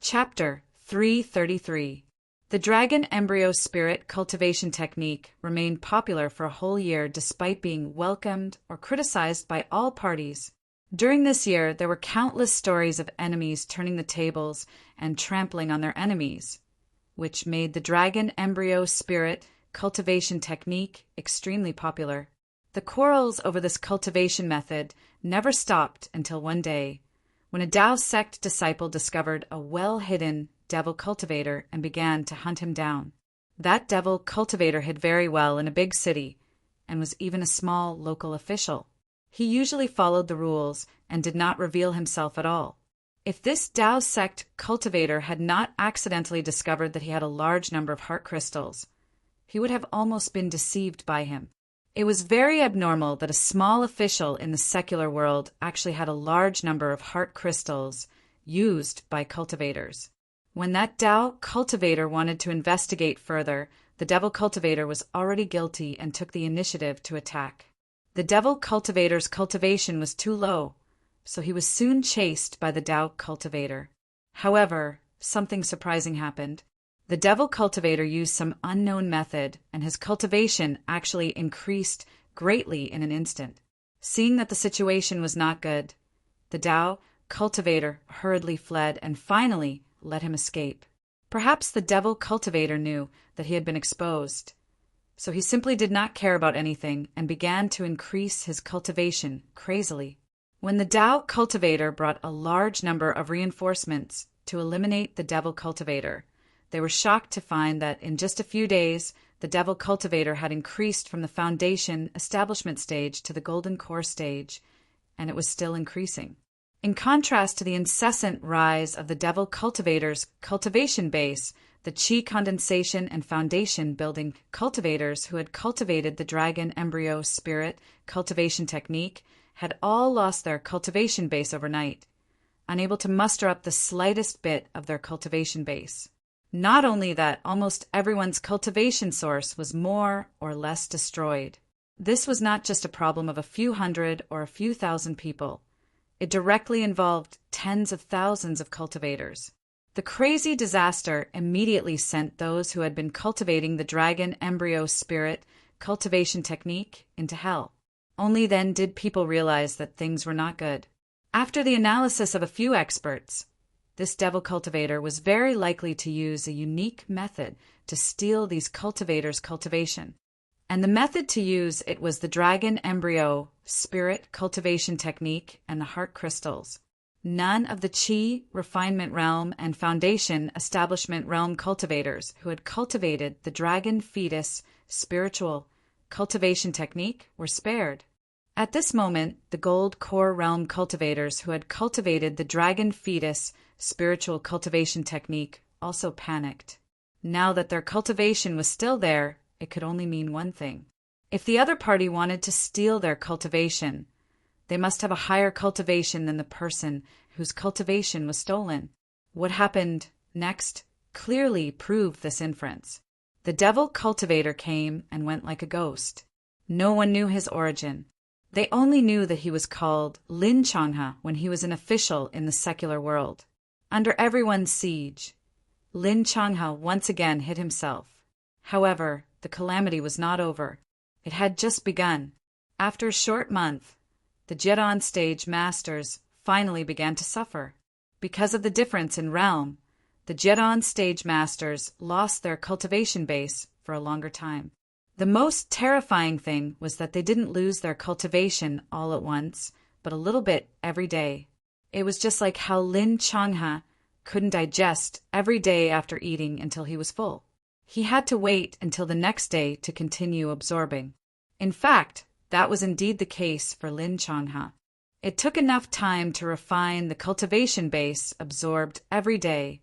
Chapter 333. The dragon embryo spirit cultivation technique remained popular for a whole year despite being welcomed or criticized by all parties. During this year, there were countless stories of enemies turning the tables and trampling on their enemies, which made the dragon embryo spirit cultivation technique extremely popular. The quarrels over this cultivation method never stopped until one day, when a Tao sect disciple discovered a well-hidden devil cultivator and began to hunt him down. That devil cultivator hid very well in a big city and was even a small local official. He usually followed the rules and did not reveal himself at all. If this Tao sect cultivator had not accidentally discovered that he had a large number of heart crystals, he would have almost been deceived by him. It was very abnormal that a small official in the secular world actually had a large number of heart crystals used by cultivators. When that Tao cultivator wanted to investigate further, the devil cultivator was already guilty and took the initiative to attack. The devil cultivator's cultivation was too low, so he was soon chased by the Tao cultivator. However, something surprising happened. The devil cultivator used some unknown method, and his cultivation actually increased greatly in an instant. Seeing that the situation was not good, the Tao cultivator hurriedly fled and finally let him escape. Perhaps the devil cultivator knew that he had been exposed, so he simply did not care about anything and began to increase his cultivation crazily. When the Tao cultivator brought a large number of reinforcements to eliminate the devil cultivator, they were shocked to find that in just a few days, the devil cultivator had increased from the foundation establishment stage to the golden core stage, and it was still increasing. In contrast to the incessant rise of the devil cultivator's cultivation base, the chi condensation and foundation building cultivators who had cultivated the dragon embryo spirit cultivation technique had all lost their cultivation base overnight, unable to muster up the slightest bit of their cultivation base. Not only that, almost everyone's cultivation source was more or less destroyed. This was not just a problem of a few hundred or a few thousand people. It directly involved tens of thousands of cultivators. The crazy disaster immediately sent those who had been cultivating the dragon embryo spirit cultivation technique into hell. Only then did people realize that things were not good. After the analysis of a few experts, this devil cultivator was very likely to use a unique method to steal these cultivators' cultivation. And the method to use it was the dragon embryo spirit cultivation technique and the heart crystals. None of the chi, refinement realm, and foundation establishment realm cultivators who had cultivated the dragon fetus spiritual cultivation technique were spared. At this moment, the gold core realm cultivators who had cultivated the dragon fetus spiritual cultivation technique also panicked. Now that their cultivation was still there, it could only mean one thing. If the other party wanted to steal their cultivation, they must have a higher cultivation than the person whose cultivation was stolen. What happened next clearly proved this inference. The devil cultivator came and went like a ghost. No one knew his origin. They only knew that he was called Lin Changha when he was an official in the secular world. Under everyone's siege, Lin Changha once again hid himself. However, the calamity was not over. It had just begun. After a short month, the Jedon stage masters finally began to suffer. Because of the difference in realm, the Jedon stage masters lost their cultivation base for a longer time. The most terrifying thing was that they didn't lose their cultivation all at once, but a little bit every day. It was just like how Lin Changha couldn't digest every day after eating until he was full. He had to wait until the next day to continue absorbing. In fact, that was indeed the case for Lin Changha. It took enough time to refine the cultivation base absorbed every day,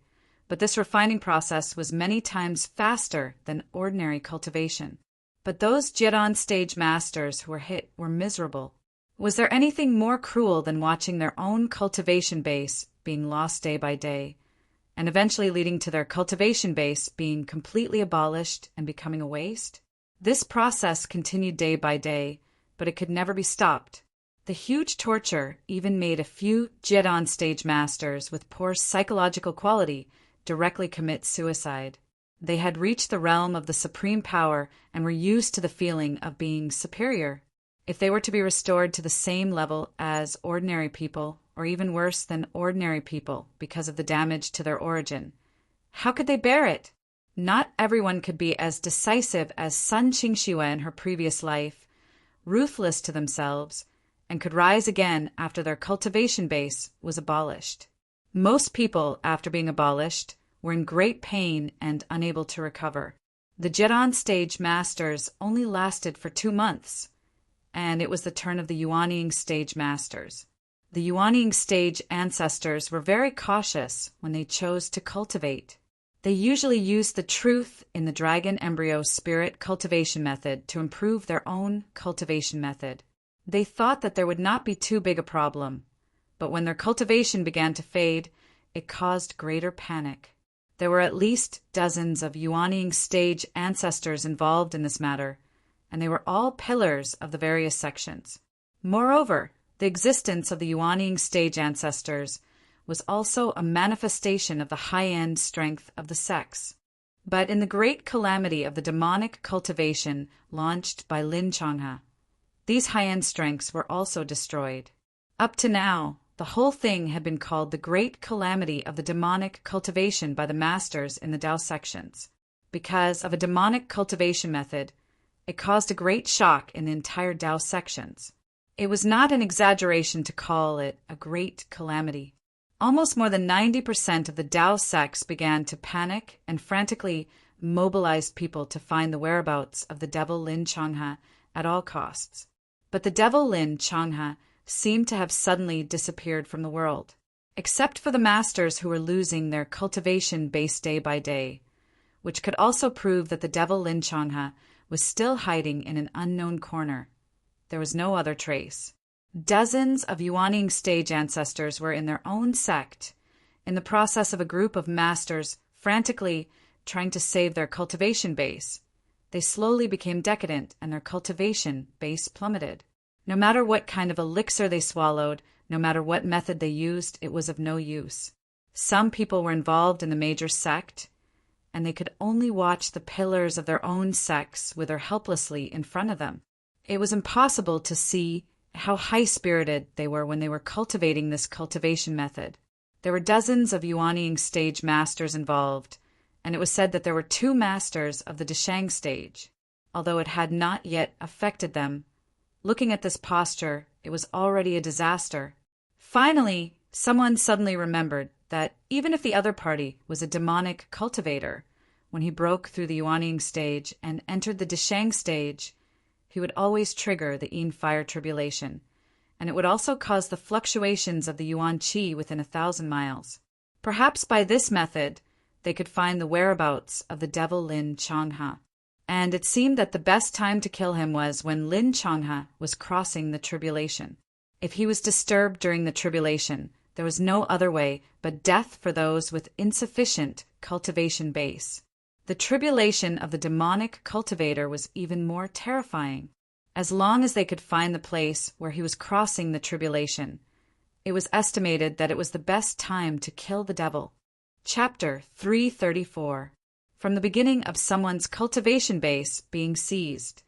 but this refining process was many times faster than ordinary cultivation. But those Jedon stage masters who were hit were miserable. Was there anything more cruel than watching their own cultivation base being lost day by day, and eventually leading to their cultivation base being completely abolished and becoming a waste? This process continued day by day, but it could never be stopped. The huge torture even made a few Jedon stage masters with poor psychological quality directly commit suicide. They had reached the realm of the supreme power and were used to the feeling of being superior. If they were to be restored to the same level as ordinary people, or even worse than ordinary people because of the damage to their origin, how could they bear it? Not everyone could be as decisive as Sun Qingxue in her previous life, ruthless to themselves, and could rise again after their cultivation base was abolished. Most people, after being abolished, were in great pain and unable to recover. The Jedon stage masters only lasted for 2 months, and it was the turn of the Yuanying stage masters. The Yuanying stage ancestors were very cautious when they chose to cultivate. They usually used the truth in the dragon embryo spirit cultivation method to improve their own cultivation method. They thought that there would not be too big a problem, but when their cultivation began to fade, it caused greater panic. There were at least dozens of Yuanying stage ancestors involved in this matter, and they were all pillars of the various sections. Moreover, the existence of the Yuanying stage ancestors was also a manifestation of the high-end strength of the sects. But in the great calamity of the demonic cultivation launched by Lin Changhe, these high-end strengths were also destroyed. Up to now, the whole thing had been called the great calamity of the demonic cultivation by the masters in the Dao sections. Because of a demonic cultivation method, it caused a great shock in the entire Dao sections. It was not an exaggeration to call it a great calamity. Almost more than 90% of the Dao sects began to panic and frantically mobilized people to find the whereabouts of the devil Lin Changhe at all costs. But the devil Lin Changhe seemed to have suddenly disappeared from the world, except for the masters who were losing their cultivation base day by day, which could also prove that the devil Lin Changhe was still hiding in an unknown corner. There was no other trace. Dozens of Yuanying stage ancestors were in their own sect, in the process of a group of masters frantically trying to save their cultivation base. They slowly became decadent and their cultivation base plummeted. No matter what kind of elixir they swallowed, no matter what method they used, it was of no use. Some people were involved in the major sect, and they could only watch the pillars of their own sects wither helplessly in front of them. It was impossible to see how high-spirited they were when they were cultivating this cultivation method. There were dozens of Yuanying stage masters involved, and it was said that there were 2 masters of the Deshang stage, although it had not yet affected them. Looking at this posture, it was already a disaster. Finally, someone suddenly remembered that even if the other party was a demonic cultivator, when he broke through the Yuanying stage and entered the Deshang stage, he would always trigger the Yin fire tribulation, and it would also cause the fluctuations of the Yuan Qi within 1,000 miles. Perhaps by this method, they could find the whereabouts of the devil Lin Changhe. And it seemed that the best time to kill him was when Lin Changhe was crossing the tribulation. If he was disturbed during the tribulation, there was no other way but death for those with insufficient cultivation base. The tribulation of the demonic cultivator was even more terrifying. As long as they could find the place where he was crossing the tribulation, it was estimated that it was the best time to kill the devil. Chapter 334. From the beginning of someone's cultivation base being seized,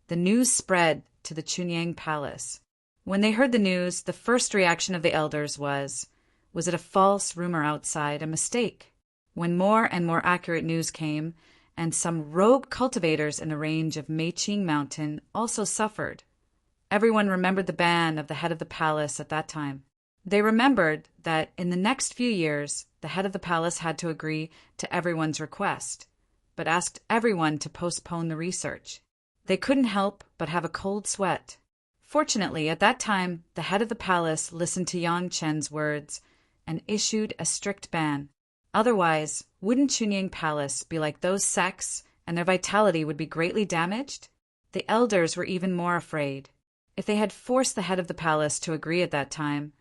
the news spread to the Chunyang Palace. When they heard the news, the first reaction of the elders was it a false rumor outside, a mistake? When more and more accurate news came, and some rogue cultivators in the range of Meiqing Mountain also suffered, everyone remembered the ban of the head of the palace at that time. They remembered that in the next few years, the head of the palace had to agree to everyone's request, but asked everyone to postpone the research. They couldn't help but have a cold sweat. Fortunately, at that time, the head of the palace listened to Yang Chen's words and issued a strict ban. Otherwise, wouldn't Chunyang Palace be like those sects and their vitality would be greatly damaged? The elders were even more afraid. If they had forced the head of the palace to agree at that time,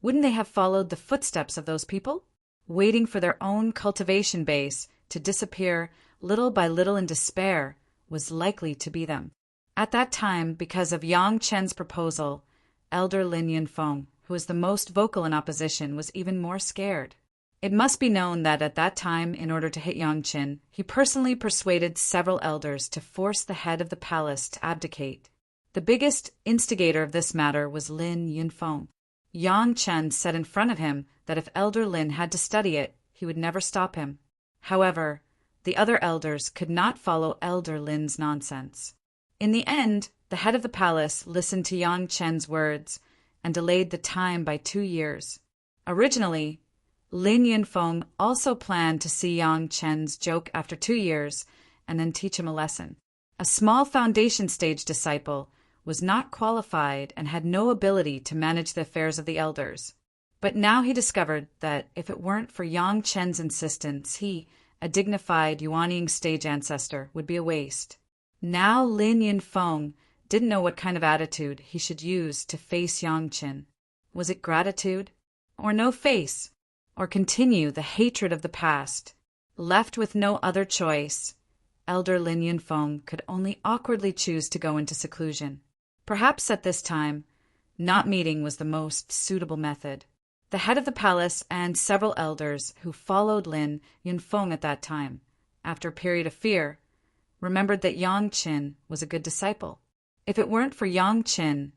wouldn't they have followed the footsteps of those people, waiting for their own cultivation base to disappear little by little in despair was likely to be them. At that time, because of Yang Chen's proposal, Elder Lin Yunfeng, who was the most vocal in opposition, was even more scared. It must be known that at that time, in order to hit Yang Qin, he personally persuaded several elders to force the head of the palace to abdicate. The biggest instigator of this matter was Lin Yunfeng. Yang Chen said in front of him that if Elder Lin had to study it, he would never stop him. However, the other elders could not follow Elder Lin's nonsense. In the end, the head of the palace listened to Yang Chen's words and delayed the time by 2 years. Originally, Lin Yunfeng also planned to see Yang Chen's joke after 2 years and then teach him a lesson. A small foundation stage disciple was not qualified and had no ability to manage the affairs of the elders. But now he discovered that if it weren't for Yang Chen's insistence, he, a dignified Yuanying stage ancestor, would be a waste. Now Lin Yunfeng didn't know what kind of attitude he should use to face Yang Chen. Was it gratitude? Or no face? Or continue the hatred of the past? Left with no other choice, Elder Lin Yunfeng could only awkwardly choose to go into seclusion. Perhaps at this time, not meeting was the most suitable method. The head of the palace and several elders who followed Lin Yunfeng at that time, after a period of fear, remembered that Yang Qin was a good disciple. If it weren't for Yang Qin,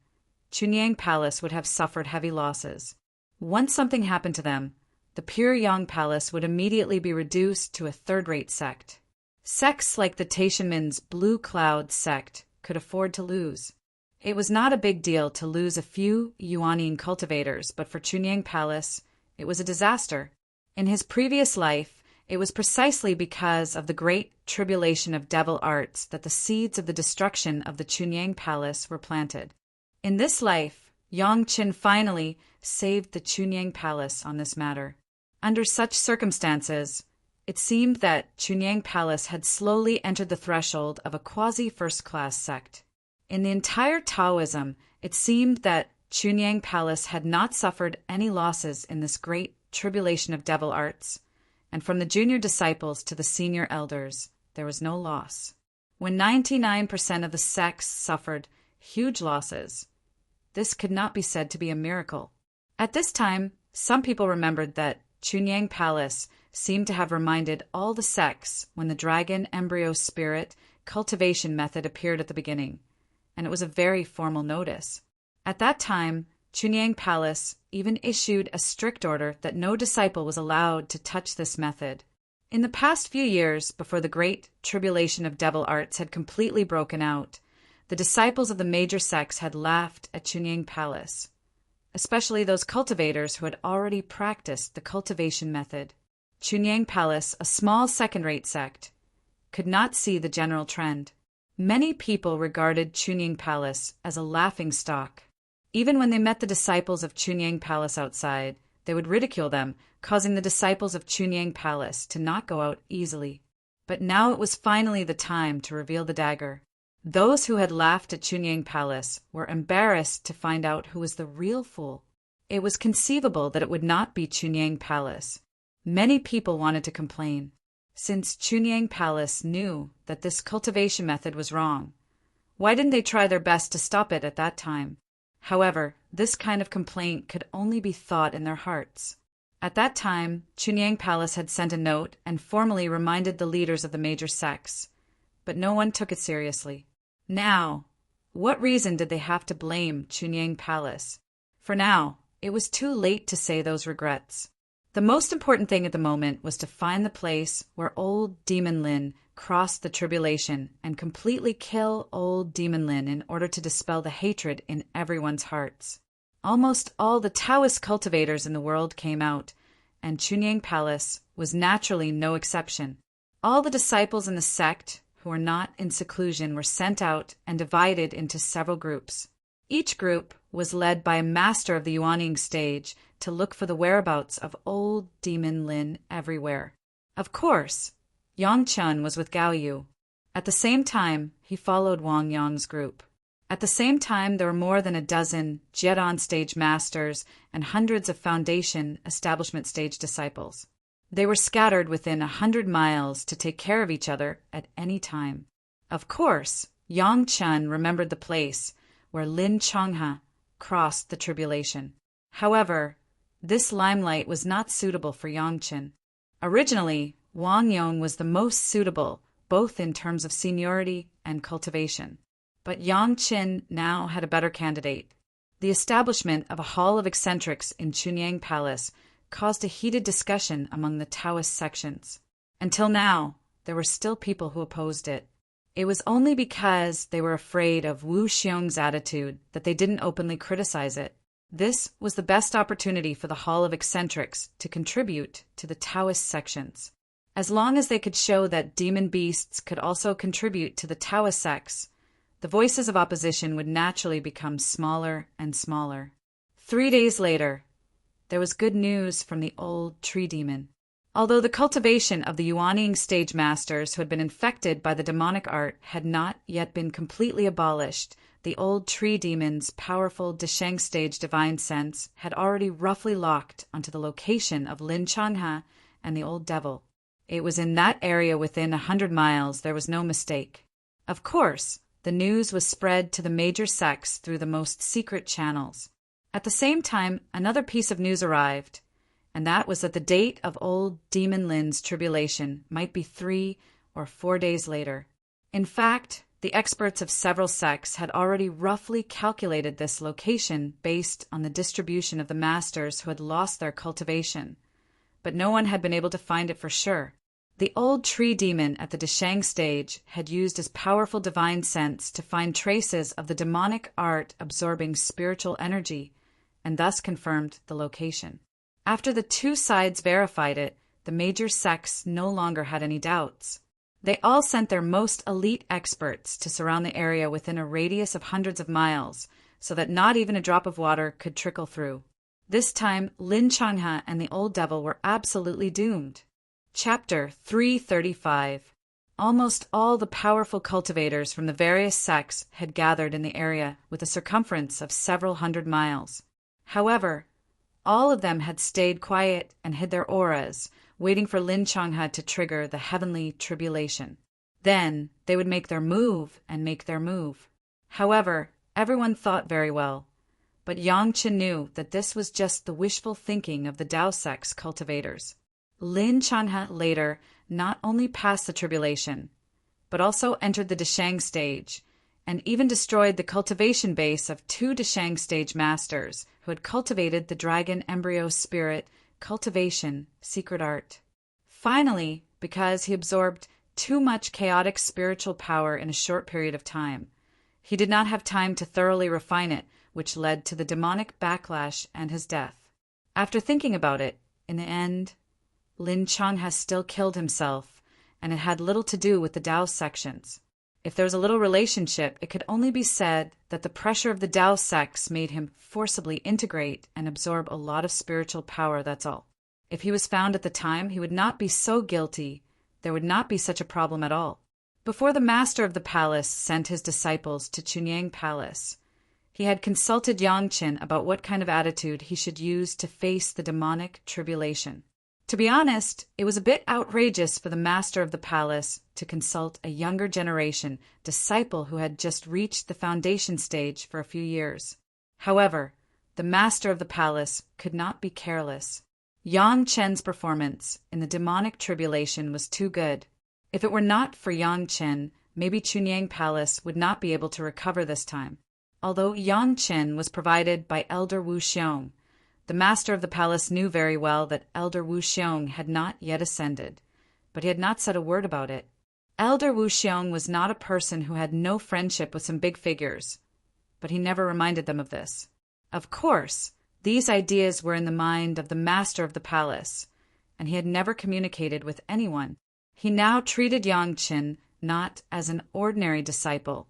Chunyang Palace would have suffered heavy losses. Once something happened to them, the pure Yang Palace would immediately be reduced to a third-rate sect. Sects like the Taishanmen's Blue Cloud sect could afford to lose. It was not a big deal to lose a few Yuanying cultivators, but for Chunyang Palace, it was a disaster. In his previous life, it was precisely because of the great tribulation of devil arts that the seeds of the destruction of the Chunyang Palace were planted. In this life, Yang Qin finally saved the Chunyang Palace on this matter. Under such circumstances, it seemed that Chunyang Palace had slowly entered the threshold of a quasi-first-class sect. In the entire Taoism, it seemed that Chunyang Palace had not suffered any losses in this great tribulation of devil arts, and from the junior disciples to the senior elders, there was no loss. When 99% of the sects suffered huge losses, this could not be said to be a miracle. At this time, some people remembered that Chunyang Palace seemed to have reminded all the sects when the dragon embryo spirit cultivation method appeared at the beginning, and it was a very formal notice. At that time, Chunyang Palace even issued a strict order that no disciple was allowed to touch this method. In the past few years, before the great tribulation of devil arts had completely broken out, the disciples of the major sects had laughed at Chunyang Palace, especially those cultivators who had already practiced the cultivation method. Chunyang Palace, a small second-rate sect, could not see the general trend. Many people regarded Chunyang Palace as a laughingstock. Even when they met the disciples of Chunyang Palace outside, they would ridicule them, causing the disciples of Chunyang Palace to not go out easily. But now it was finally the time to reveal the dagger. Those who had laughed at Chunyang Palace were embarrassed to find out who was the real fool. It was conceivable that it would not be Chunyang Palace. Many people wanted to complain. Since Chunyang Palace knew that this cultivation method was wrong, why didn't they try their best to stop it at that time? However, this kind of complaint could only be thought in their hearts. At that time, Chunyang Palace had sent a note and formally reminded the leaders of the major sects, but no one took it seriously. Now, what reason did they have to blame Chunyang Palace? For now, it was too late to say those regrets. The most important thing at the moment was to find the place where old Demon Lin crossed the tribulation and completely kill old Demon Lin in order to dispel the hatred in everyone's hearts. Almost all the Taoist cultivators in the world came out, and Chunyang Palace was naturally no exception. All the disciples in the sect who were not in seclusion were sent out and divided into several groups. Each group was led by a master of the Yuanying stage to look for the whereabouts of old Demon Lin everywhere. Of course, Yang Chun was with Gao Yu. At the same time, he followed Wang Yang's group. At the same time, there were more than a dozen Jiedon stage masters and hundreds of foundation establishment stage disciples. They were scattered within 100 miles to take care of each other at any time. Of course, Yang Chun remembered the place where Lin Chongha, crossed the tribulation. However, this limelight was not suitable for Yangchen. Originally, Wang Yong was the most suitable, both in terms of seniority and cultivation. But Yangchen now had a better candidate. The establishment of a hall of eccentrics in Chunyang Palace caused a heated discussion among the Taoist sections. Until now, there were still people who opposed it. It was only because they were afraid of Wu Xiong's attitude that they didn't openly criticize it. This was the best opportunity for the Hall of Eccentrics to contribute to the Taoist sections. As long as they could show that demon beasts could also contribute to the Taoist sects, the voices of opposition would naturally become smaller and smaller. 3 days later, there was good news from the old tree demon. Although the cultivation of the Yuanying stage masters who had been infected by the demonic art had not yet been completely abolished, the old tree demon's powerful Desheng stage divine sense had already roughly locked onto the location of Lin Changhe and the old devil. It was in that area within 100 miles, there was no mistake. Of course, the news was spread to the major sects through the most secret channels. At the same time, another piece of news arrived, and that was that the date of old Demon Lin's tribulation might be 3 or 4 days later. In fact, the experts of several sects had already roughly calculated this location based on the distribution of the masters who had lost their cultivation, but no one had been able to find it for sure. The old tree demon at the Desheng stage had used his powerful divine sense to find traces of the demonic art absorbing spiritual energy, and thus confirmed the location. After the two sides verified it, the major sects no longer had any doubts. They all sent their most elite experts to surround the area within a radius of hundreds of miles, so that not even a drop of water could trickle through. This time, Lin Changhe and the old devil were absolutely doomed. Chapter 335. Almost all the powerful cultivators from the various sects had gathered in the area with a circumference of several hundred miles. However, all of them had stayed quiet and hid their auras, waiting for Lin Changhe to trigger the heavenly tribulation. Then they would make their move and make their move. However, everyone thought very well, but Yangchen knew that this was just the wishful thinking of the Dao sect's cultivators. Lin Changhe later not only passed the tribulation, but also entered the Desheng stage, and even destroyed the cultivation base of 2 Desheng stage masters who had cultivated the dragon embryo spirit cultivation secret art. Finally, because he absorbed too much chaotic spiritual power in a short period of time, he did not have time to thoroughly refine it, which led to the demonic backlash and his death. After thinking about it, in the end, Lin Changhe still killed himself, and it had little to do with the Dao sections. If there was a little relationship, it could only be said that the pressure of the Dao sects made him forcibly integrate and absorb a lot of spiritual power, that's all. If he was found at the time, he would not be so guilty. There would not be such a problem at all. Before the master of the palace sent his disciples to Chunyang Palace, he had consulted Yangchen about what kind of attitude he should use to face the demonic tribulation. To be honest, it was a bit outrageous for the master of the palace to consult a younger generation disciple who had just reached the foundation stage for a few years. However, the master of the palace could not be careless. Yang Chen's performance in the demonic tribulation was too good. If it were not for Yang Chen, maybe Chunyang Palace would not be able to recover this time. Although Yang Chen was provided by Elder Wu Xiong, the master of the palace knew very well that Elder Wu Xiong had not yet ascended, but he had not said a word about it. Elder Wu Xiong was not a person who had no friendship with some big figures, but he never reminded them of this. Of course, these ideas were in the mind of the master of the palace, and he had never communicated with anyone. He now treated Yangchen not as an ordinary disciple,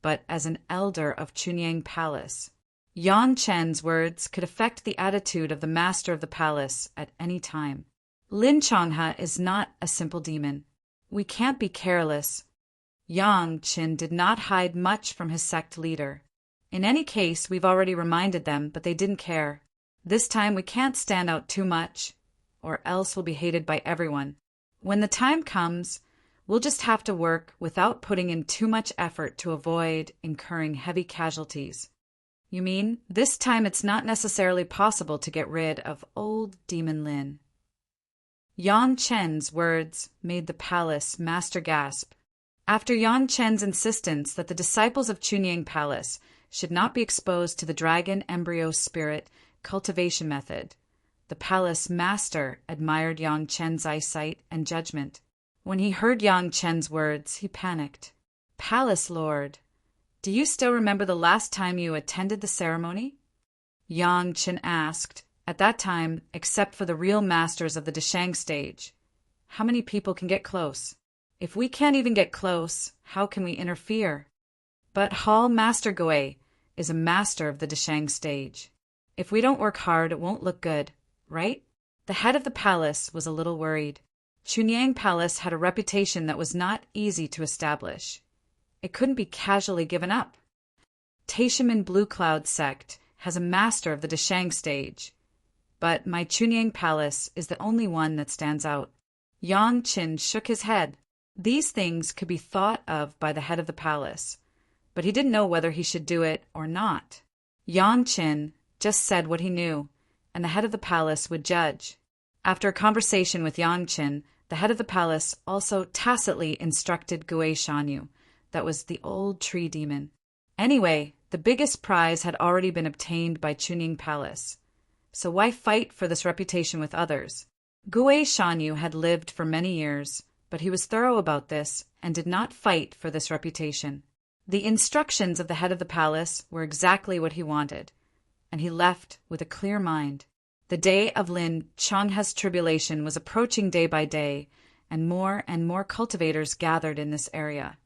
but as an elder of Chunyang Palace. Yang Chen's words could affect the attitude of the master of the palace at any time. Lin Changhe is not a simple demon. We can't be careless. Yang Chen did not hide much from his sect leader. In any case, we've already reminded them, but they didn't care. This time we can't stand out too much, or else we'll be hated by everyone. When the time comes, we'll just have to work without putting in too much effort to avoid incurring heavy casualties. You mean, this time it's not necessarily possible to get rid of old Demon Lin. Yang Chen's words made the palace master gasp. After Yang Chen's insistence that the disciples of Chunying Palace should not be exposed to the dragon embryo spirit cultivation method, the palace master admired Yang Chen's eyesight and judgment. When he heard Yang Chen's words, he panicked. "Palace Lord, do you still remember the last time you attended the ceremony?" Yang Chen asked. At that time, except for the real masters of the Deshang stage, how many people can get close? If we can't even get close, how can we interfere? But Hall Master Goei is a master of the Deshang stage. If we don't work hard, it won't look good, right? The head of the palace was a little worried. Chunyang Palace had a reputation that was not easy to establish. It couldn't be casually given up. Taishaman Blue Cloud sect has a master of the Deshang stage, but my Chunyang Palace is the only one that stands out. Yang Qin shook his head. These things could be thought of by the head of the palace, but he didn't know whether he should do it or not. Yang Qin just said what he knew, and the head of the palace would judge. After a conversation with Yang Qin, the head of the palace also tacitly instructed Gui Shanyu, that was the old tree demon. Anyway, the biggest prize had already been obtained by Chunying Palace, so why fight for this reputation with others? Gui Shanyu had lived for many years, but he was thorough about this and did not fight for this reputation. The instructions of the head of the palace were exactly what he wanted, and he left with a clear mind. The day of Lin Changhe's tribulation was approaching day by day, and more cultivators gathered in this area.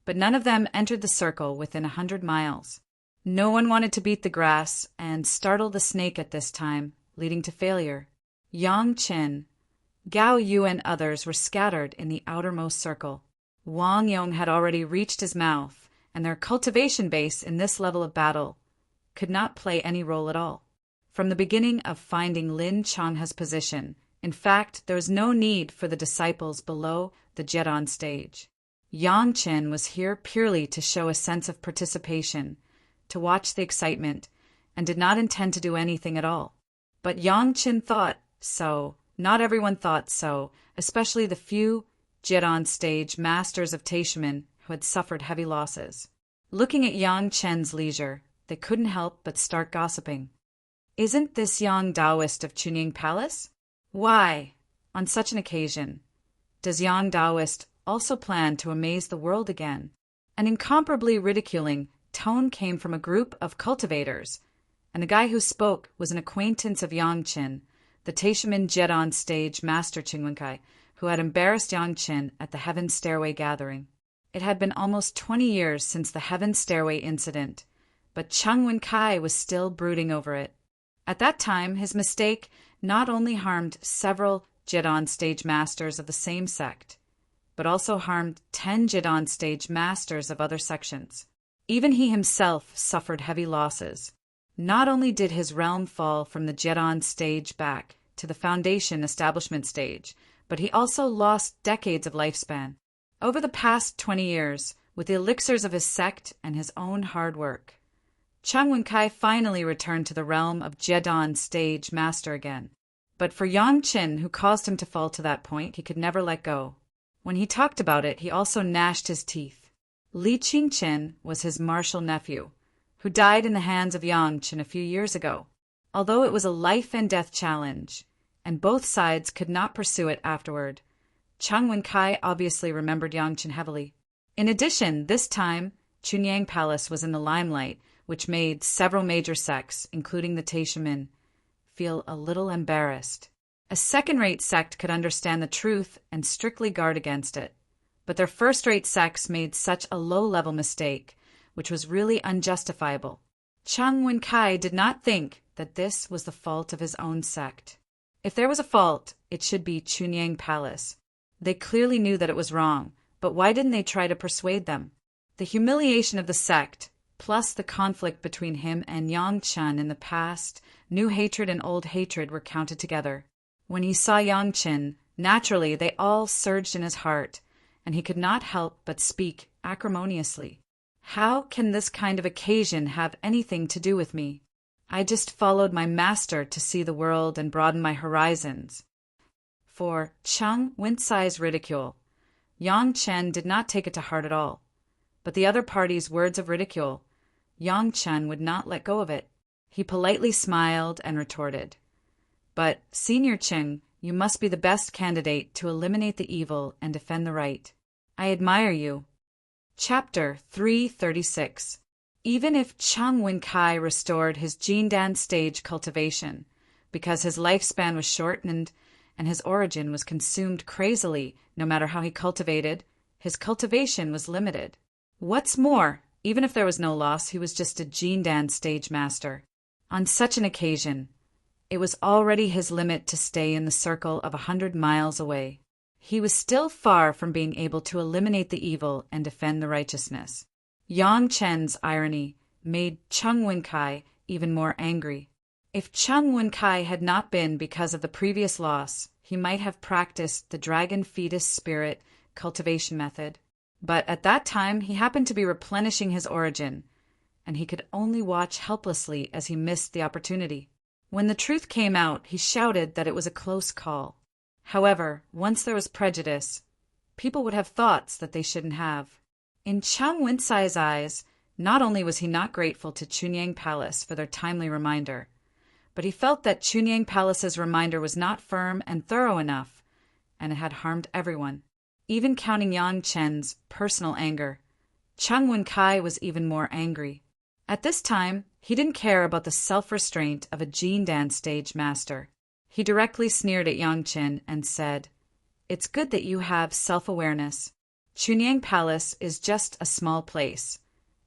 But none of them entered the circle within 100 miles. No one wanted to beat the grass and startle the snake at this time, leading to failure. Yang Qin, Gao Yu and others were scattered in the outermost circle. Wang Yong had already reached his mouth, and their cultivation base in this level of battle could not play any role at all. From the beginning of finding Lin Changhe's position, in fact, there was no need for the disciples below the Jedon stage. Yang Qin was here purely to show a sense of participation, to watch the excitement, and did not intend to do anything at all. But Yang Qin thought so. Not everyone thought so, especially the few Jedon stage masters of Taishaman who had suffered heavy losses. Looking at Yang Chen's leisure, they couldn't help but start gossiping. "Isn't this young Taoist of Chunying Palace? Why, on such an occasion, does young Taoist also plan to amaze the world again?" An incomparably ridiculing tone came from a group of cultivators, and the guy who spoke was an acquaintance of Yang Qin, the Taishaman Jedon stage master Qingwenkai, who had embarrassed Yang Qin at the Heaven Stairway gathering. It had been almost 20 years since the Heaven Stairway incident, but Chang Wenkai was still brooding over it. At that time, his mistake not only harmed several Jedon stage masters of the same sect, but also harmed 10 Jedon stage masters of other sections. Even he himself suffered heavy losses. Not only did his realm fall from the Jedon stage back to the Foundation establishment stage, but he also lost decades of lifespan. Over the past 20 years, with the elixirs of his sect and his own hard work, Chang Wenkai finally returned to the realm of Jedon stage master again. But for Yang Qin, who caused him to fall to that point, he could never let go. When he talked about it, he also gnashed his teeth. Li Qingqian was his martial nephew, who died in the hands of Yang Qin a few years ago. Although it was a life-and-death challenge, and both sides could not pursue it afterward, Chang Wenkai obviously remembered Yang Qin heavily. In addition, this time, Chunyang Palace was in the limelight, which made several major sects, including the Taishaman, feel a little embarrassed. A second-rate sect could understand the truth and strictly guard against it, but their first-rate sects made such a low-level mistake, which was really unjustifiable. Chang Wenkai did not think that this was the fault of his own sect. If there was a fault, it should be Chunyang Palace. They clearly knew that it was wrong, but why didn't they try to persuade them? The humiliation of the sect, plus the conflict between him and Yang Chen in the past, new hatred and old hatred were counted together. When he saw Yang Qin, naturally they all surged in his heart, and he could not help but speak acrimoniously. How can this kind of occasion have anything to do with me? I just followed my master to see the world and broaden my horizons. For Cheng Wen-Cai's ridicule, Yang Chen did not take it to heart at all. But the other party's words of ridicule, Yang Chen would not let go of it. He politely smiled and retorted, "But, Senior Cheng, you must be the best candidate to eliminate the evil and defend the right. I admire you." Chapter 336. Even if Cheng Wen-Cai restored his Jindan stage cultivation, because his lifespan was shortened and his origin was consumed crazily, no matter how he cultivated, his cultivation was limited. What's more, even if there was no loss, he was just a Jindan stage master. On such an occasion, it was already his limit to stay in the circle of 100 miles away. He was still far from being able to eliminate the evil and defend the righteousness. Yang Chen's irony made Cheng Wen-Cai even more angry. If Cheng Wen-Cai had not been because of the previous loss, he might have practiced the dragon fetus spirit cultivation method. But at that time, he happened to be replenishing his origin, and he could only watch helplessly as he missed the opportunity. When the truth came out, he shouted that it was a close call. However, once there was prejudice, people would have thoughts that they shouldn't have. In Cheng Wen-Cai's eyes, not only was he not grateful to Chunyang Palace for their timely reminder, but he felt that Chunyang Palace's reminder was not firm and thorough enough, and it had harmed everyone. Even counting Yang Chen's personal anger, Cheng Wen-Cai was even more angry. At this time, he didn't care about the self-restraint of a Jindan stage master. He directly sneered at Yang Chen and said, "It's good that you have self-awareness. Chunyang Palace is just a small place,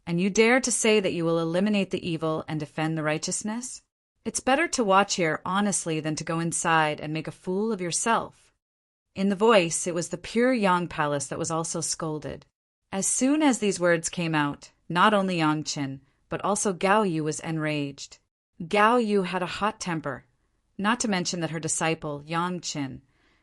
and you dare to say that you will eliminate the evil and defend the righteousness? It's better to watch here honestly than to go inside and make a fool of yourself." In the voice, it was the pure Yang Palace that was also scolded. As soon as these words came out, not only Yang Chen, but also Gao Yu was enraged. Gao Yu had a hot temper, not to mention that her disciple, Yang Chen,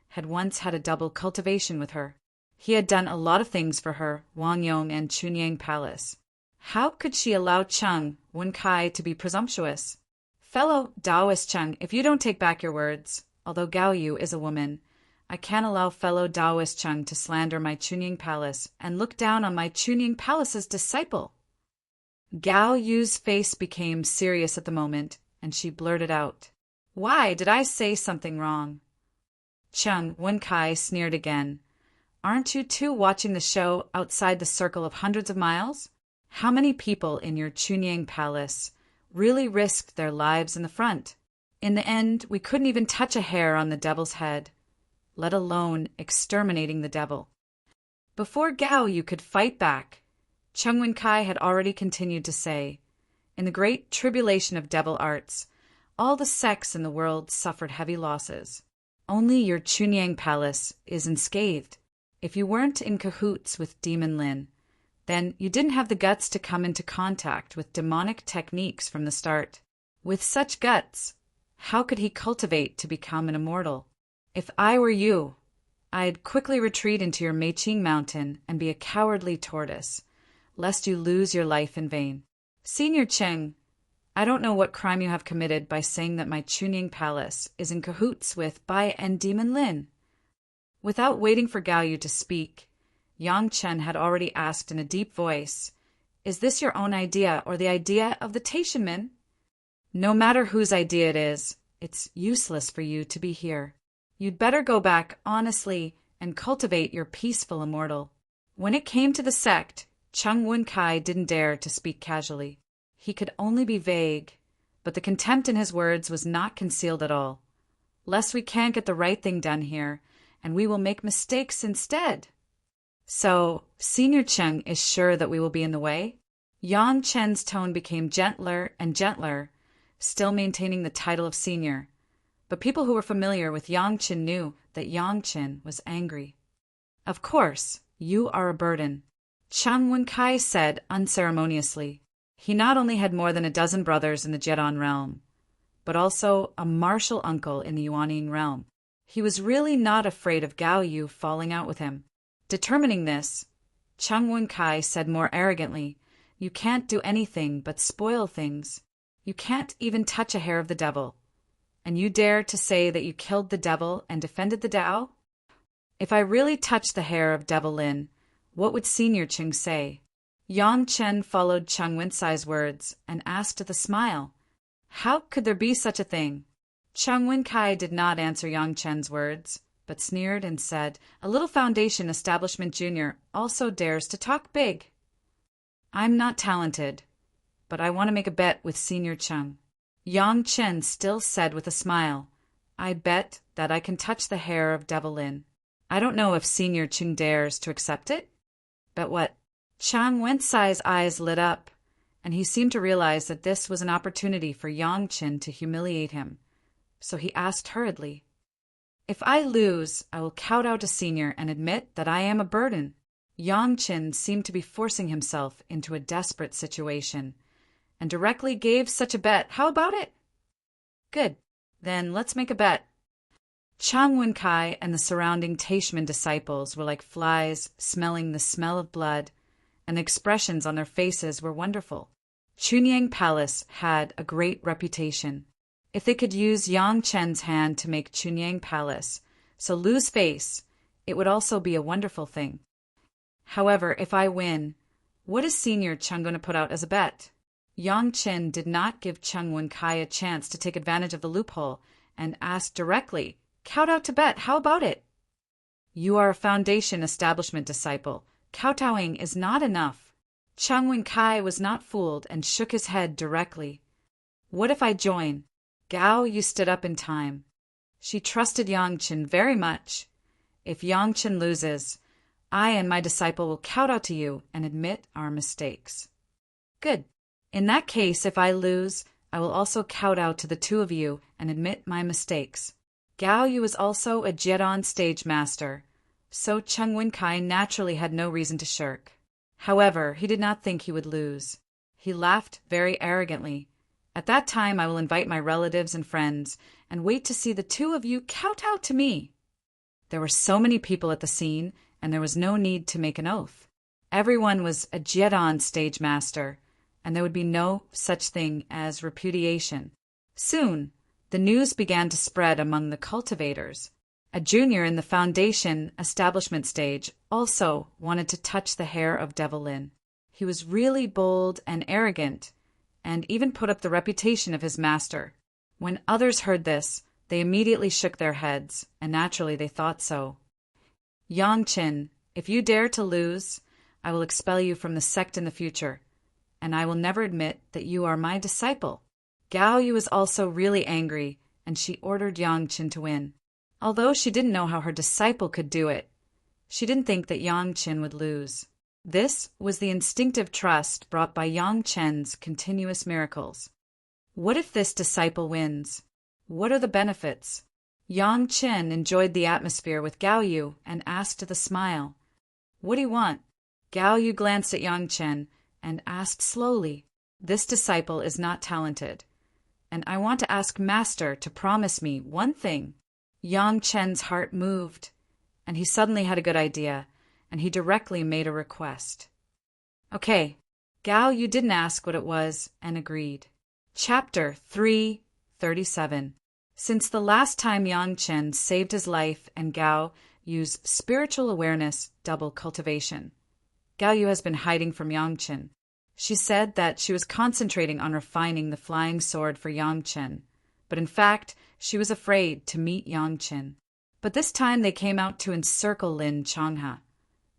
had once had a double cultivation with her. He had done a lot of things for her, Wang Yong and Chunyang Palace. How could she allow Cheng Wen-Cai to be presumptuous? Fellow Taoist Cheng, if you don't take back your words, although Gao Yu is a woman, I can't allow fellow Taoist Cheng to slander my Chunyang Palace and look down on my Chunyang Palace's disciple. Gao Yu's face became serious at the moment, and she blurted out, "Why did I say something wrong?" Cheng Wen-Cai sneered again. "Aren't you two watching the show outside the circle of hundreds of miles? How many people in your Chunyang Palace really risked their lives in the front? In the end, we couldn't even touch a hair on the devil's head, let alone exterminating the devil." Before Gao Yu could fight back, Cheng Wen-Cai had already continued to say, "In the great tribulation of devil arts, all the sects in the world suffered heavy losses. Only your Chunyang Palace is unscathed. If you weren't in cahoots with Demon Lin, then you didn't have the guts to come into contact with demonic techniques from the start. With such guts, how could he cultivate to become an immortal? If I were you, I'd quickly retreat into your Meiqing Mountain and be a cowardly tortoise, lest you lose your life in vain. Senior Cheng, I don't know what crime you have committed by saying that my Chunyang Palace is in cahoots with Bai and Demon Lin." Without waiting for Gao Yu to speak, Yang Chen had already asked in a deep voice, "Is this your own idea or the idea of the Taishanmen? No matter whose idea it is, it's useless for you to be here. You'd better go back honestly and cultivate your peaceful immortal." When it came to the sect, Cheng Wen-Cai didn't dare to speak casually. He could only be vague, but the contempt in his words was not concealed at all. "Lest we can't get the right thing done here, and we will make mistakes instead." "So, Senior Cheng is sure that we will be in the way?" Yang Chen's tone became gentler and gentler, still maintaining the title of senior. But people who were familiar with Yang Chen knew that Yang Chen was angry. "Of course, you are a burden," Cheng Wen-Cai said unceremoniously. He not only had more than a dozen brothers in the Jedon realm, but also a martial uncle in the Yuaning realm. He was really not afraid of Gao Yu falling out with him. Determining this, Cheng Wen-Cai said more arrogantly, You can't do anything but spoil things. You can't even touch a hair of the devil. And you dare to say that you killed the devil and defended the Tao? If I really touched the hair of Devil Lin, what would Senior Ching say? Yang Chen followed Cheng Wen-sai's words and asked with a smile, "How could there be such a thing?" Cheng Wen-kai did not answer Yang Chen's words, but sneered and said, "A little Foundation establishment junior also dares to talk big. I'm not talented, but I want to make a bet with Senior Cheng." Yang Chen still said with a smile, "I bet that I can touch the hair of Devil Lin. I don't know if Senior Cheng dares to accept it." "Bet what?" Cheng Wen-sai's eyes lit up, and he seemed to realize that this was an opportunity for Yang Chen to humiliate him. So he asked hurriedly, "If I lose, I will kowtow to Senior and admit that I am a burden." Yang Chen seemed to be forcing himself into a desperate situation, and directly gave such a bet. "How about it?" "Good. Then let's make a bet." Chang Wen-kai and the surrounding Taichman disciples were like flies smelling the smell of blood, and the expressions on their faces were wonderful. Chunyang Palace had a great reputation. If they could use Yang Chen's hand to make Chunyang Palace so lose face, it would also be a wonderful thing. However, if I win, what is Senior Cheng going to put out as a bet? Yang Chen did not give Cheng Wen-kai a chance to take advantage of the loophole and asked directly, "Kowtow to bet, how about it?" "You are a Foundation establishment disciple. Kowtowing is not enough." Cheng Wen-kai was not fooled and shook his head directly. "What if I join?" Gao Yu stood up in time. She trusted Yang Chen very much. "If Yang Chen loses, I and my disciple will kowtow to you and admit our mistakes." "Good. In that case, if I lose, I will also kowtow to the two of you and admit my mistakes." Gao Yu was also a Jiedon stage master, so Cheng Wen-kai naturally had no reason to shirk. However, he did not think he would lose. He laughed very arrogantly. "At that time I will invite my relatives and friends and wait to see the two of you kowtow to me." There were so many people at the scene, and there was no need to make an oath. Everyone was a Jiedon stage master, and there would be no such thing as repudiation. Soon, the news began to spread among the cultivators. A junior in the Foundation establishment stage also wanted to touch the hair of Devil Lin. He was really bold and arrogant, and even put up the reputation of his master. When others heard this, they immediately shook their heads, and naturally they thought so. "Yang Chen, if you dare to lose, I will expel you from the sect in the future, and I will never admit that you are my disciple." Gao Yu was also really angry, and she ordered Yang Chen to win. Although she didn't know how her disciple could do it, she didn't think that Yang Chen would lose. This was the instinctive trust brought by Yang Chen's continuous miracles. What if this disciple wins? What are the benefits? Yang Chen enjoyed the atmosphere with Gao Yu and asked with a smile, "What do you want?" Gao Yu glanced at Yang Chen and asked slowly, "This disciple is not talented, and I want to ask Master to promise me one thing." Yang Chen's heart moved, and he suddenly had a good idea, and he directly made a request. "Okay." Gao Yu didn't ask what it was and agreed. Chapter 337. Since the last time Yang Chen saved his life and Gao Yu's spiritual awareness double cultivation, Gao Yu has been hiding from Yang Chen. She said that she was concentrating on refining the flying sword for Yang Chen, but in fact, she was afraid to meet Yang Chen. But this time they came out to encircle Lin Changha.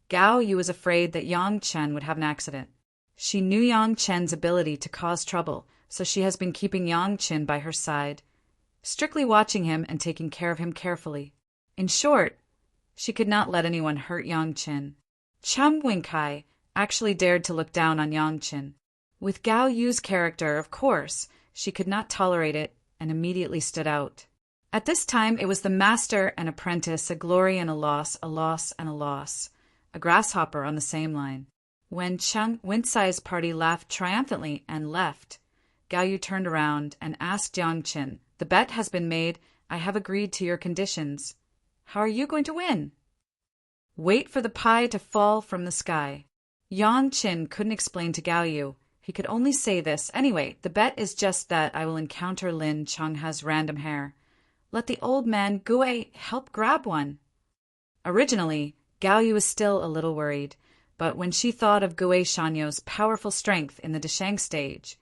Gao Yu was afraid that Yang Chen would have an accident. She knew Yang Chen's ability to cause trouble, so she has been keeping Yang Chen by her side, strictly watching him and taking care of him carefully. In short, she could not let anyone hurt Yang Chen. Cheng Wen-kai actually dared to look down on Yang Chen. With Gao Yu's character, of course, she could not tolerate it and immediately stood out. At this time, it was the master and apprentice, a glory and a loss and a loss, a grasshopper on the same line. When Cheng Wen-sai's party laughed triumphantly and left, Gao Yu turned around and asked Yang Chen, "The bet has been made. I have agreed to your conditions. How are you going to win?" "Wait for the pie to fall from the sky." Yang Qin couldn't explain to Gao Yu. He could only say this. Anyway, the bet is just that I will encounter Lin Changha's random hair. Let the old man Gui help grab one. Originally, Gao Yu was still a little worried, but when she thought of Gui Shanyo's powerful strength in the Deshang stage,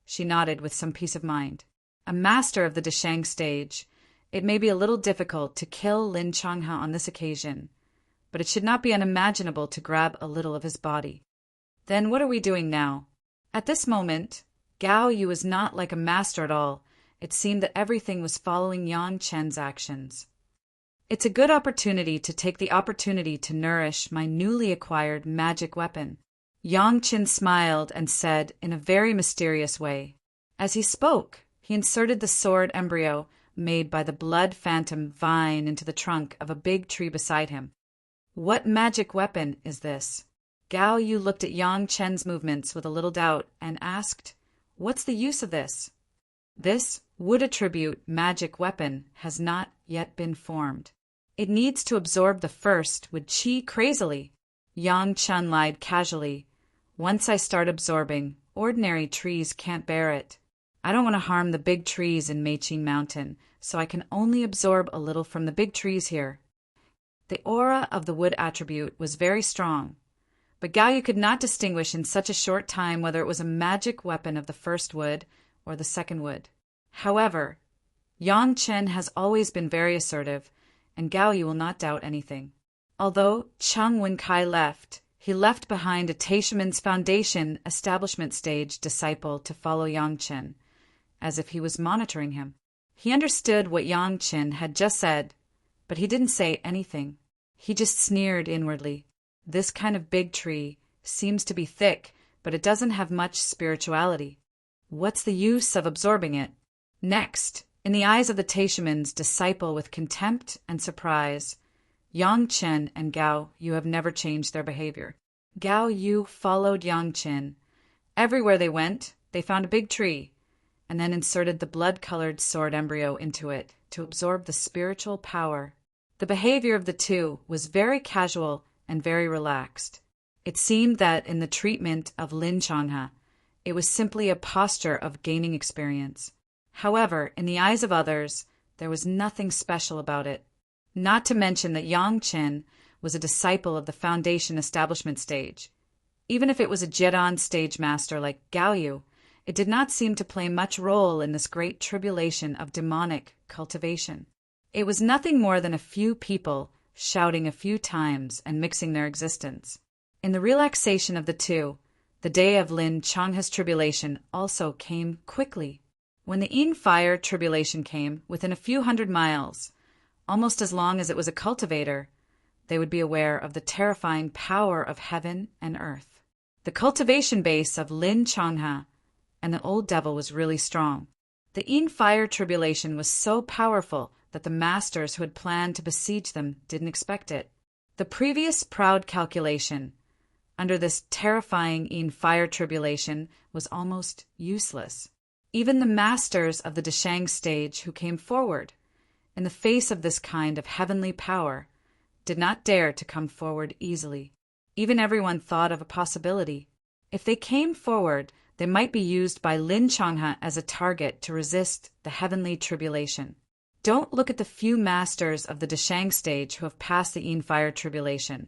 she nodded with some peace of mind. A master of the Deshang stage, it may be a little difficult to kill Lin Changha on this occasion, but it should not be unimaginable to grab a little of his body. Then what are we doing now? At this moment, Gao Yu was not like a master at all. It seemed that everything was following Yang Chen's actions. It's a good opportunity to take the opportunity to nourish my newly acquired magic weapon. Yang Chen smiled and said in a very mysterious way. As he spoke, he inserted the sword embryo made by the blood phantom vine into the trunk of a big tree beside him. What magic weapon is this? Gao Yu looked at Yang Chen's movements with a little doubt and asked, "What's the use of this?" This wood attribute magic weapon has not yet been formed. It needs to absorb the first with qi crazily. Yang Chen lied casually. Once I start absorbing, ordinary trees can't bear it. I don't want to harm the big trees in Meiqing Mountain, so I can only absorb a little from the big trees here. The aura of the wood attribute was very strong, but Gao Yu could not distinguish in such a short time whether it was a magic weapon of the first wood or the second wood. However, Yang Chen has always been very assertive, and Gao Yu will not doubt anything. Although Cheng Wenkai left, he left behind a Taishaman's Foundation establishment stage disciple to follow Yang Chen, as if he was monitoring him. He understood what Yang Chen had just said, but he didn't say anything. He just sneered inwardly. This kind of big tree seems to be thick, but it doesn't have much spirituality. What's the use of absorbing it? Next, in the eyes of the Taishaman's disciple with contempt and surprise, Yang Chen and Gao Yu have never changed their behavior. Gao Yu followed Yang Chen. Everywhere they went, they found a big tree, and then inserted the blood-colored sword embryo into it to absorb the spiritual power. The behavior of the two was very casual and very relaxed. It seemed that in the treatment of Lin Changha, it was simply a posture of gaining experience. However, in the eyes of others, there was nothing special about it. Not to mention that Yang Chen was a disciple of the Foundation establishment stage. Even if it was a Jedan stage master like Gao Yu, it did not seem to play much role in this great tribulation of demonic cultivation. It was nothing more than a few people shouting a few times and mixing their existence. In the relaxation of the two, the day of Lin Changha's tribulation also came quickly. When the Yin fire tribulation came, within a few hundred miles, almost as long as it was a cultivator, they would be aware of the terrifying power of heaven and earth. The cultivation base of Lin Changha and the old devil was really strong. The Yin fire tribulation was so powerful that the masters who had planned to besiege them didn't expect it. The previous proud calculation under this terrifying Yin fire tribulation was almost useless. Even the masters of the Deshang stage who came forward, in the face of this kind of heavenly power, did not dare to come forward easily. Even everyone thought of a possibility. If they came forward, they might be used by Lin Changha as a target to resist the heavenly tribulation. Don't look at the few masters of the Deshang stage who have passed the Yin fire tribulation.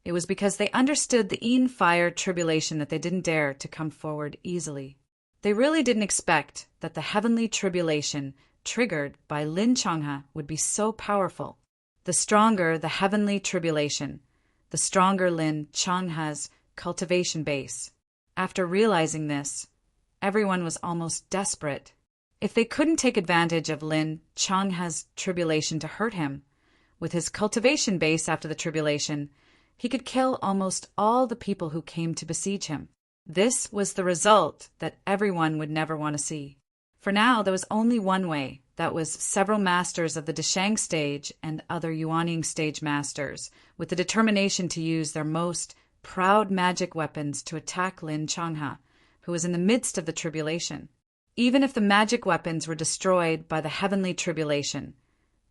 It was because they understood the Yin fire tribulation that they didn't dare to come forward easily. They really didn't expect that the heavenly tribulation triggered by Lin Changha would be so powerful. The stronger the heavenly tribulation, the stronger Lin Changha's cultivation base. After realizing this, everyone was almost desperate. If they couldn't take advantage of Lin Changha's tribulation to hurt him, with his cultivation base after the tribulation, he could kill almost all the people who came to besiege him. This was the result that everyone would never want to see. For now, there was only one way. That was several masters of the Deshang stage and other Yuanying stage masters, with the determination to use their most proud magic weapons to attack Lin Changha, who was in the midst of the tribulation. Even if the magic weapons were destroyed by the heavenly tribulation,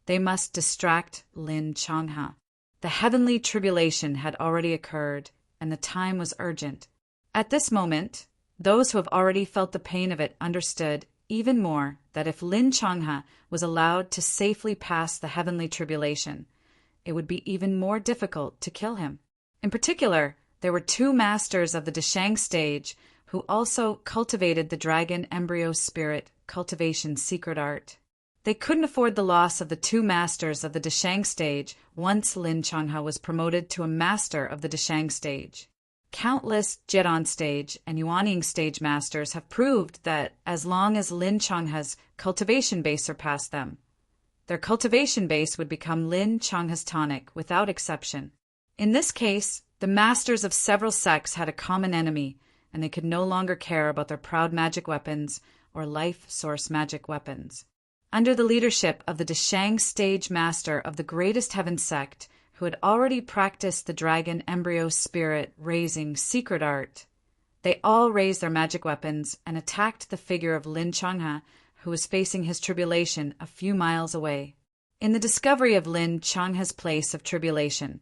they must distract Lin Changha. The heavenly tribulation had already occurred and the time was urgent. At this moment, those who have already felt the pain of it understood even more that if Lin Changhe was allowed to safely pass the heavenly tribulation, it would be even more difficult to kill him. In particular, there were two masters of the Deshang stage who also cultivated the dragon embryo spirit cultivation secret art. They couldn't afford the loss of the two masters of the Deshang stage once Lin Changhe was promoted to a master of the Deshang stage. Countless Jiran stage and Yuanying stage masters have proved that as long as Lin Changhe's cultivation base surpassed them, their cultivation base would become Lin Changhe's tonic without exception. In this case, the masters of several sects had a common enemy, and they could no longer care about their proud magic weapons or life source magic weapons. Under the leadership of the Deshang stage master of the greatest heaven sect, who had already practiced the dragon embryo spirit raising secret art, they all raised their magic weapons and attacked the figure of Lin Changhe, who was facing his tribulation a few miles away. In the discovery of Lin Changhe's place of tribulation,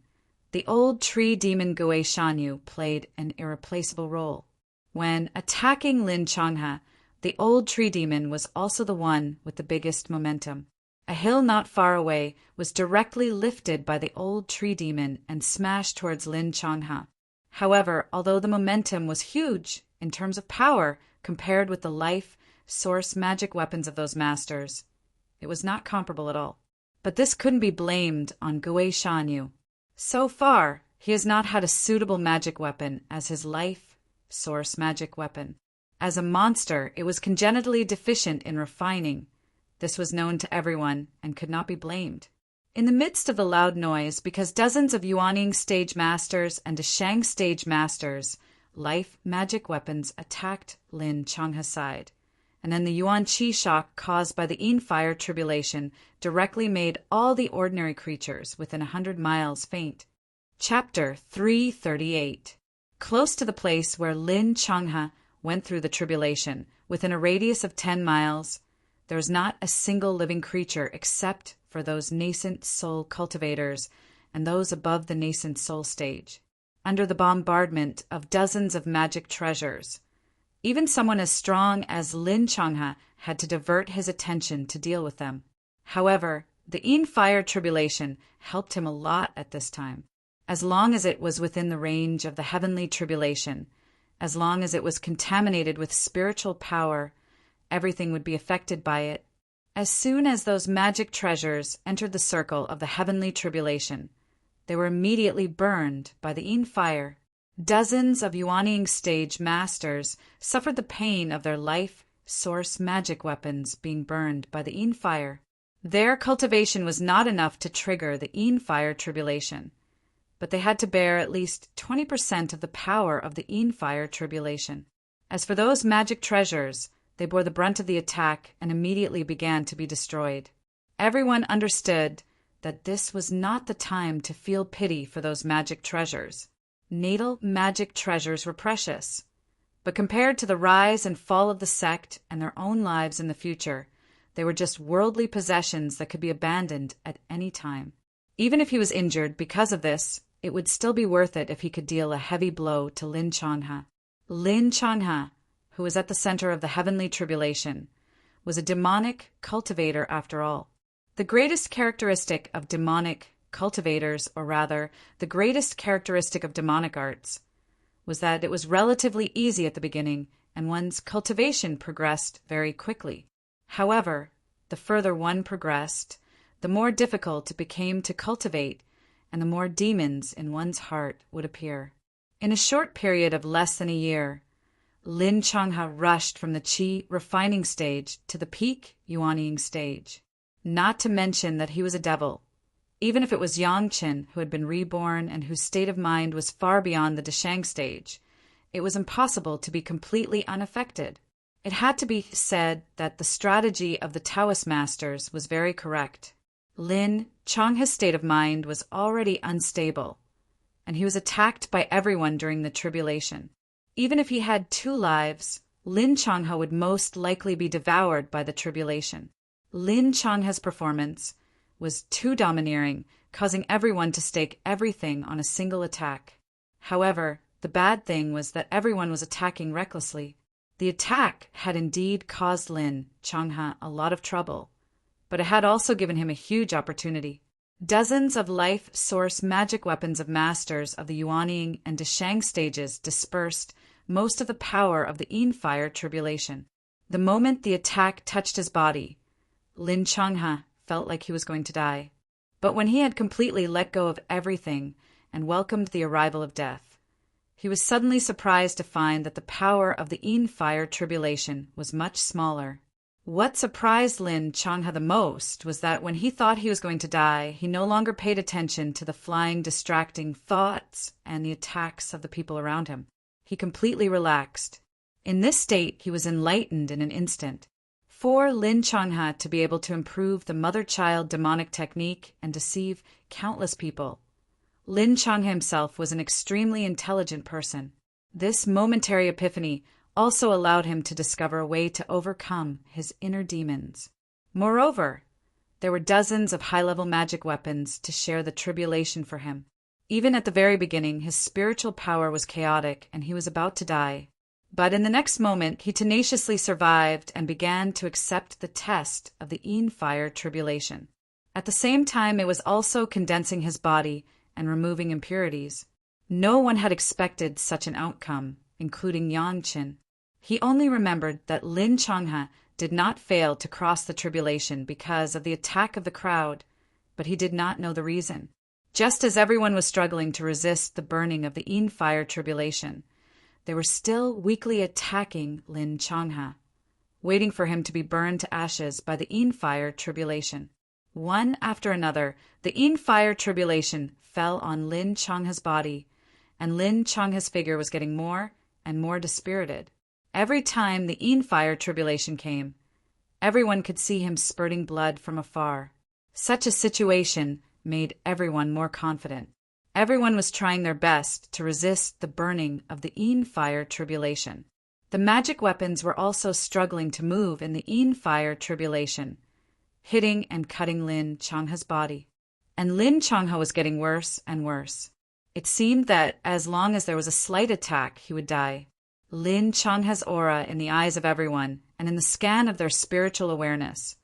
the old tree demon Gui Shanyu played an irreplaceable role. When attacking Lin Changhe, the old tree demon was also the one with the biggest momentum. A hill not far away was directly lifted by the old tree demon and smashed towards Lin Changhe. However, although the momentum was huge in terms of power compared with the life source magic weapons of those masters, it was not comparable at all. But this couldn't be blamed on Gui Shanyu. So far, he has not had a suitable magic weapon as his life source magic weapon. As a monster, it was congenitally deficient in refining. This was known to everyone and could not be blamed. In the midst of the loud noise, because dozens of Yuanying stage masters and Deshang stage masters, life magic weapons attacked Lin Changhe's side, and then the Yuan Qi shock caused by the Yin fire tribulation directly made all the ordinary creatures within 100 miles faint. Chapter 338. Close to the place where Lin Changhe went through the tribulation, within a radius of 10 miles, there was not a single living creature except for those nascent soul cultivators and those above the nascent soul stage. Under the bombardment of dozens of magic treasures, even someone as strong as Lin Changhe had to divert his attention to deal with them. However, the Yin fire tribulation helped him a lot at this time. As long as it was within the range of the heavenly tribulation, as long as it was contaminated with spiritual power, everything would be affected by it. As soon as those magic treasures entered the circle of the heavenly tribulation, they were immediately burned by the Yin fire. Dozens of Yuanying stage masters suffered the pain of their life source magic weapons being burned by the Yin fire. Their cultivation was not enough to trigger the Yin fire tribulation, but they had to bear at least 20% of the power of the Yin fire tribulation. As for those magic treasures, they bore the brunt of the attack and immediately began to be destroyed. Everyone understood that this was not the time to feel pity for those magic treasures. Natal magic treasures were precious, but compared to the rise and fall of the sect and their own lives in the future, they were just worldly possessions that could be abandoned at any time. Even if he was injured because of this, it would still be worth it if he could deal a heavy blow to Lin Changhe. Lin Changhe, who was at the center of the heavenly tribulation, was a demonic cultivator after all. The greatest characteristic of demonic cultivators, or rather, the greatest characteristic of demonic arts, was that it was relatively easy at the beginning and one's cultivation progressed very quickly. However, the further one progressed, the more difficult it became to cultivate and the more demons in one's heart would appear. In a short period of less than a year, Lin Changhe rushed from the Qi refining stage to the peak Yuanying stage. Not to mention that he was a devil. Even if it was Yangqin who had been reborn and whose state of mind was far beyond the Deshang stage, it was impossible to be completely unaffected. It had to be said that the strategy of the Taoist masters was very correct. Lin Changhe's state of mind was already unstable, and he was attacked by everyone during the tribulation. Even if he had 2 lives, Lin Changhe would most likely be devoured by the tribulation. Lin Changhe's performance was too domineering, causing everyone to stake everything on a single attack. However, The bad thing was that everyone was attacking recklessly. The attack had indeed caused Lin Changhe a lot of trouble, but it had also given him a huge opportunity. Dozens of life source magic weapons of masters of the Yuanying and Deshang stages dispersed most of the power of the Yin Fire Tribulation. The moment the attack touched his body, Lin Changhe felt like he was going to die. But when he had completely let go of everything and welcomed the arrival of death, he was suddenly surprised to find that the power of the Yin Fire Tribulation was much smaller. What surprised Lin Changhe the most was that when he thought he was going to die, he no longer paid attention to the flying, distracting thoughts and the attacks of the people around him. He completely relaxed. In this state, he was enlightened in an instant. For Lin Changhe to be able to improve the mother-child demonic technique and deceive countless people, Lin Changhe himself was an extremely intelligent person. This momentary epiphany also allowed him to discover a way to overcome his inner demons. Moreover, there were dozens of high-level magic weapons to share the tribulation for him. Even at the very beginning, his spiritual power was chaotic and he was about to die. But in the next moment, he tenaciously survived and began to accept the test of the Yin Fire Tribulation. At the same time, it was also condensing his body and removing impurities. No one had expected such an outcome, including Yan Qin. He only remembered that Lin Changhe did not fail to cross the tribulation because of the attack of the crowd, but he did not know the reason. Just as everyone was struggling to resist the burning of the Yin Fire Tribulation, they were still weakly attacking Lin Changhe, waiting for him to be burned to ashes by the Yin Fire Tribulation. One after another, the Yin Fire Tribulation fell on Lin Changhe's body, and Lin Changhe's figure was getting more and more dispirited. Every time the Yin Fire Tribulation came, everyone could see him spurting blood from afar. Such a situation made everyone more confident. Everyone was trying their best to resist the burning of the Yin Fire Tribulation. The magic weapons were also struggling to move in the Yin Fire Tribulation, hitting and cutting Lin Changhe's body. And Lin Changhe was getting worse and worse. It seemed that as long as there was a slight attack, he would die. Lin Changhe's aura in the eyes of everyone and in the scan of their spiritual awareness,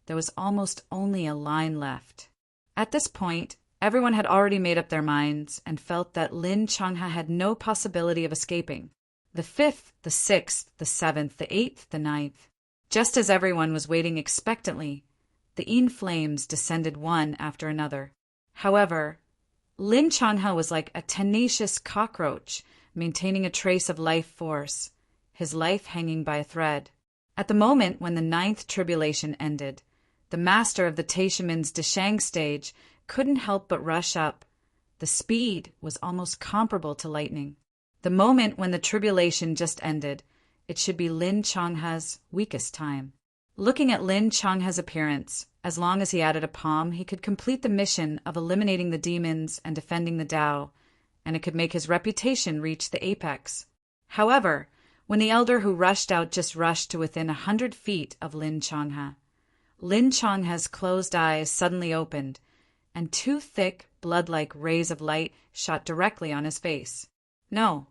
there was almost only a line left. At this point, everyone had already made up their minds and felt that Lin Changhe had no possibility of escaping. The 5th, the 6th, the 7th, the 8th, the 9th. Just as everyone was waiting expectantly, the Yin flames descended one after another. However, Lin Changhe was like a tenacious cockroach, maintaining a trace of life force, his life hanging by a thread. At the moment when the 9th tribulation ended, the master of the Taishimen's Deshang stage couldn't help but rush up. The speed was almost comparable to lightning. The moment when the tribulation just ended, it should be Lin Changhe's weakest time. Looking at Lin Changhe's appearance, as long as he added a palm, he could complete the mission of eliminating the demons and defending the Tao, and it could make his reputation reach the apex. However, when the elder who rushed out just rushed to within 100 feet of Lin Changhe's closed eyes suddenly opened, and 2 thick, blood-like rays of light shot directly on his face. No.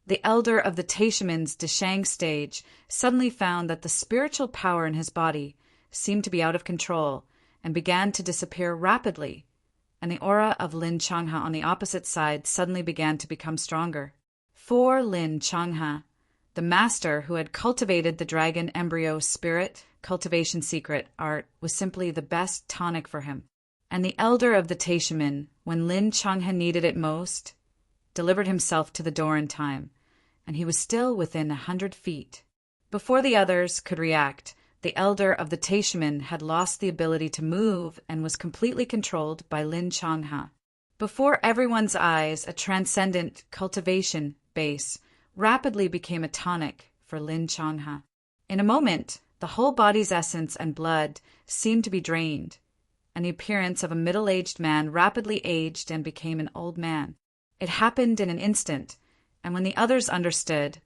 The elder of the Taishimen's Deshang stage suddenly found that the spiritual power in his body seemed to be out of control and began to disappear rapidly, and the aura of Lin Changhe on the opposite side suddenly began to become stronger. For Lin Changhe, the master who had cultivated the dragon embryo spirit cultivation secret art was simply the best tonic for him. And the elder of the Taishimen, when Lin Changhe needed it most, delivered himself to the door in time, and he was still within 100 feet. Before the others could react, the elder of the Taishimen had lost the ability to move and was completely controlled by Lin Changhe. Before everyone's eyes, a transcendent cultivation base rapidly became a tonic for Lin Changhe. In a moment, the whole body's essence and blood seemed to be drained, and the appearance of a middle-aged man rapidly aged and became an old man. It happened in an instant, and when the others understood,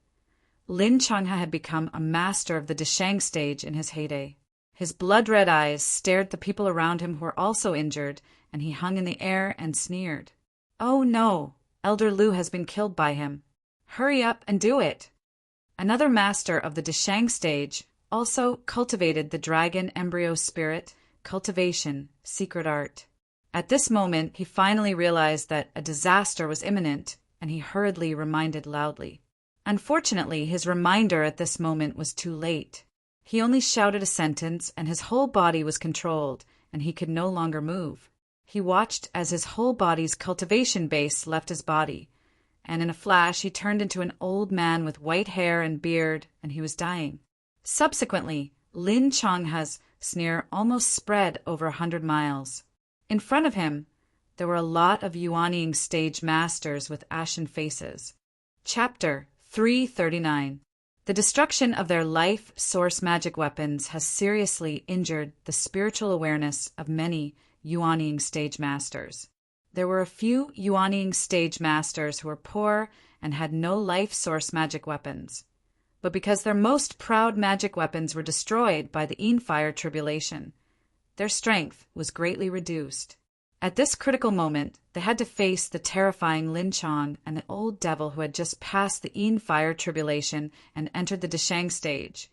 Lin Changhe had become a master of the Deshang stage in his heyday. His blood-red eyes stared the people around him who were also injured, and he hung in the air and sneered. "Oh no, Elder Lu has been killed by him. Hurry up and do it." Another master of the Deshang stage also cultivated the dragon embryo spirit, cultivation, secret art. At this moment, he finally realized that a disaster was imminent, and he hurriedly reminded loudly. Unfortunately, his reminder at this moment was too late. He only shouted a sentence, and his whole body was controlled, and he could no longer move. He watched as his whole body's cultivation base left his body, and in a flash he turned into an old man with white hair and beard, and he was dying. Subsequently, Lin Changha's sneer almost spread over 100 miles. In front of him, there were a lot of Yuanying stage masters with ashen faces. Chapter 339. The destruction of their life source magic weapons has seriously injured the spiritual awareness of many Yuanying stage masters. There were a few Yuanying stage masters who were poor and had no life source magic weapons. But because their most proud magic weapons were destroyed by the Fire tribulation, their strength was greatly reduced. At this critical moment, they had to face the terrifying Lin Chang and the old devil who had just passed the Fire tribulation and entered the Deshang stage.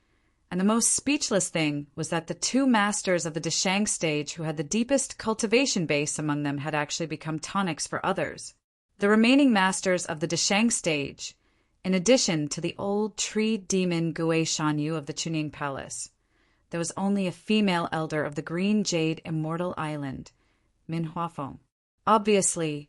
And the most speechless thing was that the two masters of the Deshang stage who had the deepest cultivation base among them had actually become tonics for others. The remaining masters of the Deshang stage, in addition to the old tree demon Gui Shanyu of the Chuning Palace, there was only a female elder of the Green Jade Immortal Island, Min Huafeng. Obviously,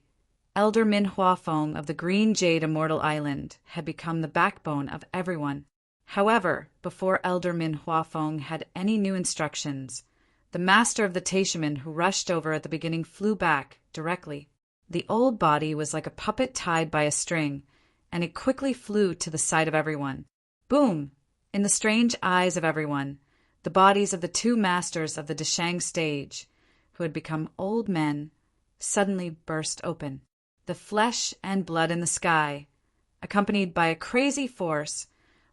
Elder Min Huafeng of the Green Jade Immortal Island had become the backbone of everyone. However, before Elder Min Huafeng had any new instructions, the master of the Taishaman who rushed over at the beginning flew back directly. The old body was like a puppet tied by a string, and it quickly flew to the sight of everyone. Boom! In the strange eyes of everyone, the bodies of the two masters of the Deshang stage, who had become old men, suddenly burst open. The flesh and blood in the sky, accompanied by a crazy force,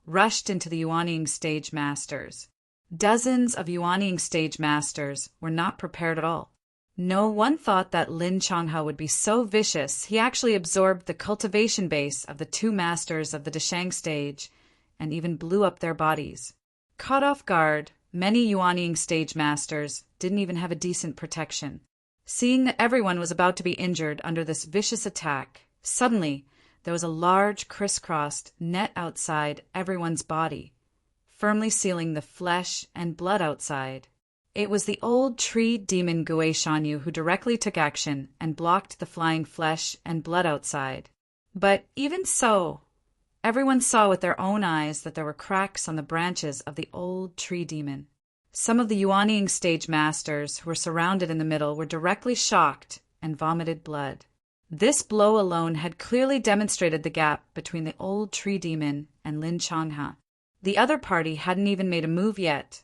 rushed into the Yuanying stage masters. Dozens of Yuanying stage masters were not prepared at all. No one thought that Lin Changha would be so vicious. He actually absorbed the cultivation base of the two masters of the Deshang stage and even blew up their bodies. Caught off guard, many Yuanying stage masters didn't even have a decent protection. Seeing that everyone was about to be injured under this vicious attack, suddenly there was a large crisscrossed net outside everyone's body, firmly sealing the flesh and blood outside. It was the old tree demon Gui Shanyu who directly took action and blocked the flying flesh and blood outside. But even so, everyone saw with their own eyes that there were cracks on the branches of the old tree demon. Some of the Yuanying stage masters who were surrounded in the middle were directly shocked and vomited blood. This blow alone had clearly demonstrated the gap between the old tree demon and Lin Changha. The other party hadn't even made a move yet,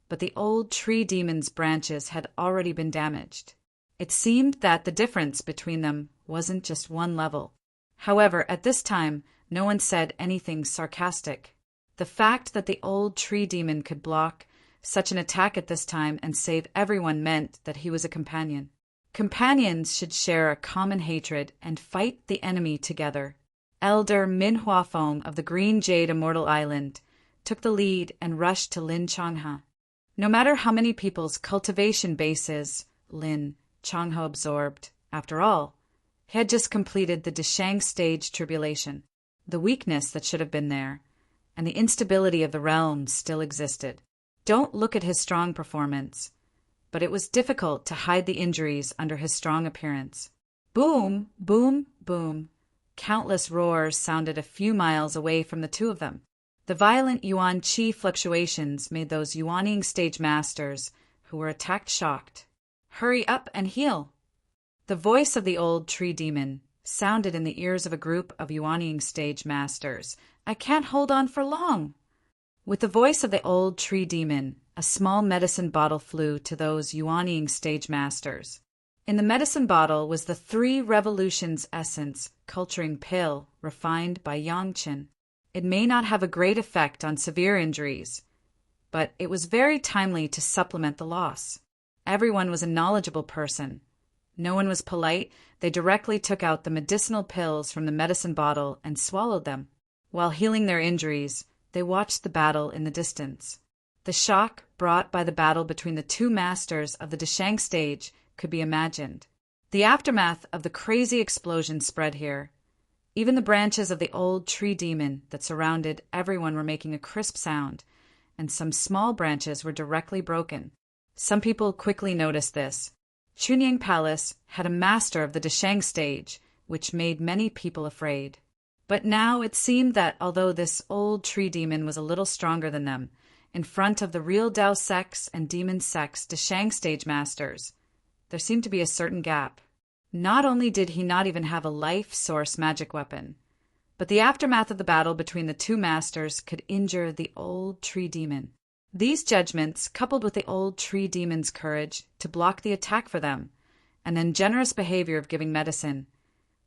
but the old tree demon's branches had already been damaged. It seemed that the difference between them wasn't just one level. However, at this time, no one said anything sarcastic. The fact that the old tree demon could block such an attack at this time and save everyone meant that he was a companion. Companions should share a common hatred and fight the enemy together. Elder Min Huafeng of the Green Jade Immortal Island took the lead and rushed to Lin Changha. No matter how many people's cultivation bases Lin Changha absorbed, after all, he had just completed the Deshang stage tribulation. The weakness that should have been there, and the instability of the realm still existed. Don't look at his strong performance, but it was difficult to hide the injuries under his strong appearance. Boom, boom, boom. Countless roars sounded a few miles away from the two of them. The violent Yuan Qi fluctuations made those Yuanying stage masters who were attacked shocked. Hurry up and heal. The voice of the old tree demon sounded in the ears of a group of Yuanying stage masters. I can't hold on for long. With the voice of the old tree demon, a small medicine bottle flew to those Yuanying stage masters. In the medicine bottle was the 3 Revolutions essence culturing pill refined by Yangqin. It may not have a great effect on severe injuries, but it was very timely to supplement the loss. Everyone was a knowledgeable person, No one was polite. They directly took out the medicinal pills from the medicine bottle and swallowed them. While healing their injuries, they watched the battle in the distance. The shock brought by the battle between the two masters of the Deshang stage could be imagined. The aftermath of the crazy explosion spread here. Even the branches of the old tree demon that surrounded everyone were making a crisp sound, and some small branches were directly broken. Some people quickly noticed this. Chunyang Palace had a master of the Deshang stage, which made many people afraid. But now it seemed that although this old tree demon was a little stronger than them, in front of the real Dao Sex and Demon Sex Deshang stage masters, there seemed to be a certain gap. Not only did he not even have a life source magic weapon, but the aftermath of the battle between the two masters could injure the old tree demon. These judgments, coupled with the old tree demon's courage to block the attack for them, and then generous behavior of giving medicine,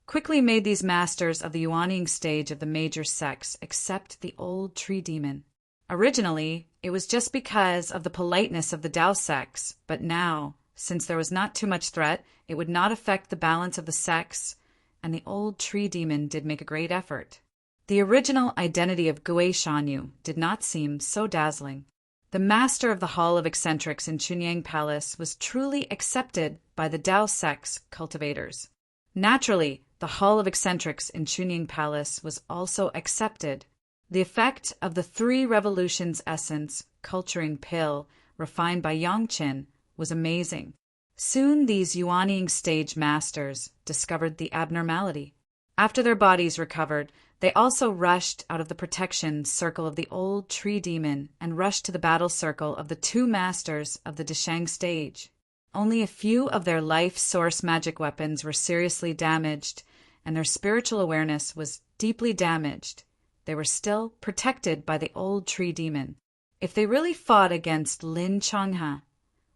quickly made these masters of the Yuanying stage of the major sex accept the old tree demon. Originally, it was just because of the politeness of the Dao sex, but now, since there was not too much threat, it would not affect the balance of the sex, and the old tree demon did make a great effort. The original identity of Gui Shanyu did not seem so dazzling. The master of the Hall of Eccentrics in Chunyang Palace was truly accepted by the Dao sex cultivators. Naturally, the Hall of Eccentrics in Chunyang Palace was also accepted. The effect of the Three Revolutions essence culturing pill refined by Yangqin was amazing. Soon these Yuanying stage masters discovered the abnormality. After their bodies recovered, they also rushed out of the protection circle of the old tree demon and rushed to the battle circle of the two masters of the Deshang stage. Only a few of their life source magic weapons were seriously damaged, and their spiritual awareness was deeply damaged. They were still protected by the old tree demon. If they really fought against Lin Changha,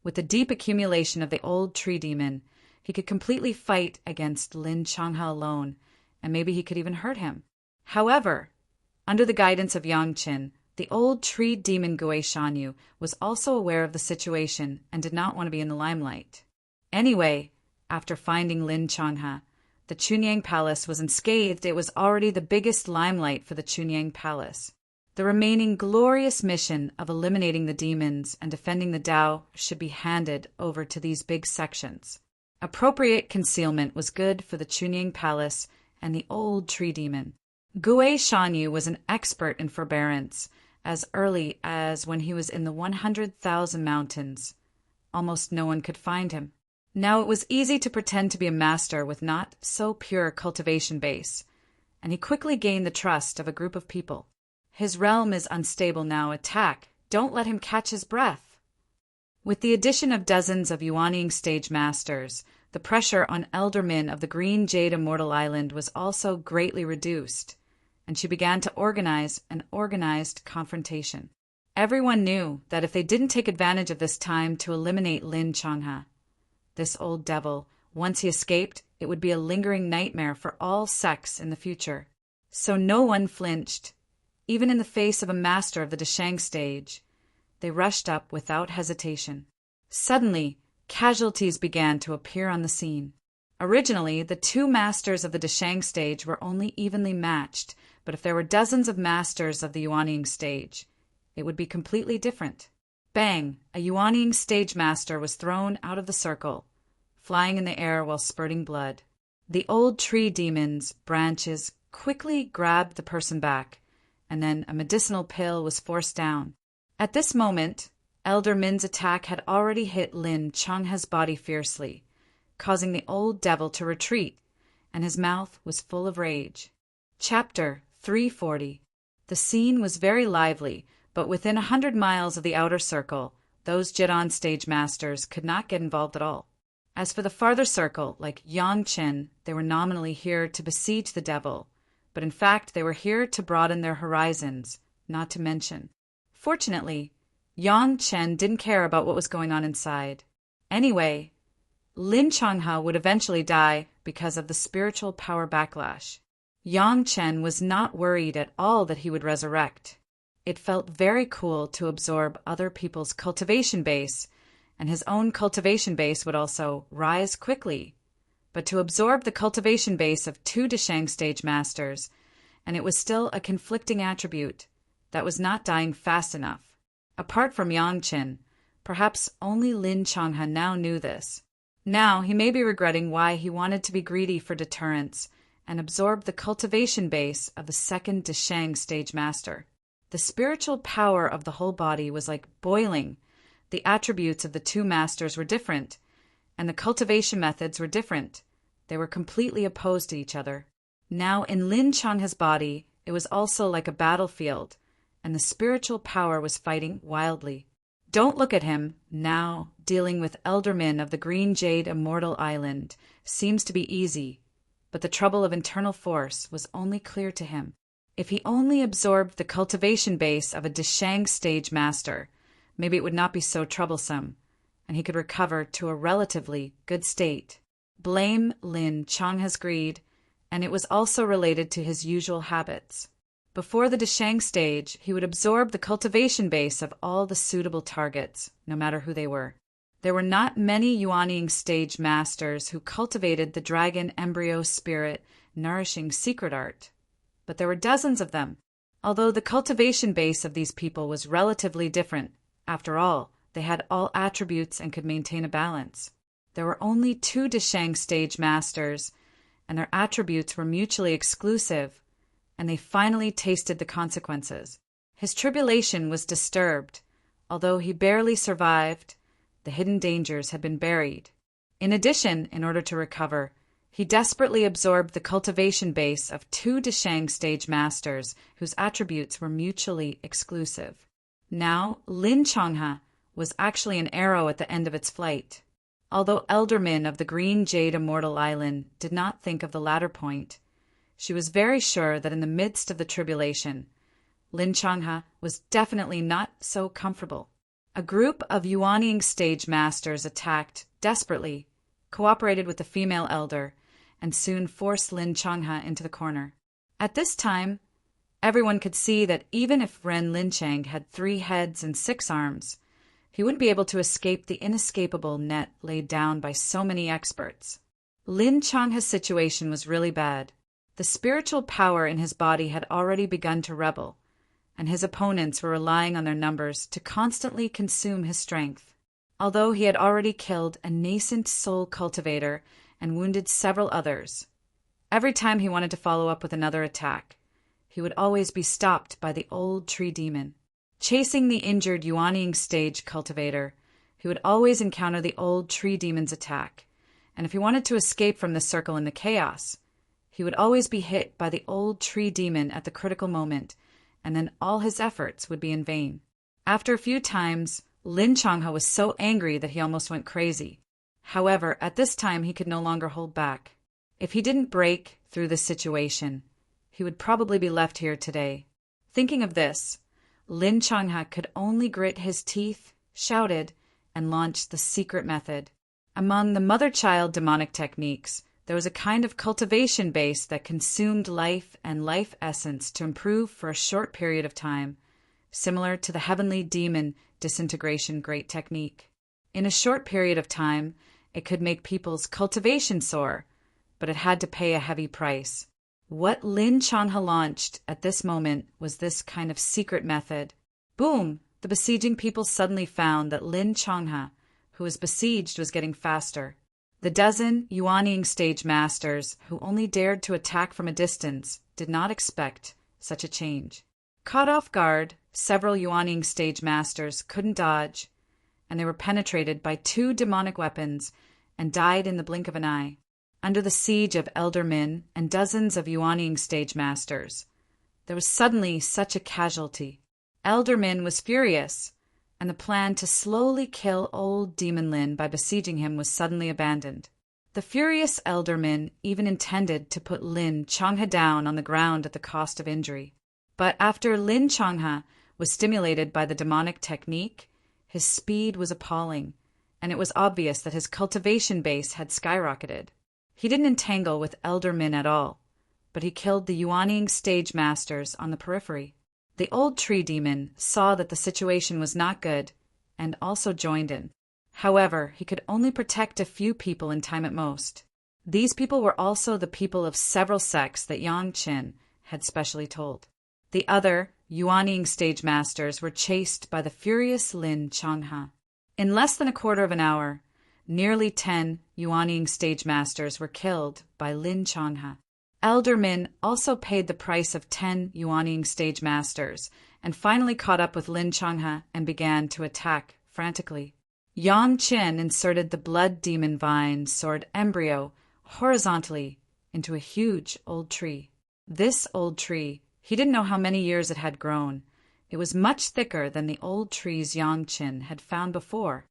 with the deep accumulation of the old tree demon, he could completely fight against Lin Changha alone, and maybe he could even hurt him. However, under the guidance of Yangqin, the old tree demon Gui Shanyu was also aware of the situation and did not want to be in the limelight. Anyway, after finding Lin Changha, the Chunyang Palace was unscathed. It was already the biggest limelight for the Chunyang Palace. The remaining glorious mission of eliminating the demons and defending the Dao should be handed over to these big sections. Appropriate concealment was good for the Chunyang Palace and the old tree demon. Gui Shanyu was an expert in forbearance as early as when he was in the 100,000 mountains. Almost no one could find him. Now it was easy to pretend to be a master with not so pure cultivation base, and he quickly gained the trust of a group of people. His realm is unstable now. Attack. Don't let him catch his breath. With the addition of dozens of Yuanying stage masters, the pressure on Elder Min of the Green Jade Immortal Island was also greatly reduced, and she began to organize an organized confrontation. Everyone knew that if they didn't take advantage of this time to eliminate Lin Changha, this old devil, once he escaped, it would be a lingering nightmare for all sects in the future. So no one flinched. Even in the face of a master of the Deshang stage, they rushed up without hesitation. Suddenly, casualties began to appear on the scene. Originally, the two masters of the Deshang stage were only evenly matched, but if there were dozens of masters of the Yuanying stage, it would be completely different. Bang! A Yuanying stage master was thrown out of the circle, flying in the air while spurting blood. The old tree demon's branches quickly grabbed the person back, and then a medicinal pill was forced down. At this moment, Elder Min's attack had already hit Lin Changha's body fiercely, causing the old devil to retreat, and his mouth was full of rage. Chapter 340. The scene was very lively, but within 100 miles of the outer circle, those Jidan stage masters could not get involved at all. As for the farther circle, like Yangqin, they were nominally here to besiege the devil, but in fact they were here to broaden their horizons, not to mention. Fortunately, Yangqin didn't care about what was going on inside. Anyway, Lin Changha would eventually die because of the spiritual power backlash. Yangqin was not worried at all that he would resurrect. It felt very cool to absorb other people's cultivation base, and his own cultivation base would also rise quickly but to absorb the cultivation base of two Deshang stage masters, and it was still a conflicting attribute that was not dying fast enough. Apart from Yangqin, perhaps only Lin Changhe now knew this. Now he may be regretting why he wanted to be greedy for deterrence and absorb the cultivation base of the second Deshang stage master. The spiritual power of the whole body was like boiling. The attributes of the two masters were different, and the cultivation methods were different. They were completely opposed to each other. Now in Lin Changhe's body, it was also like a battlefield, and the spiritual power was fighting wildly. Don't look at him, now, dealing with Elderman of the Green Jade Immortal Island seems to be easy, but the trouble of internal force was only clear to him. If he only absorbed the cultivation base of a Deshang stage master, maybe it would not be so troublesome, and he could recover to a relatively good state. Blame Lin Changhe's greed, and it was also related to his usual habits. Before the Deshang stage, he would absorb the cultivation base of all the suitable targets, no matter who they were. There were not many Yuanying stage masters who cultivated the dragon embryo spirit nourishing secret art, but there were dozens of them. Although the cultivation base of these people was relatively different, after all, they had all attributes and could maintain a balance. There were only two Deshang stage masters, and their attributes were mutually exclusive, and they finally tasted the consequences. His tribulation was disturbed. Although he barely survived, the hidden dangers had been buried. In addition, in order to recover, he desperately absorbed the cultivation base of two Deshang stage masters whose attributes were mutually exclusive. Now, Lin Changhe was actually an arrow at the end of its flight. Although Elderman of the Green Jade Immortal Island did not think of the latter point, she was very sure that in the midst of the tribulation, Lin Changhe was definitely not so comfortable. A group of Yuanying stage masters attacked desperately, cooperated with the female elder, and soon forced Lin Changhe into the corner. At this time, everyone could see that even if Ren Linchang had 3 heads and 6 arms, he wouldn't be able to escape the inescapable net laid down by so many experts. Lin Changhe's situation was really bad. The spiritual power in his body had already begun to rebel, and his opponents were relying on their numbers to constantly consume his strength. Although he had already killed a nascent soul cultivator and wounded several others, every time he wanted to follow up with another attack, he would always be stopped by the old tree demon. Chasing the injured Yuanying stage cultivator, he would always encounter the old tree demon's attack, and if he wanted to escape from the circle in the chaos, he would always be hit by the old tree demon at the critical moment, and then all his efforts would be in vain. After a few times, Lin Changhe was so angry that he almost went crazy. However, at this time he could no longer hold back. If he didn't break through this situation, he would probably be left here today. Thinking of this, Lin Changhe could only grit his teeth, shouted, and launched the secret method. Among the mother-child demonic techniques, there was a kind of cultivation base that consumed life and life essence to improve for a short period of time, similar to the heavenly demon disintegration great technique. In a short period of time, it could make people's cultivation soar, but it had to pay a heavy price. What Lin Changhe launched at this moment was this kind of secret method. Boom! The besieging people suddenly found that Lin Changhe, who was besieged, was getting faster. The dozen Yuanying stage masters who only dared to attack from a distance did not expect such a change. Caught off guard, several Yuanying stage masters couldn't dodge, and they were penetrated by 2 demonic weapons and died in the blink of an eye. Under the siege of Elder Min and dozens of Yuanying stage masters, there was suddenly such a casualty. Elder Min was furious, and the plan to slowly kill old Demon Lin by besieging him was suddenly abandoned. The furious Elder Min even intended to put Lin Changhe down on the ground at the cost of injury. But after Lin Changhe was stimulated by the demonic technique, his speed was appalling, and it was obvious that his cultivation base had skyrocketed. He didn't entangle with Elder Min at all, but he killed the Yuanying stage masters on the periphery. The old tree demon saw that the situation was not good and also joined in. However, he could only protect a few people in time at most. These people were also the people of several sects that Yang Qin had specially told. The other, Yuanying stage masters, were chased by the furious Lin Changhe. In less than a quarter of an hour, nearly 10 Yuanying stage masters were killed by Lin Changhe. Elder Min also paid the price of 10 Yuanying stage masters and finally caught up with Lin Changhe and began to attack frantically. Yang Qin inserted the blood demon vine sword embryo horizontally into a huge old tree. This old tree, he didn't know how many years it had grown. It was much thicker than the old trees Yang Qin had found before.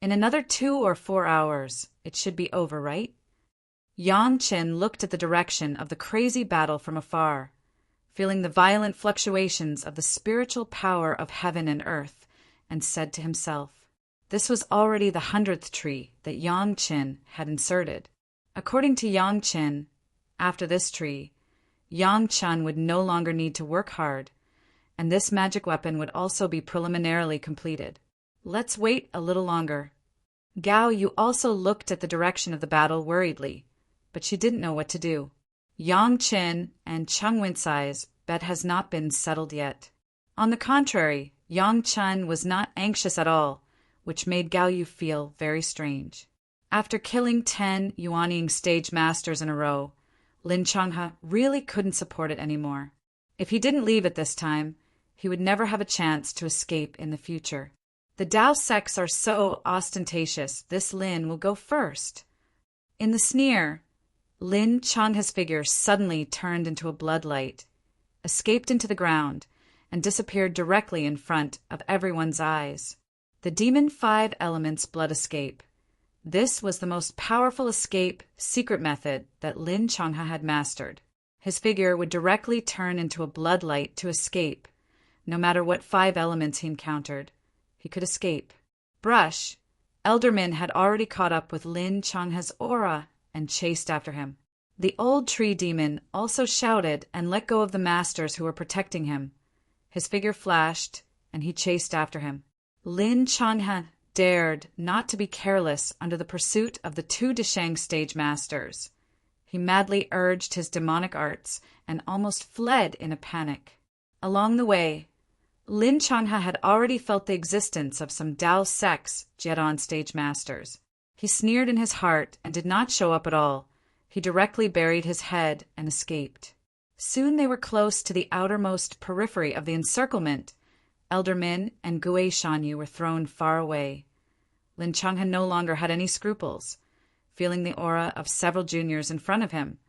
In another 2 or 4 hours, it should be over, right? Yang Qin looked at the direction of the crazy battle from afar, feeling the violent fluctuations of the spiritual power of heaven and earth, and said to himself, this was already the 100th tree that Yang Qin had inserted. According to Yang Qin, after this tree, Yang Qin would no longer need to work hard, and this magic weapon would also be preliminarily completed. Let's wait a little longer. Gao Yu also looked at the direction of the battle worriedly, but she didn't know what to do. Yang Qin and Cheng Wincai's bet has not been settled yet. On the contrary, Yang Qin was not anxious at all, which made Gao Yu feel very strange. After killing 10 Yuanying stage masters in a row, Lin Changhe really couldn't support it anymore. If he didn't leave at this time, he would never have a chance to escape in the future. The Dao sects are so ostentatious, this Lin will go first. In the sneer, Lin Changhe's figure suddenly turned into a bloodlight, escaped into the ground, and disappeared directly in front of everyone's eyes. The Demon 5 Elements blood escape. This was the most powerful escape secret method that Lin Changhe had mastered. His figure would directly turn into a bloodlight to escape, no matter what 5 elements he encountered. He could escape. Brush, Elder Min had already caught up with Lin Changhe's aura and chased after him. The old tree demon also shouted and let go of the masters who were protecting him. His figure flashed, and he chased after him. Lin Changhe dared not to be careless under the pursuit of the 2 Desheng stage masters. He madly urged his demonic arts and almost fled in a panic. Along the way, Lin Changhe had already felt the existence of some Dao sects Jian stage masters. He sneered in his heart and did not show up at all. He directly buried his head and escaped. Soon they were close to the outermost periphery of the encirclement. Elder Min and Gui Shanyu were thrown far away. Lin Changhe no longer had any scruples. Feeling the aura of several juniors in front of him,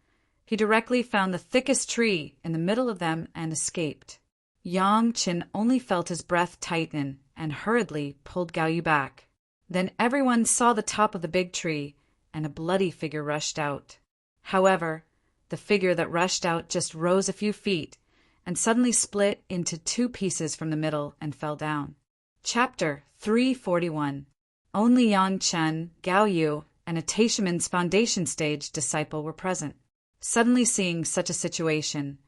he directly found the thickest tree in the middle of them and escaped. Yang Qin only felt his breath tighten and hurriedly pulled Gao Yu back. Then everyone saw the top of the big tree, and a bloody figure rushed out. However, the figure that rushed out just rose a few feet and suddenly split into 2 pieces from the middle and fell down. Chapter 341. Only Yang Qin, Gao Yu, and a Taishaman's foundation stage disciple were present. Suddenly seeing such a situation,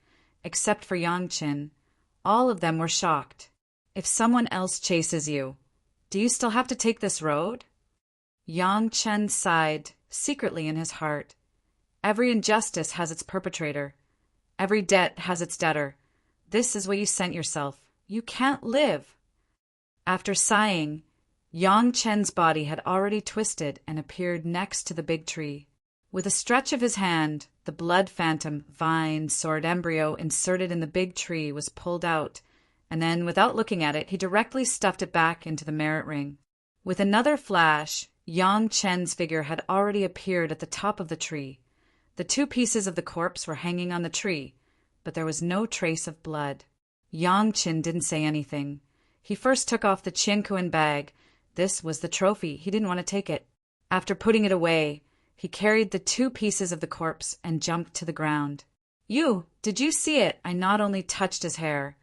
except for Yang Qin, all of them were shocked. If someone else chases you, do you still have to take this road? Yang Qin sighed secretly in his heart. Every injustice has its perpetrator. Every debt has its debtor. This is what you sent yourself. You can't live. After sighing, Yang Qin's body had already twisted and appeared next to the big tree. With a stretch of his hand, the blood phantom vine sword embryo inserted in the big tree was pulled out, and then, without looking at it, he directly stuffed it back into the merit ring. With another flash, Yang Qin's figure had already appeared at the top of the tree. The 2 pieces of the corpse were hanging on the tree, but there was no trace of blood. Yang Qin didn't say anything. He first took off the Qinkuan bag. This was the trophy. He didn't want to take it. After putting it away, he carried the 2 pieces of the corpse and jumped to the ground. You, did you see it? I not only touched his hair,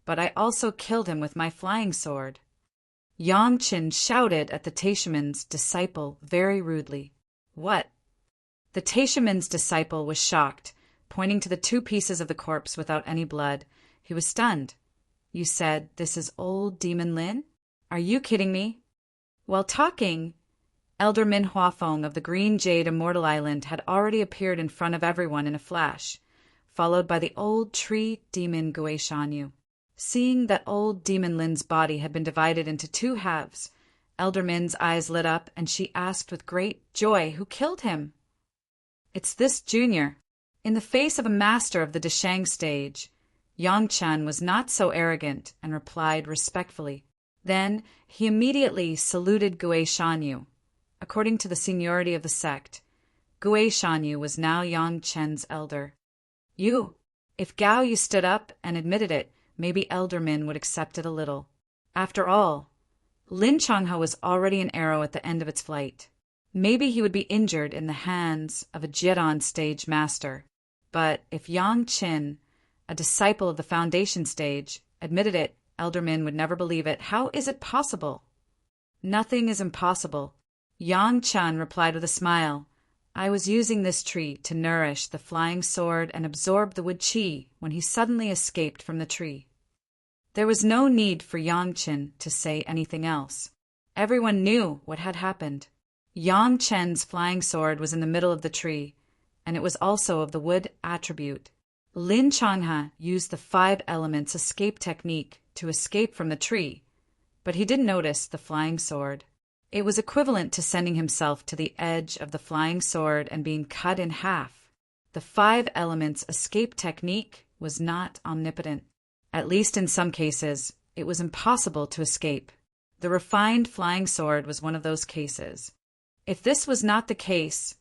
but I also killed him with my flying sword. Yang Qin shouted at the Taishaman's disciple very rudely. What? The Taishaman's disciple was shocked, pointing to the 2 pieces of the corpse without any blood. He was stunned. You said this is old Demon Lin? Are you kidding me? While talking, Elder Min Huafeng of the Green Jade Immortal Island had already appeared in front of everyone in a flash, followed by the old tree demon Gui Shanyu. Seeing that old demon Lin's body had been divided into two halves, Elder Min's eyes lit up and she asked with great joy, "Who killed him?" "It's this junior." In the face of a master of the Deshang stage, Yang Chen was not so arrogant and replied respectfully. Then he immediately saluted Gui Shanyu. According to the seniority of the sect, Gui Shanyu was now Yang Chen's elder. If Gao Yu stood up and admitted it, maybe Elder Min would accept it a little. After all, Lin Changhe was already an arrow at the end of its flight. Maybe he would be injured in the hands of a Jiran stage master. But if Yang Qin, a disciple of the foundation stage, admitted it, Elder Min would never believe it. How is it possible? Nothing is impossible. Yang Chen replied with a smile. I was using this tree to nourish the flying sword and absorb the wood qi when he suddenly escaped from the tree. There was no need for Yang Chen to say anything else. Everyone knew what had happened. Yang Chen's flying sword was in the middle of the tree, and it was also of the wood attribute. Lin Changhe used the 5 elements escape technique to escape from the tree, but he didn't notice the flying sword. It was equivalent to sending himself to the edge of the flying sword and being cut in half. The 5 elements escape technique was not omnipotent. At least in some cases, it was impossible to escape. The refined flying sword was one of those cases. If this was not the case,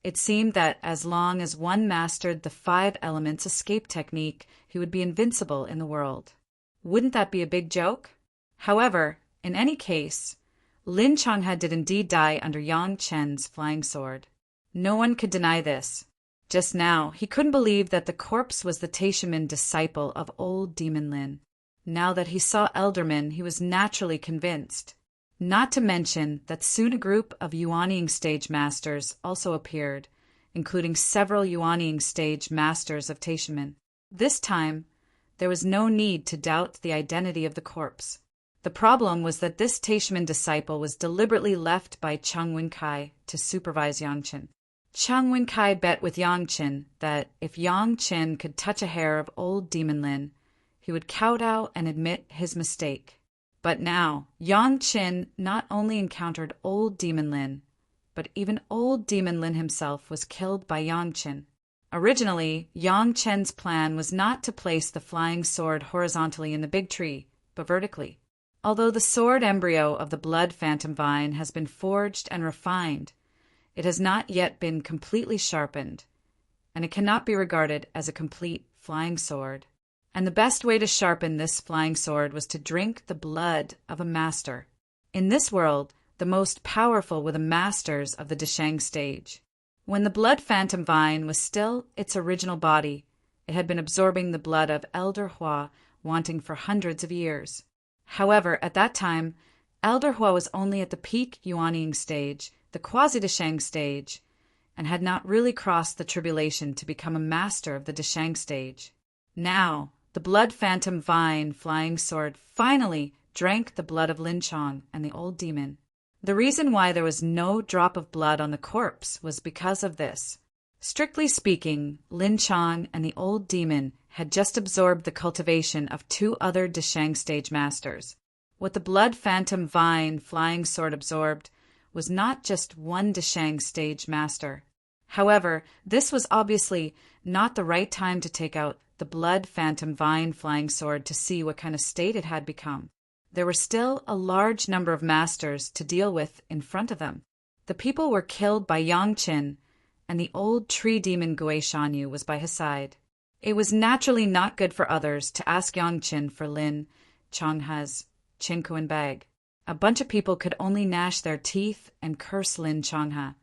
it seemed that as long as one mastered the 5 elements escape technique, he would be invincible in the world. Wouldn't that be a big joke? However, in any case, Lin Changhe did indeed die under Yang Chen's flying sword. No one could deny this. Just now, he couldn't believe that the corpse was the Taishimin disciple of old Demon Lin. Now that he saw Elder Min, he was naturally convinced. Not to mention that soon a group of Yuanying stage masters also appeared, including several Yuanying stage masters of Taishimin. This time, there was no need to doubt the identity of the corpse. The problem was that this Taishimin disciple was deliberately left by Cheng Wenkai to supervise Yang Chen. Cheng Wenkai bet with Yang Chen that if Yang Chen could touch a hair of old Demon Lin, he would kowtow and admit his mistake. But now, Yang Chen not only encountered old Demon Lin, but even old Demon Lin himself was killed by Yang Chen. Originally, Yang Chen's plan was not to place the flying sword horizontally in the big tree, but vertically. Although the sword embryo of the blood phantom vine has been forged and refined, it has not yet been completely sharpened, and it cannot be regarded as a complete flying sword. And the best way to sharpen this flying sword was to drink the blood of a master. In this world, the most powerful were the masters of the Deshang stage. When the blood phantom vine was still its original body, it had been absorbing the blood of Elder Hua, wanting for hundreds of years. However, at that time, Elder Hua was only at the peak Yuanying stage, the quasi-Deshang stage, and had not really crossed the tribulation to become a master of the Deshang stage. Now, the blood phantom vine flying sword finally drank the blood of Lin Chang and the old demon. The reason why there was no drop of blood on the corpse was because of this. Strictly speaking, Lin Chang and the old demon had just absorbed the cultivation of 2 other Deshang stage masters. What the blood phantom vine flying sword absorbed was not just one Deshang stage master. However, this was obviously not the right time to take out the blood phantom vine flying sword to see what kind of state it had become. There were still a large number of masters to deal with in front of them. The people were killed by Yang Chen, and the old tree demon Gui Shanyu was by his side. It was naturally not good for others to ask Yang Chen for Lin Changhe's Qinkuan bag. A bunch of people could only gnash their teeth and curse Lin Changhe,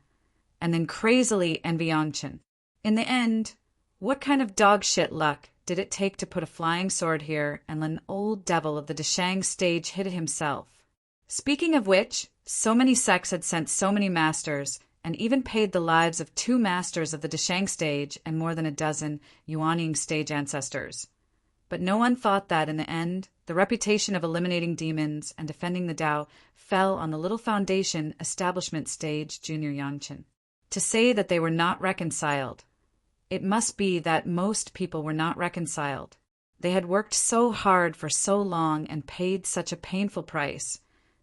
and then crazily envy Yang Chen. In the end, what kind of dog shit luck did it take to put a flying sword here and let an old devil of the Deshang stage hit it himself? Speaking of which, so many sects had sent so many masters, and even paid the lives of 2 masters of the Deshang stage and more than a dozen Yuanying stage ancestors. But no one thought that, in the end, The reputation of eliminating demons and defending the Tao fell on the little foundation establishment stage junior Yangchen. To say that they were not reconciled, it must be that most people were not reconciled. They had worked so hard for so long and paid such a painful price,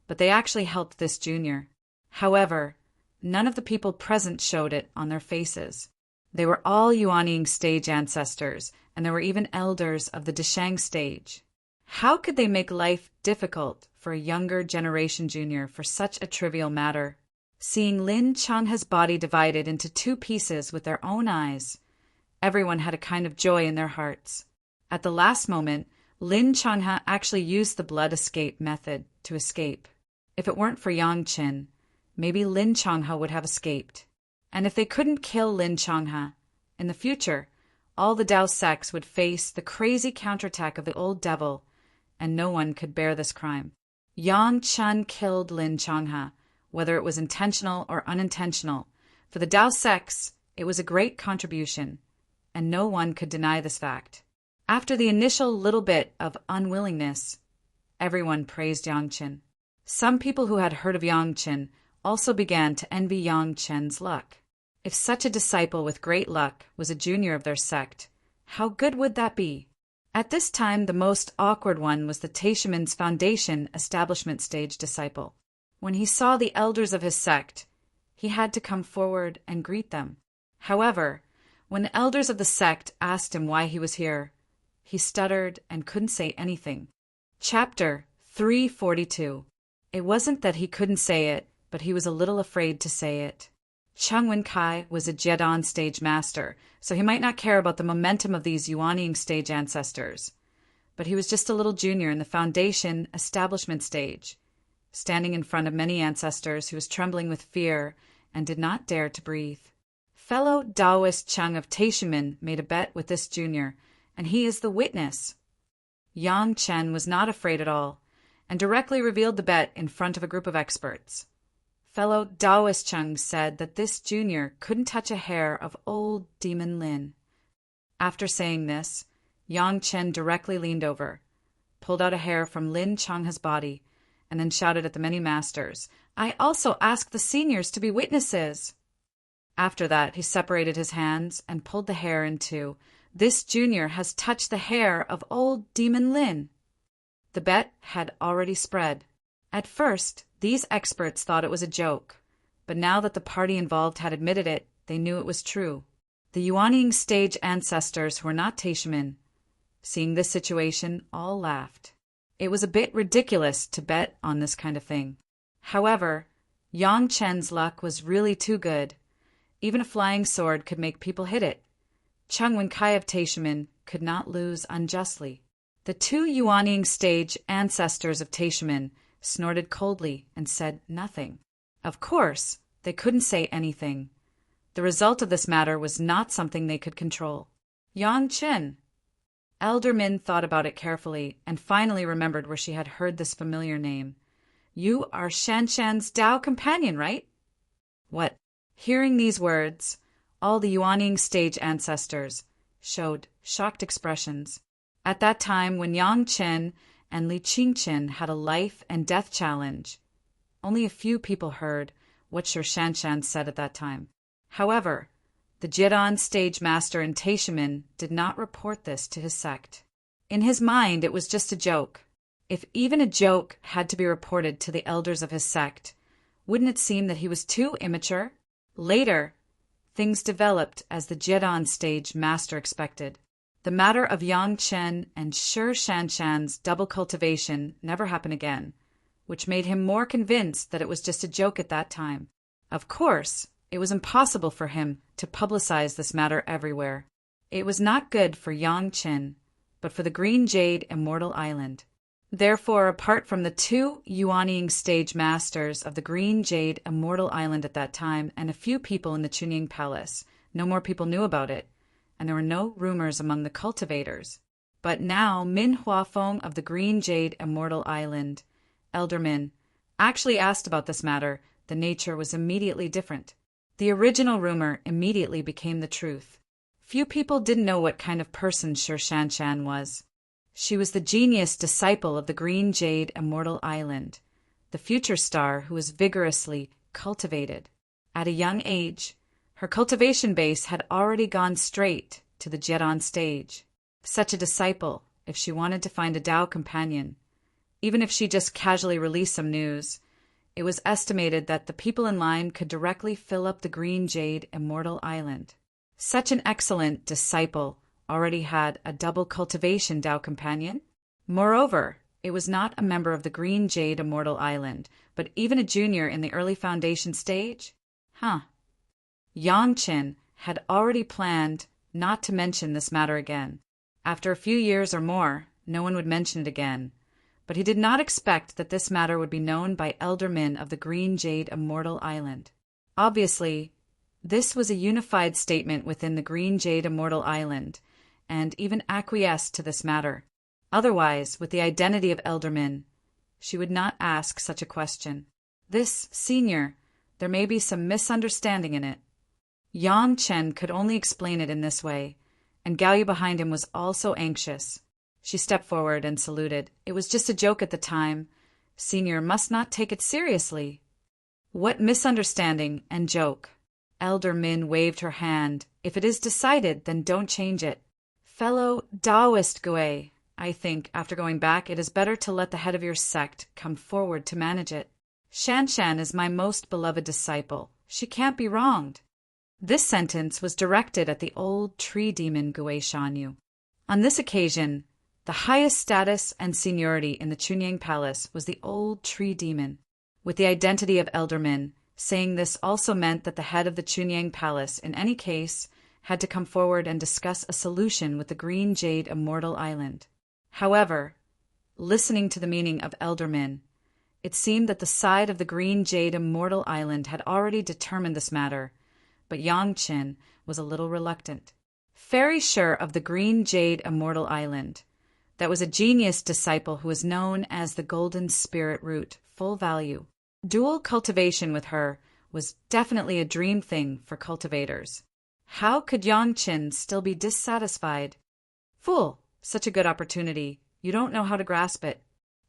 but they actually helped this junior. However, none of the people present showed it on their faces. They were all Yuanying stage ancestors, and there were even elders of the Deshang stage. How could they make life difficult for a younger generation junior for such a trivial matter? Seeing Lin Changha's body divided into two pieces with their own eyes, everyone had a kind of joy in their hearts. At the last moment, Lin Changha actually used the blood escape method to escape. If it weren't for Yang Qin, maybe Lin Changha would have escaped. And if they couldn't kill Lin Changha, in the future, all the Dao sects would face the crazy counterattack of the old devil, and no one could bear this crime. Yang Chen killed Lin Changha, whether it was intentional or unintentional. For the Dao sects, it was a great contribution, and no one could deny this fact. After the initial little bit of unwillingness, everyone praised Yang Chen. Some people who had heard of Yang Chen also began to envy Yang Chen's luck. If such a disciple with great luck was a junior of their sect, how good would that be? At this time, the most awkward one was the Taishiman's foundation establishment stage disciple. When he saw the elders of his sect, he had to come forward and greet them. However, when the elders of the sect asked him why he was here, he stuttered and couldn't say anything. Chapter 342. It wasn't that he couldn't say it, but he was a little afraid to say it. Cheng Wenkai was a Jedan stage master, so he might not care about the momentum of these Yuanying stage ancestors. But he was just a little junior in the foundation establishment stage. Standing in front of many ancestors, he was trembling with fear and did not dare to breathe. Fellow Taoist Cheng of Taishimen made a bet with this junior, and he is the witness. Yang Chen was not afraid at all, and directly revealed the bet in front of a group of experts. Fellow Taoist Cheng said that this junior couldn't touch a hair of old Demon Lin. After saying this, Yang Chen directly leaned over, pulled out a hair from Lin Changha's body, and then shouted at the many masters, "I also ask the seniors to be witnesses." After that, he separated his hands and pulled the hair in two. This junior has touched the hair of old Demon Lin. The bet had already spread. At first, these experts thought it was a joke, but now that the party involved had admitted it, they knew it was true. The Yuanying stage ancestors who were not Taishimen, seeing this situation, all laughed. It was a bit ridiculous to bet on this kind of thing. However, Yang Chen's luck was really too good. Even a flying sword could make people hit it. Cheng Wenkai of Taishimen could not lose unjustly. The two Yuanying stage ancestors of Taishimen snorted coldly and said nothing. Of course, they couldn't say anything. The result of this matter was not something they could control. Yang Chen. Elder Min thought about it carefully and finally remembered where she had heard this familiar name. You are Shanshan's Tao companion, right? What? Hearing these words, all the Yuanying stage ancestors showed shocked expressions. At that time, when Yang Chen and Li Qingchen had a life and death challenge, only a few people heard what Sir Shanshan said at that time. However, the Jedan stage master in Taishimen did not report this to his sect. In his mind, it was just a joke. If even a joke had to be reported to the elders of his sect, wouldn't it seem that he was too immature? Later, things developed as the Jedan stage master expected. The matter of Yang Chen and Sir Shanshan's double cultivation never happened again, which made him more convinced that it was just a joke at that time. Of course, it was impossible for him to publicize this matter everywhere. It was not good for Yang Chen, but for the Green Jade Immortal Island. Therefore, apart from the two Yuanying stage masters of the Green Jade Immortal Island at that time and a few people in the Chunying Palace, no more people knew about it, and there were no rumors among the cultivators. But now Min Huafeng of the Green Jade Immortal Island, Elder Min, actually asked about this matter. The nature was immediately different. The original rumor immediately became the truth. Few people didn't know what kind of person Sir Shanshan was. She was the genius disciple of the Green Jade Immortal Island, the future star who was vigorously cultivated. At a young age, her cultivation base had already gone straight to the Jedon stage. Such a disciple, if she wanted to find a Tao companion, even if she just casually released some news, it was estimated that the people in line could directly fill up the Green Jade Immortal Island. Such an excellent disciple already had a double cultivation Tao companion. Moreover, it was not a member of the Green Jade Immortal Island, but even a junior in the early foundation stage? Yang Qin had already planned not to mention this matter again. After a few years or more, no one would mention it again. But he did not expect that this matter would be known by Elder Min of the Green Jade Immortal Island. Obviously, this was a unified statement within the Green Jade Immortal Island, and even acquiesced to this matter. Otherwise, with the identity of Elder Min, she would not ask such a question. This senior, there may be some misunderstanding in it. Yang Chen could only explain it in this way, and Gaoyu behind him was also anxious. She stepped forward and saluted. It was just a joke at the time. Senior must not take it seriously. What misunderstanding and joke? Elder Min waved her hand. If it is decided, then don't change it. Fellow Taoist Gui, I think, after going back, it is better to let the head of your sect come forward to manage it. Shan Shan is my most beloved disciple. She can't be wronged. This sentence was directed at the old tree demon Gui Shanyu. On this occasion, the highest status and seniority in the Chunyang Palace was the old tree demon. With the identity of Elder Min, saying this also meant that the head of the Chunyang Palace, in any case, had to come forward and discuss a solution with the Green Jade Immortal Island. However, listening to the meaning of Elder Min, it seemed that the side of the Green Jade Immortal Island had already determined this matter, but Yang Qin was a little reluctant. Very sure of the Green Jade Immortal Island, that was a genius disciple who was known as the Golden Spirit Root, full value. Dual cultivation with her was definitely a dream thing for cultivators. How could Yang Qin still be dissatisfied? Fool, such a good opportunity. You don't know how to grasp it.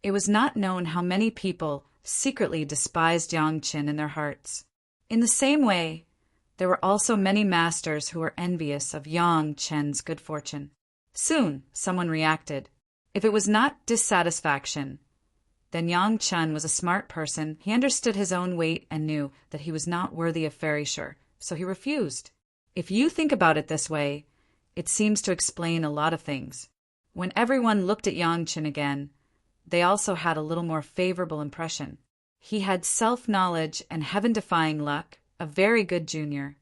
It was not known how many people secretly despised Yang Qin in their hearts. In the same way, there were also many masters who were envious of Yang Qin's good fortune. Soon, someone reacted. If it was not dissatisfaction, then Yang Chen was a smart person. He understood his own weight and knew that he was not worthy of Fairyshire, so he refused. If you think about it this way, it seems to explain a lot of things. When everyone looked at Yang Chen again, they also had a little more favorable impression. He had self-knowledge and heaven-defying luck, a very good junior.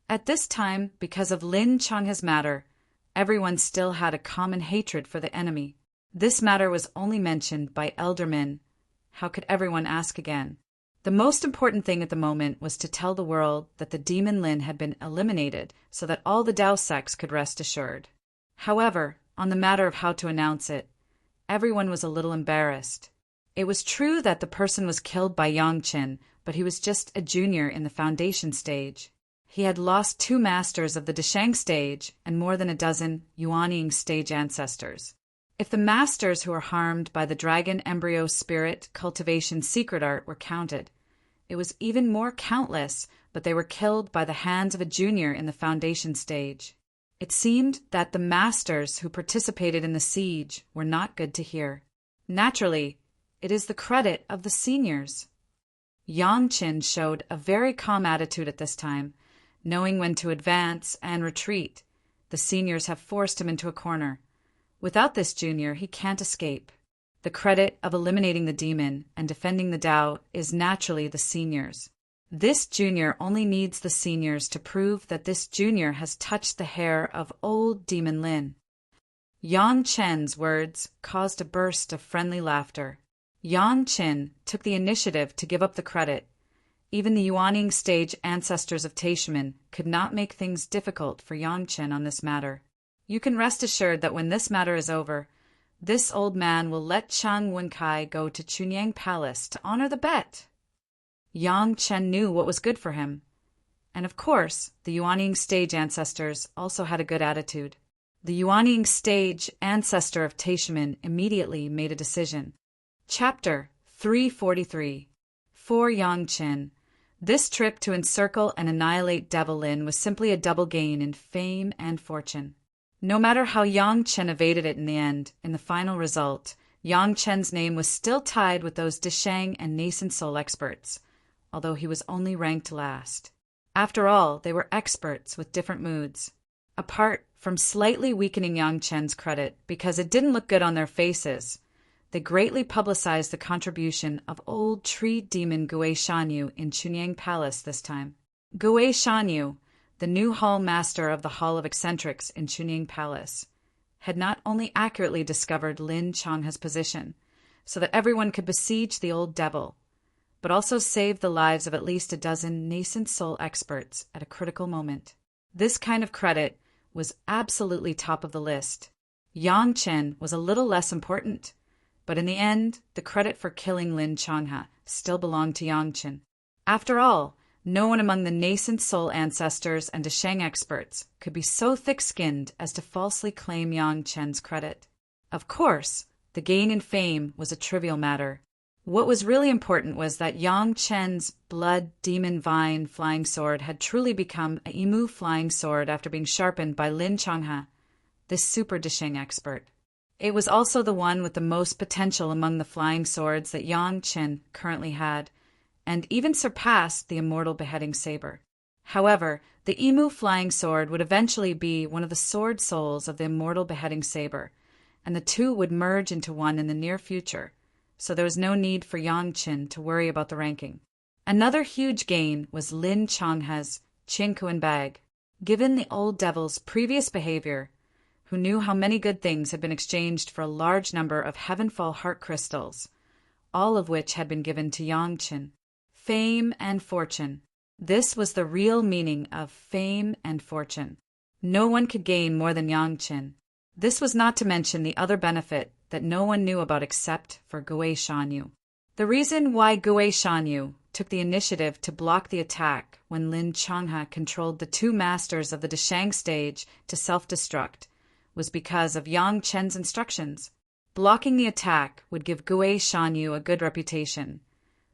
At this time, because of Lin Chang's matter, everyone still had a common hatred for the enemy. This matter was only mentioned by Elder Min. How could everyone ask again? The most important thing at the moment was to tell the world that the demon Lin had been eliminated so that all the Tao sects could rest assured. However, on the matter of how to announce it, everyone was a little embarrassed. It was true that the person was killed by Yang Qin, but he was just a junior in the foundation stage. He had lost 2 masters of the Deshang stage and more than a dozen Yuanying stage ancestors. If the masters who were harmed by the dragon embryo spirit cultivation secret art were counted, it was even more countless, but they were killed by the hands of a junior in the foundation stage. It seemed that the masters who participated in the siege were not good to hear. Naturally, it is the credit of the seniors. Yang Qin showed a very calm attitude at this time, knowing when to advance and retreat. The seniors have forced him into a corner. Without this junior, he can't escape. The credit of eliminating the demon and defending the Tao is naturally the seniors. This junior only needs the seniors to prove that this junior has touched the hair of old Demon Lin. Yang Chen's words caused a burst of friendly laughter. Yang Chen took the initiative to give up the credit. Even the Yuanying stage ancestors of Taishimen could not make things difficult for Yang Chen on this matter. You can rest assured that when this matter is over, this old man will let Chang Wenkai go to Chunyang Palace to honor the bet. Yang Chen knew what was good for him. And of course, the Yuanying stage ancestors also had a good attitude. The Yuanying sage, ancestor of Taishimin, immediately made a decision. Chapter 343. For Yangqin, this trip to encircle and annihilate Devil Lin was simply a double gain in fame and fortune. No matter how Yang Chen evaded it in the end, in the final result, Yang Chen's name was still tied with those Dishang and nascent soul experts, although he was only ranked last. After all, they were experts with different moods. Apart from slightly weakening Yang Chen's credit because it didn't look good on their faces, they greatly publicized the contribution of old tree demon Gui Shanyu in Chunyang Palace this time. Gui Shanyu, the new hall master of the Hall of Eccentrics in Chunyang Palace, had not only accurately discovered Lin Changha's position, so that everyone could besiege the old devil, but also saved the lives of at least a dozen nascent soul experts at a critical moment. This kind of credit was absolutely top of the list. Yang Chen was a little less important, but in the end, the credit for killing Lin Changha still belonged to Yang Chen. After all, no one among the nascent soul ancestors and Desheng experts could be so thick-skinned as to falsely claim Yang Chen's credit. Of course, the gain in fame was a trivial matter. What was really important was that Yang Chen's blood demon vine flying sword had truly become a Imu flying sword after being sharpened by Lin Changha, this super Desheng expert. It was also the one with the most potential among the flying swords that Yang Chen currently had, and even surpassed the Immortal beheading saber. However, the Imu flying sword would eventually be one of the sword souls of the Immortal beheading saber, and the two would merge into one in the near future, so there was no need for Yang Chen to worry about the ranking. Another huge gain was Lin Changha's Qingkuan bag. Given the old devil's previous behavior, who knew how many good things had been exchanged for a large number of heavenfall heart crystals, all of which had been given to Yang Chen. Fame and fortune. This was the real meaning of fame and fortune. No one could gain more than Yang Chen. This was not to mention the other benefit that no one knew about except for Gui Shanyu. The reason why Gui Shanyu took the initiative to block the attack when Lin Changha controlled the two masters of the Deshang stage to self-destruct was because of Yang Chen's instructions. Blocking the attack would give Gui Shanyu a good reputation,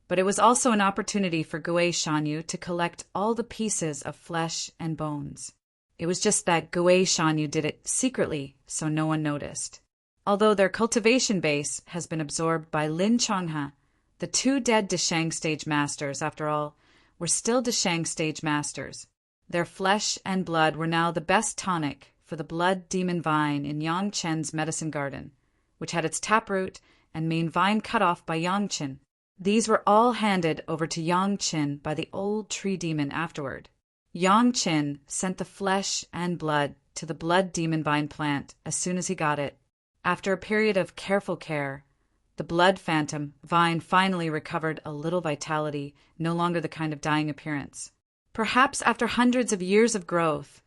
but it was also an opportunity for Gui Shanyu to collect all the pieces of flesh and bones. It was just that Gui Shanyu did it secretly, so no one noticed. Although their cultivation base has been absorbed by Lin Changha, the two dead Deshang stage masters, after all, were still Deshang stage masters. Their flesh and blood were now the best tonic for the blood demon vine in Yang Chen's medicine garden, which had its taproot and main vine cut off by Yang Chen. These were all handed over to Yang Chen by the old tree demon afterward. Yang Chen sent the flesh and blood to the blood demon vine plant as soon as he got it. After a period of careful care, the blood phantom vine finally recovered a little vitality, no longer the kind of dying appearance. Perhaps after hundreds of years of growth,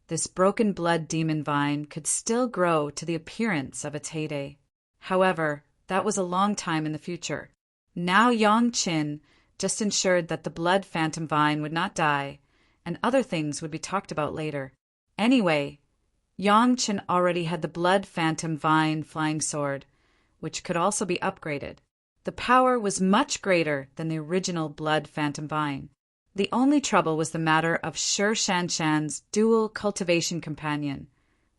this broken blood demon vine could still grow to the appearance of its heyday. However, that was a long time in the future. Now Yang Chen just ensured that the blood phantom vine would not die, and other things would be talked about later. Anyway, Yang Chen already had the blood phantom vine flying sword, which could also be upgraded. The power was much greater than the original blood phantom vine. The only trouble was the matter of Shi Shanshan's dual cultivation companion,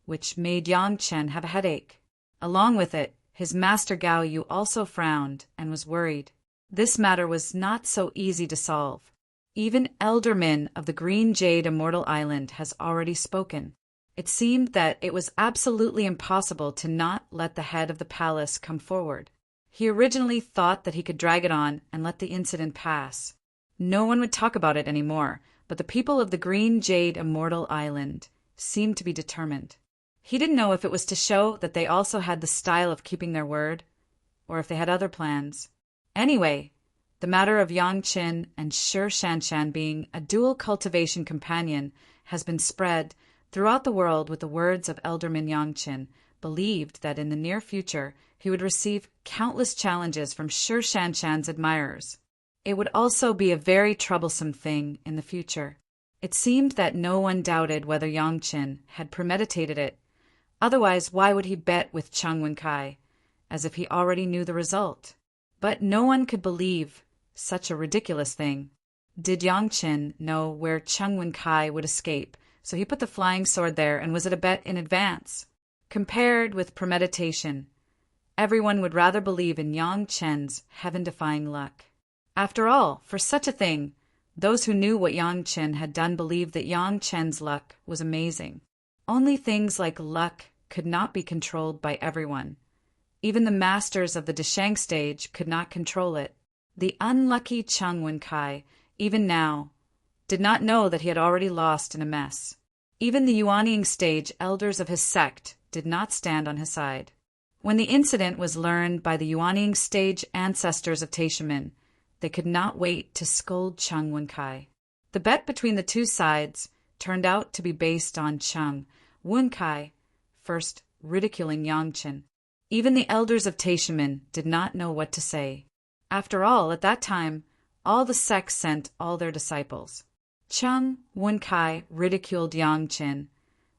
which made Yang Chen have a headache. Along with it, his master Gao Yu also frowned and was worried. This matter was not so easy to solve. Even Elder Min of the Green Jade Immortal Island has already spoken. It seemed that it was absolutely impossible to not let the head of the palace come forward. He originally thought that he could drag it on and let the incident pass. No one would talk about it anymore, but the people of the Green Jade Immortal Island seemed to be determined. He didn't know if it was to show that they also had the style of keeping their word, or if they had other plans. Anyway, the matter of Yang Chen and Shi Shanshan being a dual cultivation companion has been spread throughout the world, with the words of Elderman Yang Chen believed that in the near future he would receive countless challenges from Shi Shanshan's admirers. It would also be a very troublesome thing in the future. It seemed that no one doubted whether Yang Chen had premeditated it, Otherwise, why would he bet with Chung Wen-kai, as if he already knew the result? But no one could believe such a ridiculous thing. Did Yang Chen know where Chung Wen-kai would escape, so he put the flying sword there, and was it a bet in advance? Compared with premeditation, everyone would rather believe in Yang Chen's heaven-defying luck. After all, for such a thing, those who knew what Yang Chen had done believed that Yang Chen's luck was amazing. Only things like luck could not be controlled by everyone. Even the masters of the Deshang stage could not control it. The unlucky Chung Wen-kai, even now, did not know that he had already lost in a mess. Even the Yuanying stage elders of his sect did not stand on his side. When the incident was learned by the Yuanying stage ancestors of Taishimin, they could not wait to scold Chung Wen-kai. The bet between the two sides turned out to be based on Chung Wen-kai first ridiculing Yang Chen. Even the elders of Taishimin did not know what to say. After all, at that time, all the sects sent all their disciples. Chung Wen-kai ridiculed Yang Chen,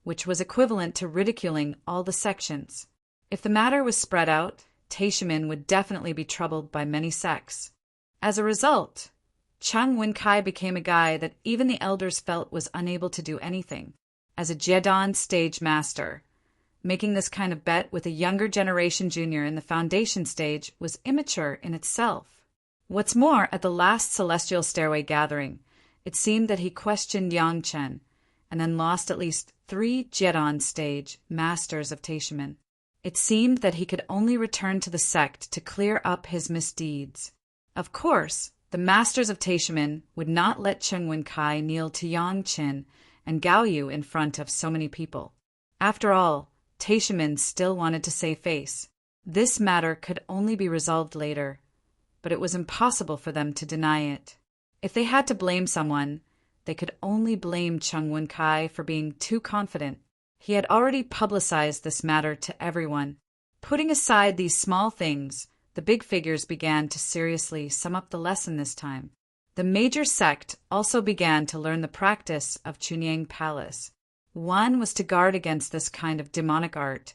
which was equivalent to ridiculing all the sections. If the matter was spread out, Taishimin would definitely be troubled by many sects. As a result, Chung Wen-kai became a guy that even the elders felt was unable to do anything. As a Jedan stage master, making this kind of bet with a younger generation junior in the foundation stage was immature in itself. What's more, at the last Celestial Stairway gathering, it seemed that he questioned Yang Chen, and then lost at least 3 Jedan stage masters of Taishimin. It seemed that he could only return to the sect to clear up his misdeeds. Of course, the masters of Taishimin would not let Chung Wen-kai kneel to Yang Chen and Gao Yu in front of so many people. After all, Taishimin still wanted to save face. This matter could only be resolved later, but it was impossible for them to deny it. If they had to blame someone, they could only blame Chung Wen-kai for being too confident. He had already publicized this matter to everyone. Putting aside these small things, the big figures began to seriously sum up the lesson this time. The major sect also began to learn the practice of Chunyang Palace. One was to guard against this kind of demonic art,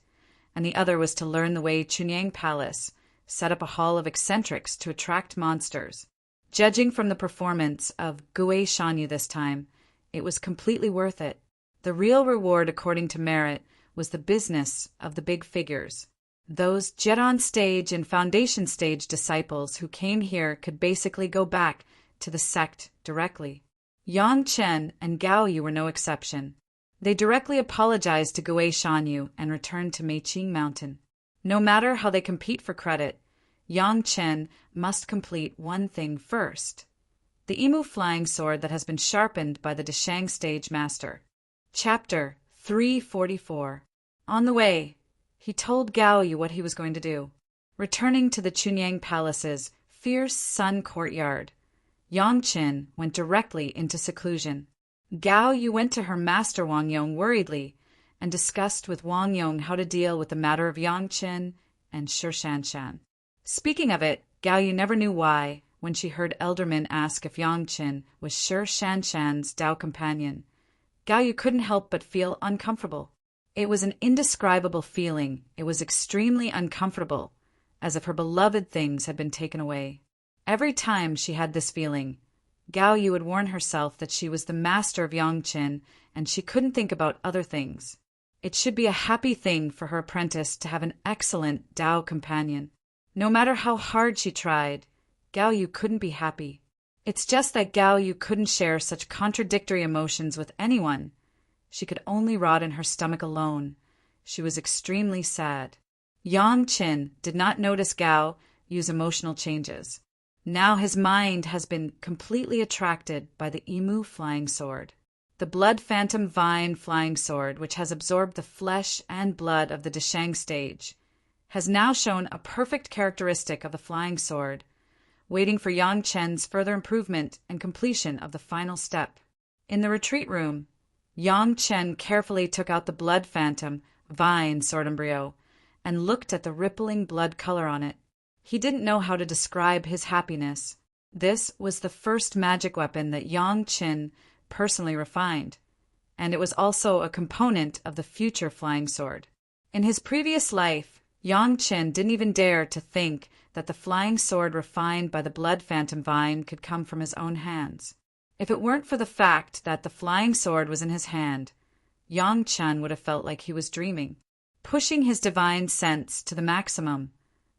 and the other was to learn the way Chunyang Palace set up a hall of eccentrics to attract monsters. Judging from the performance of Gui Shanyu this time, it was completely worth it. The real reward, according to merit, was the business of the big figures. Those Jedan stage and foundation stage disciples who came here could basically go back to the sect directly. Yang Chen and Gao Yu were no exception. They directly apologized to Gui Shanyu and returned to Meiqing Mountain. No matter how they compete for credit, Yang Chen must complete one thing first: the Imu flying sword that has been sharpened by the Deshang stage master. Chapter 344. On the way, he told Gao Yu what he was going to do. Returning to the Chunyang Palace's fierce sun courtyard, Yang Chen went directly into seclusion. Gao Yu went to her master Wang Yong worriedly and discussed with Wang Yong how to deal with the matter of Yang Chen and Shi Shanshan. Speaking of it, Gao Yu never knew why, when she heard Elderman ask if Yang Chen was Shi Shanshan's Dao companion, Gao Yu couldn't help but feel uncomfortable. It was an indescribable feeling. It was extremely uncomfortable, as if her beloved things had been taken away. Every time she had this feeling, Gao Yu would warn herself that she was the master of Yang Chen and she couldn't think about other things. It should be a happy thing for her apprentice to have an excellent Dao companion. No matter how hard she tried, Gao Yu couldn't be happy. It's just that Gao Yu couldn't share such contradictory emotions with anyone. She could only rot in her stomach alone. She was extremely sad. Yang Chen did not notice Gao Yu's emotional changes. Now his mind has been completely attracted by the Imu flying sword. The Blood Phantom Vine flying sword, which has absorbed the flesh and blood of the Deshang stage, has now shown a perfect characteristic of the flying sword, waiting for Yang Chen's further improvement and completion of the final step. In the retreat room, Yang Chen carefully took out the Blood Phantom Vine sword embryo and looked at the rippling blood color on it. He didn't know how to describe his happiness. This was the first magic weapon that Yang Chen personally refined, and it was also a component of the future flying sword. In his previous life, Yang Qin didn't even dare to think that the flying sword refined by the blood phantom vine could come from his own hands. If it weren't for the fact that the flying sword was in his hand, Yang Chen would have felt like he was dreaming. Pushing his divine sense to the maximum,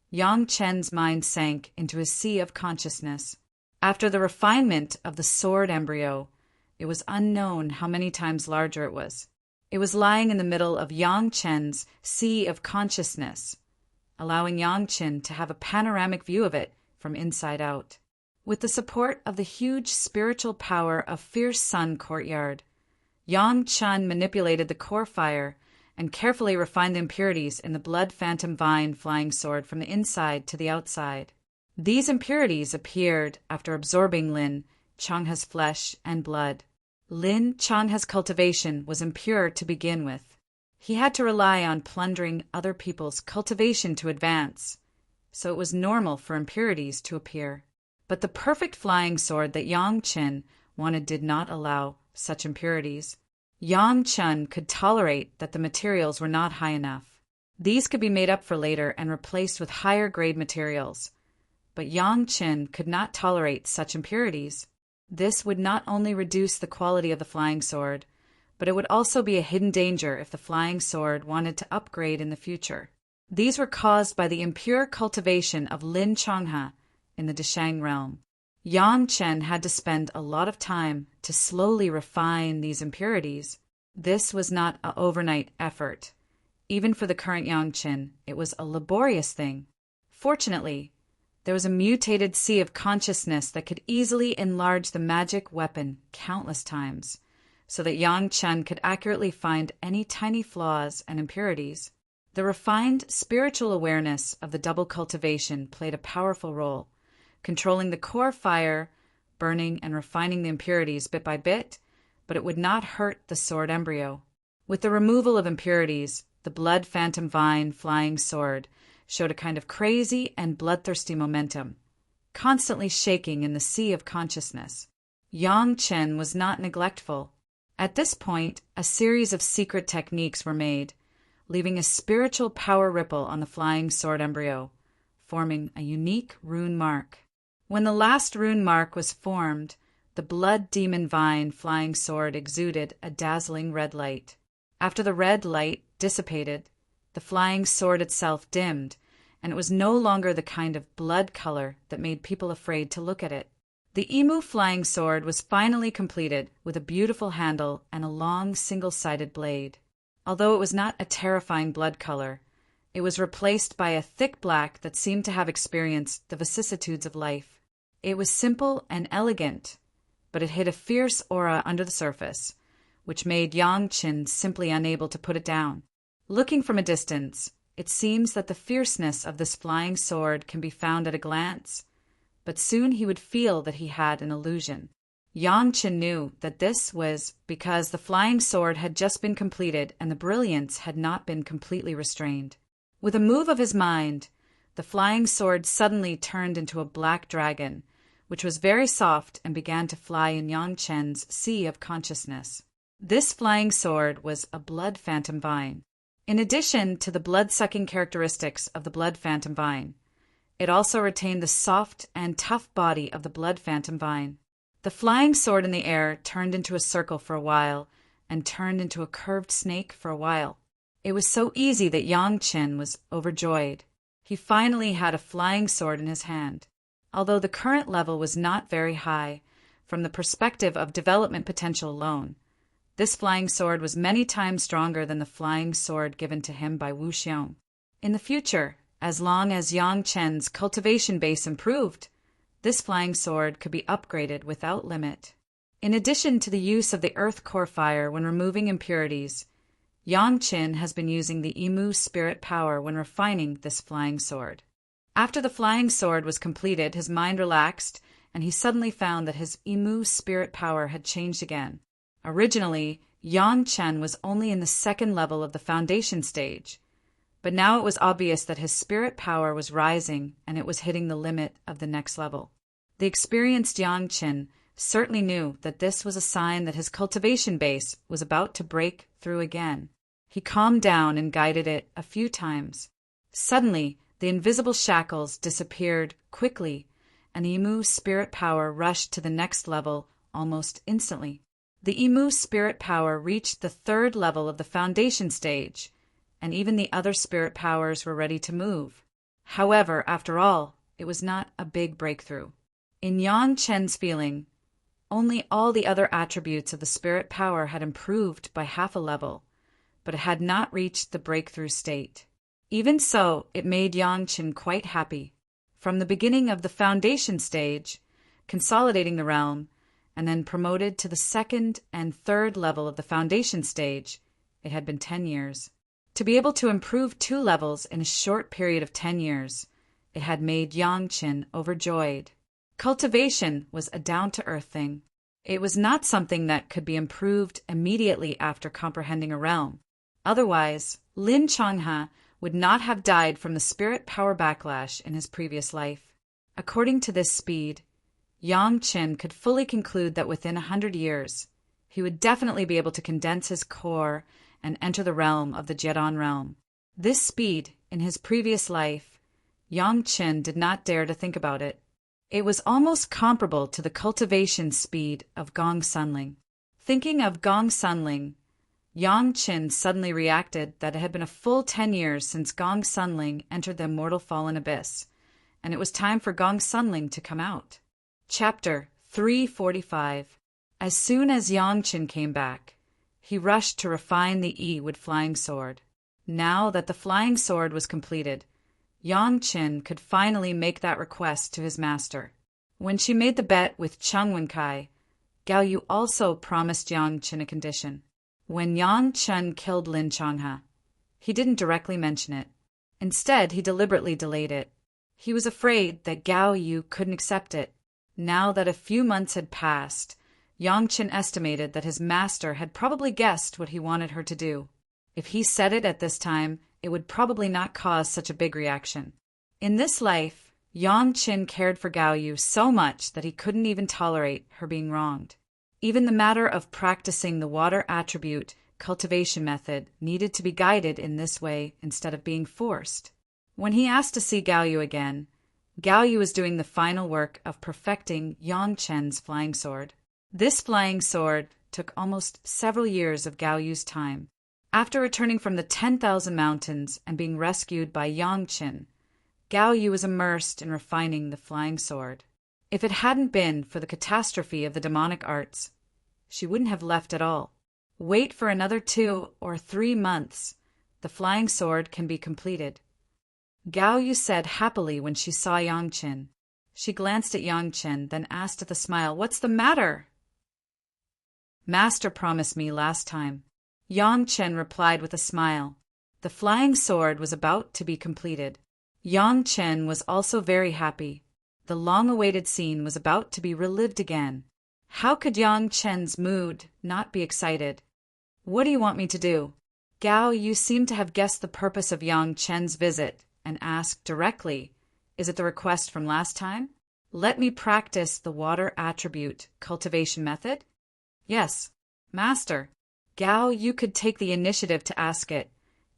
Yang Chen's mind sank into a sea of consciousness. After the refinement of the sword embryo, it was unknown how many times larger it was. It was lying in the middle of Yang Chen's sea of consciousness, allowing Yang Chen to have a panoramic view of it from inside out. With the support of the huge spiritual power of Fierce Sun Courtyard, Yang Chen manipulated the core fire and carefully refined the impurities in the blood phantom vine flying sword from the inside to the outside. These impurities appeared after absorbing Lin Changha's flesh and blood. Lin Changha's cultivation was impure to begin with. He had to rely on plundering other people's cultivation to advance, so it was normal for impurities to appear. But the perfect flying sword that Yang Chen wanted did not allow such impurities. Yang Chen could tolerate that the materials were not high enough. These could be made up for later and replaced with higher grade materials. But Yang Chen could not tolerate such impurities. This would not only reduce the quality of the flying sword, but it would also be a hidden danger if the flying sword wanted to upgrade in the future. These were caused by the impure cultivation of Lin Changha in the Deshang realm. Yang Chen had to spend a lot of time to slowly refine these impurities. This was not an overnight effort. Even for the current Yang Chen, it was a laborious thing. Fortunately, there was a mutated sea of consciousness that could easily enlarge the magic weapon countless times, so that Yang Chen could accurately find any tiny flaws and impurities. The refined spiritual awareness of the double cultivation played a powerful role, controlling the core fire, burning and refining the impurities bit by bit, but it would not hurt the sword embryo. With the removal of impurities, the blood phantom vine flying sword showed a kind of crazy and bloodthirsty momentum, constantly shaking in the sea of consciousness. Yang Chen was not neglectful. At this point, a series of secret techniques were made, leaving a spiritual power ripple on the flying sword embryo, forming a unique rune mark. When the last rune mark was formed, the blood demon vine flying sword exuded a dazzling red light. After the red light dissipated, the flying sword itself dimmed, and it was no longer the kind of blood color that made people afraid to look at it. The Emu flying sword was finally completed with a beautiful handle and a long single-sided blade. Although it was not a terrifying blood color, it was replaced by a thick black that seemed to have experienced the vicissitudes of life. It was simple and elegant, but it hid a fierce aura under the surface, which made Yang Chen simply unable to put it down. Looking from a distance, it seems that the fierceness of this flying sword can be found at a glance, but soon he would feel that he had an illusion. Yang Chen knew that this was because the flying sword had just been completed and the brilliance had not been completely restrained. With a move of his mind, the flying sword suddenly turned into a black dragon, which was very soft and began to fly in Yang Chen's sea of consciousness. This flying sword was a blood phantom vine. In addition to the blood-sucking characteristics of the blood phantom vine, it also retained the soft and tough body of the blood phantom vine. The flying sword in the air turned into a circle for a while and turned into a curved snake for a while. It was so easy that Yang Chen was overjoyed. He finally had a flying sword in his hand. Although the current level was not very high, from the perspective of development potential alone, this flying sword was many times stronger than the flying sword given to him by Wu Xiong. In the future, as long as Yang Chen's cultivation base improved, this flying sword could be upgraded without limit. In addition to the use of the earth core fire when removing impurities, Yang Chen has been using the Emu spirit power when refining this flying sword. After the flying sword was completed, his mind relaxed, and he suddenly found that his Emu spirit power had changed again. Originally, Yang Chen was only in the second level of the foundation stage, but now it was obvious that his spirit power was rising and it was hitting the limit of the next level. The experienced Yang Chen certainly knew that this was a sign that his cultivation base was about to break through again. He calmed down and guided it a few times. Suddenly, the invisible shackles disappeared quickly, and the Imu spirit power rushed to the next level almost instantly. The Imu spirit power reached the 3rd level of the foundation stage, and even the other spirit powers were ready to move. However, after all, it was not a big breakthrough. In Yang Chen's feeling, only all the other attributes of the spirit power had improved by half a level, but it had not reached the breakthrough state. Even so, it made Yang Chen quite happy. From the beginning of the foundation stage, consolidating the realm, and then promoted to the 2nd and 3rd level of the foundation stage, it had been 10 years. To be able to improve 2 levels in a short period of 10 years, it had made Yang Chen overjoyed. Cultivation was a down-to-earth thing. It was not something that could be improved immediately after comprehending a realm. Otherwise, Lin Changhe would not have died from the spirit power backlash in his previous life. According to this speed, Yang Chen could fully conclude that within 100 years, he would definitely be able to condense his core and enter the realm of the Jian realm. This speed, in his previous life, Yang Chen did not dare to think about it. It was almost comparable to the cultivation speed of Gong Sunling. Thinking of Gong Sunling, Yang Chen suddenly reacted that it had been a full 10 years since Gong Sunling entered the Immortal Fallen Abyss, and it was time for Gong Sunling to come out. Chapter 345. As soon as Yang Chen came back, he rushed to refine the Yi with flying sword. Now that the flying sword was completed, Yang Chen could finally make that request to his master. When she made the bet with Cheng Wenkai, Gao Yu also promised Yang Chen a condition. When Yang Chen killed Lin Changhe, he didn't directly mention it. Instead, he deliberately delayed it. He was afraid that Gao Yu couldn't accept it. Now that a few months had passed, Yang Chen estimated that his master had probably guessed what he wanted her to do. If he said it at this time, it would probably not cause such a big reaction. In this life, Yang Chen cared for Gao Yu so much that he couldn't even tolerate her being wronged. Even the matter of practicing the water attribute cultivation method needed to be guided in this way instead of being forced. When he asked to see Gao Yu again, Gao Yu was doing the final work of perfecting Yang Chen's flying sword. This flying sword took almost several years of Gao Yu's time. After returning from the 10,000 mountains and being rescued by Yang Chen, Gao Yu was immersed in refining the flying sword. If it hadn't been for the catastrophe of the demonic arts, she wouldn't have left at all. Wait for another 2 or 3 months. The flying sword can be completed. Gao Yu said happily when she saw Yang Chen. She glanced at Yang Chen, then asked with a smile, "What's the matter?" "Master promised me last time." Yang Chen replied with a smile. The flying sword was about to be completed. Yang Chen was also very happy. The long-awaited scene was about to be relived again. How could Yang Chen's mood not be excited? "What do you want me to do?" Gao Yu seemed to have guessed the purpose of Yang Chen's visit and asked directly, "Is it the request from last time? Let me practice the water attribute cultivation method?" "Yes, Master." Gao Yu could take the initiative to ask it,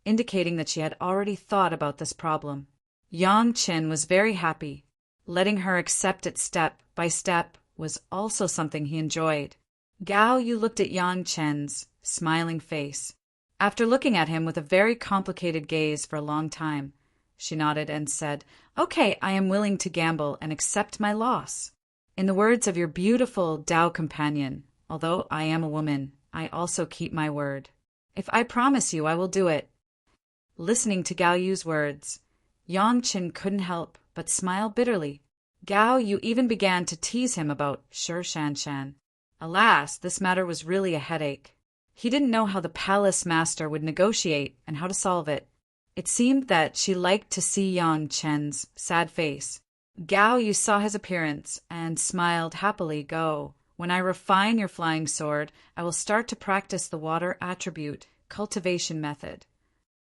indicating that she had already thought about this problem. Yang Chen was very happy. Letting her accept it step by step was also something he enjoyed. Gao Yu looked at Yang Chen's smiling face. After looking at him with a very complicated gaze for a long time, she nodded and said, "Okay, I am willing to gamble and accept my loss. In the words of your beautiful Tao companion, although I am a woman, I also keep my word. If I promise you, I will do it." Listening to Gao Yu's words, Yang Chen couldn't help but smile bitterly. Gao Yu even began to tease him about Shi Shanshan. Alas, this matter was really a headache. He didn't know how the palace master would negotiate and how to solve it. It seemed that she liked to see Yang Chen's sad face. Gao Yu saw his appearance and smiled happily. "Go. When I refine your flying sword, I will start to practice the water attribute cultivation method."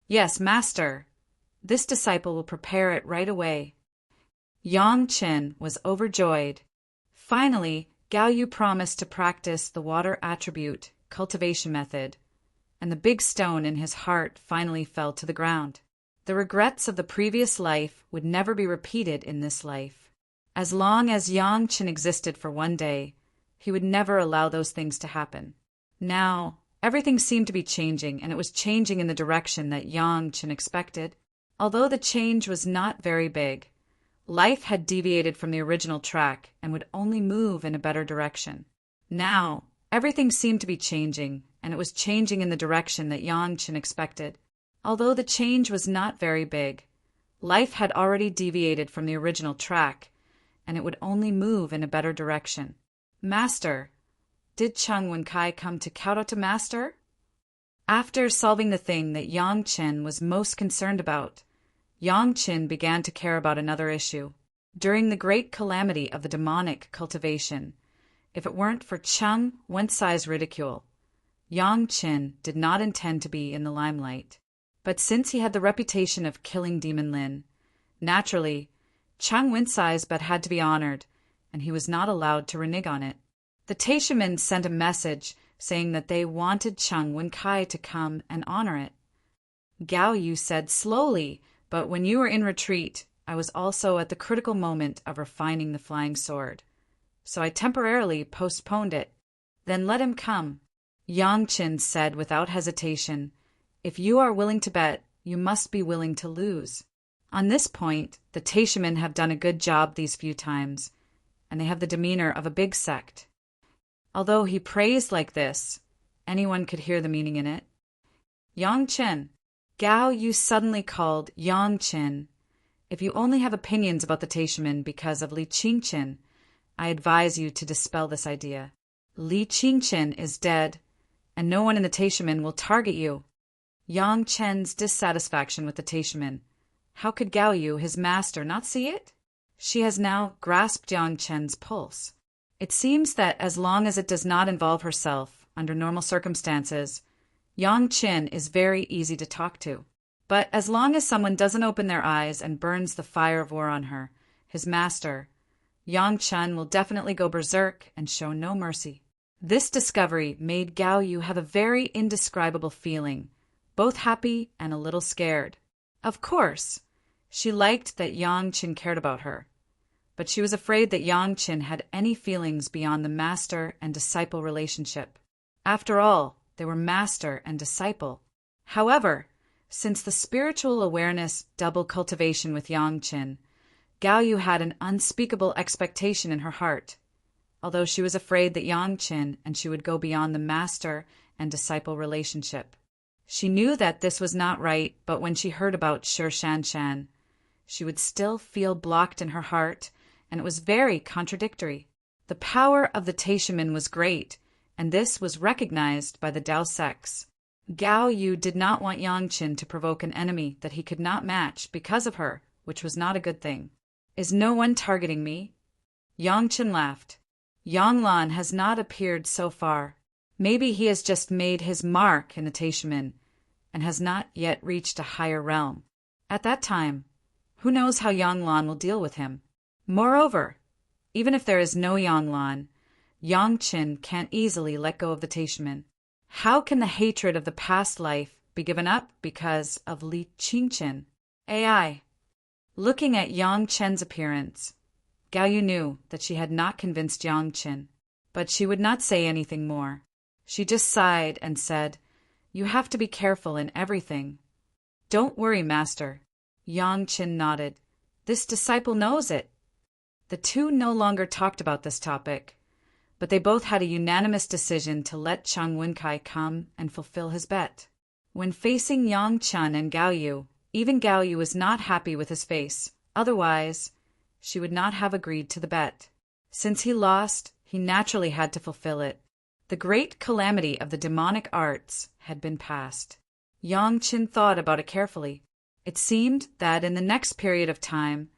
"Yes, Master." "This disciple will prepare it right away." Yang Chen was overjoyed. Finally, Gao Yu promised to practice the water attribute cultivation method. and the big stone in his heart finally fell to the ground. The regrets of the previous life would never be repeated in this life. As long as Yang Chen existed for one day, he would never allow those things to happen. Now, everything seemed to be changing, and it was changing in the direction that Yang Chen expected. Although the change was not very big, life had deviated from the original track and would only move in a better direction. Now, everything seemed to be changing, and it was changing in the direction that Yang Chen expected. Although the change was not very big, life had already deviated from the original track, and it would only move in a better direction. Master, did Cheng Wenkai come to kowtow to Master? After solving the thing that Yang Chen was most concerned about, Yang Chen began to care about another issue. During the great calamity of the demonic cultivation, if it weren't for Cheng Wencai's ridicule, Yang Chen did not intend to be in the limelight. But since he had the reputation of killing Demon Lin, naturally, Cheng Wencai's bet had to be honored, and he was not allowed to renege on it. The Taishamen sent a message saying that they wanted Cheng Wencai to come and honor it. Gao Yu said slowly, but when you were in retreat, I was also at the critical moment of refining the flying sword. So I temporarily postponed it. Then let him come. Yang Chen said without hesitation, if you are willing to bet, you must be willing to lose. On this point, the Taishamen have done a good job these few times, and they have the demeanor of a big sect. Although he praised like this, anyone could hear the meaning in it. Yang Chen. Gao Yu suddenly called Yang Chen. If you only have opinions about the Taishamen because of Li Qingchen, I advise you to dispel this idea. Li Qingchen is dead, and no one in the Taishamen will target you. Yang Chen's dissatisfaction with the Taishamen. How could Gao Yu, his master, not see it? She has now grasped Yang Chen's pulse. It seems that as long as it does not involve herself, under normal circumstances, Yang Chen is very easy to talk to. But as long as someone doesn't open their eyes and burns the fire of war on her, his master, Yang Chen will definitely go berserk and show no mercy. This discovery made Gao Yu have a very indescribable feeling, both happy and a little scared. Of course, she liked that Yang Chen cared about her, but she was afraid that Yang Chen had any feelings beyond the master and disciple relationship. After all, they were master and disciple. However, since the spiritual awareness double cultivation with Yang Chen, Gao Yu had an unspeakable expectation in her heart. Although she was afraid that Yang Chen and she would go beyond the master and disciple relationship. She knew that this was not right, but when she heard about Shi Shanshan, she would still feel blocked in her heart, and it was very contradictory. The power of the Taishamen was great, and this was recognized by the Dao sects. Gao Yu did not want Yang Chen to provoke an enemy that he could not match because of her, which was not a good thing. Is no one targeting me? Yang Chen laughed. Yang Lan has not appeared so far. Maybe he has just made his mark in the Taishamen and has not yet reached a higher realm. At that time, who knows how Yang Lan will deal with him? Moreover, even if there is no Yang Lan, Yang Chen can't easily let go of the Taishamen. How can the hatred of the past life be given up because of Li Qingchen? AI. Looking at Yang Chen's appearance, Gao Yu knew that she had not convinced Yang Chen, but she would not say anything more. She just sighed and said, "You have to be careful in everything." "Don't worry, Master." Yang Chen nodded. "This disciple knows it." The two no longer talked about this topic, but they both had a unanimous decision to let Cheng Wenkai come and fulfill his bet. When facing Yang Chen and Gao Yu, even Gao Yu was not happy with his face. Otherwise, she would not have agreed to the bet. Since he lost, he naturally had to fulfill it. The great calamity of the demonic arts had been passed. Yang Chen thought about it carefully. It seemed that in the next period of time,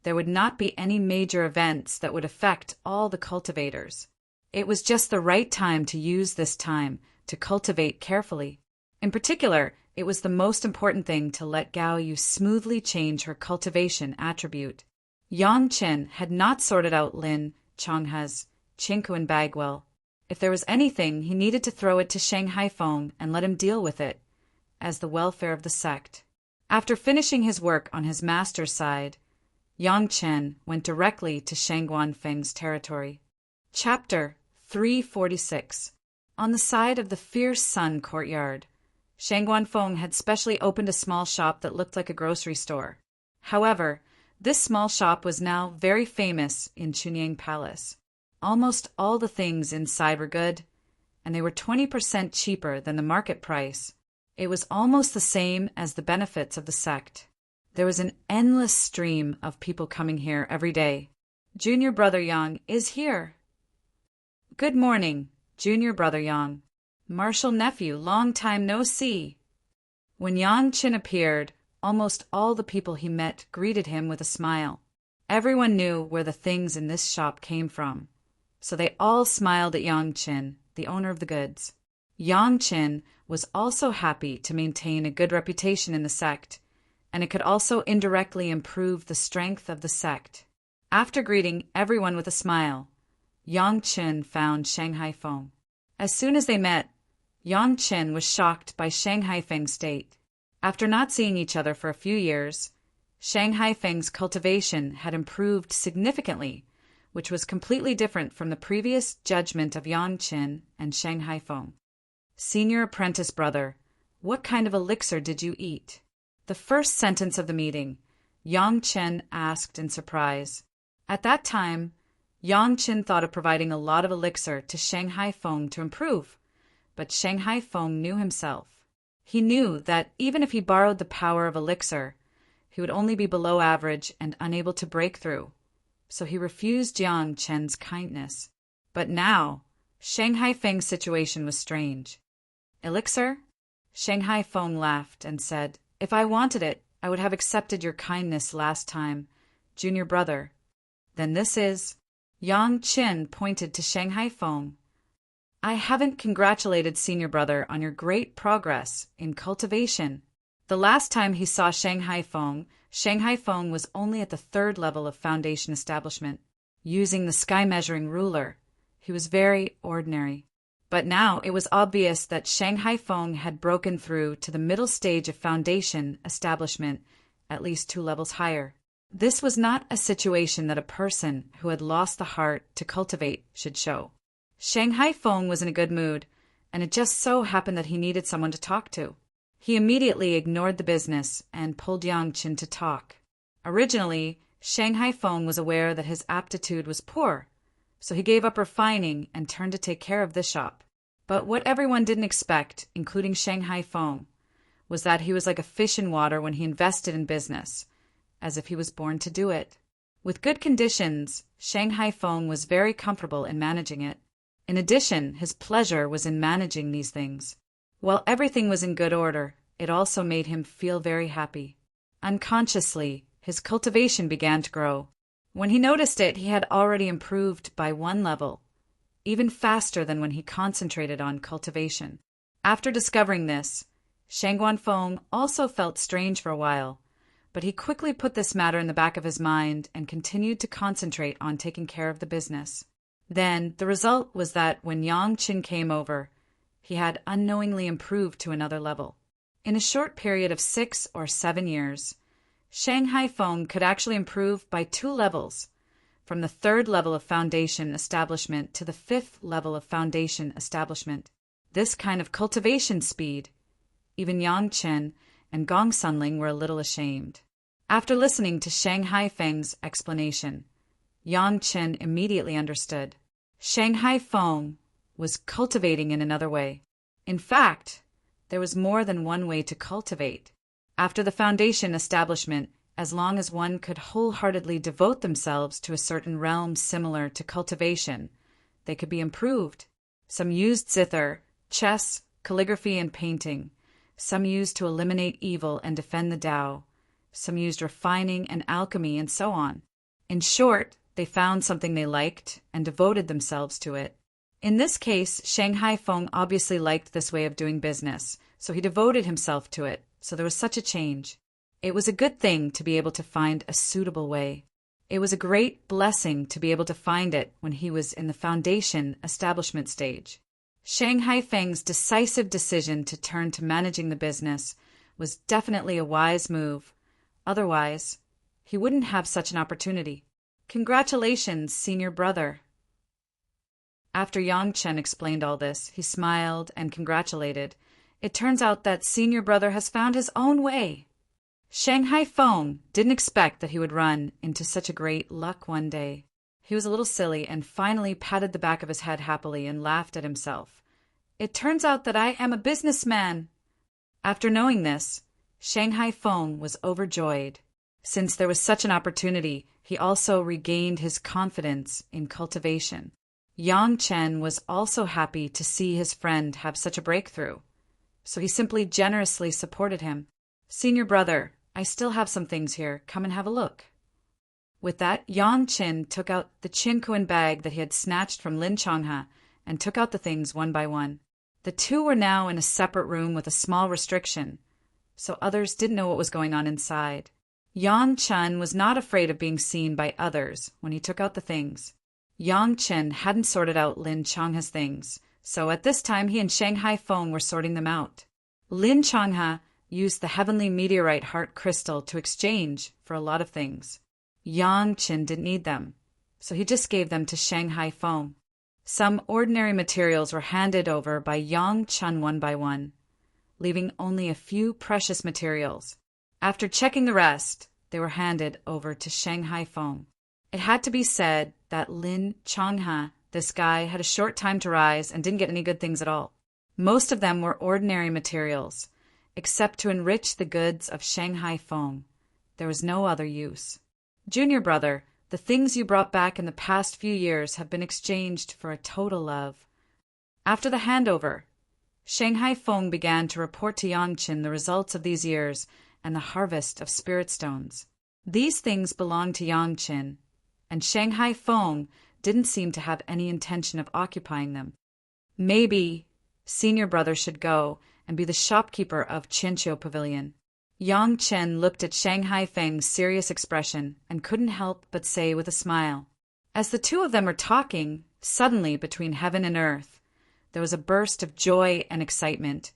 there would not be any major events that would affect all the cultivators. It was just the right time to use this time to cultivate carefully. In particular, it was the most important thing to let Gao Yu smoothly change her cultivation attribute. Yang Chen had not sorted out Lin Chongha's Chinku and Bagwell. If there was anything, he needed to throw it to Shanghai Feng and let him deal with it, as the welfare of the sect. After finishing his work on his master's side, Yang Chen went directly to Shangguan Feng's territory. Chapter 346. On the side of the Fierce Sun courtyard, Shangguan Feng had specially opened a small shop that looked like a grocery store. However, this small shop was now very famous in Chunyang Palace. Almost all the things inside were good, and they were 20% cheaper than the market price. It was almost the same as the benefits of the sect. There was an endless stream of people coming here every day. Junior Brother Yang is here. Good morning, Junior Brother Yang. Martial nephew, long time no see. When Yang Qin appeared, almost all the people he met greeted him with a smile. Everyone knew where the things in this shop came from, so they all smiled at Yang Qin, the owner of the goods. Yang Qin was also happy to maintain a good reputation in the sect, and it could also indirectly improve the strength of the sect. After greeting everyone with a smile, Yang Qin found Shanghai Feng. As soon as they met, Yang Qin was shocked by Shanghai Feng's state. After not seeing each other for a few years, Shanghai Feng's cultivation had improved significantly, which was completely different from the previous judgment of Yang Qin and Shanghai Feng. Senior apprentice brother, what kind of elixir did you eat? The first sentence of the meeting, Yang Qin asked in surprise. At that time, Yang Qin thought of providing a lot of elixir to Shanghai Feng to improve, but Shanghai Feng knew himself. He knew that even if he borrowed the power of elixir, he would only be below average and unable to break through, so he refused Yang Qin's kindness. But now, Shanghai Feng's situation was strange. Elixir? Shanghai Feng laughed and said, If I wanted it, I would have accepted your kindness last time, junior brother. Then this is... Yang Qin pointed to Shanghai Feng. I haven't congratulated senior brother on your great progress in cultivation. The last time he saw Shanghai Feng was only at the 3rd level of foundation establishment. Using the sky measuring ruler, he was very ordinary. But now it was obvious that Shanghai Feng had broken through to the middle stage of foundation establishment, at least 2 levels higher. This was not a situation that a person who had lost the heart to cultivate should show. Shanghai Feng was in a good mood, and it just so happened that he needed someone to talk to. He immediately ignored the business and pulled Yang Qin to talk. Originally, Shanghai Feng was aware that his aptitude was poor, so he gave up refining and turned to take care of this shop. But what everyone didn't expect, including Shanghai Feng, was that he was like a fish in water when he invested in business, as if he was born to do it. With good conditions, Shanghai Feng was very comfortable in managing it. In addition, his pleasure was in managing these things. While everything was in good order, it also made him feel very happy. Unconsciously, his cultivation began to grow. When he noticed it, he had already improved by 1 level, even faster than when he concentrated on cultivation. After discovering this, Shangguan Feng also felt strange for a while, but he quickly put this matter in the back of his mind and continued to concentrate on taking care of the business. Then, the result was that when Yang Qin came over, he had unknowingly improved to another level. In a short period of 6 or 7 years, Shanghai Feng could actually improve by 2 levels, from the 3rd level of foundation establishment to the 5th level of foundation establishment. This kind of cultivation speed, even Yang Qin and Gong Sunling were a little ashamed. After listening to Shanghai Feng's explanation, Yang Qin immediately understood. Shanghai Feng was cultivating in another way. In fact, there was more than one way to cultivate. After the foundation establishment, as long as one could wholeheartedly devote themselves to a certain realm similar to cultivation, they could be improved. Some used zither, chess, calligraphy, and painting. Some used to eliminate evil and defend the Tao. Some used refining and alchemy, and so on. In short, they found something they liked and devoted themselves to it. In this case, Shanghai Feng obviously liked this way of doing business, so he devoted himself to it, so there was such a change. It was a good thing to be able to find a suitable way. It was a great blessing to be able to find it when he was in the foundation establishment stage. Shanghai Feng's decisive decision to turn to managing the business was definitely a wise move. Otherwise, he wouldn't have such an opportunity. Congratulations, senior brother. After Yang Chen explained all this, he smiled and congratulated. It turns out that senior brother has found his own way. Shanghai Feng didn't expect that he would run into such a great luck one day. He was a little silly and finally patted the back of his head happily and laughed at himself. It turns out that I am a businessman. After knowing this, Shanghai Feng was overjoyed. Since there was such an opportunity, he also regained his confidence in cultivation. Yang Chen was also happy to see his friend have such a breakthrough, so he simply generously supported him. Senior brother, I still have some things here. Come and have a look. With that, Yang Chen took out the Qinkuan bag that he had snatched from Lin Changhe and took out the things one by one. The two were now in a separate room with a small restriction, so others didn't know what was going on inside. Yang Chen was not afraid of being seen by others when he took out the things. Yang Chen hadn't sorted out Lin Changhe's things, so at this time he and Shanghai Feng were sorting them out. Lin Changhe used the heavenly meteorite heart crystal to exchange for a lot of things. Yang Chen didn't need them, so he just gave them to Shanghai Feng. Some ordinary materials were handed over by Yang Chen one by one, leaving only a few precious materials. After checking the rest, they were handed over to Shanghai Feng. It had to be said that Lin Changhe, this guy, had a short time to rise and didn't get any good things at all. Most of them were ordinary materials, except to enrich the goods of Shanghai Feng. There was no other use. Junior brother, the things you brought back in the past few years have been exchanged for a total of. After the handover, Shanghai Feng began to report to Yang Chen the results of these years and the harvest of spirit stones. These things belonged to Yang Chen, and Shanghai Feng didn't seem to have any intention of occupying them. Maybe senior brother should go and be the shopkeeper of Qianqiu Pavilion. Yang Chen looked at Shanghai Feng's serious expression and couldn't help but say with a smile. As the two of them were talking, suddenly between heaven and earth, there was a burst of joy and excitement,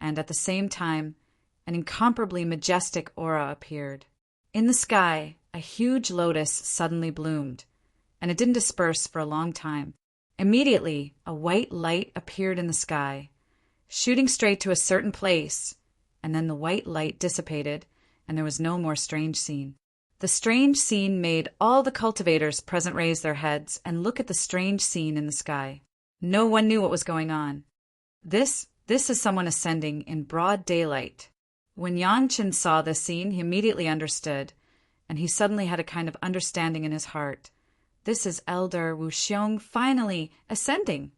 and at the same time, an incomparably majestic aura appeared. In the sky, a huge lotus suddenly bloomed, and it didn't disperse for a long time. Immediately, a white light appeared in the sky, shooting straight to a certain place, and then the white light dissipated, and there was no more strange scene. The strange scene made all the cultivators present raise their heads and look at the strange scene in the sky. No one knew what was going on. This is someone ascending in broad daylight. When Yang Chen saw this scene, he immediately understood, and he suddenly had a kind of understanding in his heart. This is Elder Wu Xiong finally ascending.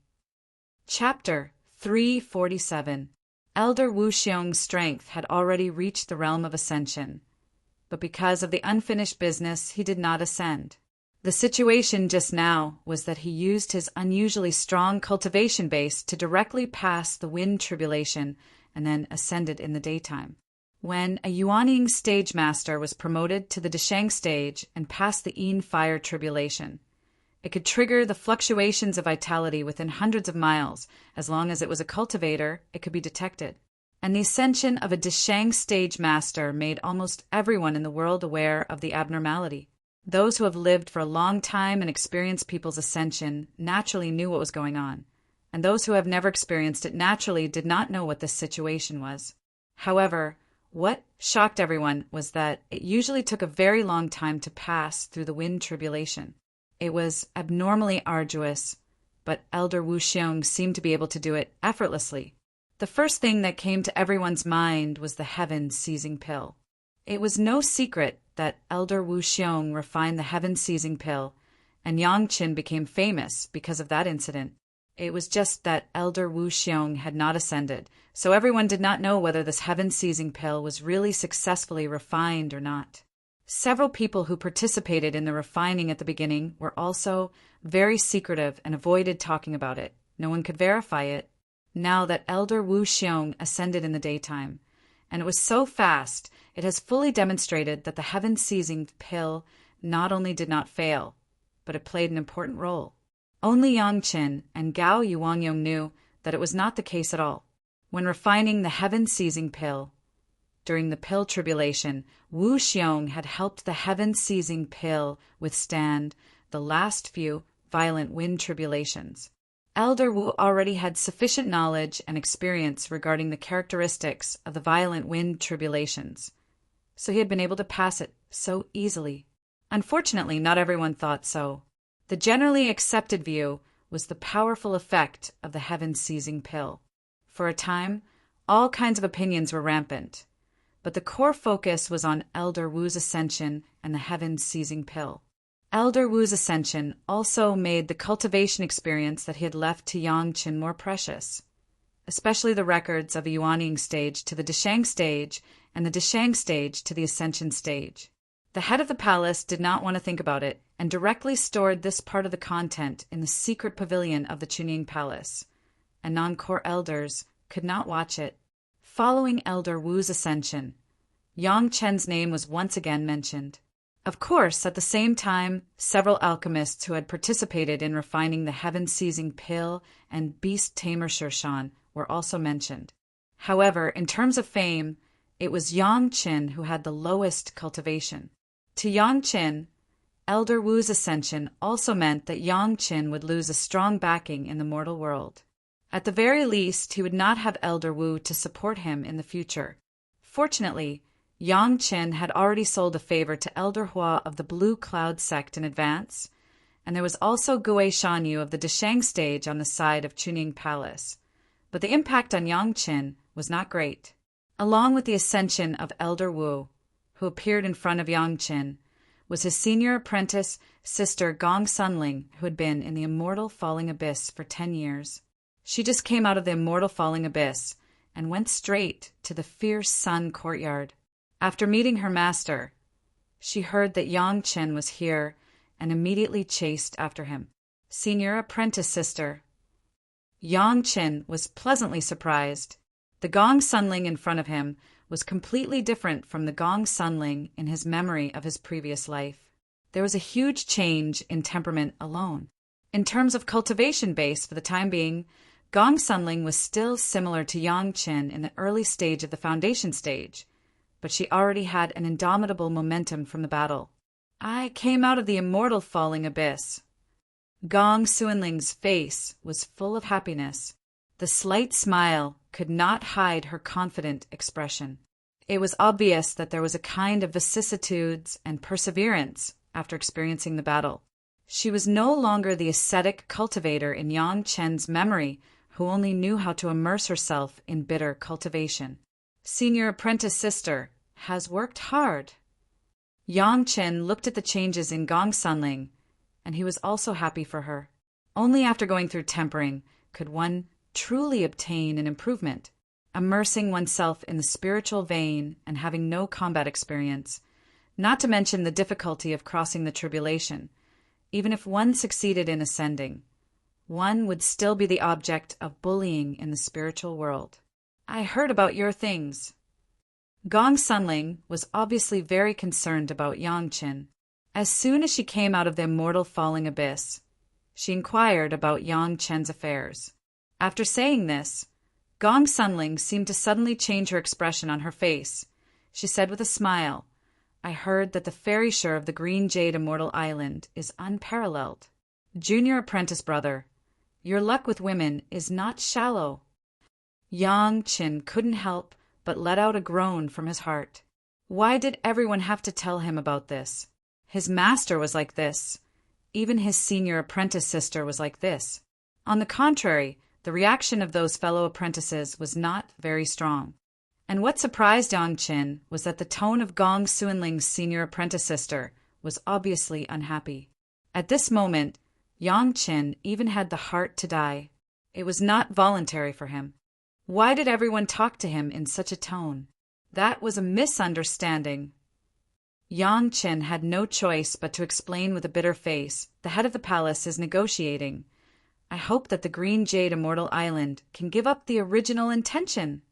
Chapter 347. Elder Wu Xiong's strength had already reached the realm of ascension, but because of the unfinished business, he did not ascend. The situation just now was that he used his unusually strong cultivation base to directly pass the wind tribulation and then ascended in the daytime. When a Yuanying stage master was promoted to the Deshang stage and passed the Yin fire tribulation, it could trigger the fluctuations of vitality within hundreds of miles. As long as it was a cultivator, it could be detected. And the ascension of a Deshang stage master made almost everyone in the world aware of the abnormality. Those who have lived for a long time and experienced people's ascension naturally knew what was going on, and those who have never experienced it naturally did not know what this situation was. However, what shocked everyone was that it usually took a very long time to pass through the wind tribulation. It was abnormally arduous, but Elder Wu Xiong seemed to be able to do it effortlessly. The first thing that came to everyone's mind was the heaven-seizing pill. It was no secret that Elder Wu Xiong refined the heaven-seizing pill, and Yang Chen became famous because of that incident. It was just that Elder Wu Xiong had not ascended, so everyone did not know whether this heaven-seizing pill was really successfully refined or not. Several people who participated in the refining at the beginning were also very secretive and avoided talking about it. No one could verify it. Now that Elder Wu Xiong ascended in the daytime, and it was so fast, it has fully demonstrated that the heaven-seizing pill not only did not fail, but it played an important role. Only Yang Qin and Gao Yuangyong knew that it was not the case at all. When refining the heaven-seizing pill, during the pill tribulation, Wu Xiong had helped the heaven-seizing pill withstand the last few violent wind tribulations. Elder Wu already had sufficient knowledge and experience regarding the characteristics of the violent wind tribulations, so he had been able to pass it so easily. Unfortunately, not everyone thought so. The generally accepted view was the powerful effect of the heaven-seizing pill. For a time, all kinds of opinions were rampant, but the core focus was on Elder Wu's ascension and the heaven-seizing pill. Elder Wu's ascension also made the cultivation experience that he had left to Yang Qin more precious, especially the records of a Yuanying stage to the Deshang stage and the Deshang stage to the ascension stage. The head of the palace did not want to think about it and directly stored this part of the content in the secret pavilion of the Chunying Palace, and non-core elders could not watch it. Following Elder Wu's ascension, Yang Chen's name was once again mentioned. Of course, at the same time, several alchemists who had participated in refining the heaven-seizing pill and beast tamer Shirshan were also mentioned. However, in terms of fame, it was Yang Qin who had the lowest cultivation. To Yang Qin, Elder Wu's ascension also meant that Yang Qin would lose a strong backing in the mortal world. At the very least, he would not have Elder Wu to support him in the future. Fortunately, Yang Qin had already sold a favor to Elder Hua of the Blue Cloud sect in advance, and there was also Gui Shanyu of the Deshang stage on the side of Chunying Palace. But the impact on Yang Qin was not great. Along with the ascension of Elder Wu, who appeared in front of Yang Qin, was his senior apprentice, sister Gong Sunling, who had been in the Immortal Falling Abyss for 10 years. She just came out of the Immortal Falling Abyss and went straight to the Fierce Sun courtyard. After meeting her master, she heard that Yang Qin was here and immediately chased after him. Senior apprentice sister. Yang Qin was pleasantly surprised. The Gong Sunling in front of him was completely different from the Gong Sunling in his memory of his previous life. There was a huge change in temperament alone. In terms of cultivation base for the time being, Gong Sunling was still similar to Yang Qin in the early stage of the foundation stage, but she already had an indomitable momentum from the battle. I came out of the Immortal Falling Abyss. Gong Sunling's face was full of happiness. The slight smile could not hide her confident expression. It was obvious that there was a kind of vicissitudes and perseverance after experiencing the battle. She was no longer the ascetic cultivator in Yang Chen's memory who only knew how to immerse herself in bitter cultivation. Senior apprentice sister has worked hard. Yang Chen looked at the changes in Gong Sunling, and he was also happy for her. Only after going through tempering could one truly obtain an improvement. Immersing oneself in the spiritual vein and having no combat experience, not to mention the difficulty of crossing the tribulation, even if one succeeded in ascending, one would still be the object of bullying in the spiritual world. I heard about your things. Gong Sunling was obviously very concerned about Yang Qin. As soon as she came out of the Immortal Falling Abyss, she inquired about Yang Chen's affairs. After saying this, Gong Sunling seemed to suddenly change her expression on her face. She said with a smile, I heard that the fairy shore of the Green Jade Immortal Island is unparalleled. Junior apprentice brother, your luck with women is not shallow. Yang Qin couldn't help but let out a groan from his heart. Why did everyone have to tell him about this? His master was like this. Even his senior apprentice sister was like this. On the contrary, the reaction of those fellow apprentices was not very strong. And what surprised Yang Qin was that the tone of Gong Sunling's senior apprentice sister was obviously unhappy. At this moment, Yang Qin even had the heart to die. It was not voluntary for him. Why did everyone talk to him in such a tone? That was a misunderstanding. Yang Qin had no choice but to explain with a bitter face, the head of the palace is negotiating. I hope that the Green Jade Immortal Island can give up the original intention.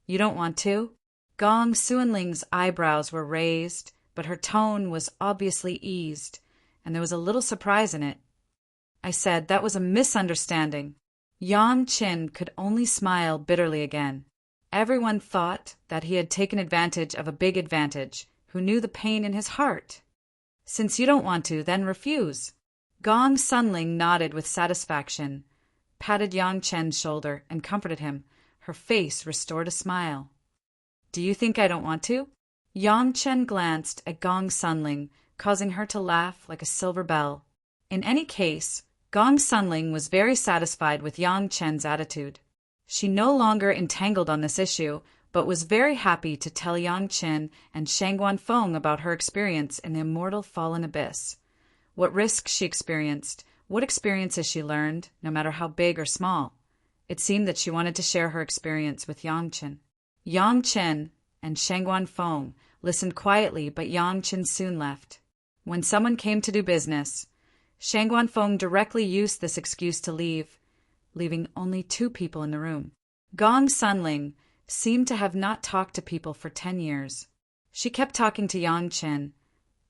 You don't want to? Gong Sunling's eyebrows were raised, but her tone was obviously eased, and there was a little surprise in it. I said that was a misunderstanding. Yang Qin could only smile bitterly again. Everyone thought that he had taken advantage of a big advantage, who knew the pain in his heart. Since you don't want to, then refuse. Gong Sunling nodded with satisfaction, patted Yang Chen's shoulder, and comforted him. Her face restored a smile. Do you think I don't want to? Yang Chen glanced at Gong Sunling, causing her to laugh like a silver bell. In any case, Gong Sunling was very satisfied with Yang Chen's attitude. She no longer entangled on this issue, but was very happy to tell Yang Chen and Shangguan Feng about her experience in the Immortal Fallen Abyss. What risks she experienced, what experiences she learned, no matter how big or small. It seemed that she wanted to share her experience with Yang Chen. Yang Chen and Shangguan Feng listened quietly, but Yang Chen soon left. When someone came to do business, Shangguan Feng directly used this excuse to leave, leaving only 2 people in the room. Gong Sunling seemed to have not talked to people for 10 years. She kept talking to Yang Chen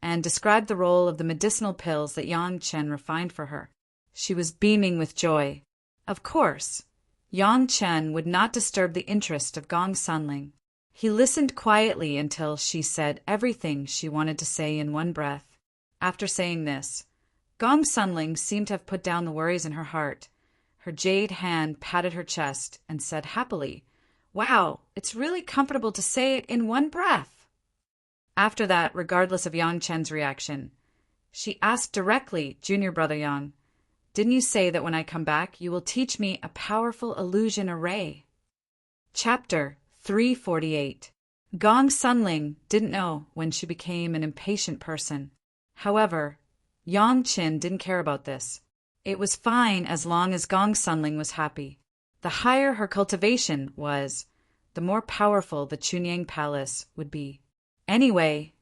and described the role of the medicinal pills that Yang Chen refined for her. She was beaming with joy. Of course, Yang Chen would not disturb the interest of Gong Sunling. He listened quietly until she said everything she wanted to say in one breath. After saying this, Gong Sunling seemed to have put down the worries in her heart. Her jade hand patted her chest and said happily, "Wow, it's really comfortable to say it in one breath." After that, regardless of Yang Chen's reaction, she asked directly, "Junior brother Yang, didn't you say that when I come back you will teach me a powerful illusion array?" Chapter 348. Gong Sunling didn't know when she became an impatient person. However, Yang Chen didn't care about this. It was fine as long as Gong Sunling was happy. The higher her cultivation was, the more powerful the Chunyang Palace would be. Anyway,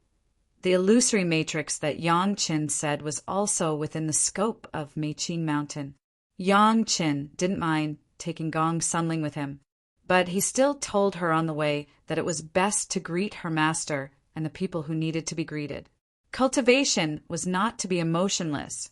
the illusory matrix that Yang Chen said was also within the scope of Meiqin Mountain. Yang Chen didn't mind taking Gong Sunling with him, but he still told her on the way that it was best to greet her master and the people who needed to be greeted. Cultivation was not to be emotionless,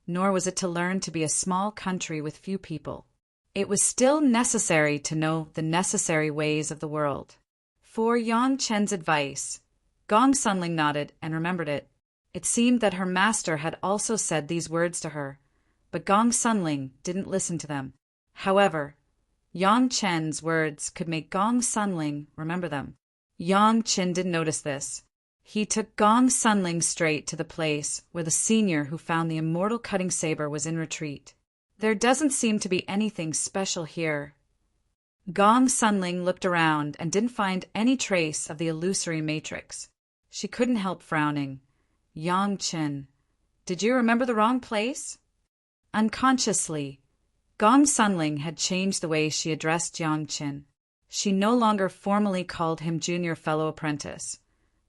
nor was it to learn to be a small country with few people. It was still necessary to know the necessary ways of the world. For Yang Chen's advice, Gong Sunling nodded and remembered it. It seemed that her master had also said these words to her, but Gong Sunling didn't listen to them. However, Yang Chen's words could make Gong Sunling remember them. Yang Chen didn't notice this. He took Gong Sunling straight to the place where the senior who found the immortal cutting saber was in retreat. There doesn't seem to be anything special here. Gong Sunling looked around and didn't find any trace of the illusory matrix. She couldn't help frowning. Yang Chen, did you remember the wrong place? Unconsciously, Gong Sunling had changed the way she addressed Yang Chen. She no longer formally called him junior fellow apprentice,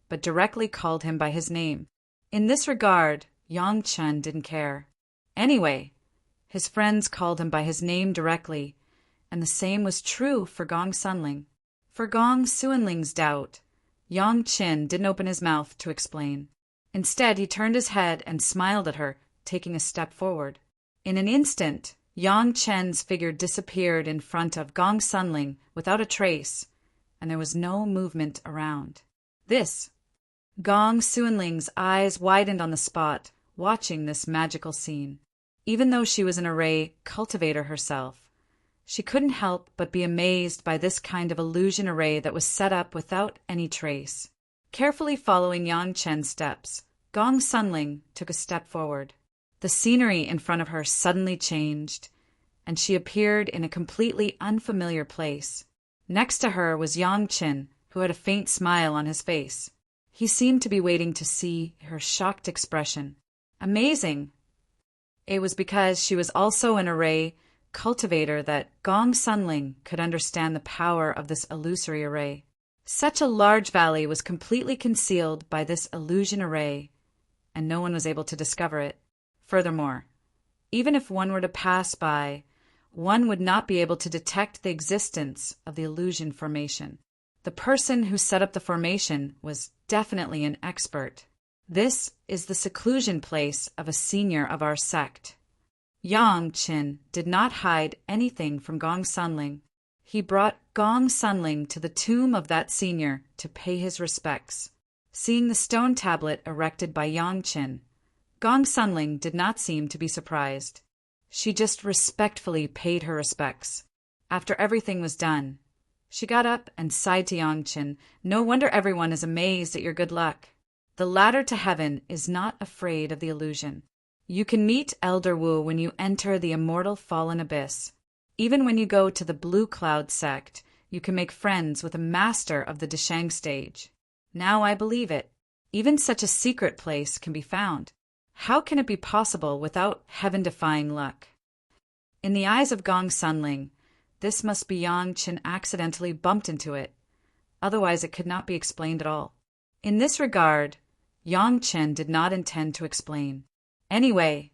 but directly called him by his name. In this regard, Yang Chen didn't care. Anyway, his friends called him by his name directly, and the same was true for Gong Sunling. For Gong Sunling's doubt, Yang Chen didn't open his mouth to explain. Instead, he turned his head and smiled at her, taking a step forward. In an instant, Yang Chen's figure disappeared in front of Gong Sunling without a trace, and there was no movement around. Gong Sunling's eyes widened on the spot, watching this magical scene. Even though she was an array cultivator herself, she couldn't help but be amazed by this kind of illusion array that was set up without any trace. Carefully following Yang Chen's steps, Gong Sunling took a step forward. The scenery in front of her suddenly changed, and she appeared in a completely unfamiliar place. Next to her was Yang Chen, who had a faint smile on his face. He seemed to be waiting to see her shocked expression. Amazing! It was because she was also an array cultivator that Gong Sunling could understand the power of this illusory array. Such a large valley was completely concealed by this illusion array, and no one was able to discover it. Furthermore, even if one were to pass by, one would not be able to detect the existence of the illusion formation. The person who set up the formation was definitely an expert. This is the seclusion place of a senior of our sect. Yang Qin did not hide anything from Gong Sunling. He brought Gong Sunling to the tomb of that senior to pay his respects. Seeing the stone tablet erected by Yang Qin, Gong Sunling did not seem to be surprised. She just respectfully paid her respects. After everything was done, she got up and sighed to Yang Qin. No wonder everyone is amazed at your good luck. The ladder to heaven is not afraid of the illusion. You can meet Elder Wu when you enter the Immortal Fallen Abyss. Even when you go to the Blue Cloud sect, you can make friends with a master of the Deshang stage. Now I believe it. Even such a secret place can be found. How can it be possible without heaven-defying luck? In the eyes of Gong Sunling, this must be Yang Qin accidentally bumped into it. Otherwise it could not be explained at all. In this regard, Yang Qin did not intend to explain. Anyway,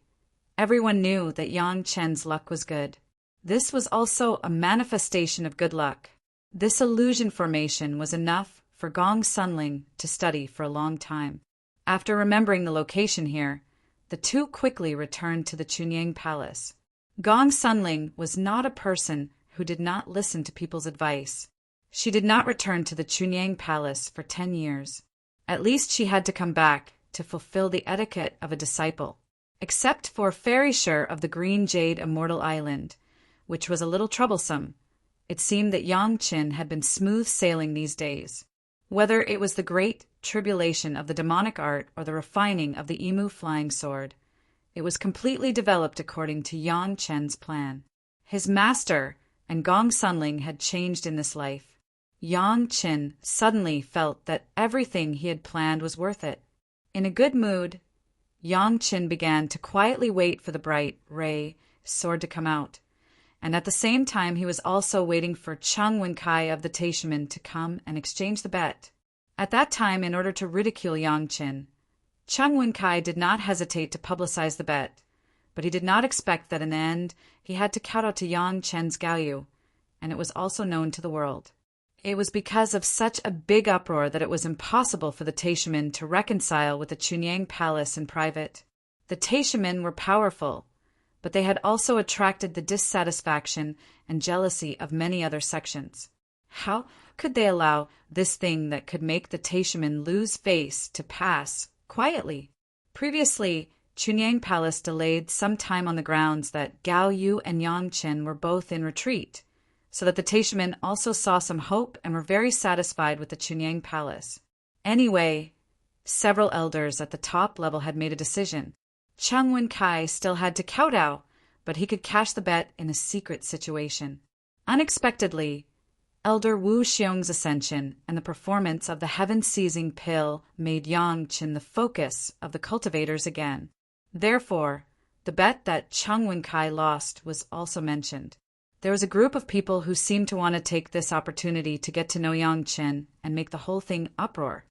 everyone knew that Yang Qin's luck was good. This was also a manifestation of good luck. This illusion formation was enough for Gong Sunling to study for a long time. After remembering the location here, the two quickly returned to the Chunyang Palace. Gong Sunling was not a person who did not listen to people's advice. She did not return to the Chunyang Palace for 10 years. At least she had to come back to fulfill the etiquette of a disciple. Except for Fairy Shur of the Green Jade Immortal Island, which was a little troublesome, it seemed that Yang Qin had been smooth sailing these days. Whether it was the great tribulation of the demonic art or the refining of the Emu flying sword, it was completely developed according to Yang Qin's plan. His master and Gong Sunling had changed in this life. Yang Qin suddenly felt that everything he had planned was worth it. In a good mood, Yang Qin began to quietly wait for the bright ray sword to come out, and at the same time he was also waiting for Cheng Wenkai of the Taishaman to come and exchange the bet. At that time, in order to ridicule Yang Qin, Cheng Wenkai did not hesitate to publicize the bet, but he did not expect that in the end he had to kowtow to Yang Qin's Gaoyu, and it was also known to the world. It was because of such a big uproar that it was impossible for the Taishaman to reconcile with the Chunyang Palace in private. The Taishaman were powerful, but they had also attracted the dissatisfaction and jealousy of many other sections. How could they allow this thing that could make the Taishaman lose face to pass quietly? Previously, Chunyang Palace delayed some time on the grounds that Gao Yu and Yang Qin were both in retreat, so that the Taishaman also saw some hope and were very satisfied with the Chunyang Palace. Anyway, several elders at the top level had made a decision. Cheng Wenkai still had to kowtow, but he could cash the bet in a secret situation. Unexpectedly, Elder Wu Xiong's ascension and the performance of the heaven-seizing pill made Yang Qin the focus of the cultivators again. Therefore, the bet that Cheng Wenkai lost was also mentioned. There was a group of people who seemed to want to take this opportunity to get to know Yang Qin and make the whole thing uproar.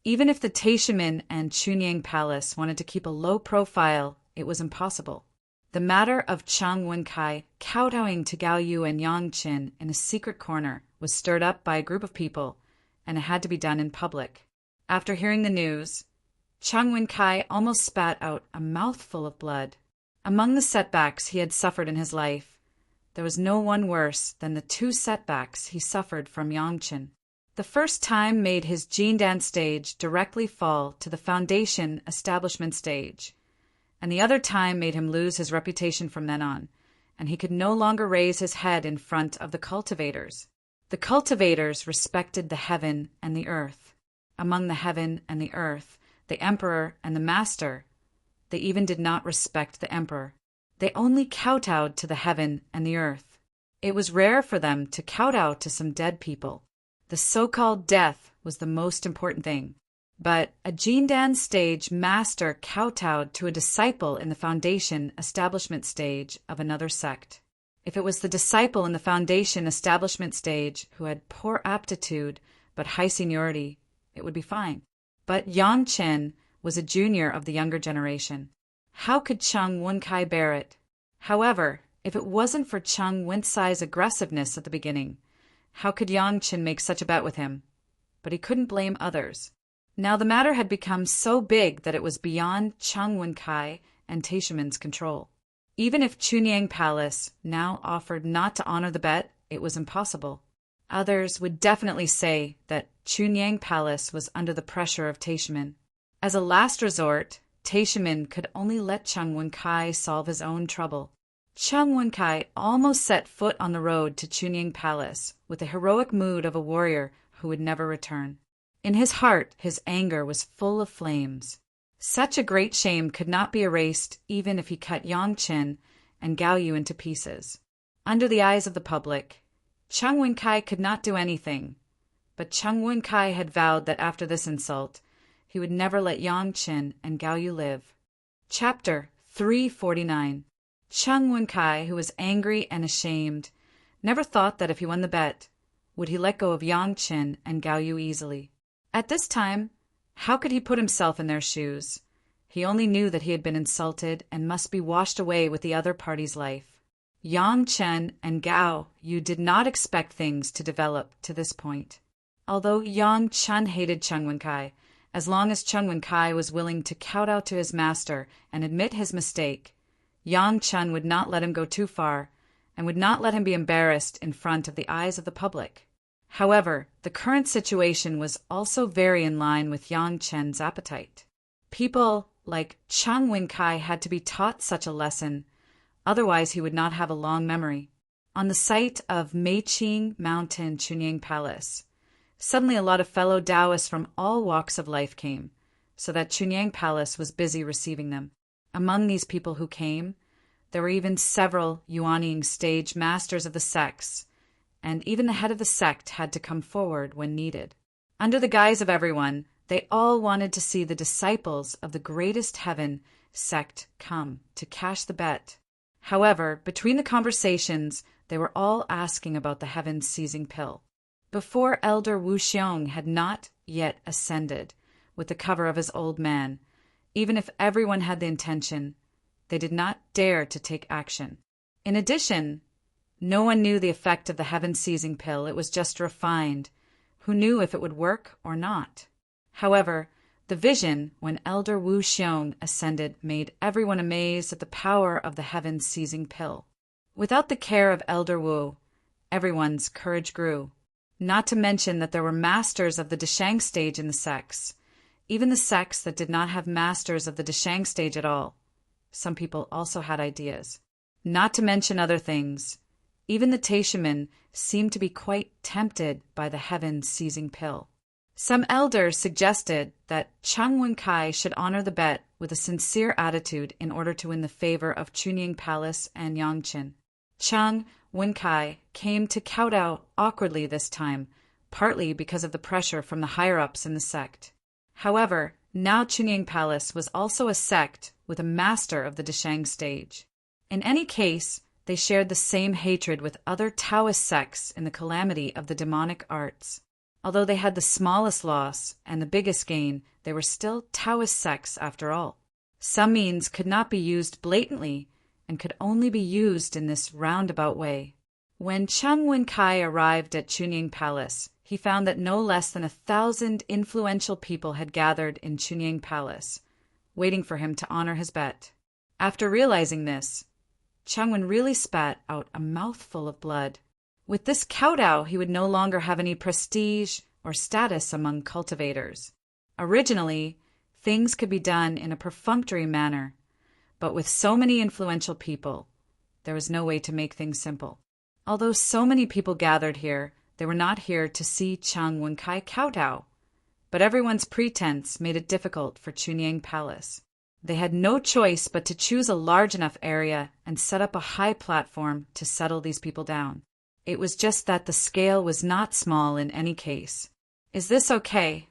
Even if the Taishaman and Chunyang Palace wanted to keep a low profile, it was impossible. The matter of Cheng Wenkai kowtowing to Gao Yu and Yang Qin in a secret corner was stirred up by a group of people, and it had to be done in public. After hearing the news, Cheng Wenkai almost spat out a mouthful of blood. Among the setbacks he had suffered in his life, there was no one worse than the 2 setbacks he suffered from Yang Qin. The first time made his Jindan stage directly fall to the foundation establishment stage, and the other time made him lose his reputation from then on, and he could no longer raise his head in front of the cultivators. The cultivators respected the heaven and the earth. Among the heaven and the earth, the emperor and the master, they even did not respect the emperor. They only kowtowed to the heaven and the earth. It was rare for them to kowtow to some dead people. The so-called death was the most important thing. But a Jindan stage master kowtowed to a disciple in the foundation establishment stage of another sect. If it was the disciple in the foundation establishment stage who had poor aptitude but high seniority, it would be fine. But Yang Qin was a junior of the younger generation. How could Cheng Wenkai bear it? However, if it wasn't for Cheng Wenkai's aggressiveness at the beginning, How could Yang Qin make such a bet with him? But he couldn't blame others. Now the matter had become so big that it was beyond Chang Wenkai and Taishimen's control. Even if Chunyang Palace now offered not to honor the bet, it was impossible. Others would definitely say that Chunyang Palace was under the pressure of Taishimen. As a last resort, Taishimen could only let Chang Wenkai solve his own trouble. Chang Wenkai almost set foot on the road to Chunyang Palace with the heroic mood of a warrior who would never return. In his heart, his anger was full of flames. Such a great shame could not be erased even if he cut Yang Qin and Gao Yu into pieces. Under the eyes of the public, Chang Wenkai could not do anything, but Chang Wenkai had vowed that after this insult, he would never let Yang Qin and Gao Yu live. Chapter 349. Chang Wenkai, who was angry and ashamed, never thought that if he won the bet, would he let go of Yang Qin and Gao Yu easily. At this time, how could he put himself in their shoes? He only knew that he had been insulted and must be washed away with the other party's life. Yang Chen and Gao Yu did not expect things to develop to this point. Although Yang Chen hated Chang Wenkai, as long as Chang Wenkai was willing to kowtow to his master and admit his mistake, Yang Chen would not let him go too far and would not let him be embarrassed in front of the eyes of the public. However, the current situation was also very in line with Yang Chen's appetite. People like Chang Wenkai had to be taught such a lesson, otherwise he would not have a long memory. On the site of Meiqing Mountain Chunyang Palace, suddenly a lot of fellow Taoists from all walks of life came, so that Chunyang Palace was busy receiving them. Among these people who came, there were even several Yuanying stage masters of the sects, and even the head of the sect had to come forward when needed. Under the guise of everyone, they all wanted to see the disciples of the greatest heaven sect come to cash the bet. However, between the conversations, they were all asking about the heaven-seizing pill. Before Elder Wu Xiong had not yet ascended with the cover of his old man, even if everyone had the intention, they did not dare to take action. In addition, no one knew the effect of the heaven-seizing pill. It was just refined. Who knew if it would work or not? However, the vision when Elder Wu Xiong ascended made everyone amazed at the power of the heaven-seizing pill. Without the care of Elder Wu, everyone's courage grew. Not to mention that there were masters of the Deshang stage in the sects, even the sects that did not have masters of the Deshang stage at all. Some people also had ideas. Not to mention other things. Even the Taishimen seemed to be quite tempted by the heaven-seizing pill. Some elders suggested that Chang Wenkai should honor the bet with a sincere attitude in order to win the favor of Chunyang Palace and Yang Qin. Chang Wenkai came to kowtow awkwardly this time, partly because of the pressure from the higher-ups in the sect. However, now Chunyang Palace was also a sect with a master of the Deshang stage. In any case, they shared the same hatred with other Taoist sects in the calamity of the demonic arts. Although they had the smallest loss and the biggest gain, they were still Taoist sects after all. Some means could not be used blatantly and could only be used in this roundabout way. When Chang Wenkai arrived at Chunyang Palace, he found that no less than 1,000 influential people had gathered in Chunyang Palace, waiting for him to honor his bet. After realizing this, Chang Wen really spat out a mouthful of blood. With this kowtow, he would no longer have any prestige or status among cultivators. Originally, things could be done in a perfunctory manner, but with so many influential people, there was no way to make things simple. Although so many people gathered here, they were not here to see Chang Wenkai kowtow, but everyone's pretense made it difficult for Chunyang Palace. They had no choice but to choose a large enough area and set up a high platform to settle these people down. It was just that the scale was not small in any case. Is this okay?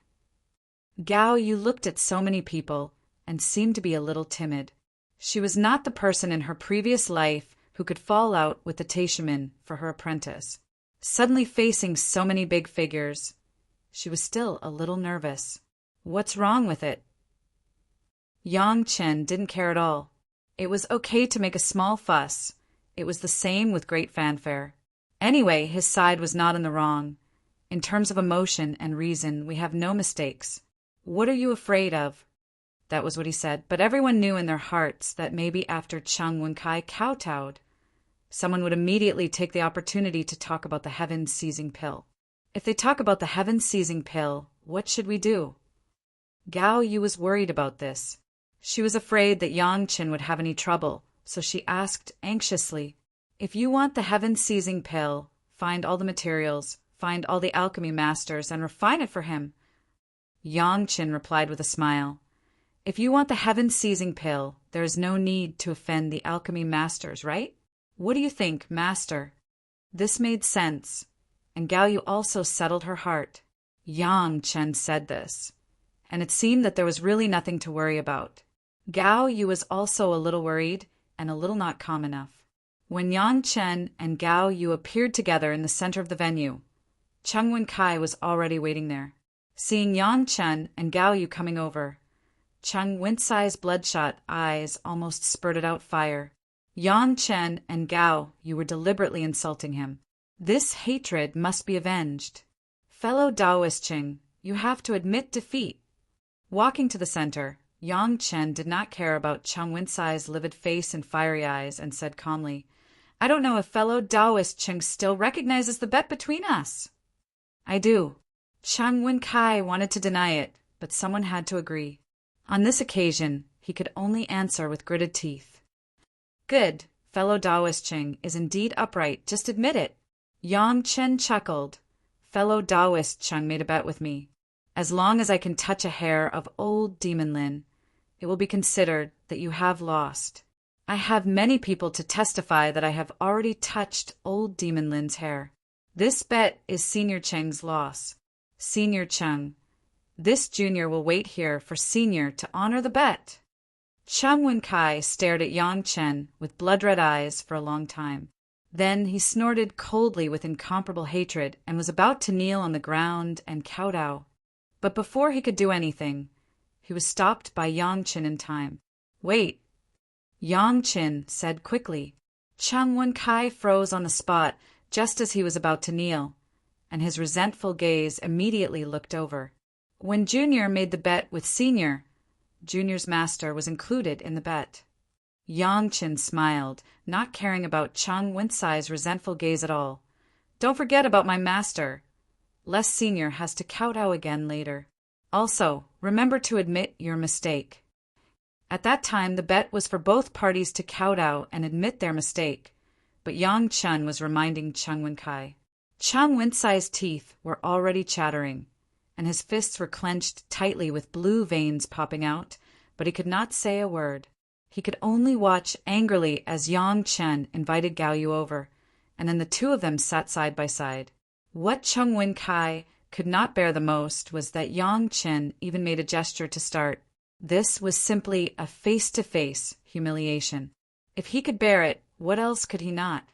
Gao Yu looked at so many people and seemed to be a little timid. She was not the person in her previous life who could fall out with the Taishimen for her apprentice. Suddenly facing so many big figures, she was still a little nervous. What's wrong with it? Yang Chen didn't care at all. It was okay to make a small fuss. It was the same with great fanfare. Anyway, his side was not in the wrong. In terms of emotion and reason, we have no mistakes. What are you afraid of? That was what he said, but everyone knew in their hearts that maybe after Chung Wen-kai kowtowed, someone would immediately take the opportunity to talk about the heaven-seizing pill. If they talk about the heaven-seizing pill, what should we do? Gao Yu was worried about this. She was afraid that Yang Qin would have any trouble, so she asked anxiously, "If you want the heaven-seizing pill, find all the materials, find all the alchemy masters, and refine it for him." Yang Qin replied with a smile, "If you want the heaven-seizing pill, there is no need to offend the alchemy masters, right? What do you think, master?" This made sense, and Gao Yu also settled her heart. Yang Chen said this, and it seemed that there was really nothing to worry about. Gao Yu was also a little worried and a little not calm enough. When Yang Chen and Gao Yu appeared together in the center of the venue, Chung Wen-kai was already waiting there. Seeing Yang Chen and Gao Yu coming over, Chung Wen-sai's bloodshot eyes almost spurted out fire. Yang Chen and Gao Yu were deliberately insulting him. This hatred must be avenged. Fellow Taoist Qing, you have to admit defeat. Walking to the center, Yang Chen did not care about Chung Wen-sai's livid face and fiery eyes and said calmly, "I don't know if fellow Taoist Qing still recognizes the bet between us." "I do." Chung Wen-kai wanted to deny it, but someone had to agree. On this occasion, he could only answer with gritted teeth. "Good. Fellow Taoist Qing is indeed upright. Just admit it." Yang Chen chuckled. "Fellow Taoist Qing made a bet with me. As long as I can touch a hair of old Demon Lin, it will be considered that you have lost. I have many people to testify that I have already touched old Demon Lin's hair. This bet is Senior Cheng's loss. Senior Cheng, this junior will wait here for Senior to honor the bet." Chung Wen-kai stared at Yang Chen with blood-red eyes for a long time. Then he snorted coldly with incomparable hatred and was about to kneel on the ground and kowtow. But before he could do anything, he was stopped by Yang Chen in time. "Wait," Yang Chen said quickly. Chung Wen-kai froze on the spot just as he was about to kneel, and his resentful gaze immediately looked over. When Junior made the bet with Senior, Junior's master was included in the bet. Yang Chen smiled, not caring about Chung Wen-sai's resentful gaze at all. "Don't forget about my master, lest Senior has to kowtow again later. Also, remember to admit your mistake." At that time, the bet was for both parties to kowtow and admit their mistake, but Yang Chen was reminding Chung Wen-kai. Chung Wen-sai's teeth were already chattering, and his fists were clenched tightly with blue veins popping out, but he could not say a word. He could only watch angrily as Yang Chen invited Gao Yu over, and then the two of them sat side by side. What Chung Wen-kai could not bear the most was that Yang Chen even made a gesture to start. This was simply a face-to-face humiliation. If he could bear it, what else could he not?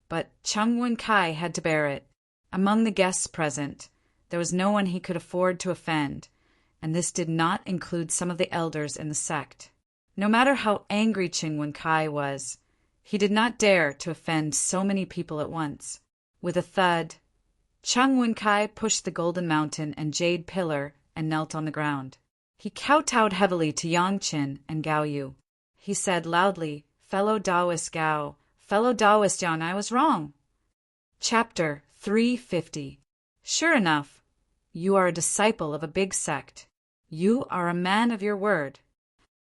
But Chung Wen-kai had to bear it. Among the guests present, there was no one he could afford to offend, and this did not include some of the elders in the sect. No matter how angry Chung Wen-kai was, he did not dare to offend so many people at once. With a thud, Chung Wen-kai pushed the golden mountain and jade pillar and knelt on the ground. He kowtowed heavily to Yang Chen and Gao Yu. He said loudly, "Fellow Taoist Gao, fellow Taoist Yang, I was wrong." Chapter 350. Sure enough, you are a disciple of a big sect. You are a man of your word.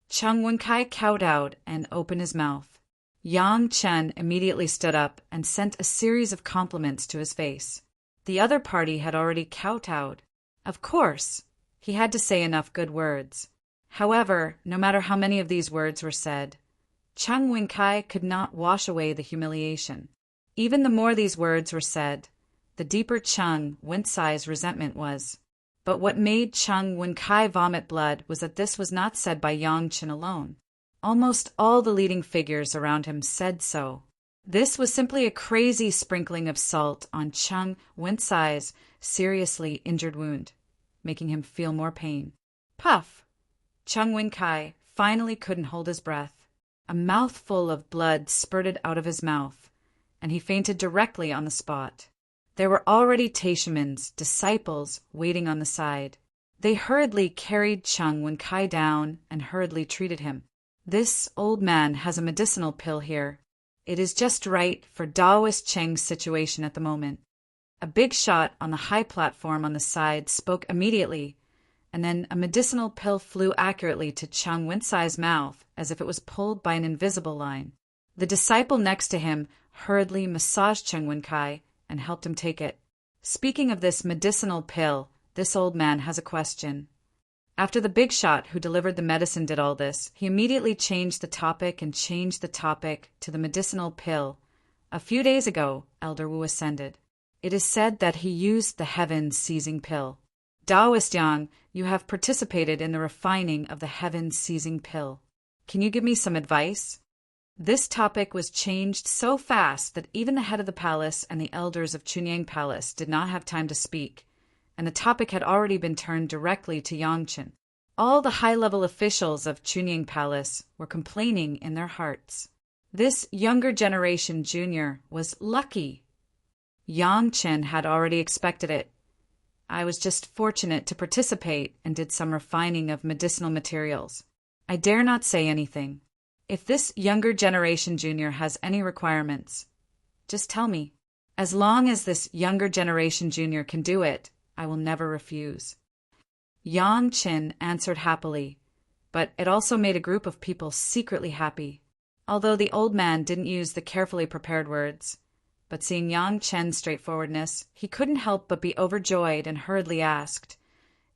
Chung Wen-kai kowtowed and opened his mouth. Yang Chen immediately stood up and sent a series of compliments to his face. The other party had already kowtowed. Of course, he had to say enough good words. However, no matter how many of these words were said, Chung Wen-kai could not wash away the humiliation. Even the more these words were said, the deeper Chung Wen-sai's resentment was. But what made Chung Wen-kai vomit blood was that this was not said by Yang Chen alone. Almost all the leading figures around him said so. This was simply a crazy sprinkling of salt on Chung Wen-sai's seriously injured wound, making him feel more pain. Puff! Chung Wen-kai finally couldn't hold his breath. A mouthful of blood spurted out of his mouth, and he fainted directly on the spot. There were already Taishiman's disciples waiting on the side. They hurriedly carried Chung Wen-kai down and hurriedly treated him. "This old man has a medicinal pill here. It is just right for Daoist Cheng's situation at the moment." A big shot on the high platform on the side spoke immediately, and then a medicinal pill flew accurately to Chung Wen-sai's mouth as if it was pulled by an invisible line. The disciple next to him hurriedly massaged Chung Wen-kai and helped him take it. "Speaking of this medicinal pill, this old man has a question." After the big shot who delivered the medicine did all this, he immediately changed the topic to the medicinal pill. "A few days ago, Elder Wu ascended. It is said that he used the heaven-seizing pill. Daoist Yang, you have participated in the refining of the heaven-seizing pill. Can you give me some advice?" This topic was changed so fast that even the head of the palace and the elders of Chunyang Palace did not have time to speak, and the topic had already been turned directly to Yangchen. All the high-level officials of Chunyang Palace were complaining in their hearts. This younger generation junior was lucky. Yangchen had already expected it. "I was just fortunate to participate and did some refining of medicinal materials. I dare not say anything. If this younger generation junior has any requirements, just tell me. As long as this younger generation junior can do it, I will never refuse." Yang Qin answered happily, but it also made a group of people secretly happy. Although the old man didn't use the carefully prepared words, but seeing Yang Chen's straightforwardness, he couldn't help but be overjoyed and hurriedly asked,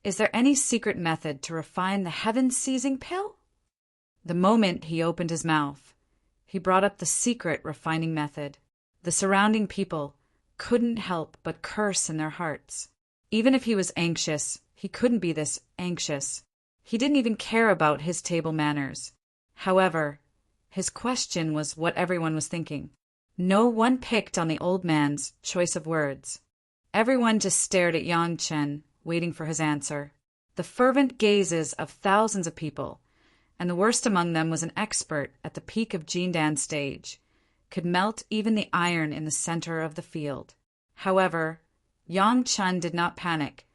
"Is there any secret method to refine the heaven-seizing pill?" The moment he opened his mouth, he brought up the secret refining method. The surrounding people couldn't help but curse in their hearts. Even if he was anxious, he couldn't be this anxious. He didn't even care about his table manners. However, his question was what everyone was thinking. No one picked on the old man's choice of words. Everyone just stared at Yang Chen, waiting for his answer. The fervent gazes of thousands of people, and the worst among them was an expert at the peak of Jindan's stage, could melt even the iron in the center of the field. However, Yang Chen did not panic,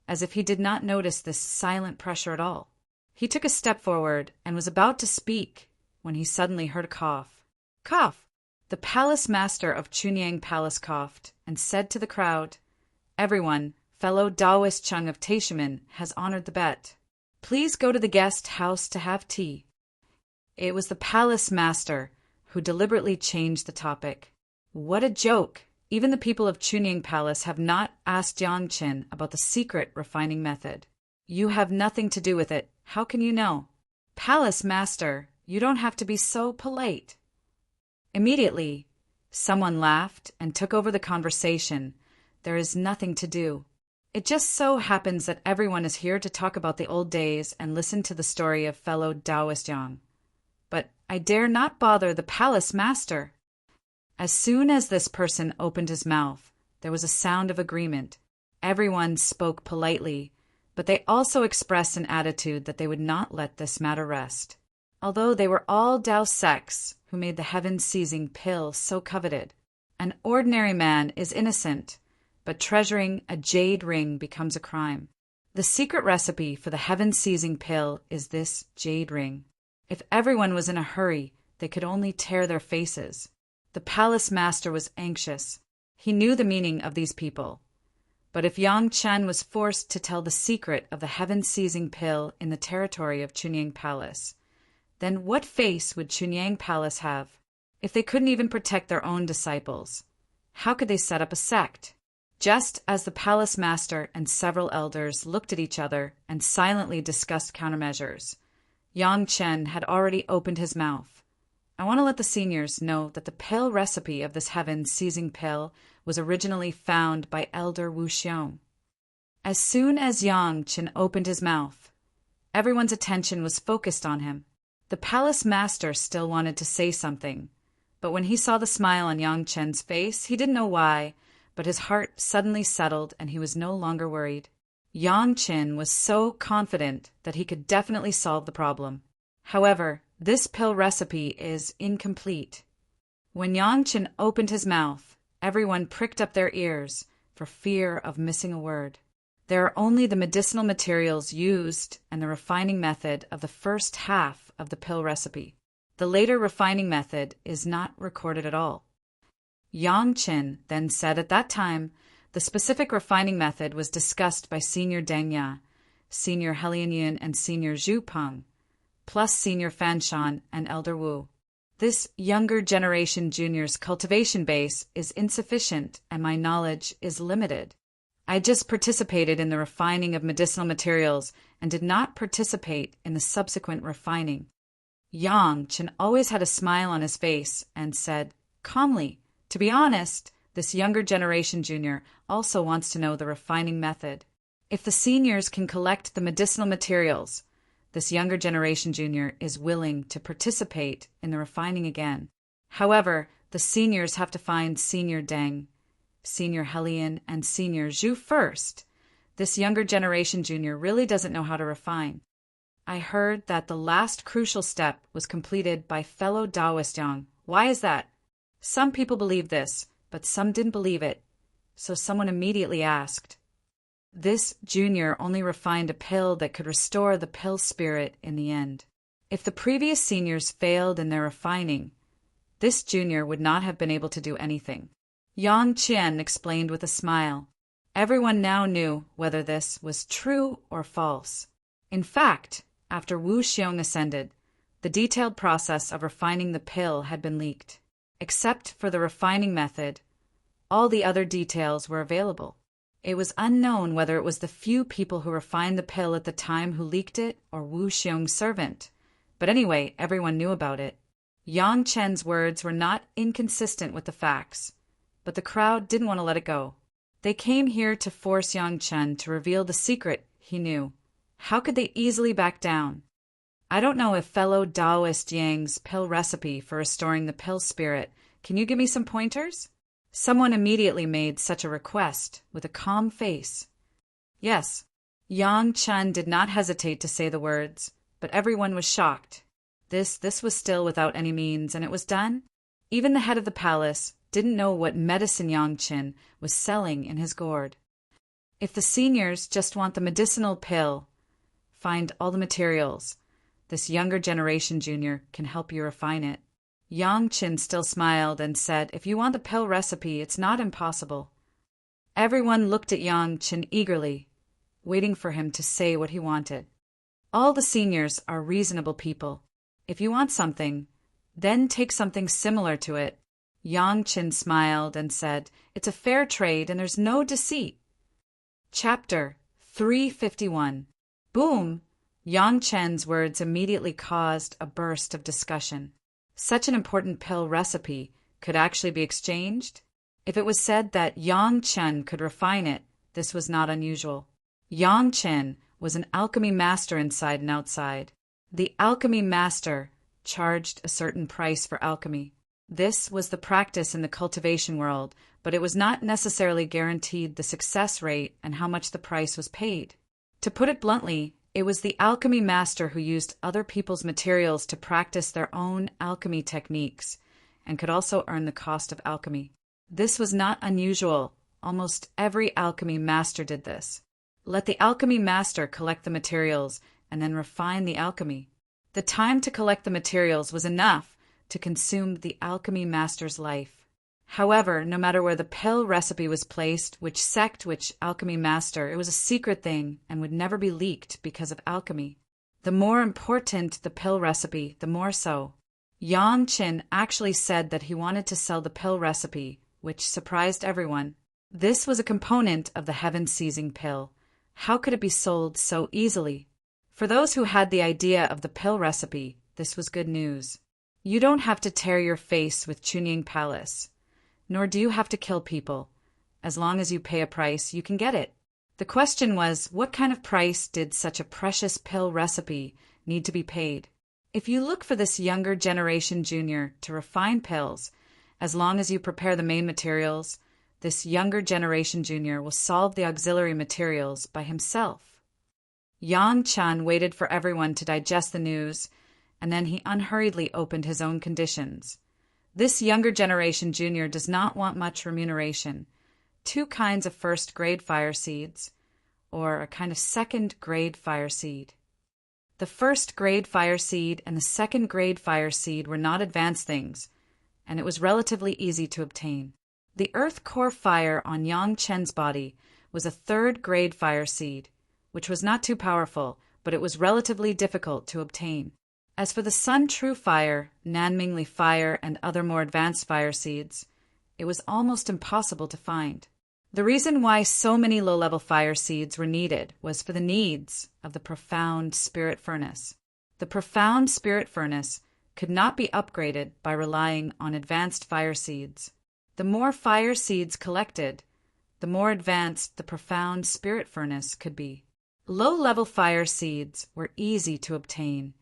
as if he did not notice this silent pressure at all. He took a step forward and was about to speak when he suddenly heard a cough. Cough! The palace master of Chunyang Palace coughed and said to the crowd, "Everyone, fellow Daoist Chung of Taishiman has honored the bet. Please go to the guest house to have tea." It was the palace master who deliberately changed the topic. What a joke! Even the people of Chunyang Palace have not asked Yang Chen about the secret refining method. "You have nothing to do with it. How can you know?" "Palace master, you don't have to be so polite." Immediately, someone laughed and took over the conversation. "There is nothing to do. It just so happens that everyone is here to talk about the old days and listen to the story of fellow Daoist Yang. But I dare not bother the palace master." As soon as this person opened his mouth, there was a sound of agreement. Everyone spoke politely, but they also expressed an attitude that they would not let this matter rest. Although they were all Dao sects who made the heaven-seizing pill so coveted. An ordinary man is innocent, but treasuring a jade ring becomes a crime. The secret recipe for the heaven-seizing pill is this jade ring. If everyone was in a hurry, they could only tear their faces. The palace master was anxious. He knew the meaning of these people. But if Yang Chen was forced to tell the secret of the heaven-seizing pill in the territory of Chunyang Palace, then what face would Chunyang Palace have? If they couldn't even protect their own disciples, how could they set up a sect? Just as the palace master and several elders looked at each other and silently discussed countermeasures, Yang Chen had already opened his mouth. "I want to let the seniors know that the pill recipe of this heaven-seizing pill was originally found by Elder Wu Xiong." As soon as Yang Chen opened his mouth, everyone's attention was focused on him. The palace master still wanted to say something, but when he saw the smile on Yang Chen's face, he didn't know why, but his heart suddenly settled and he was no longer worried. Yang Chen was so confident that he could definitely solve the problem. However, this pill recipe is incomplete. When Yang Chen opened his mouth, everyone pricked up their ears for fear of missing a word. There are only the medicinal materials used and the refining method of the first half of the pill recipe. The later refining method is not recorded at all. Yang Chen then said at that time, the specific refining method was discussed by Senior Deng Ya, Senior Helian Yin, and Senior Zhu Peng, plus Senior Fan Shan and Elder Wu. This younger generation junior's cultivation base is insufficient and my knowledge is limited. I just participated in the refining of medicinal materials and did not participate in the subsequent refining. Yang Chen always had a smile on his face and said, calmly, to be honest, this younger generation junior also wants to know the refining method. If the seniors can collect the medicinal materials, this younger generation junior is willing to participate in the refining again. However, the seniors have to find Senior Deng, Senior Helian, and Senior Zhu first. This younger generation junior really doesn't know how to refine. I heard that the last crucial step was completed by fellow Taoist Yang. Why is that? Some people believe this, but some didn't believe it. So someone immediately asked. This junior only refined a pill that could restore the pill spirit in the end. If the previous seniors failed in their refining, this junior would not have been able to do anything. Yang Chen explained with a smile. Everyone now knew whether this was true or false. In fact, after Wu Xiong ascended, the detailed process of refining the pill had been leaked. Except for the refining method, all the other details were available. It was unknown whether it was the few people who refined the pill at the time who leaked it or Wu Xiong's servant. But anyway, everyone knew about it. Yang Chen's words were not inconsistent with the facts, but the crowd didn't want to let it go. They came here to force Yang Chen to reveal the secret he knew. How could they easily back down? I don't know if fellow Taoist Yang's pill recipe for restoring the pill spirit. Can you give me some pointers? Someone immediately made such a request with a calm face. Yes. Yang Chen did not hesitate to say the words, but everyone was shocked. This was still without any means, and it was done? Even the head of the palace didn't know what medicine Yang Chen was selling in his gourd. If the seniors just want the medicinal pill, find all the materials. This younger generation junior can help you refine it. Yang Chen still smiled and said, if you want the pill recipe, it's not impossible. Everyone looked at Yang Chen eagerly, waiting for him to say what he wanted. All the seniors are reasonable people. If you want something, then take something similar to it. Yang Chen smiled and said, it's a fair trade and there's no deceit. Chapter 351. Boom! Yang Chen's words immediately caused a burst of discussion. Such an important pill recipe could actually be exchanged? If it was said that Yang Chen could refine it, this was not unusual. Yang Chen was an alchemy master inside and outside. The alchemy master charged a certain price for alchemy. This was the practice in the cultivation world, but it was not necessarily guaranteed the success rate and how much the price was paid. To put it bluntly, it was the alchemy master who used other people's materials to practice their own alchemy techniques and could also earn the cost of alchemy. This was not unusual. Almost every alchemy master did this. Let the alchemy master collect the materials and then refine the alchemy. The time to collect the materials was enough to consume the alchemy master's life. However, no matter where the pill recipe was placed, which sect, which alchemy master, it was a secret thing and would never be leaked because of alchemy. The more important the pill recipe, the more so. Yang Chen actually said that he wanted to sell the pill recipe, which surprised everyone. This was a component of the heaven-seizing pill. How could it be sold so easily? For those who had the idea of the pill recipe, this was good news. You don't have to tear your face with Chunying Palace. Nor do you have to kill people. As long as you pay a price, you can get it. The question was, what kind of price did such a precious pill recipe need to be paid? If you look for this younger generation junior to refine pills, as long as you prepare the main materials, this younger generation junior will solve the auxiliary materials by himself. Yang Chen waited for everyone to digest the news, and then he unhurriedly opened his own conditions. This younger generation junior does not want much remuneration. 2 kinds of first-grade fire seeds, or a kind of second-grade fire seed. The first-grade fire seed and the second-grade fire seed were not advanced things, and it was relatively easy to obtain. The earth core fire on Yang Chen's body was a third-grade fire seed, which was not too powerful, but it was relatively difficult to obtain. As for the Sun True Fire, Nanmingli Fire, and other more advanced fire seeds, it was almost impossible to find. The reason why so many low-level fire seeds were needed was for the needs of the profound spirit furnace. The profound spirit furnace could not be upgraded by relying on advanced fire seeds. The more fire seeds collected, the more advanced the profound spirit furnace could be. Low-level fire seeds were easy to obtain,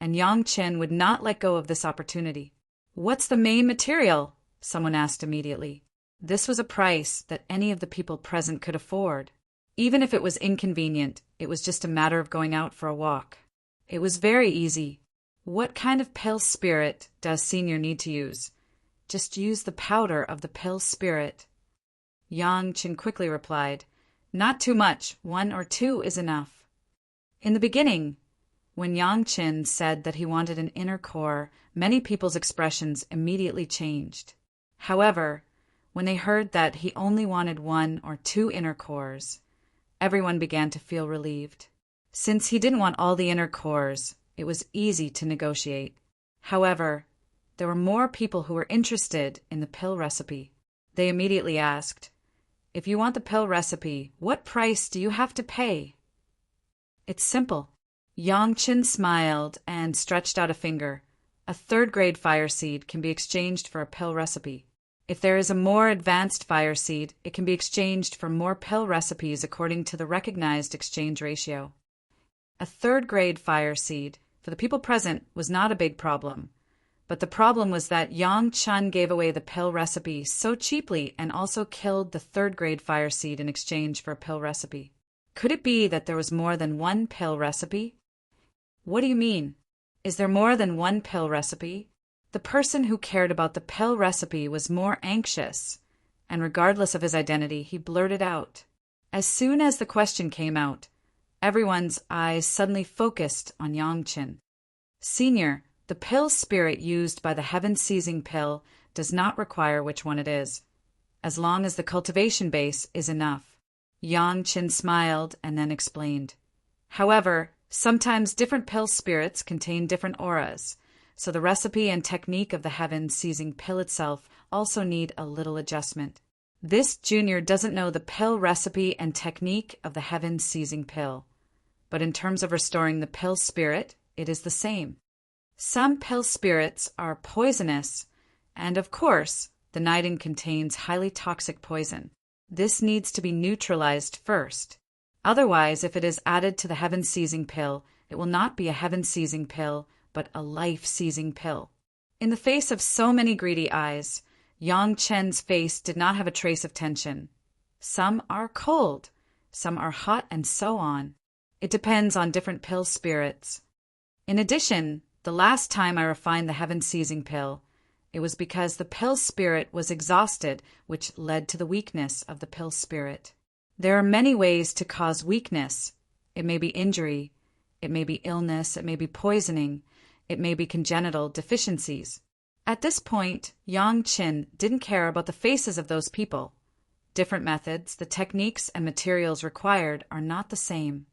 and Yang Chen would not let go of this opportunity. "What's the main material?" someone asked immediately. This was a price that any of the people present could afford. Even if it was inconvenient, it was just a matter of going out for a walk. It was very easy. "What kind of pill spirit does Senior need to use?" "Just use the powder of the pill spirit." Yang Chen quickly replied, "Not too much, 1 or 2 is enough." In the beginning, when Yang Chen said that he wanted an inner core, many people's expressions immediately changed. However, when they heard that he only wanted 1 or 2 inner cores, everyone began to feel relieved. Since he didn't want all the inner cores, it was easy to negotiate. However, there were more people who were interested in the pill recipe. They immediately asked, "If you want the pill recipe, what price do you have to pay?" "It's simple." Yang Chen smiled and stretched out a finger. "A third-grade fire seed can be exchanged for a pill recipe. If there is a more advanced fire seed, it can be exchanged for more pill recipes according to the recognized exchange ratio." A third-grade fire seed, for the people present, was not a big problem. But the problem was that Yang Chen gave away the pill recipe so cheaply and also killed the third-grade fire seed in exchange for a pill recipe. Could it be that there was more than 1 pill recipe? "What do you mean? Is there more than 1 pill recipe?" The person who cared about the pill recipe was more anxious, and regardless of his identity, he blurted out. As soon as the question came out, everyone's eyes suddenly focused on Yang Chen. "Senior, the pill spirit used by the heaven-seizing pill does not require which one it is, as long as the cultivation base is enough." Yang Chen smiled and then explained. "However, sometimes different pill spirits contain different auras, so the recipe and technique of the heaven-seizing pill itself also need a little adjustment. This junior doesn't know the pill recipe and technique of the heaven-seizing pill, but in terms of restoring the pill spirit, it is the same. Some pill spirits are poisonous, and of course, the nidin contains highly toxic poison. This needs to be neutralized first. Otherwise, if it is added to the heaven-seizing pill, it will not be a heaven-seizing pill, but a life-seizing pill." In the face of so many greedy eyes, Yang Chen's face did not have a trace of tension. Some are cold, some are hot, and so on. It depends on different pill spirits. In addition, the last time I refined the heaven-seizing pill, it was because the pill spirit was exhausted, which led to the weakness of the pill spirit. There are many ways to cause weakness. It may be injury, it may be illness, it may be poisoning, it may be congenital deficiencies. At this point, Yang Chen didn't care about the faces of those people. Different methods, the techniques and materials required are not the same.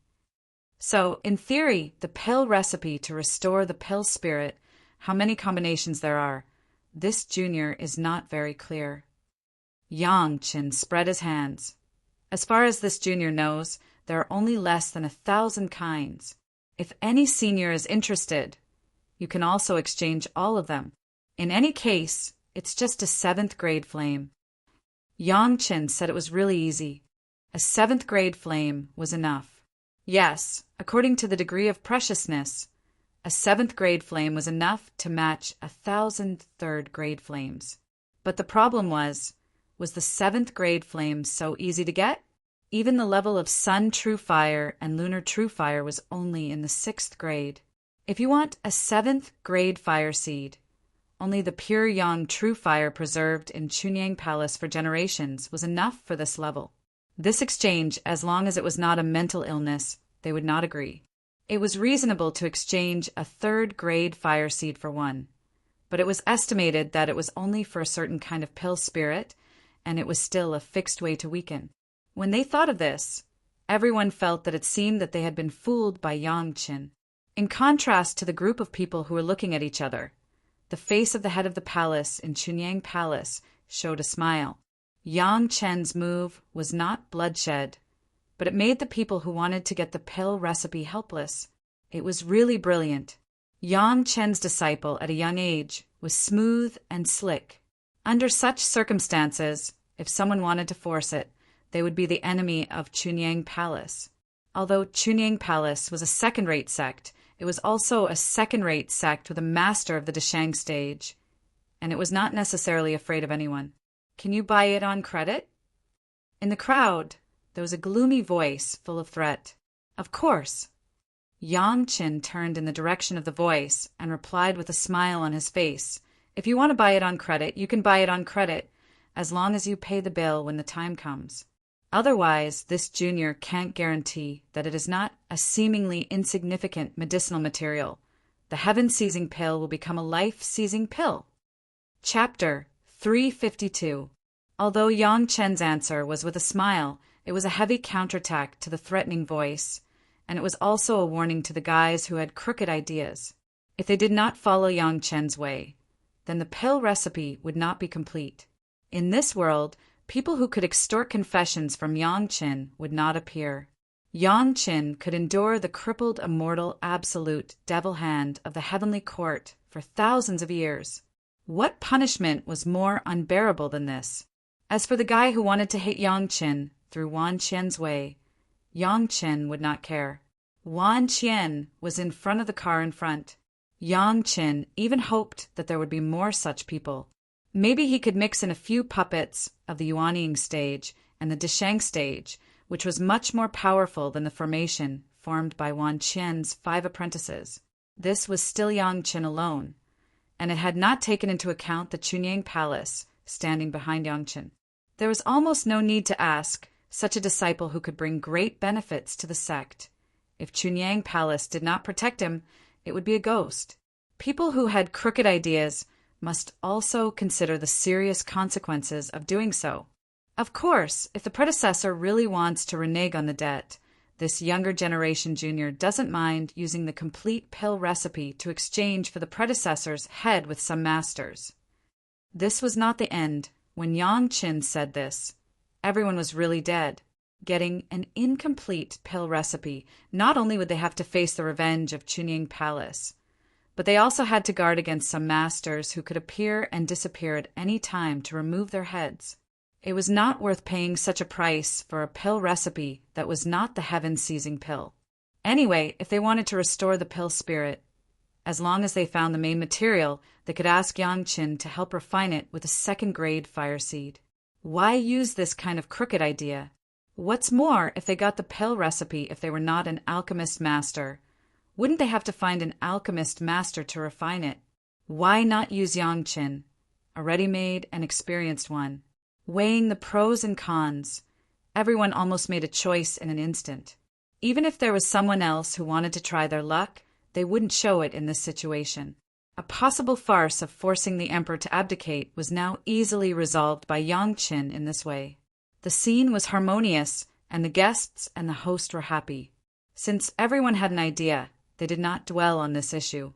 So, in theory, the pill recipe to restore the pill spirit, how many combinations there are, this junior is not very clear. Yang Chen spread his hands. As far as this junior knows, there are only less than 1,000 kinds. If any senior is interested, you can also exchange all of them. In any case, it's just a 7th-grade flame. Yang Chen said it was really easy. A 7th-grade flame was enough. Yes, according to the degree of preciousness, a 7th-grade flame was enough to match 1,000 3rd-grade flames. But the problem was the 7th-grade flame so easy to get? Even the level of Sun True Fire and Lunar True Fire was only in the 6th grade. If you want a 7th-grade fire seed, Only the pure yang true fire preserved in Chunyang Palace for generations was enough for this level. This exchange, as long as it was not a mental illness, they would not agree. It was reasonable to exchange a third-grade fire seed for one, but it was estimated that it was only for a certain kind of pill spirit, and it was still a fixed way to weaken. When they thought of this, everyone felt that it seemed that they had been fooled by Yang Qin. In contrast to the group of people who were looking at each other, the face of the head of the palace in Chunyang Palace showed a smile. Yang Chen's move was not bloodshed, but it made the people who wanted to get the pill recipe helpless. It was really brilliant. Yang Chen's disciple at a young age was smooth and slick. Under such circumstances, if someone wanted to force it, they would be the enemy of Chunyang Palace. Although Chunyang Palace was a second-rate sect, it was also a second-rate sect with a master of the Deshang stage, and it was not necessarily afraid of anyone. Can you buy it on credit? In the crowd, there was a gloomy voice full of threat. Of course. Yang Qin turned in the direction of the voice and replied with a smile on his face. If you want to buy it on credit, you can buy it on credit, as long as you pay the bill when the time comes. Otherwise, this junior can't guarantee that it is not a seemingly insignificant medicinal material. The heaven-seizing pill will become a life-seizing pill. Chapter 352. Although Yang Chen's answer was with a smile, it was a heavy counterattack to the threatening voice, and it was also a warning to the guys who had crooked ideas. If they did not follow Yang Chen's way, then the pill recipe would not be complete. In this world, people who could extort confessions from Yang Qin would not appear. Yang Qin could endure the crippled immortal absolute devil hand of the heavenly court for thousands of years. What punishment was more unbearable than this? As for the guy who wanted to hit Yang Qin through Wan Qian's way, Yang Qin would not care. Wan Qian was in front of the car in front. Yang Qin even hoped that there would be more such people. Maybe he could mix in a few puppets of the Yuanying stage and the Deshang stage, which was much more powerful than the formation formed by Wan Qian's 5 apprentices. This was still Yang Qin alone, and it had not taken into account the Chunyang Palace standing behind Yang Qin. There was almost no need to ask such a disciple who could bring great benefits to the sect. If Chunyang Palace did not protect him, it would be a ghost. People who had crooked ideas must also consider the serious consequences of doing so. Of course, if the predecessor really wants to renege on the debt, this younger generation junior doesn't mind using the complete pill recipe to exchange for the predecessor's head with some masters. This was not the end. When Yang Qin said this, everyone was really dead. Getting an incomplete pill recipe, not only would they have to face the revenge of Chunyang Palace, but they also had to guard against some masters who could appear and disappear at any time to remove their heads. It was not worth paying such a price for a pill recipe that was not the heaven-seizing pill. Anyway, if they wanted to restore the pill spirit, as long as they found the main material, they could ask Yang Qin to help refine it with a second-grade fire seed. Why use this kind of crooked idea? What's more, if they got the pill recipe if they were not an alchemist master, wouldn't they have to find an alchemist master to refine it? Why not use Yang Qin, a ready-made and experienced one? Weighing the pros and cons, everyone almost made a choice in an instant. Even if there was someone else who wanted to try their luck, they wouldn't show it in this situation. A possible farce of forcing the emperor to abdicate was now easily resolved by Yang Qin in this way. The scene was harmonious, and the guests and the host were happy. Since everyone had an idea, they did not dwell on this issue.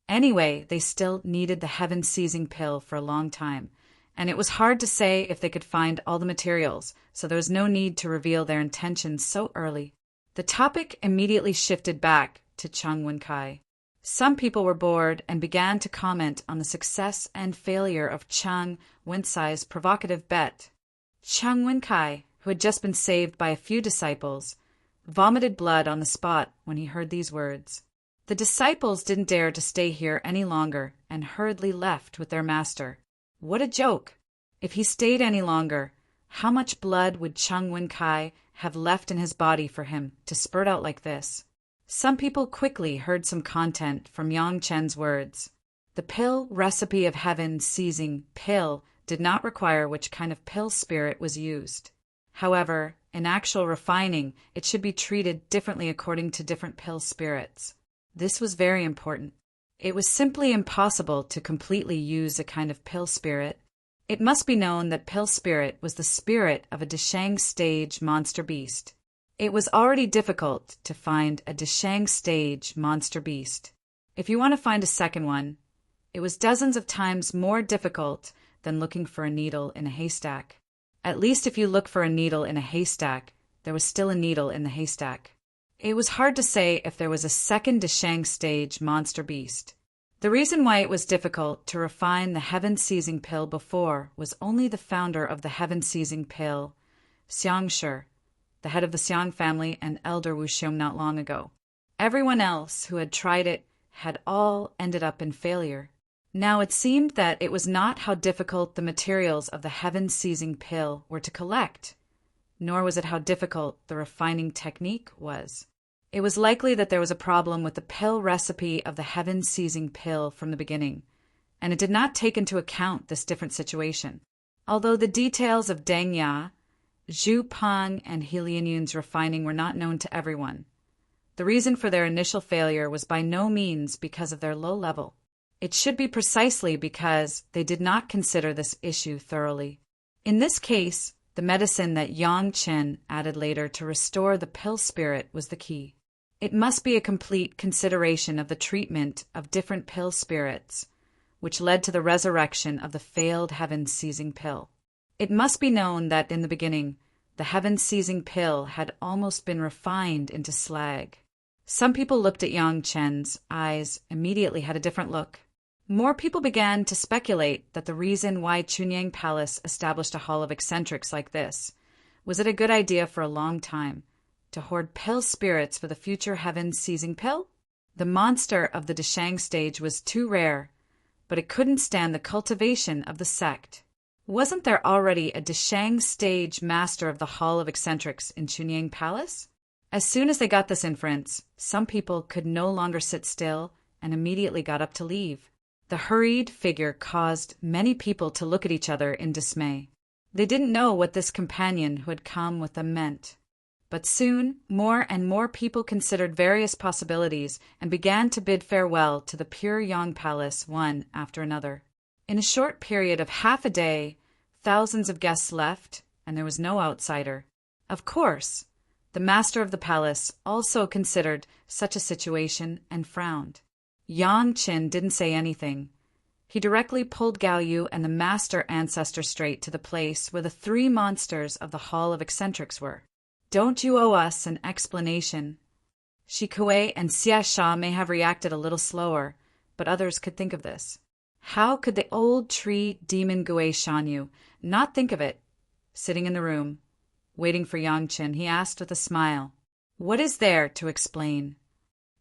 Anyway, they still needed the heaven-seizing pill for a long time, and it was hard to say if they could find all the materials, so there was no need to reveal their intentions so early. The topic immediately shifted back to Chang Wenkai. Some people were bored and began to comment on the success and failure of Chang Wencai's provocative bet. Chang Wenkai, who had just been saved by a few disciples, vomited blood on the spot when he heard these words. The disciples didn't dare to stay here any longer and hurriedly left with their master. What a joke! If he stayed any longer, how much blood would Chang Wenkai have left in his body for him to spurt out like this? Some people quickly heard some content from Yang Chen's words. The pill recipe of heaven-seizing pill did not require which kind of pill spirit was used. However, in actual refining, it should be treated differently according to different pill spirits. This was very important. It was simply impossible to completely use a kind of pill spirit. It must be known that pill spirit was the spirit of a Deshang stage monster beast. It was already difficult to find a Deshang stage monster beast. If you want to find a second one, it was dozens of times more difficult than looking for a needle in a haystack. At least if you look for a needle in a haystack, there was still a needle in the haystack. It was hard to say if there was a second Deshang stage monster beast. The reason why it was difficult to refine the heaven-seizing pill before was only the founder of the heaven-seizing pill, Xiang Shi, the head of the Xiang family and elder Wuxiong not long ago. Everyone else who had tried it had all ended up in failure. Now it seemed that it was not how difficult the materials of the heaven-seizing pill were to collect, nor was it how difficult the refining technique was. It was likely that there was a problem with the pill recipe of the heaven-seizing pill from the beginning, and it did not take into account this different situation. Although the details of Deng Ya, Zhu Peng, and He Lianyun's refining were not known to everyone, the reason for their initial failure was by no means because of their low level. It should be precisely because they did not consider this issue thoroughly. In this case, the medicine that Yang Chen added later to restore the pill spirit was the key. It must be a complete consideration of the treatment of different pill spirits, which led to the resurrection of the failed heaven-seizing pill. It must be known that in the beginning, the heaven-seizing pill had almost been refined into slag. Some people looked at Yang Chen's eyes, immediately had a different look. More people began to speculate that the reason why Chunyang Palace established a hall of eccentrics like this was it a good idea for a long time to hoard pill spirits for the future heaven-seizing pill? The monster of the Deshang stage was too rare, but it couldn't stand the cultivation of the sect. Wasn't there already a Deshang stage master of the hall of eccentrics in Chunyang Palace? As soon as they got this inference, some people could no longer sit still and immediately got up to leave. The hurried figure caused many people to look at each other in dismay. They didn't know what this companion who had come with them meant. But soon, more and more people considered various possibilities and began to bid farewell to the pure Yang Palace one after another. In a short period of half a day, thousands of guests left, and there was no outsider. Of course, the master of the palace also considered such a situation and frowned. Yang Qin didn't say anything. He directly pulled Gao Yu and the master ancestor straight to the place where the three monsters of the Hall of Eccentrics were. Don't you owe us an explanation? Shi Kuei and Xia Sha may have reacted a little slower, but others could think of this. How could the old tree demon Gui Shanyu not think of it? Sitting in the room, waiting for Yang Chen, he asked with a smile, "What is there to explain?"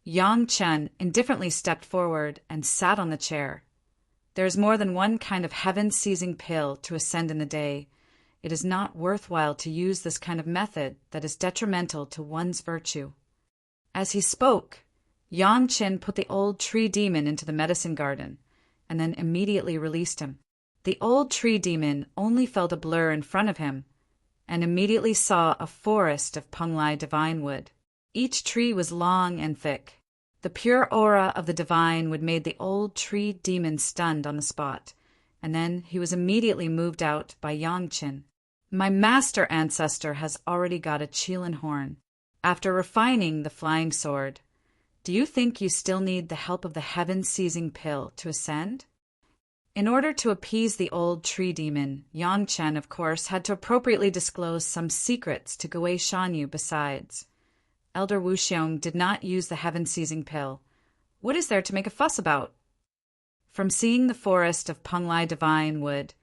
Yang Chen indifferently stepped forward and sat on the chair. There is more than one kind of heaven-seizing pill to ascend in the day. It is not worthwhile to use this kind of method that is detrimental to one's virtue. As he spoke, Yang Chen put the old tree demon into the medicine garden, and then immediately released him. The old tree demon only felt a blur in front of him, and immediately saw a forest of Penglai divine wood. Each tree was long and thick. The pure aura of the divine wood made the old tree demon stunned on the spot, and then he was immediately moved out by Yang Qin. My master ancestor has already got a Qilin horn. After refining the flying sword, do you think you still need the help of the heaven-seizing pill to ascend? In order to appease the old tree demon, Yang Chen, of course, had to appropriately disclose some secrets to Gui Shanyu besides. Elder Wuxiong did not use the heaven-seizing pill. What is there to make a fuss about? From seeing the forest of Penglai divine wood,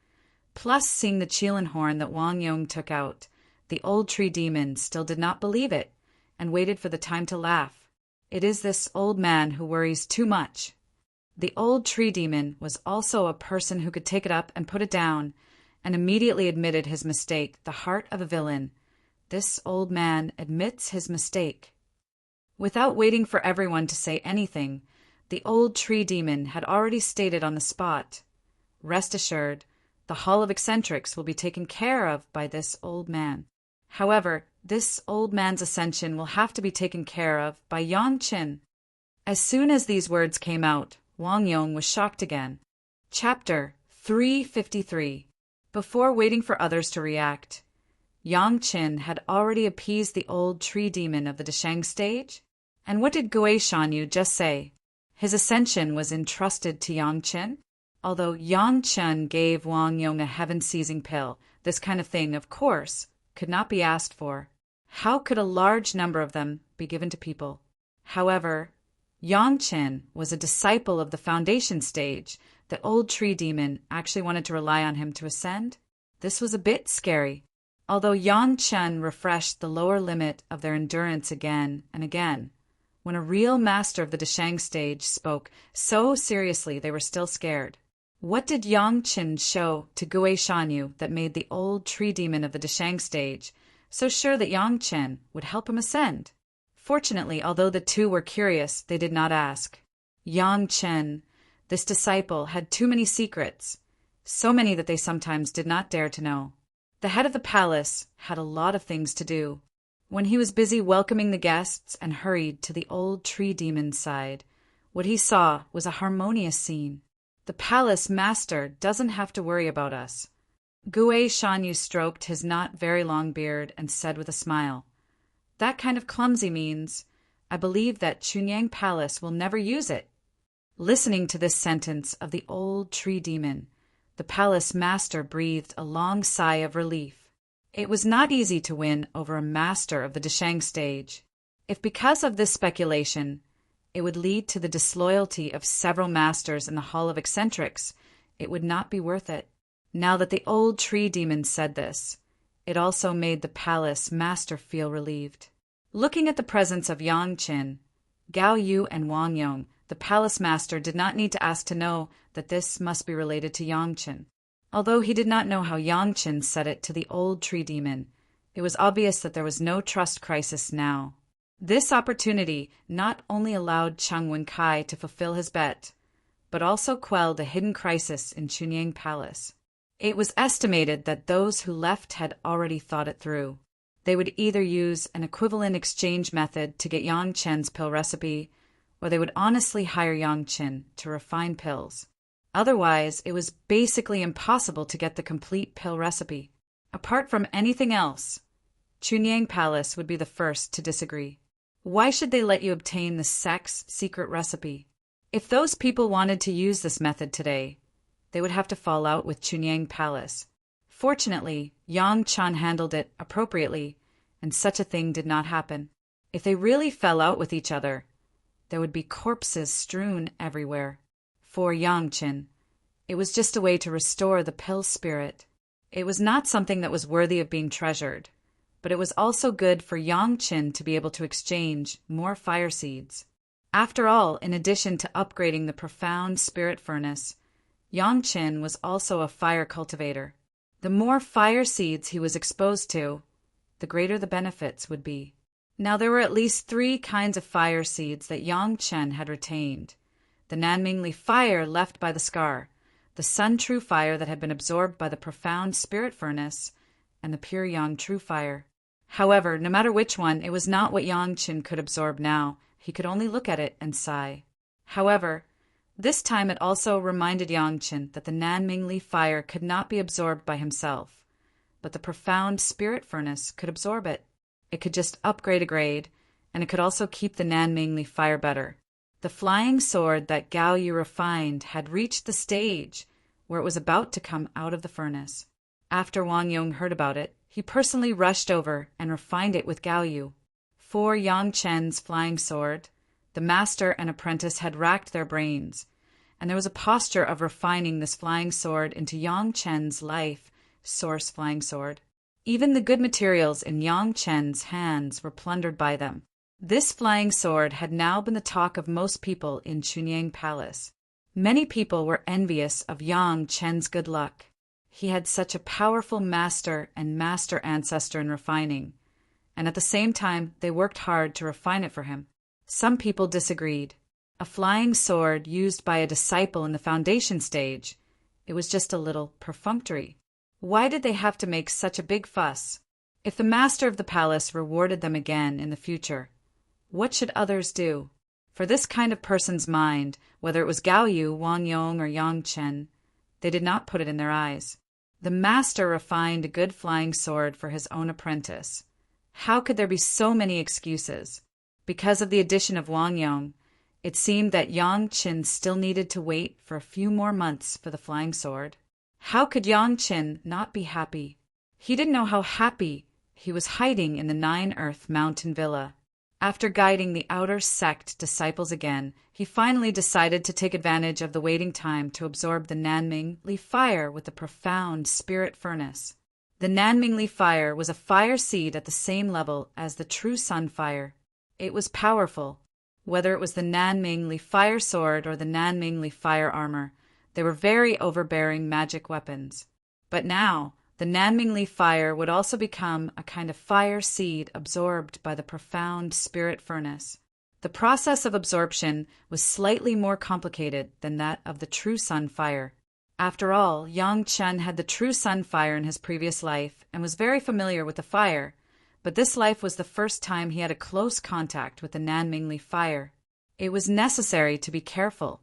plus seeing the Qilin horn that Wang Yong took out, the old tree demon still did not believe it, and waited for the time to laugh. It is this old man who worries too much. The old tree demon was also a person who could take it up and put it down, and immediately admitted his mistake, the heart of a villain. This old man admits his mistake. Without waiting for everyone to say anything, The old tree demon had already stated on the spot, "Rest assured, the Hall of Eccentrics will be taken care of by this old man." However, this old man's ascension will have to be taken care of by Yang Qin. As soon as these words came out, Wang Yong was shocked again. Chapter 353. Before waiting for others to react, Yang Qin had already appeased the old tree demon of the Desheng stage? And what did Gui Shanyu just say? His ascension was entrusted to Yang Qin? Although Yang Qin gave Wang Yong a heaven-seizing pill, this kind of thing, of course, could not be asked for. How could a large number of them be given to people? However, Yang Qin was a disciple of the foundation stage. The old tree demon actually wanted to rely on him to ascend? This was a bit scary. Although Yang Qin refreshed the lower limit of their endurance again and again, when a real master of the Desheng stage spoke so seriously they were still scared. What did Yang Qin show to Gui Shanyu that made the old tree demon of the Desheng stage so sure that Yang Qin would help him ascend? Fortunately, although the two were curious, they did not ask. Yang Qin, this disciple, had too many secrets, so many that they sometimes did not dare to know. The head of the palace had a lot of things to do. When he was busy welcoming the guests and hurried to the old tree demon's side, what he saw was a harmonious scene. The palace master doesn't have to worry about us. Gui Shanyu stroked his not very long beard and said with a smile, "That kind of clumsy means, I believe that Chunyang Palace will never use it." Listening to this sentence of the old tree demon, the palace master breathed a long sigh of relief. It was not easy to win over a master of the Desheng stage. If because of this speculation, it would lead to the disloyalty of several masters in the Hall of Eccentrics, it would not be worth it. Now that the old tree demon said this, it also made the palace master feel relieved. Looking at the presence of Yang Qin, Gao Yu, and Wang Yong, the palace master did not need to ask to know that this must be related to Yang Qin. Although he did not know how Yang Qin said it to the old tree demon, it was obvious that there was no trust crisis now. This opportunity not only allowed Cheng Wenkai to fulfill his bet, but also quelled a hidden crisis in Chunyang Palace. It was estimated that those who left had already thought it through. They would either use an equivalent exchange method to get Yang Qin's pill recipe, or they would honestly hire Yang Qin to refine pills. Otherwise, it was basically impossible to get the complete pill recipe. Apart from anything else, Chunyang Palace would be the first to disagree. Why should they let you obtain the sex secret recipe? If those people wanted to use this method today, they would have to fall out with Chunyang Palace. Fortunately, Yang Qin handled it appropriately, and such a thing did not happen. If they really fell out with each other, there would be corpses strewn everywhere. For Yang Qin, it was just a way to restore the pill spirit. It was not something that was worthy of being treasured, but it was also good for Yang Qin to be able to exchange more fire seeds. After all, in addition to upgrading the profound spirit furnace, Yang Qin was also a fire cultivator. The more fire seeds he was exposed to, the greater the benefits would be. Now there were at least 3 kinds of fire seeds that Yang Qin had retained. The Nanmingli fire left by the scar, the Sun True fire that had been absorbed by the profound spirit furnace, and the pure Yang True fire. However, no matter which one, it was not what Yang Qin could absorb now. He could only look at it and sigh. However, this time it also reminded Yang Qin that the Nanmingli fire could not be absorbed by himself, but the profound spirit furnace could absorb it. It could just upgrade a grade, and it could also keep the Nanmingli fire better. The flying sword that Gao Yu refined had reached the stage where it was about to come out of the furnace. After Wang Yong heard about it, he personally rushed over and refined it with Gao Yu. For Yang Qin's flying sword, the master and apprentice had racked their brains, and there was a posture of refining this flying sword into Yang Qin's life source flying sword. Even the good materials in Yang Qin's hands were plundered by them. This flying sword had now been the talk of most people in Chunyang Palace. Many people were envious of Yang Qin's good luck. He had such a powerful master and master ancestor in refining, and at the same time they worked hard to refine it for him. Some people disagreed. a flying sword used by a disciple in the foundation stage. It was just a little perfunctory. Why did they have to make such a big fuss? If the master of the palace rewarded them again in the future, what should others do? For this kind of person's mind, whether it was Gao Yu, Wang Yong, or Yang Chen, they did not put it in their eyes. The master refined a good flying sword for his own apprentice. How could there be so many excuses? Because of the addition of Wang Yong, it seemed that Yang Chen still needed to wait for a few more months for the flying sword. How could Yang Chen not be happy? He didn't know how happy he was hiding in the Nine-Earth Mountain Villa. After guiding the outer sect disciples again, he finally decided to take advantage of the waiting time to absorb the Nanming Li fire with the profound spirit furnace. The Nanming Li fire was a fire seed at the same level as the true sun fire. It was powerful. Whether it was the Nanming Li fire sword or the Nanming Li fire armor, they were very overbearing magic weapons. But now, the Nanming Li fire would also become a kind of fire seed absorbed by the profound spirit furnace. The process of absorption was slightly more complicated than that of the true sun fire. After all, Yang Chen had the true sun fire in his previous life and was very familiar with the fire, but this life was the first time he had a close contact with the Nanming Li fire. It was necessary to be careful.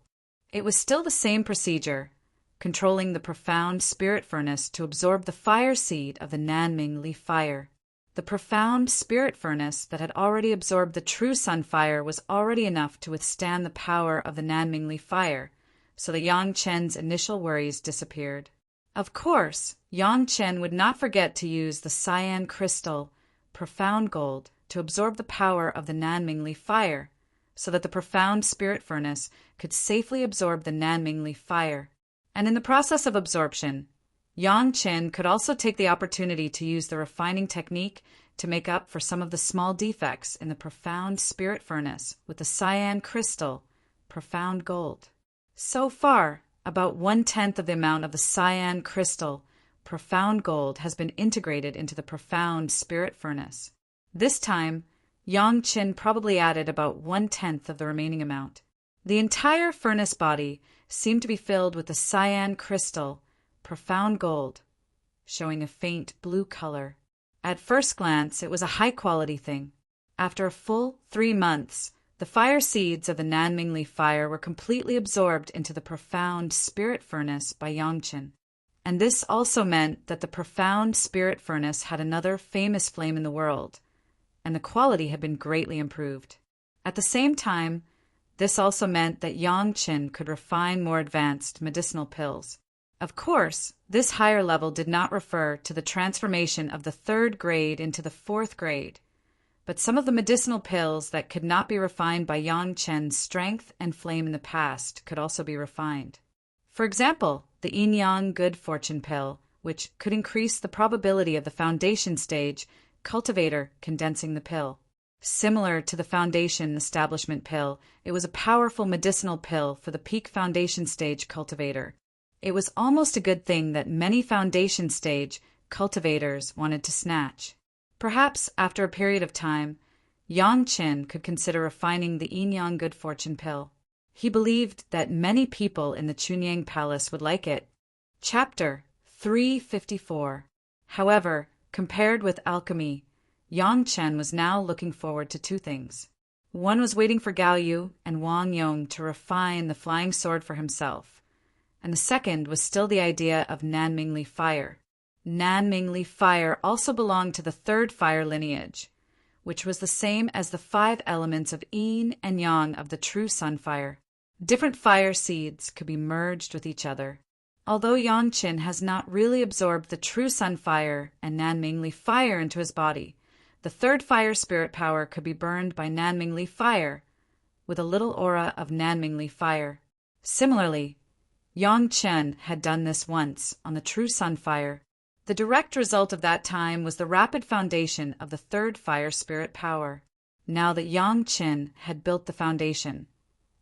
It was still the same procedure, controlling the profound spirit furnace to absorb the fire seed of the Nanming Li fire. The profound spirit furnace that had already absorbed the true sun fire was already enough to withstand the power of the Nanming Li fire, so that Yang Chen's initial worries disappeared. Of course, Yang Chen would not forget to use the cyan crystal, profound gold, to absorb the power of the Nanming Li fire, so that the profound spirit furnace could safely absorb the Nanming Li fire. And in the process of absorption, Yang Chen could also take the opportunity to use the refining technique to make up for some of the small defects in the profound spirit furnace with the cyan crystal, profound gold. So far, about 1/10 of the amount of the cyan crystal, profound gold, has been integrated into the profound spirit furnace. This time, Yang Chen probably added about 1/10 of the remaining amount. The entire furnace body seemed to be filled with the cyan crystal, profound gold, showing a faint blue color. At first glance, it was a high-quality thing. After a full 3 months, the fire seeds of the Nanming Li fire were completely absorbed into the profound spirit furnace by Yang Chen. And this also meant that the profound spirit furnace had another famous flame in the world, and the quality had been greatly improved. At the same time, this also meant that Yang Chen could refine more advanced medicinal pills. Of course, this higher level did not refer to the transformation of the 3rd grade into the 4th grade, but some of the medicinal pills that could not be refined by Yang Chen's strength and flame in the past could also be refined. For example, the yin-yang good fortune pill, which could increase the probability of the foundation stage cultivator condensing the pill. Similar to the foundation establishment pill, it was a powerful medicinal pill for the peak foundation stage cultivator. It was almost a good thing that many foundation stage cultivators wanted to snatch. Perhaps after a period of time, Yang Chen could consider refining the yin-yang good fortune pill. He believed that many people in the Chunyang Palace would like it. Chapter 354. However, compared with alchemy, Yang Chen was now looking forward to 2 things. One was waiting for Gao Yu and Wang Yong to refine the flying sword for himself, and the second was still the idea of Nanming Li fire. Nanming Li fire also belonged to the 3rd fire lineage, which was the same as the 5 elements of yin and yang of the true sun fire. Different fire seeds could be merged with each other. Although Yang Chen has not really absorbed the true sun fire and Nanming Li fire into his body, the 3rd fire spirit power could be burned by Nanming Li fire with a little aura of Nanming Li fire. Similarly, Yang Chen had done this once on the true sun fire. The direct result of that time was the rapid foundation of the 3rd fire spirit power. Now that Yang Chen had built the foundation,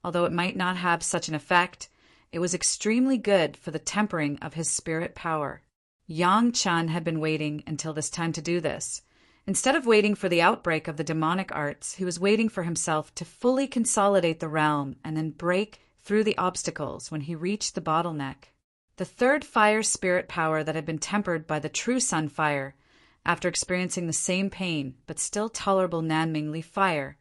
although it might not have such an effect, it was extremely good for the tempering of his spirit power. Yang Chen had been waiting until this time to do this, Instead of waiting for the outbreak of the demonic arts, he was waiting for himself to fully consolidate the realm and then break through the obstacles when he reached the bottleneck. The third fire spirit power that had been tempered by the true sun fire, after experiencing the same pain but still tolerable Nanming fire,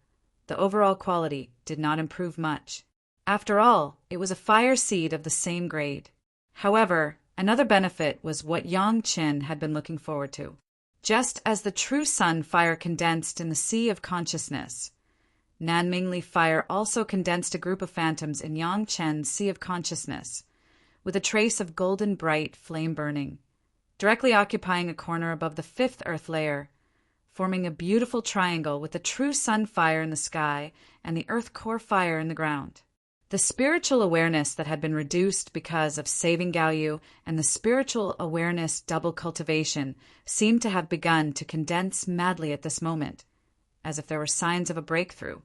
the overall quality did not improve much. After all, it was a fire seed of the same grade. However, another benefit was what Yang Qin had been looking forward to. Just as the true sun fire condensed in the sea of consciousness, Nanming fire also condensed a group of phantoms in Yang Chen's sea of consciousness, with a trace of golden bright flame burning, directly occupying a corner above the fifth earth layer, forming a beautiful triangle with the true sun fire in the sky and the earth core fire in the ground. The spiritual awareness that had been reduced because of saving Gaoyu and the spiritual awareness double cultivation seemed to have begun to condense madly at this moment, as if there were signs of a breakthrough.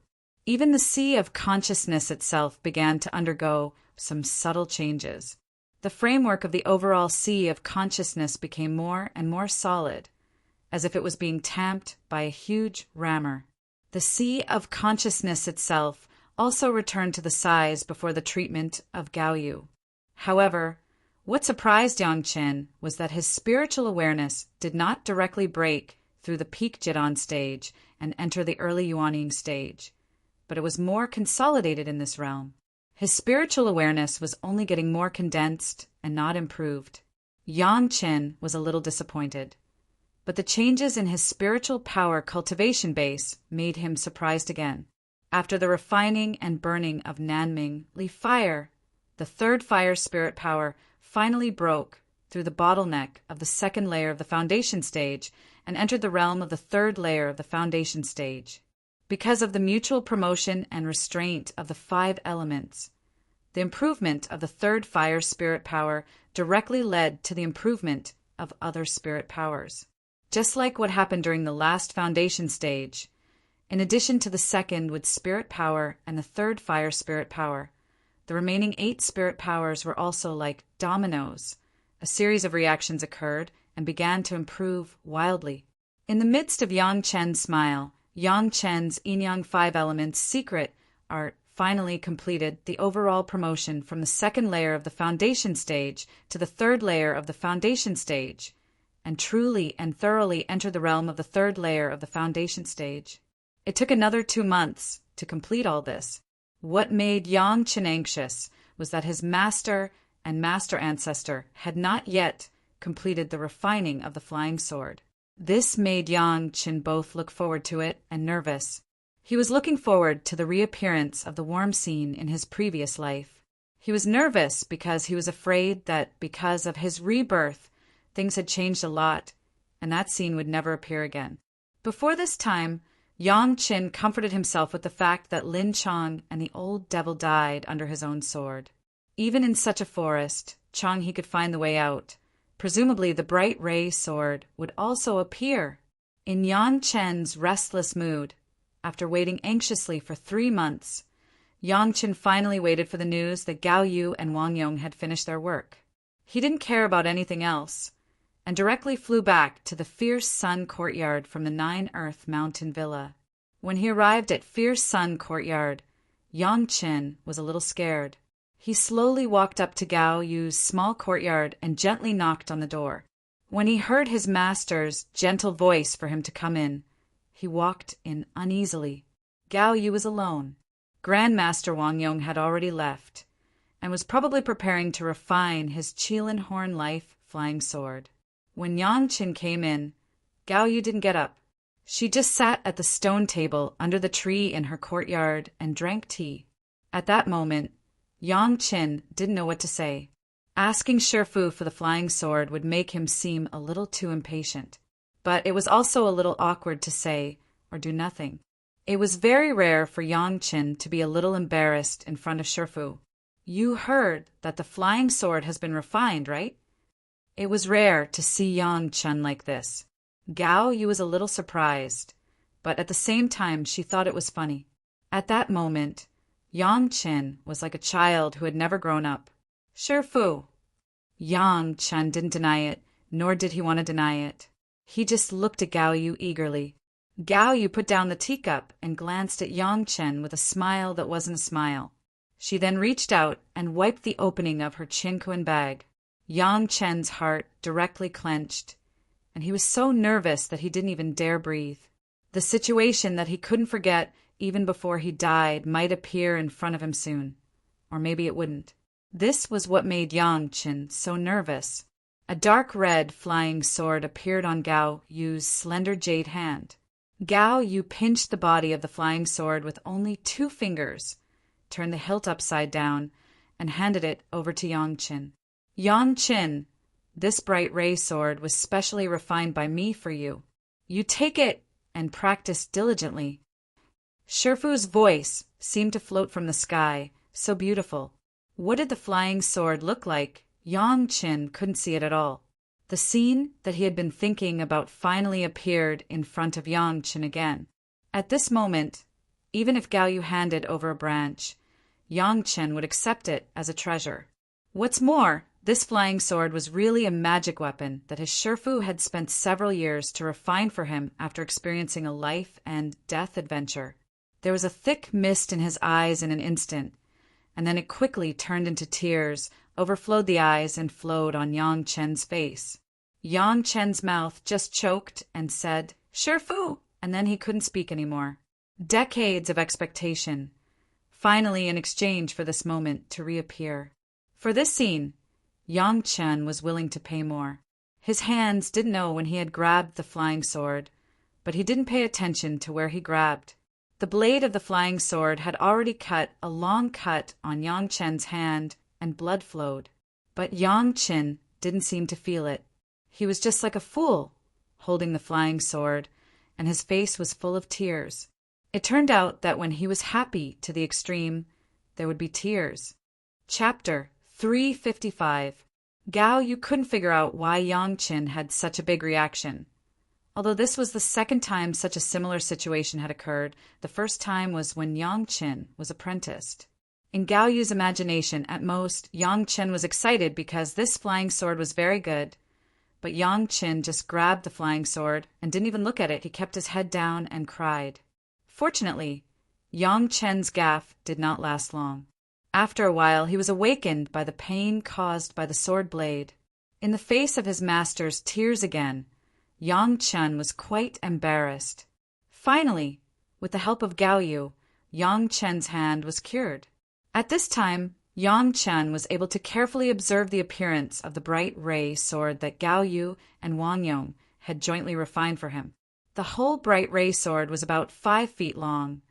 Even the sea of consciousness itself began to undergo some subtle changes. The framework of the overall sea of consciousness became more and more solid, as if it was being tamped by a huge rammer. The sea of consciousness itself also returned to the size before the treatment of Gaoyu. However, what surprised Yang Qin was that his spiritual awareness did not directly break through the peak Jidan stage and enter the early Yuanying stage, but it was more consolidated in this realm. His spiritual awareness was only getting more condensed and not improved. Yang Qin was a little disappointed, but the changes in his spiritual power cultivation base made him surprised again. After the refining and burning of Nanming fire, the third fire spirit power finally broke through the bottleneck of the second layer of the foundation stage and entered the realm of the third layer of the foundation stage. Because of the mutual promotion and restraint of the 5 elements, the improvement of the third fire spirit power directly led to the improvement of other spirit powers. Just like what happened during the last foundation stage, in addition to the second with spirit power and the third fire spirit power, the remaining 8 spirit powers were also like dominoes. A series of reactions occurred and began to improve wildly. In the midst of Yang Chen's smile, Yang Chen's Yin-Yang 5 elements secret art finally completed the overall promotion from the second layer of the foundation stage to the third layer of the foundation stage, and truly and thoroughly entered the realm of the third layer of the foundation stage. It took another 2 months to complete all this. What made Yang Qin anxious was that his master and master ancestor had not yet completed the refining of the flying sword. This made Yang Qin both look forward to it and nervous. He was looking forward to the reappearance of the warm scene in his previous life. He was nervous because he was afraid that because of his rebirth, things had changed a lot, and that scene would never appear again. Before this time, Yang Qin comforted himself with the fact that Lin Chang and the old devil died under his own sword. Even in such a forest, Chang he could find the way out. Presumably the bright ray sword would also appear. In Yang Chen's restless mood, after waiting anxiously for 3 months, Yang Qin finally waited for the news that Gao Yu and Wang Yong had finished their work. He didn't care about anything else, and directly flew back to the Fierce Sun Courtyard from the 9 Earth Mountain Villa. When he arrived at Fierce Sun Courtyard, Yang Qin was a little scared. He slowly walked up to Gao Yu's small courtyard and gently knocked on the door. When he heard his master's gentle voice for him to come in, he walked in uneasily. Gao Yu was alone. Grandmaster Wang Yong had already left, and was probably preparing to refine his Qilin Horn Life flying sword. When Yang Qin came in, Gao Yu didn't get up. She just sat at the stone table under the tree in her courtyard and drank tea. At that moment, Yang Qin didn't know what to say. Asking Shifu for the flying sword would make him seem a little too impatient. But it was also a little awkward to say or do nothing. It was very rare for Yang Qin to be a little embarrassed in front of Shifu. You heard that the flying sword has been refined, right? It was rare to see Yang Qin like this. Gao Yu was a little surprised, but at the same time she thought it was funny. At that moment, Yang Qin was like a child who had never grown up. Shifu. Yang Qin didn't deny it, nor did he want to deny it. He just looked at Gao Yu eagerly. Gao Yu put down the teacup and glanced at Yang Chen with a smile that wasn't a smile. She then reached out and wiped the opening of her Qinquan bag. Yang Chen's heart directly clenched, and he was so nervous that he didn't even dare breathe. The situation that he couldn't forget even before he died might appear in front of him soon. Or maybe it wouldn't. This was what made Yang Chen so nervous. A dark red flying sword appeared on Gao Yu's slender jade hand. Gao Yu pinched the body of the flying sword with only 2 fingers, turned the hilt upside down, and handed it over to Yang Chen. Yang Chen, this bright ray sword was specially refined by me for you. You take it and practice diligently. Shifu's voice seemed to float from the sky, so beautiful. What did the flying sword look like? Yang Chen couldn't see it at all. The scene that he had been thinking about finally appeared in front of Yang Chen again. At this moment, even if Gao Yu handed over a branch, Yang Chen would accept it as a treasure. What's more, this flying sword was really a magic weapon that his Shifu had spent several years to refine for him after experiencing a life and death adventure. There was a thick mist in his eyes in an instant, and then it quickly turned into tears, overflowed the eyes, and flowed on Yang Chen's face. Yang Chen's mouth just choked and said, "Shifu!" and then he couldn't speak anymore. Decades of expectation, finally in exchange for this moment to reappear. For this scene, Yang Chen was willing to pay more. His hands didn't know when he had grabbed the flying sword, but he didn't pay attention to where he grabbed. The blade of the flying sword had already cut a long cut on Yang Chen's hand, and blood flowed. But Yang Chen didn't seem to feel it. He was just like a fool, holding the flying sword, and his face was full of tears. It turned out that when he was happy to the extreme, there would be tears. Chapter 355. Gao Yu couldn't figure out why Yang Chen had such a big reaction. Although this was the second time such a similar situation had occurred, the first time was when Yang Chen was apprenticed. In Gao Yu's imagination, at most, Yang Chen was excited because this flying sword was very good, but Yang Chen just grabbed the flying sword and didn't even look at it. He kept his head down and cried. Fortunately, Yang Chen's gaffe did not last long. After a while, he was awakened by the pain caused by the sword blade. In the face of his master's tears again, Yang Chen was quite embarrassed. Finally, with the help of Gao Yu, Yang Chen's hand was cured. At this time, Yang Chen was able to carefully observe the appearance of the bright ray sword that Gao Yu and Wang Yong had jointly refined for him. The whole bright ray sword was about 5 feet long,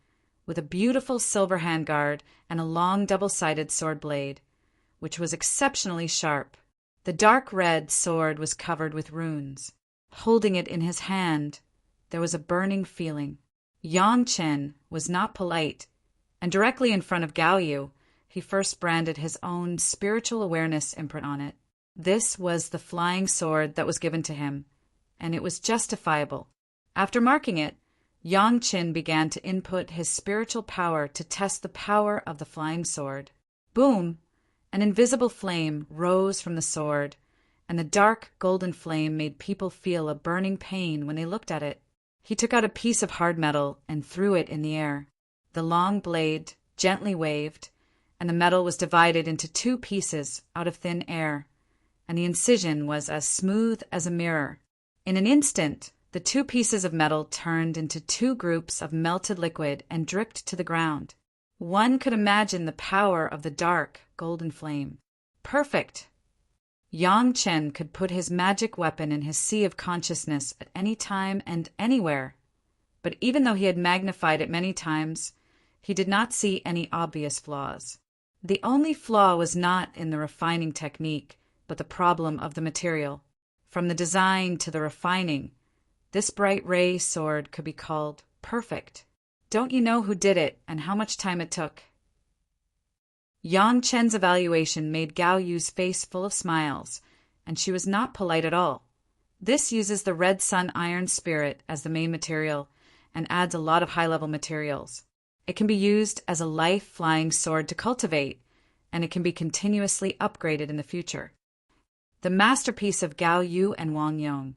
with a beautiful silver handguard and a long double-sided sword blade, which was exceptionally sharp. The dark red sword was covered with runes. Holding it in his hand, there was a burning feeling. Yang Chen was not polite, and directly in front of Gao Yu, he first branded his own spiritual awareness imprint on it. This was the flying sword that was given to him, and it was justifiable. After marking it, Yang Chen began to input his spiritual power to test the power of the flying sword. Boom! An invisible flame rose from the sword, and the dark golden flame made people feel a burning pain when they looked at it. He took out a piece of hard metal and threw it in the air. The long blade gently waved, and the metal was divided into 2 pieces out of thin air, and the incision was as smooth as a mirror. In an instant, the 2 pieces of metal turned into 2 groups of melted liquid and dripped to the ground. One could imagine the power of the dark golden flame. Perfect! Yang Chen could put his magic weapon in his sea of consciousness at any time and anywhere. But even though he had magnified it many times, he did not see any obvious flaws. The only flaw was not in the refining technique, but the problem of the material. From the design to the refining, this bright ray sword could be called perfect. Don't you know who did it and how much time it took? Yang Chen's evaluation made Gao Yu's face full of smiles, and she was not polite at all. This uses the red sun iron spirit as the main material and adds a lot of high-level materials. It can be used as a life-flying sword to cultivate, and it can be continuously upgraded in the future. The masterpiece of Gao Yu and Wang Yong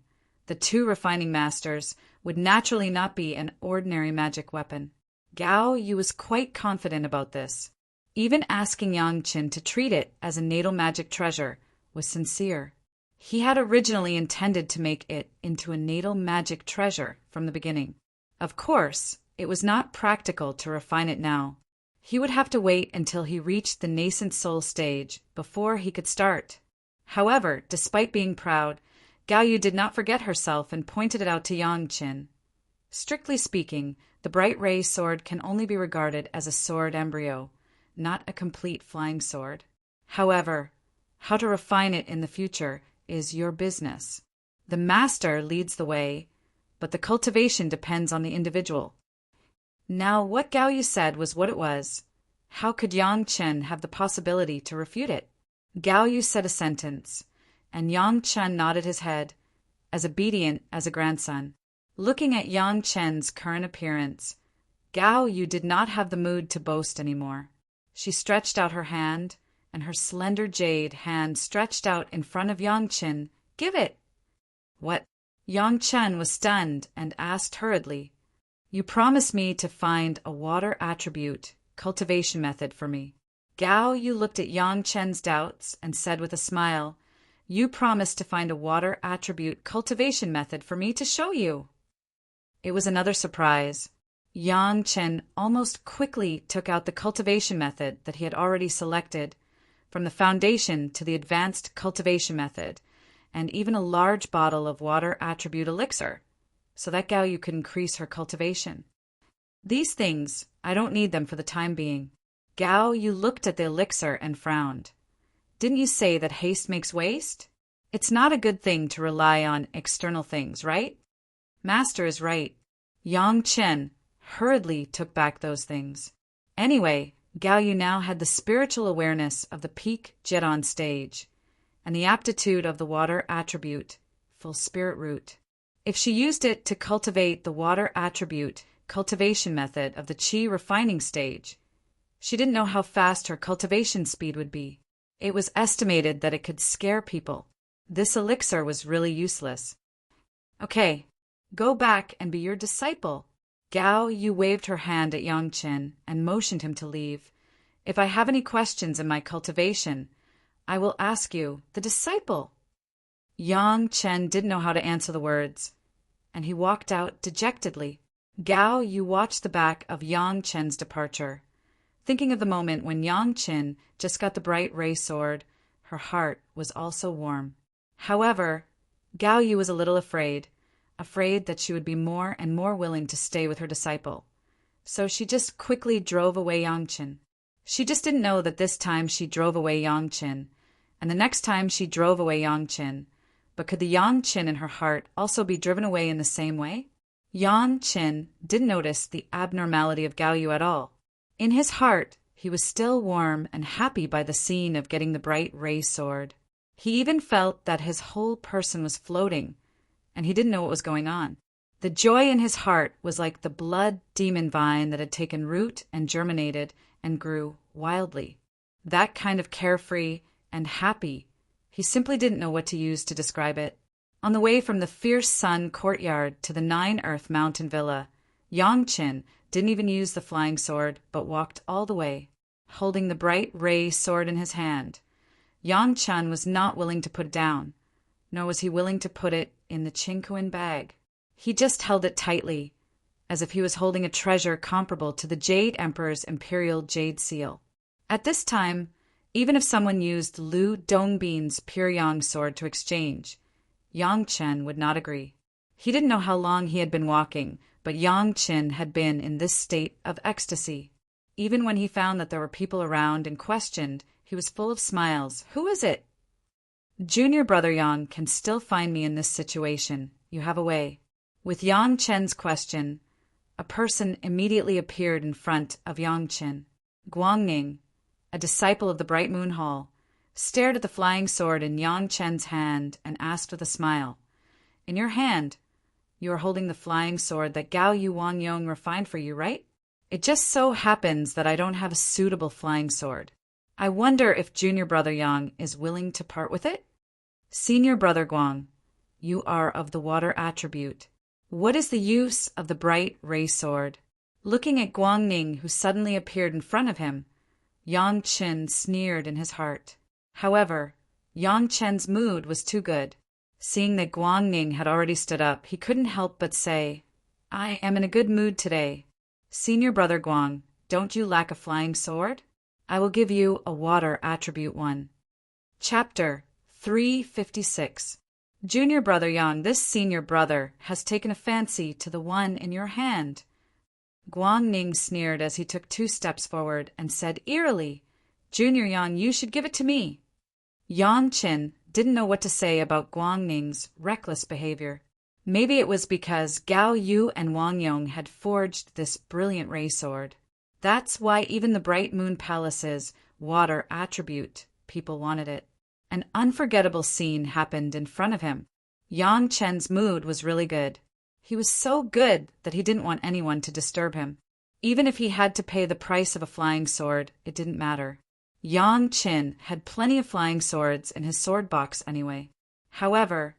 the two refining masters, would naturally not be an ordinary magic weapon. Gao Yu was quite confident about this. Even asking Yang Qin to treat it as a natal magic treasure was sincere. He had originally intended to make it into a natal magic treasure from the beginning. Of course, it was not practical to refine it now. He would have to wait until he reached the nascent soul stage before he could start. However, despite being proud, Gao Yu did not forget herself and pointed it out to Yang Qin. Strictly speaking, the bright ray sword can only be regarded as a sword embryo, not a complete flying sword. However, how to refine it in the future is your business. The master leads the way, but the cultivation depends on the individual. Now, what Gao Yu said was what it was. How could Yang Chen have the possibility to refute it? Gao Yu said a sentence, and Yang Chen nodded his head, as obedient as a grandson. Looking at Yang Chen's current appearance, Gao Yu did not have the mood to boast anymore. She stretched out her hand, and her slender jade hand stretched out in front of Yang Chen. "Give it!" "What?" Yang Chen was stunned and asked hurriedly. "You promised me to find a water attribute cultivation method for me." Gao Yu looked at Yang Chen's doubts and said with a smile, "You promised to find a water attribute cultivation method for me to show you." It was another surprise. Yang Chen almost quickly took out the cultivation method that he had already selected, from the foundation to the advanced cultivation method, and even a large bottle of water attribute elixir, so that Gao Yu could increase her cultivation. "These things, I don't need them for the time being." Gao Yu looked at the elixir and frowned. "Didn't you say that haste makes waste? It's not a good thing to rely on external things, right?" "Master is right." Yang Chen hurriedly took back those things. Anyway, Gao Yu now had the spiritual awareness of the peak Jedon stage, and the aptitude of the water attribute, full spirit root. If she used it to cultivate the water attribute cultivation method of the Qi refining stage, she didn't know how fast her cultivation speed would be. It was estimated that it could scare people. This elixir was really useless. "Okay, go back and be your disciple." Gao Yu waved her hand at Yang Chen and motioned him to leave. "If I have any questions in my cultivation, I will ask you, the disciple." Yang Chen didn't know how to answer the words, and he walked out dejectedly. Gao Yu watched the back of Yang Chen's departure. Thinking of the moment when Yang Chen just got the bright ray sword, her heart was also warm. However, Gao Yu was a little afraid that she would be more and more willing to stay with her disciple. So she just quickly drove away Yang Chen. She just didn't know that this time she drove away Yang Chen, and the next time she drove away Yang Chen. But could the Yang Chen in her heart also be driven away in the same way? Yang Chen didn't notice the abnormality of Gao Yu at all. In his heart, he was still warm and happy by the scene of getting the bright ray sword. He even felt that his whole person was floating, and he didn't know what was going on. The joy in his heart was like the blood demon vine that had taken root and germinated and grew wildly. That kind of carefree and happy, he simply didn't know what to use to describe it. On the way from the fierce sun courtyard to the 9-earth mountain villa, Yang Chen didn't even use the flying sword, but walked all the way, holding the bright ray sword in his hand. Yang Chen was not willing to put it down, nor was he willing to put it in the Qingkuan bag. He just held it tightly, as if he was holding a treasure comparable to the Jade Emperor's imperial jade seal. At this time, even if someone used Lu Dongbin's pure yang sword to exchange, Yang Chen would not agree. He didn't know how long he had been walking, but Yang Chen had been in this state of ecstasy. Even when he found that there were people around and questioned, he was full of smiles. "Who is it?" "Junior brother Yang can still find me in this situation. You have a way." With Yang Chen's question, a person immediately appeared in front of Yang Chen. Guangning, a disciple of the Bright Moon Hall, stared at the flying sword in Yang Chen's hand and asked with a smile, "In your hand, you are holding the flying sword that Gao Yu Wang Yong refined for you, right? It just so happens that I don't have a suitable flying sword. I wonder if junior brother Yang is willing to part with it?" "Senior brother Guang, you are of the water attribute. What is the use of the bright ray sword? Looking at Guangning, who suddenly appeared in front of him, Yang Chen sneered in his heart. However, Yang Chen's mood was too good. Seeing that Guangning had already stood up, he couldn't help but say, I am in a good mood today. Senior brother Guang, don't you lack a flying sword? I will give you a water attribute one. Chapter 356. Junior brother Yang, this senior brother has taken a fancy to the one in your hand. Guangning sneered as he took 2 steps forward and said eerily, Junior Yang, you should give it to me. Yang Chen didn't know what to say about Guangning's reckless behavior. Maybe it was because Gao Yu and Wang Yong had forged this brilliant ray sword. That's why even the Bright Moon Palace's water attribute people wanted it. An unforgettable scene happened in front of him. Yang Chen's mood was really good. He was so good that he didn't want anyone to disturb him. Even if he had to pay the price of a flying sword, it didn't matter. Yang Chen had plenty of flying swords in his sword box anyway. However,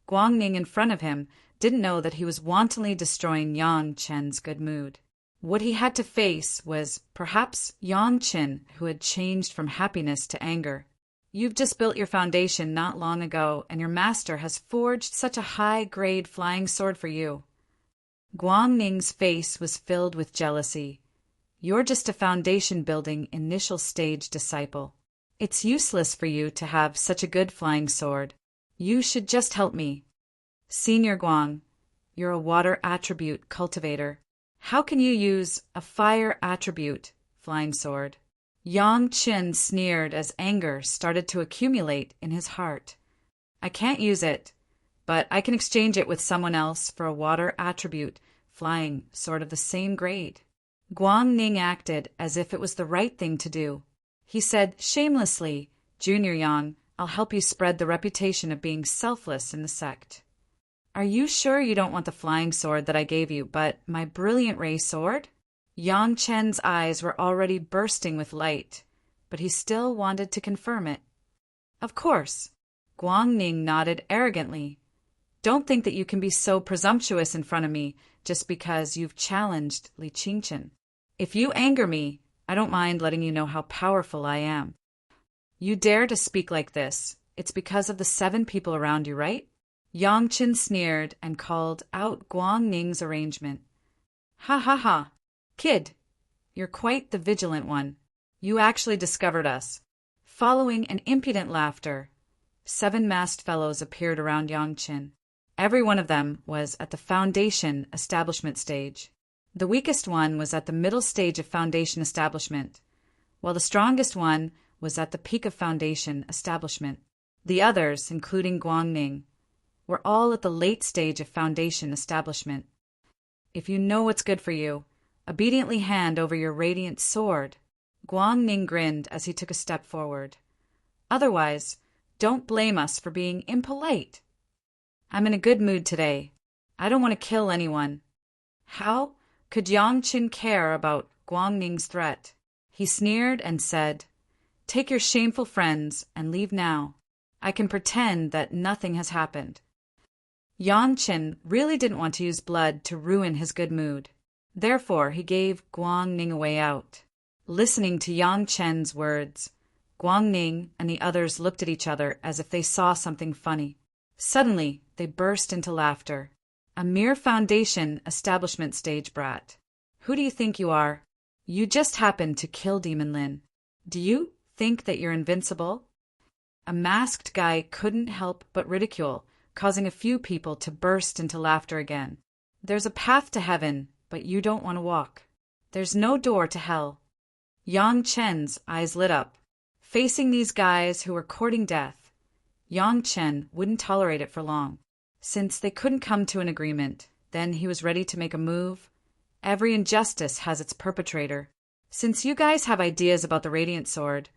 Guangning in front of him didn't know that he was wantonly destroying Yang Chen's good mood. What he had to face was perhaps Yang Chen, who had changed from happiness to anger. You've just built your foundation not long ago, and your master has forged such a high-grade flying sword for you. Guangning's face was filled with jealousy. You're just a foundation-building initial stage disciple. It's useless for you to have such a good flying sword. You should just help me. Senior Guang, you're a water attribute cultivator. How can you use a fire attribute flying sword? Yang Chen sneered as anger started to accumulate in his heart. I can't use it, but I can exchange it with someone else for a water attribute flying sword of the same grade. Guangning acted as if it was the right thing to do. He said shamelessly, Junior Yang, I'll help you spread the reputation of being selfless in the sect. Are you sure you don't want the flying sword that I gave you, but my brilliant ray sword? Yang Chen's eyes were already bursting with light, but he still wanted to confirm it. Of course. Guangning nodded arrogantly. Don't think that you can be so presumptuous in front of me just because you've challenged Li Qingchen. If you anger me, I don't mind letting you know how powerful I am. You dare to speak like this. It's because of the 7 people around you, right? Yang Chen sneered and called out Guangning's arrangement. Ha ha ha. Kid, you're quite the vigilant one. You actually discovered us. Following an impudent laughter, 7 masked fellows appeared around Yang Chen. Every one of them was at the foundation establishment stage. The weakest one was at the middle stage of foundation establishment, while the strongest one was at the peak of foundation establishment. The others, including Guangning, were all at the late stage of foundation establishment. If you know what's good for you, obediently hand over your radiant sword. Guangning grinned as he took a step forward. Otherwise, don't blame us for being impolite. I'm in a good mood today. I don't want to kill anyone. How could Yang Chen care about Guangning's threat? He sneered and said, Take your shameful friends and leave now. I can pretend that nothing has happened. Yang Chen really didn't want to use blood to ruin his good mood. Therefore, he gave Guangning a way out. Listening to Yang Chen's words, Guangning and the others looked at each other as if they saw something funny. Suddenly, they burst into laughter. A mere foundation establishment stage brat. Who do you think you are? You just happened to kill Demon Lin. Do you think that you're invincible? A masked guy couldn't help but ridicule, causing a few people to burst into laughter again. There's a path to heaven, but you don't want to walk. There's no door to hell. Yang Chen's eyes lit up. Facing these guys who were courting death, Yang Chen wouldn't tolerate it for long. Since they couldn't come to an agreement, then he was ready to make a move. Every injustice has its perpetrator. Since you guys have ideas about the Radiant Sword,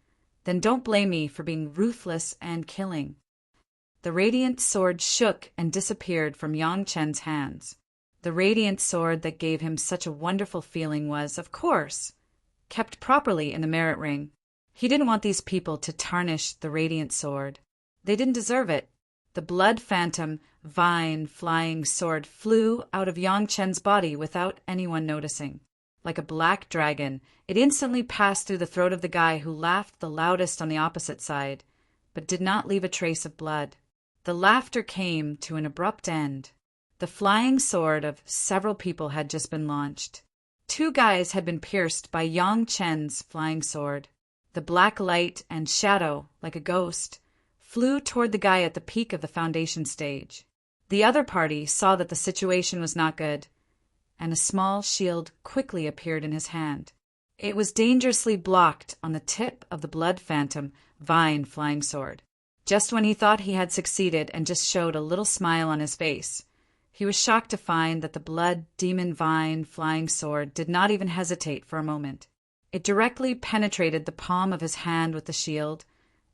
then don't blame me for being ruthless and killing. The Radiant Sword shook and disappeared from Yang Chen's hands. The Radiant Sword that gave him such a wonderful feeling was, of course, kept properly in the merit ring. He didn't want these people to tarnish the Radiant Sword. They didn't deserve it. The blood phantom, vine flying sword flew out of Yang Chen's body without anyone noticing. Like a black dragon, it instantly passed through the throat of the guy who laughed the loudest on the opposite side, but did not leave a trace of blood. The laughter came to an abrupt end. The flying sword of several people had just been launched. 2 guys had been pierced by Yang Chen's flying sword. The black light and shadow, like a ghost, flew toward the guy at the peak of the foundation stage. The other party saw that the situation was not good, and a small shield quickly appeared in his hand. It was dangerously blocked on the tip of the blood phantom, vine flying sword. Just when he thought he had succeeded and just showed a little smile on his face, he was shocked to find that the blood demon vine flying sword did not even hesitate for a moment. It directly penetrated the palm of his hand with the shield,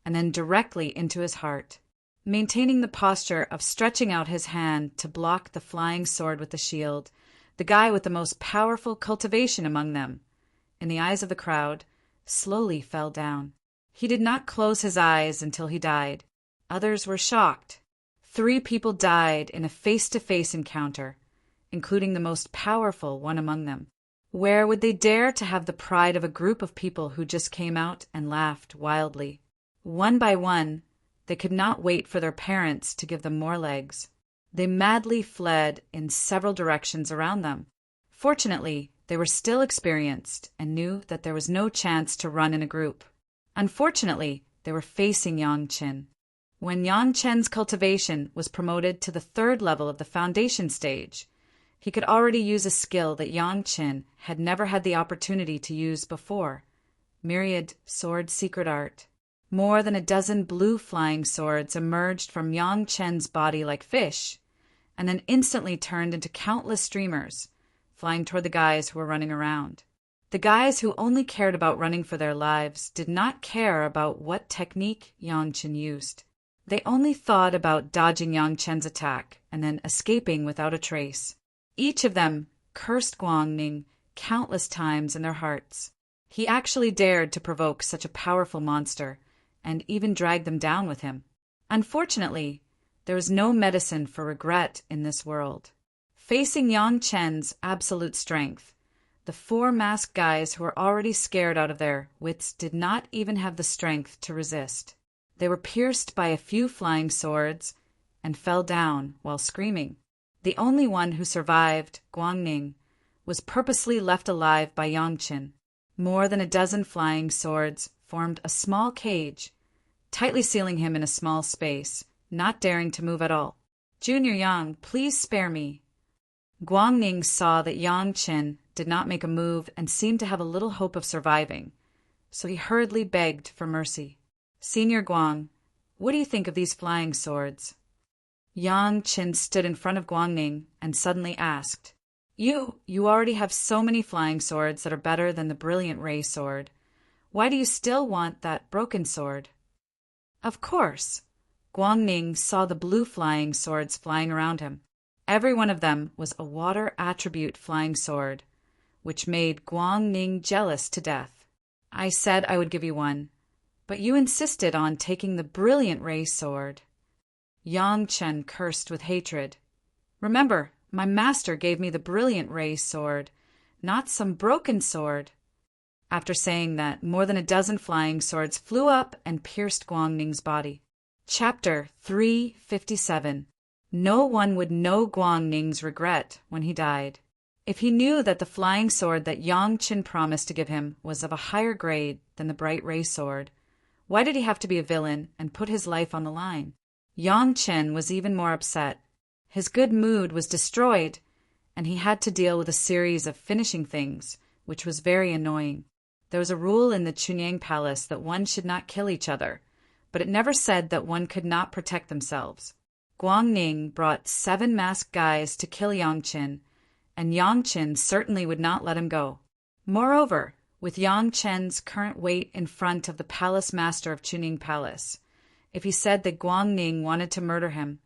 and then directly into his heart. Maintaining the posture of stretching out his hand to block the flying sword with the shield, the guy with the most powerful cultivation among them, in the eyes of the crowd, slowly fell down. He did not close his eyes until he died. Others were shocked. 3 people died in a face-to-face encounter, including the most powerful one among them. Where would they dare to have the pride of a group of people who just came out and laughed wildly? One by one, they could not wait for their parents to give them more legs. They madly fled in several directions around them. Fortunately, they were still experienced and knew that there was no chance to run in a group. Unfortunately, they were facing Yang Chen. When Yang Chen's cultivation was promoted to the 3rd level of the foundation stage, he could already use a skill that Yang Chen had never had the opportunity to use before: Myriad Sword Secret Art. More than a dozen blue flying swords emerged from Yang Chen's body like fish, and then instantly turned into countless streamers, flying toward the guys who were running around. The guys who only cared about running for their lives did not care about what technique Yang Chen used. They only thought about dodging Yang Chen's attack and then escaping without a trace. Each of them cursed Guangning countless times in their hearts. He actually dared to provoke such a powerful monster, and even drag them down with him. Unfortunately, there was no medicine for regret in this world. Facing Yang Chen's absolute strength, the 4 masked guys who were already scared out of their wits did not even have the strength to resist. They were pierced by a few flying swords and fell down while screaming. The only one who survived, Guangning, was purposely left alive by Yang Chen. More than a dozen flying swords formed a small cage, tightly sealing him in a small space, not daring to move at all. "Junior Yang, please spare me." Guangning saw that Yang Chen did not make a move and seemed to have a little hope of surviving, so he hurriedly begged for mercy. "Senior Guang, what do you think of these flying swords?" Yang Chen stood in front of Guangning and suddenly asked, You already have so many flying swords that are better than the brilliant ray sword. Why do you still want that broken sword?" Of course. Guangning saw the blue flying swords flying around him. Every one of them was a water attribute flying sword, which made Guangning jealous to death. "I said I would give you one, but you insisted on taking the brilliant ray sword." Yang Chen cursed with hatred. "Remember, my master gave me the brilliant ray sword, not some broken sword." After saying that, more than a dozen flying swords flew up and pierced Guangning's body. Chapter 357. No one would know Guangning's regret when he died. If he knew that the flying sword that Yang Chen promised to give him was of a higher grade than the bright ray sword, why did he have to be a villain and put his life on the line? Yang Chen was even more upset. His good mood was destroyed, and he had to deal with a series of finishing things, which was very annoying. There was a rule in the Chunyang Palace that one should not kill each other, but it never said that one could not protect themselves. Guangning brought 7 masked guys to kill Yang Chen, and Yang Chen certainly would not let him go. Moreover, with Yang Chen's current weight in front of the palace master of Chunying Palace, if he said that Guangning wanted to murder him,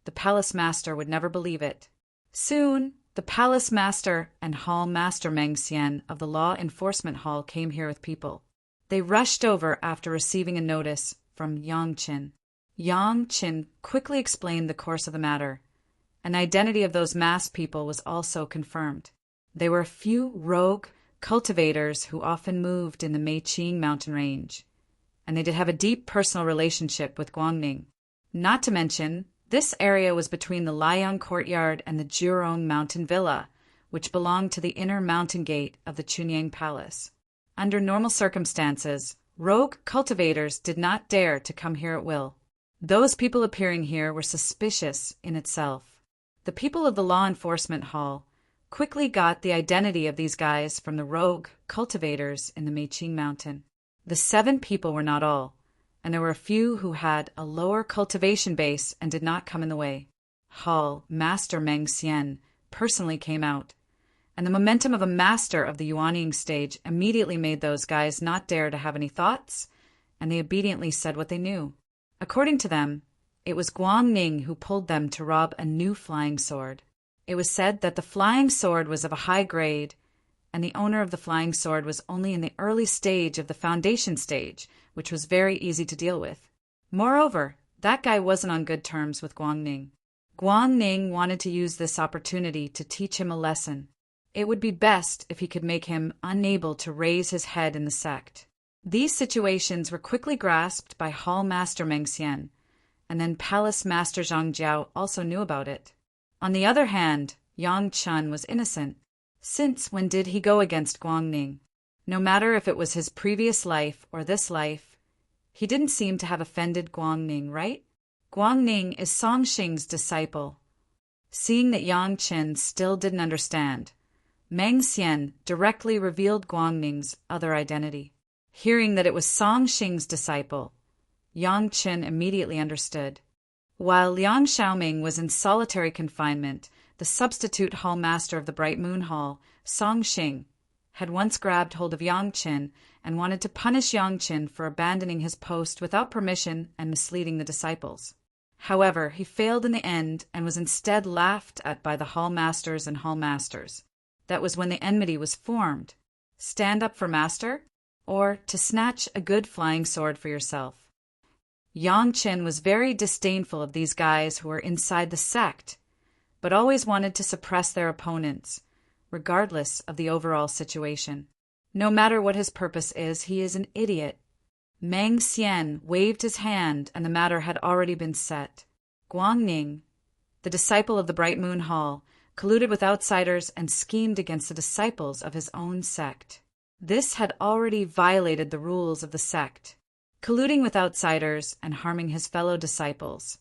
the palace master would never believe it. Soon, the palace master and hall master Meng Xian of the law enforcement hall came here with people. They rushed over after receiving a notice from Yang Chen. Yang Qin quickly explained the course of the matter. An identity of those masked people was also confirmed. They were a few rogue cultivators who often moved in the Meiqing mountain range, and they did have a deep personal relationship with Guangning. Not to mention, this area was between the Liang courtyard and the Jurong mountain villa, which belonged to the inner mountain gate of the Chunyang Palace. Under normal circumstances, rogue cultivators did not dare to come here at will. Those people appearing here were suspicious in itself. The people of the law enforcement hall quickly got the identity of these guys from the rogue cultivators in the Meiqing mountain. The 7 people were not all, and there were a few who had a lower cultivation base and did not come in the way. Hall Master Meng Xian personally came out, and the momentum of a master of the Yuanying stage immediately made those guys not dare to have any thoughts, and they obediently said what they knew. According to them, it was Guangning who pulled them to rob a new flying sword. It was said that the flying sword was of a high grade, and the owner of the flying sword was only in the early stage of the foundation stage, which was very easy to deal with. Moreover, that guy wasn't on good terms with Guangning. Guangning wanted to use this opportunity to teach him a lesson. It would be best if he could make him unable to raise his head in the sect. These situations were quickly grasped by Hall Master Meng Xian, and then Palace Master Zhang Jiao also knew about it. On the other hand, Yang Chun was innocent. Since when did he go against Guangning? No matter if it was his previous life or this life, he didn't seem to have offended Guangning, right? Guangning is Songxing's disciple. Seeing that Yang Qin still didn't understand, Meng Xian directly revealed Guangning's other identity. Hearing that it was Songxing's disciple, Yang Qin immediately understood. While Liang Xiaoming was in solitary confinement, the substitute hall master of the Bright Moon Hall, Songxing, had once grabbed hold of Yang Qin and wanted to punish Yang Qin for abandoning his post without permission and misleading the disciples. However, he failed in the end and was instead laughed at by the hall masters and hall masters. That was when the enmity was formed. Stand up for master, or to snatch a good flying sword for yourself. Yang Qin was very disdainful of these guys who were inside the sect, but always wanted to suppress their opponents, regardless of the overall situation. No matter what his purpose is, he is an idiot. Meng Xian waved his hand, and the matter had already been set. Guangning, the disciple of the Bright Moon Hall, colluded with outsiders and schemed against the disciples of his own sect. This had already violated the rules of the sect, colluding with outsiders and harming his fellow disciples.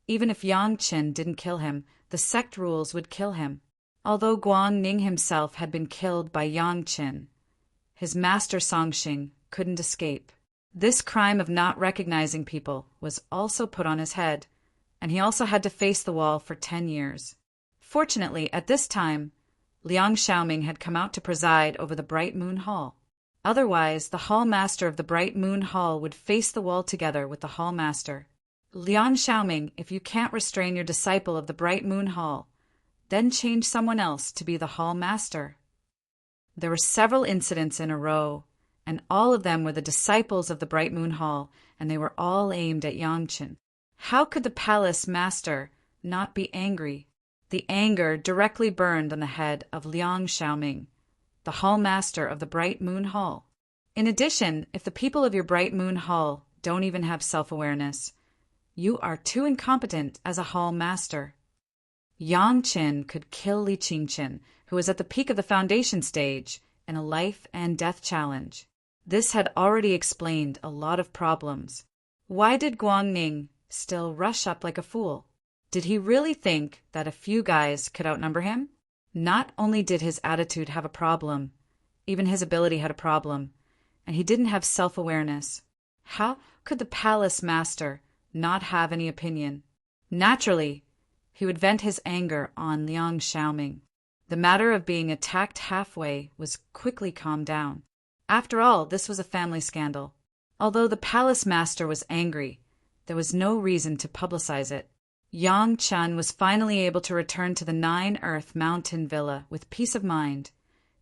Even if Yang Qin didn't kill him, the sect rules would kill him. Although Guangning himself had been killed by Yang Qin, his master Songxing couldn't escape. This crime of not recognizing people was also put on his head, and he also had to face the wall for 10 years. Fortunately, at this time, Liang Xiaoming had come out to preside over the Bright Moon Hall. Otherwise, the hall master of the Bright Moon Hall would face the wall together with the hall master. Liang Xiaoming, if you can't restrain your disciple of the Bright Moon Hall, then change someone else to be the hall master. There were several incidents in a row, and all of them were the disciples of the Bright Moon Hall, and they were all aimed at Yang Qin. How could the palace master not be angry? The anger directly burned on the head of Liang Xiaoming, the hall master of the Bright Moon Hall. In addition, if the people of your Bright Moon Hall don't even have self-awareness, you are too incompetent as a hall master. Yang Qin could kill Li Qingqin, who was at the peak of the foundation stage, in a life and death challenge. This had already explained a lot of problems. Why did Guangning still rush up like a fool? Did he really think that a few guys could outnumber him? Not only did his attitude have a problem, even his ability had a problem, and he didn't have self-awareness. How could the palace master not have any opinion? Naturally, he would vent his anger on Liang Xiaoming. The matter of being attacked halfway was quickly calmed down. After all, this was a family scandal. Although the palace master was angry, there was no reason to publicize it. Yang Chun was finally able to return to the Nine Earth Mountain Villa with peace of mind,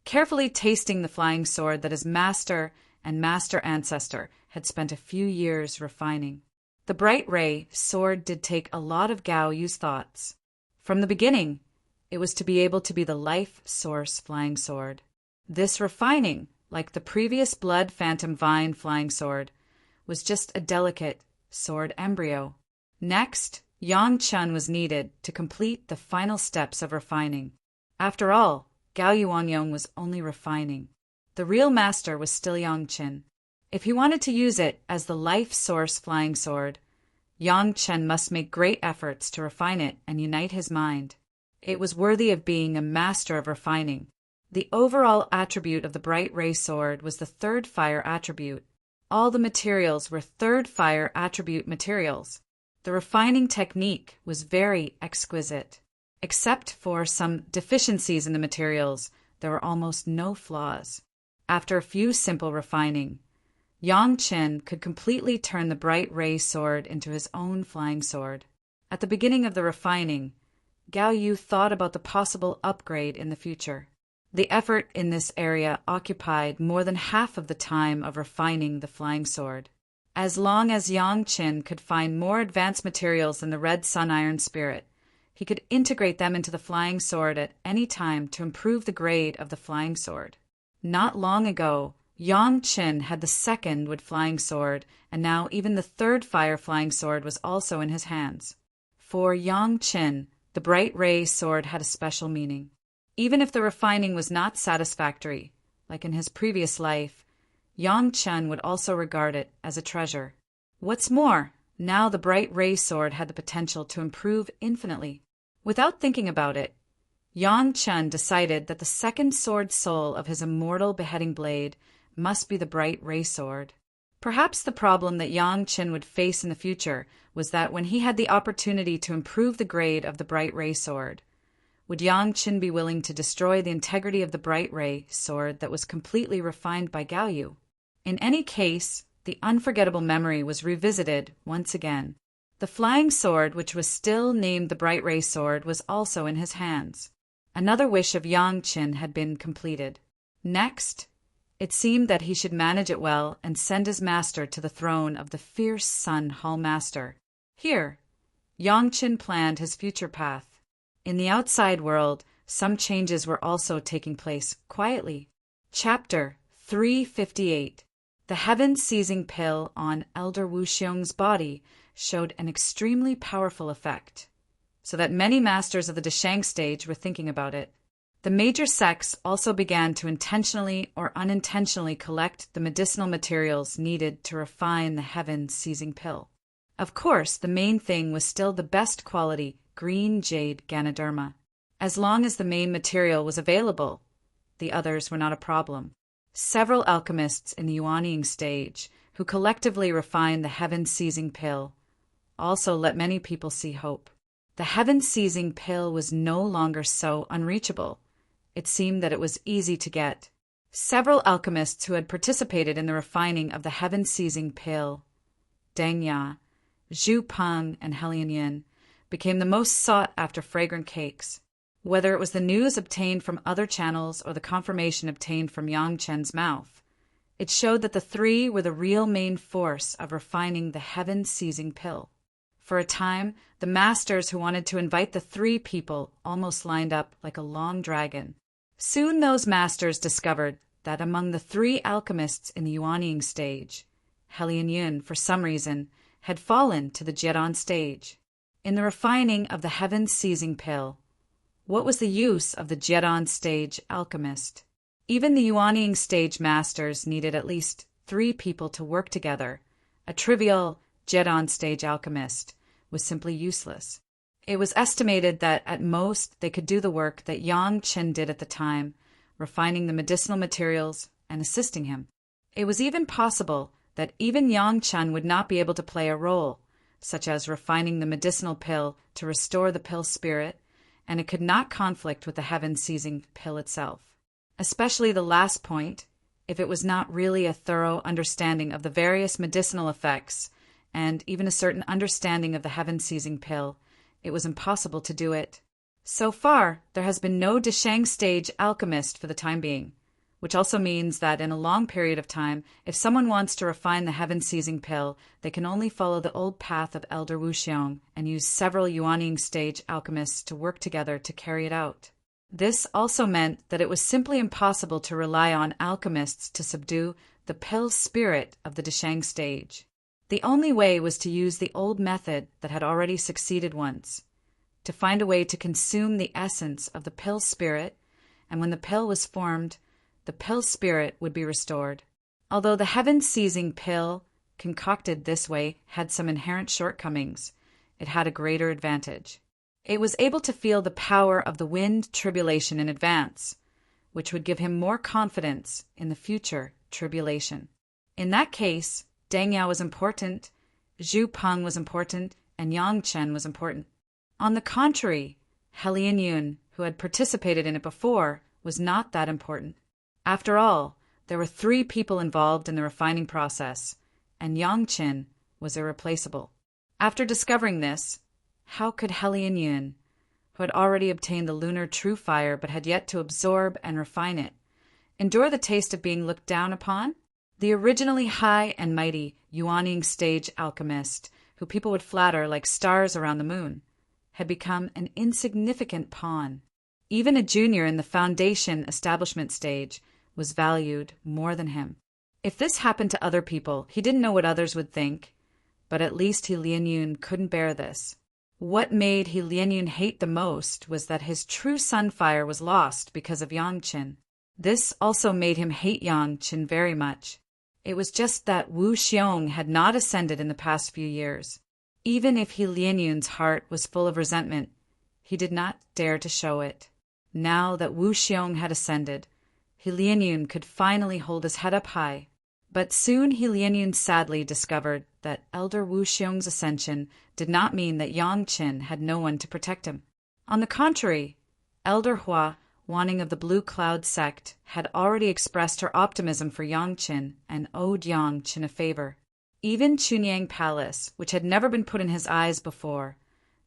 carefully tasting the flying sword that his master and master ancestor had spent a few years refining. The bright ray sword did take a lot of Gao Yu's thoughts. From the beginning, it was to be able to be the life source flying sword. This refining, like the previous blood phantom vine flying sword, was just a delicate sword embryo. Next, Yang Chen was needed to complete the final steps of refining. After all, Gao Yuanyong was only refining. The real master was still Yang Chen. If he wanted to use it as the life source flying sword, Yang Chen must make great efforts to refine it and unite his mind. It was worthy of being a master of refining. The overall attribute of the bright ray sword was the third fire attribute. All the materials were third fire attribute materials. The refining technique was very exquisite. Except for some deficiencies in the materials, there were almost no flaws. After a few simple refining, Yang Chen could completely turn the bright ray sword into his own flying sword. At the beginning of the refining, Gao Yu thought about the possible upgrade in the future. The effort in this area occupied more than half of the time of refining the flying sword. As long as Yang Chen could find more advanced materials than the red sun iron spirit, he could integrate them into the flying sword at any time to improve the grade of the flying sword. Not long ago, Yang Chen had the second wood flying sword, and now even the third fire flying sword was also in his hands. For Yang Chen, the bright ray sword had a special meaning. Even if the refining was not satisfactory, like in his previous life, Yang Chen would also regard it as a treasure. What's more, now the bright ray sword had the potential to improve infinitely. Without thinking about it, Yang Chen decided that the second sword soul of his immortal beheading blade must be the bright ray sword. Perhaps the problem that Yang Chen would face in the future was that when he had the opportunity to improve the grade of the bright ray sword, would Yang Chen be willing to destroy the integrity of the bright ray sword that was completely refined by Gao Yu? In any case, the unforgettable memory was revisited once again. The flying sword, which was still named the bright ray sword, was also in his hands. Another wish of Yang Chen had been completed. Next, it seemed that he should manage it well and send his master to the throne of the fierce Sun Hall Master. Here, Yang Chen planned his future path. In the outside world, some changes were also taking place quietly. Chapter 358. The heaven-seizing pill on Elder Wu Xiong's body showed an extremely powerful effect, so that many masters of the Deshang stage were thinking about it. The major sects also began to intentionally or unintentionally collect the medicinal materials needed to refine the heaven-seizing pill. Of course, the main thing was still the best quality green jade Ganoderma. As long as the main material was available, the others were not a problem. Several alchemists in the Yuanying stage, who collectively refined the heaven-seizing pill, also let many people see hope. The heaven-seizing pill was no longer so unreachable. It seemed that it was easy to get. Several alchemists who had participated in the refining of the heaven-seizing pill, Deng Ya, Zhu Peng, and Helian Yin, became the most sought-after fragrant cakes. Whether it was the news obtained from other channels or the confirmation obtained from Yang Chen's mouth, it showed that the three were the real main force of refining the heaven-seizing pill. For a time, the masters who wanted to invite the three people almost lined up like a long dragon. Soon those masters discovered that among the three alchemists in the Yuanying stage, Helian Yun, for some reason, had fallen to the Jiedon stage. In the refining of the heaven-seizing pill, what was the use of the Jiedon stage alchemist? Even the Yuanying stage masters needed at least three people to work together. A trivial Jiedon stage alchemist was simply useless. It was estimated that at most they could do the work that Yang Chen did at the time, refining the medicinal materials and assisting him. It was even possible that even Yang Chen would not be able to play a role, such as refining the medicinal pill to restore the pill spirit, and it could not conflict with the heaven-seizing pill itself. Especially the last point, if it was not really a thorough understanding of the various medicinal effects, and even a certain understanding of the heaven-seizing pill, it was impossible to do it. So far, there has been no Deshang stage alchemist for the time being. which also means that in a long period of time, if someone wants to refine the heaven-seizing pill, they can only follow the old path of Elder Wuxiong and use several Yuaning stage alchemists to work together to carry it out. This also meant that it was simply impossible to rely on alchemists to subdue the pill spirit of the Deshang stage. The only way was to use the old method that had already succeeded once, to find a way to consume the essence of the pill spirit, and when the pill was formed, the pill spirit would be restored. Although the heaven-seizing pill, concocted this way, had some inherent shortcomings, it had a greater advantage. It was able to feel the power of the wind tribulation in advance, which would give him more confidence in the future tribulation. In that case, Deng Yao was important, Zhu Peng was important, and Yang Chen was important. On the contrary, Helian Yun, who had participated in it before, was not that important. After all, there were 3 people involved in the refining process, and Yang Chen was irreplaceable. After discovering this, how could Helian Yun, who had already obtained the lunar true fire but had yet to absorb and refine it, endure the taste of being looked down upon? The originally high and mighty Yuaning stage alchemist, who people would flatter like stars around the moon, had become an insignificant pawn. Even a junior in the foundation establishment stage was valued more than him. If this happened to other people, he didn't know what others would think, but at least Helian Yun couldn't bear this. What made Helian Yun hate the most was that his true sunfire was lost because of Yang Chen. This also made him hate Yang Chen very much. It was just that Wu Xiong had not ascended in the past few years. Even if Helian Yun's heart was full of resentment, he did not dare to show it. Now that Wu Xiong had ascended, Helian Yun could finally hold his head up high. But soon Helian Yun sadly discovered that Elder Wu Xiong's ascension did not mean that Yang Chen had no one to protect him. On the contrary, Elder Hua, Wanting of the Blue Cloud sect, had already expressed her optimism for Yang Chen and owed Yang Chen a favor. Even Chunyang Palace, which had never been put in his eyes before,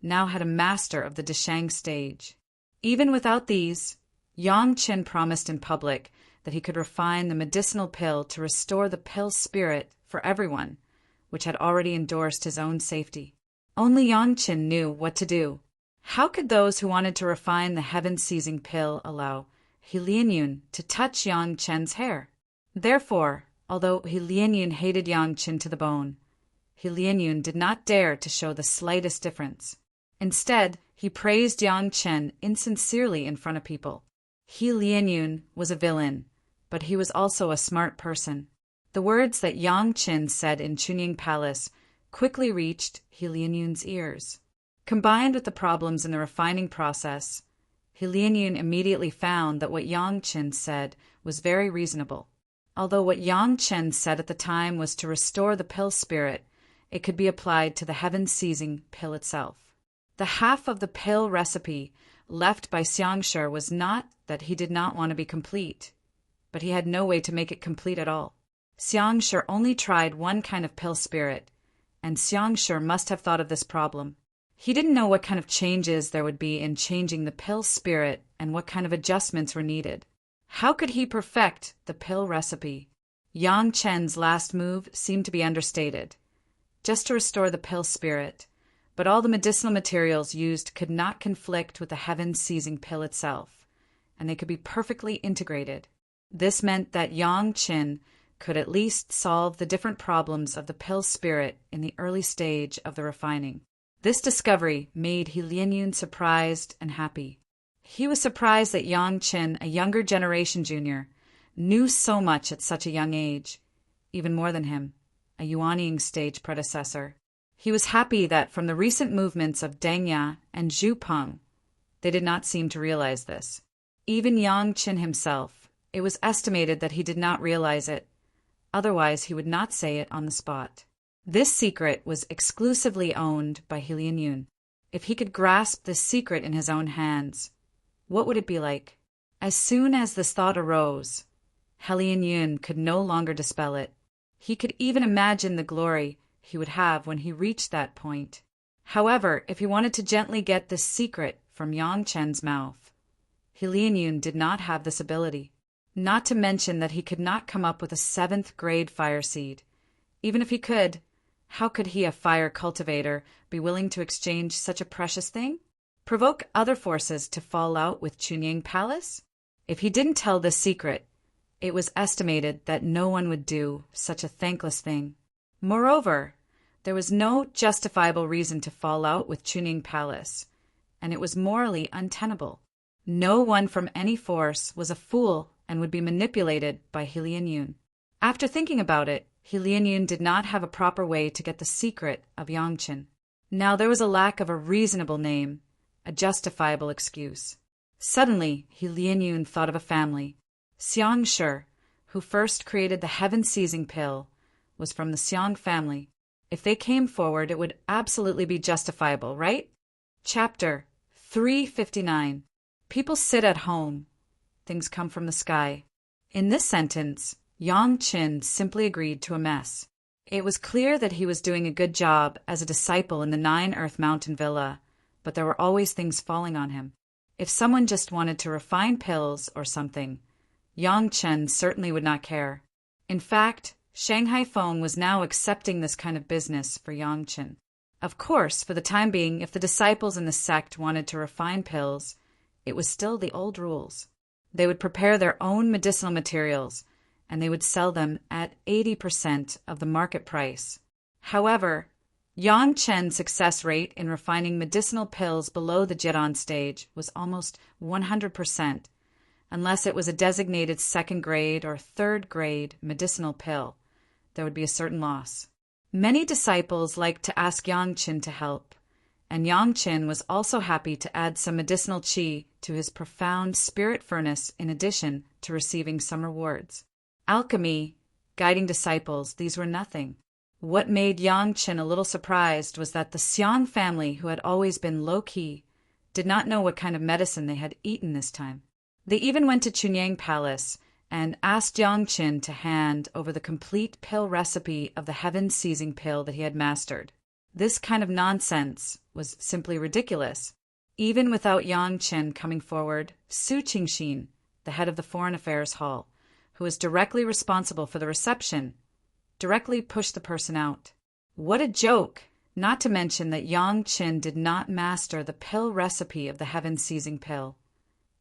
now had a master of the Deshang stage. Even without these, Yang Chen promised in public that he could refine the medicinal pill to restore the pill spirit for everyone, which had already endorsed his own safety. Only Yang Chen knew what to do. How could those who wanted to refine the heaven-seizing pill allow Helian Yun to touch Yang Chen's hair? Therefore, although Helian Yun hated Yang Chen to the bone, Helian Yun did not dare to show the slightest difference. Instead, he praised Yang Chen insincerely in front of people. Helian Yun was a villain, but he was also a smart person. The words that Yang Chen said in Chunying Palace quickly reached Helian Yun's ears. Combined with the problems in the refining process, Helian Yun immediately found that what Yang Chen said was very reasonable. Although what Yang Chen said at the time was to restore the pill spirit, it could be applied to the heaven-seizing pill itself. The half of the pill recipe left by Xiangshi was not that he did not want to be complete, but he had no way to make it complete at all. Xiangshi only tried one kind of pill spirit, and Xiangshi must have thought of this problem. He didn't know what kind of changes there would be in changing the pill spirit and what kind of adjustments were needed. How could he perfect the pill recipe? Yang Chen's last move seemed to be understated, just to restore the pill spirit, but all the medicinal materials used could not conflict with the heaven-seizing pill itself, and they could be perfectly integrated. This meant that Yang Chen could at least solve the different problems of the pill spirit in the early stage of the refining. This discovery made Helian Yun surprised and happy. He was surprised that Yang Chen, a younger generation junior, knew so much at such a young age, even more than him, a Yuaning stage predecessor. He was happy that from the recent movements of Deng Ya and Zhu Peng, they did not seem to realize this. Even Yang Chen himself, it was estimated that he did not realize it, otherwise he would not say it on the spot. This secret was exclusively owned by Helian Yun. If he could grasp this secret in his own hands, what would it be like? As soon as this thought arose, Helian Yun could no longer dispel it. He could even imagine the glory he would have when he reached that point. However, if he wanted to gently get this secret from Yang Chen's mouth, Helian Yun did not have this ability. Not to mention that he could not come up with a 7th-grade fire seed. Even if he could, how could he, a fire cultivator, be willing to exchange such a precious thing? Provoke other forces to fall out with Chunying Palace? If he didn't tell this secret, it was estimated that no one would do such a thankless thing. Moreover, there was no justifiable reason to fall out with Chunying Palace, and it was morally untenable. No one from any force was a fool and would be manipulated by He Lianyun. After thinking about it, He Lianyun did not have a proper way to get the secret of Yangchen. Now there was a lack of a reasonable name, a justifiable excuse. Suddenly, He Lianyun thought of a family. Xiang Shi, who first created the heaven-seizing pill, was from the Xiang family. If they came forward, it would absolutely be justifiable, right? Chapter 359. People sit at home. Things come from the sky. In this sentence, Yang Qin simply agreed to a mess. It was clear that he was doing a good job as a disciple in the 9-Earth Mountain Villa, but there were always things falling on him. If someone just wanted to refine pills or something, Yang Chen certainly would not care. In fact, Shanghai Feng was now accepting this kind of business for Yang Chen. Of course, for the time being, if the disciples in the sect wanted to refine pills, it was still the old rules. They would prepare their own medicinal materials, and they would sell them at 80% of the market price. However, Yang Chen's success rate in refining medicinal pills below the Jiran stage was almost 100%, unless it was a designated 2nd-grade or 3rd-grade medicinal pill. There would be a certain loss. Many disciples liked to ask Yang Chen to help, and Yang Chen was also happy to add some medicinal qi to his profound spirit furnace in addition to receiving some rewards. Alchemy, guiding disciples, these were nothing. What made Yang Chen a little surprised was that the Xiang family, who had always been low-key, did not know what kind of medicine they had eaten this time. They even went to Chunying Palace and asked Yang Chen to hand over the complete pill recipe of the heaven-seizing pill that he had mastered. This kind of nonsense was simply ridiculous. Even without Yang Chen coming forward, Su Qingxin, the head of the Foreign Affairs Hall, who was directly responsible for the reception, directly pushed the person out. What a joke! Not to mention that Yang Chen did not master the pill recipe of the heaven-seizing pill.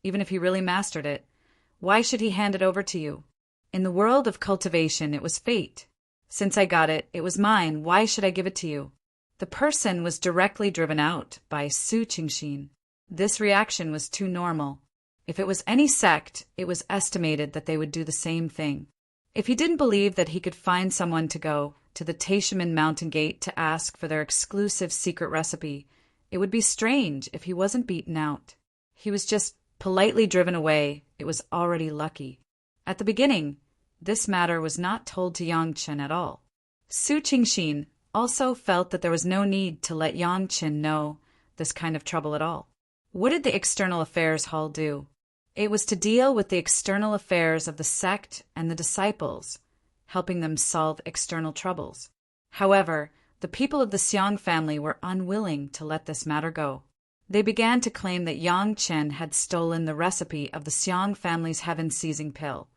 Even if he really mastered it, why should he hand it over to you? In the world of cultivation, it was fate. Since I got it, it was mine. Why should I give it to you? The person was directly driven out by Su Qingxin. This reaction was too normal. If it was any sect, it was estimated that they would do the same thing. If he didn't believe that he could find someone to go to the Taishimen Mountain Gate to ask for their exclusive secret recipe, it would be strange if he wasn't beaten out. He was just politely driven away. It was already lucky. At the beginning, this matter was not told to Yang Chen at all. Su Qingxin also felt that there was no need to let Yang Chen know this kind of trouble at all. What did the External Affairs Hall do? It was to deal with the external affairs of the sect and the disciples, helping them solve external troubles. However, the people of the Xiang family were unwilling to let this matter go. They began to claim that Yang Chen had stolen the recipe of the Xiang family's heaven-seizing pill,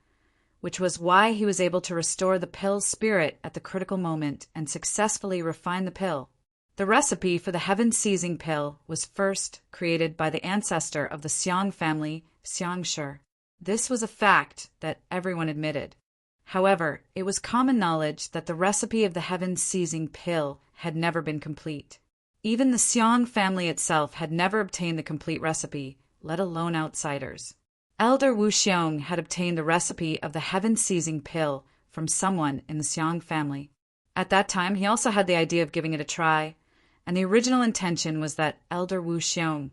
which was why he was able to restore the pill's spirit at the critical moment and successfully refine the pill. The recipe for the heaven-seizing pill was first created by the ancestor of the Xiang family, Xiang Shi. This was a fact that everyone admitted. However, it was common knowledge that the recipe of the heaven-seizing pill had never been complete. Even the Xiang family itself had never obtained the complete recipe, let alone outsiders. Elder Wu Xiong had obtained the recipe of the heaven-seizing pill from someone in the Xiang family. At that time, he also had the idea of giving it a try, and the original intention was that Elder Wu Xiong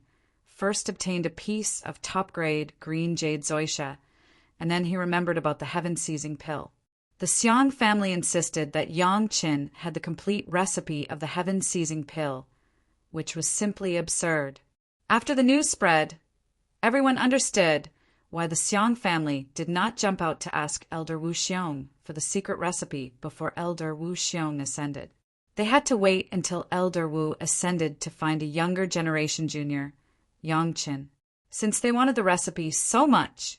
first obtained a piece of top-grade green jade zoysia, and then he remembered about the heaven-seizing pill. The Xiang family insisted that Yang Qin had the complete recipe of the heaven-seizing pill, which was simply absurd. After the news spread, everyone understood why the Xiang family did not jump out to ask Elder Wu Xiong for the secret recipe before Elder Wu Xiong ascended. They had to wait until Elder Wu ascended to find a younger generation junior, Yang Qin. Since they wanted the recipe so much,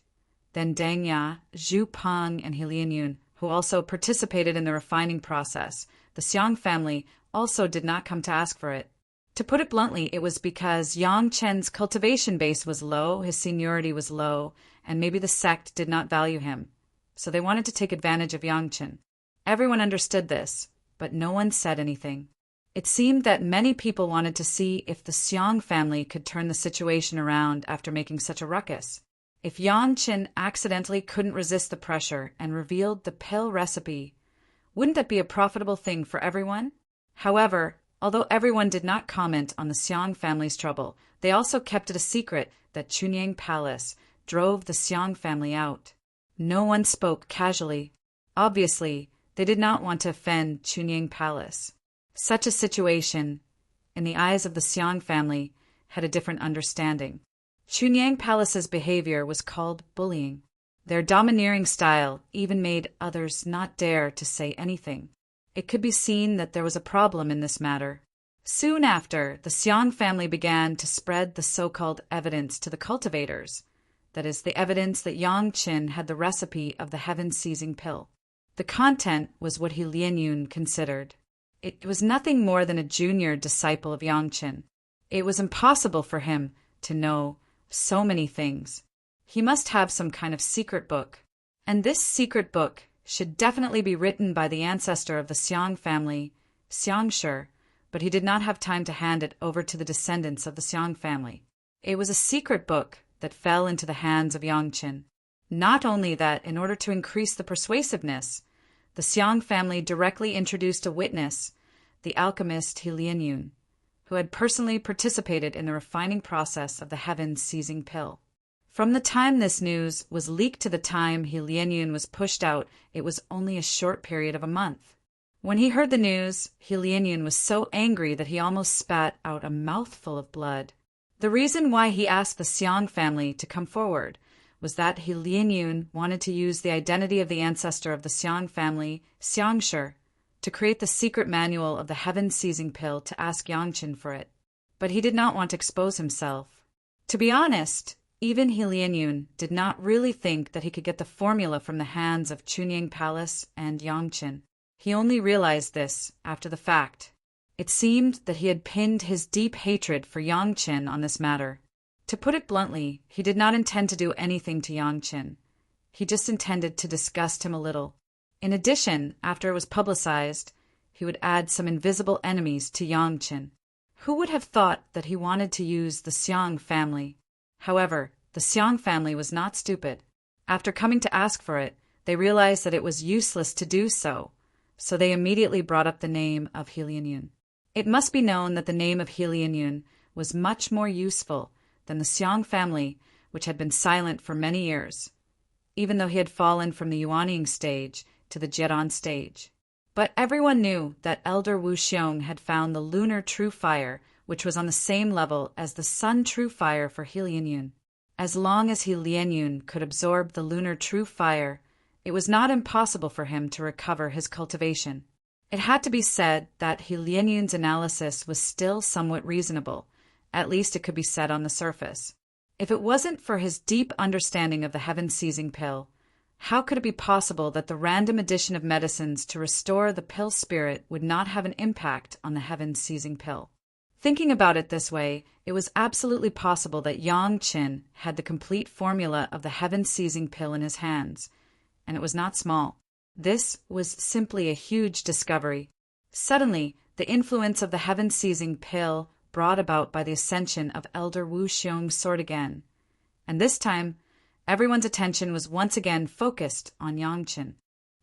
then Deng Ya, Zhu Peng, and He Lianyun, who also participated in the refining process. The Xiang family also did not come to ask for it. To put it bluntly, it was because Yang Chen's cultivation base was low, his seniority was low, and maybe the sect did not value him. So they wanted to take advantage of Yang Chen. Everyone understood this, but no one said anything. It seemed that many people wanted to see if the Xiang family could turn the situation around after making such a ruckus. If Yang Chen accidentally couldn't resist the pressure and revealed the pill recipe, wouldn't that be a profitable thing for everyone? However, although everyone did not comment on the Xiang family's trouble, they also kept it a secret that Chunyang Palace drove the Xiang family out. No one spoke casually. Obviously, they did not want to offend Chunyang Palace. Such a situation, in the eyes of the Xiang family, had a different understanding. Chunyang Palace's behavior was called bullying. Their domineering style even made others not dare to say anything. It could be seen that there was a problem in this matter. Soon after, the Xiang family began to spread the so-called evidence to the cultivators. That is, the evidence that Yang Chen had the recipe of the heaven-seizing pill. The content was what He Lianyun considered. It was nothing more than a junior disciple of Yang Chen. It was impossible for him to know so many things. He must have some kind of secret book. And this secret book should definitely be written by the ancestor of the Xiang family, Xiangshi, but he did not have time to hand it over to the descendants of the Xiang family. It was a secret book that fell into the hands of Yang Chen. Not only that, in order to increase the persuasiveness, the Xiang family directly introduced a witness, the alchemist He Lianyun, who had personally participated in the refining process of the heaven-seizing pill. From the time this news was leaked to the time He Lianyun was pushed out, it was only a short period of a month. When he heard the news, He Lianyun was so angry that he almost spat out a mouthful of blood. The reason why he asked the Xiang family to come forward was that He Lianyun wanted to use the identity of the ancestor of the Xiang family, Xiangshi, to create the secret manual of the heaven-seizing pill to ask Yang Chen for it. But he did not want to expose himself. To be honest, even He Lianyun did not really think that he could get the formula from the hands of Chunyang Palace and Yang Chen. He only realized this after the fact. It seemed that he had pinned his deep hatred for Yang Chen on this matter. To put it bluntly, he did not intend to do anything to Yang Chen. He just intended to disgust him a little. In addition, after it was publicized, he would add some invisible enemies to Yang Chen. Who would have thought that he wanted to use the Xiang family? However, the Xiang family was not stupid. After coming to ask for it, they realized that it was useless to do so, so they immediately brought up the name of He Lianyun. It must be known that the name of He Lianyun was much more useful than the Xiang family, which had been silent for many years, even though he had fallen from the Yuanying stage to the Jiedan stage. But everyone knew that Elder Wu Xiong had found the lunar true fire, which was on the same level as the sun true fire for He Lianyun. As long as He Lianyun could absorb the lunar true fire, it was not impossible for him to recover his cultivation. It had to be said that He Lianyun's analysis was still somewhat reasonable. At least it could be said on the surface. If it wasn't for his deep understanding of the heaven-seizing pill, how could it be possible that the random addition of medicines to restore the pill spirit would not have an impact on the heaven-seizing pill? Thinking about it this way, it was absolutely possible that Yang Chen had the complete formula of the heaven-seizing pill in his hands, and it was not small. This was simply a huge discovery. Suddenly, the influence of the heaven-seizing pill brought about by the ascension of Elder Wu Xiong soared again, and this time, everyone's attention was once again focused on Yang Chen.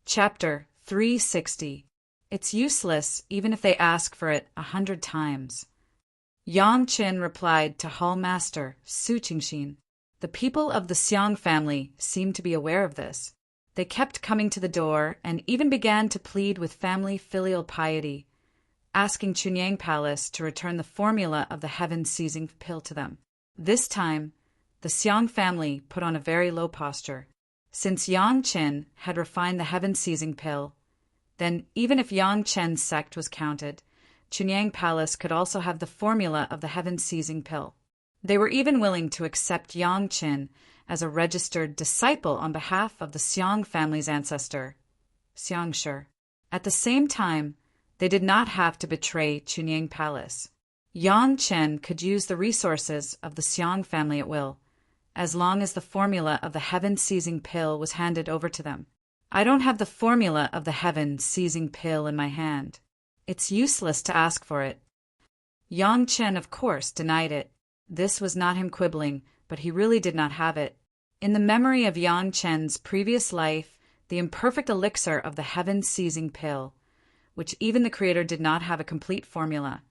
Chapter 360. It's useless even if they ask for it 100 times. Yang Chen replied to Hall Master Su Qingxin. The people of the Xiang family seemed to be aware of this. They kept coming to the door and even began to plead with family filial piety, asking Chunyang Palace to return the formula of the heaven-seizing pill to them. This time, the Xiang family put on a very low posture. Since Yang Chen had refined the heaven-seizing pill, then even if Yang Chen's sect was counted, Chunyang Palace could also have the formula of the heaven-seizing pill. They were even willing to accept Yang Qin as a registered disciple on behalf of the Xiong family's ancestor, Xiongshi. At the same time, they did not have to betray Chunying Palace. Yang Chen could use the resources of the Xiong family at will, as long as the formula of the heaven-seizing pill was handed over to them. I don't have the formula of the heaven-seizing pill in my hand. It's useless to ask for it. Yang Chen, of course, denied it. This was not him quibbling, but he really did not have it. In the memory of Yang Chen's previous life, the imperfect elixir of the heaven-seizing pill, which even the creator did not have a complete formula,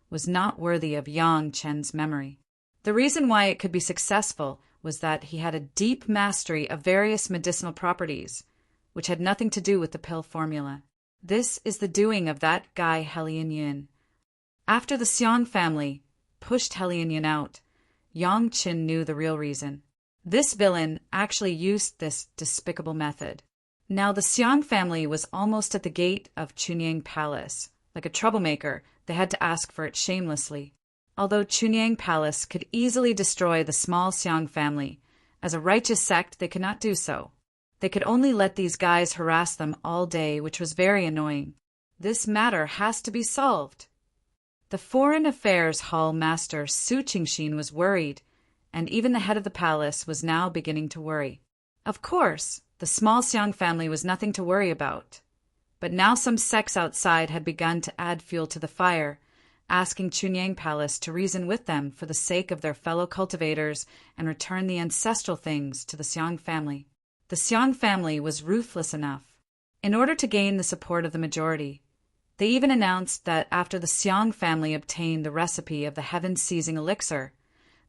was not worthy of Yang Chen's memory. The reason why it could be successful was that he had a deep mastery of various medicinal properties, which had nothing to do with the pill formula. This is the doing of that guy Helian Yun. After the Xiong family pushed Helian Yun out, Yang Qin knew the real reason. This villain actually used this despicable method. Now the Xiong family was almost at the gate of Chunying Palace. Like a troublemaker, they had to ask for it shamelessly. Although Chunying Palace could easily destroy the small Xiong family, as a righteous sect they could not do so. They could only let these guys harass them all day, which was very annoying. This matter has to be solved. The Foreign Affairs Hall Master Su Qingxin was worried, and even the head of the palace was now beginning to worry. Of course, the small Xiong family was nothing to worry about. But now some sects outside had begun to add fuel to the fire, asking Chunying Palace to reason with them for the sake of their fellow cultivators and return the ancestral things to the Xiong family. The Xiong family was ruthless enough. In order to gain the support of the majority, they even announced that after the Xiong family obtained the recipe of the heaven-seizing elixir,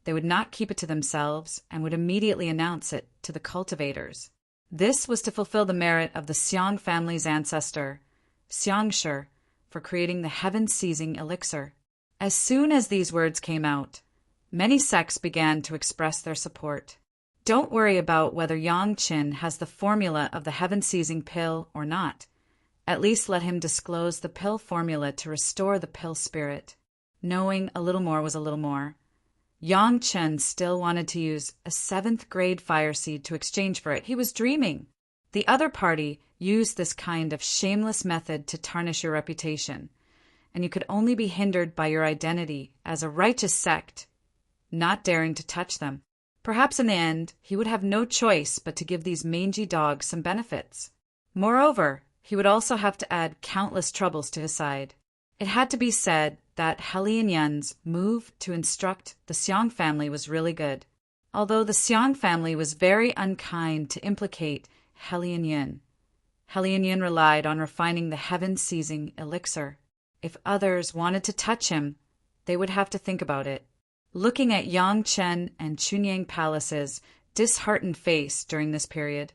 they would not keep it to themselves and would immediately announce it to the cultivators. This was to fulfill the merit of the Xiong family's ancestor, Xiongshi, for creating the heaven-seizing elixir. As soon as these words came out, many sects began to express their support. Don't worry about whether Yang Qin has the formula of the heaven-seizing pill or not. At least let him disclose the pill formula to restore the pill spirit. Knowing a little more was a little more. Yang Chen still wanted to use a 7th grade fire seed to exchange for it. He was dreaming. The other party used this kind of shameless method to tarnish your reputation, and you could only be hindered by your identity as a righteous sect, not daring to touch them. Perhaps in the end, he would have no choice but to give these mangy dogs some benefits. Moreover, he would also have to add countless troubles to his side. It had to be said that Helian Yun's move to instruct the Xiong family was really good. Although the Xiong family was very unkind to implicate Helian Yun, Helian Yun relied on refining the heaven-seizing elixir. If others wanted to touch him, they would have to think about it. Looking at Yang Chen and Chunying Palace's disheartened face during this period,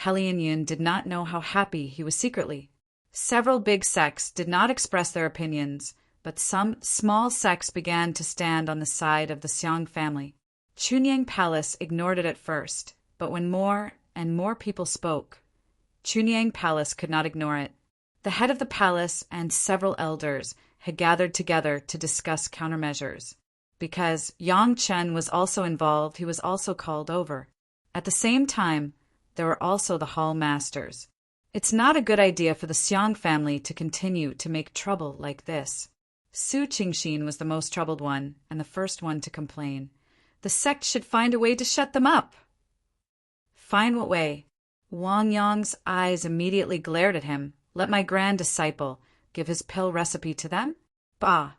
Helian Yun did not know how happy he was secretly. Several big sects did not express their opinions, but some small sects began to stand on the side of the Xiong family. Chunying Palace ignored it at first, but when more and more people spoke, Chunying Palace could not ignore it. The head of the palace and several elders had gathered together to discuss countermeasures. Because Yang Chen was also involved, he was also called over. At the same time, there were also the hall masters. It's not a good idea for the Xiong family to continue to make trouble like this. Su Qingxin was the most troubled one and the first one to complain. The sect should find a way to shut them up. Find what way? Wang Yang's eyes immediately glared at him. Let my grand disciple give his pill recipe to them? Bah!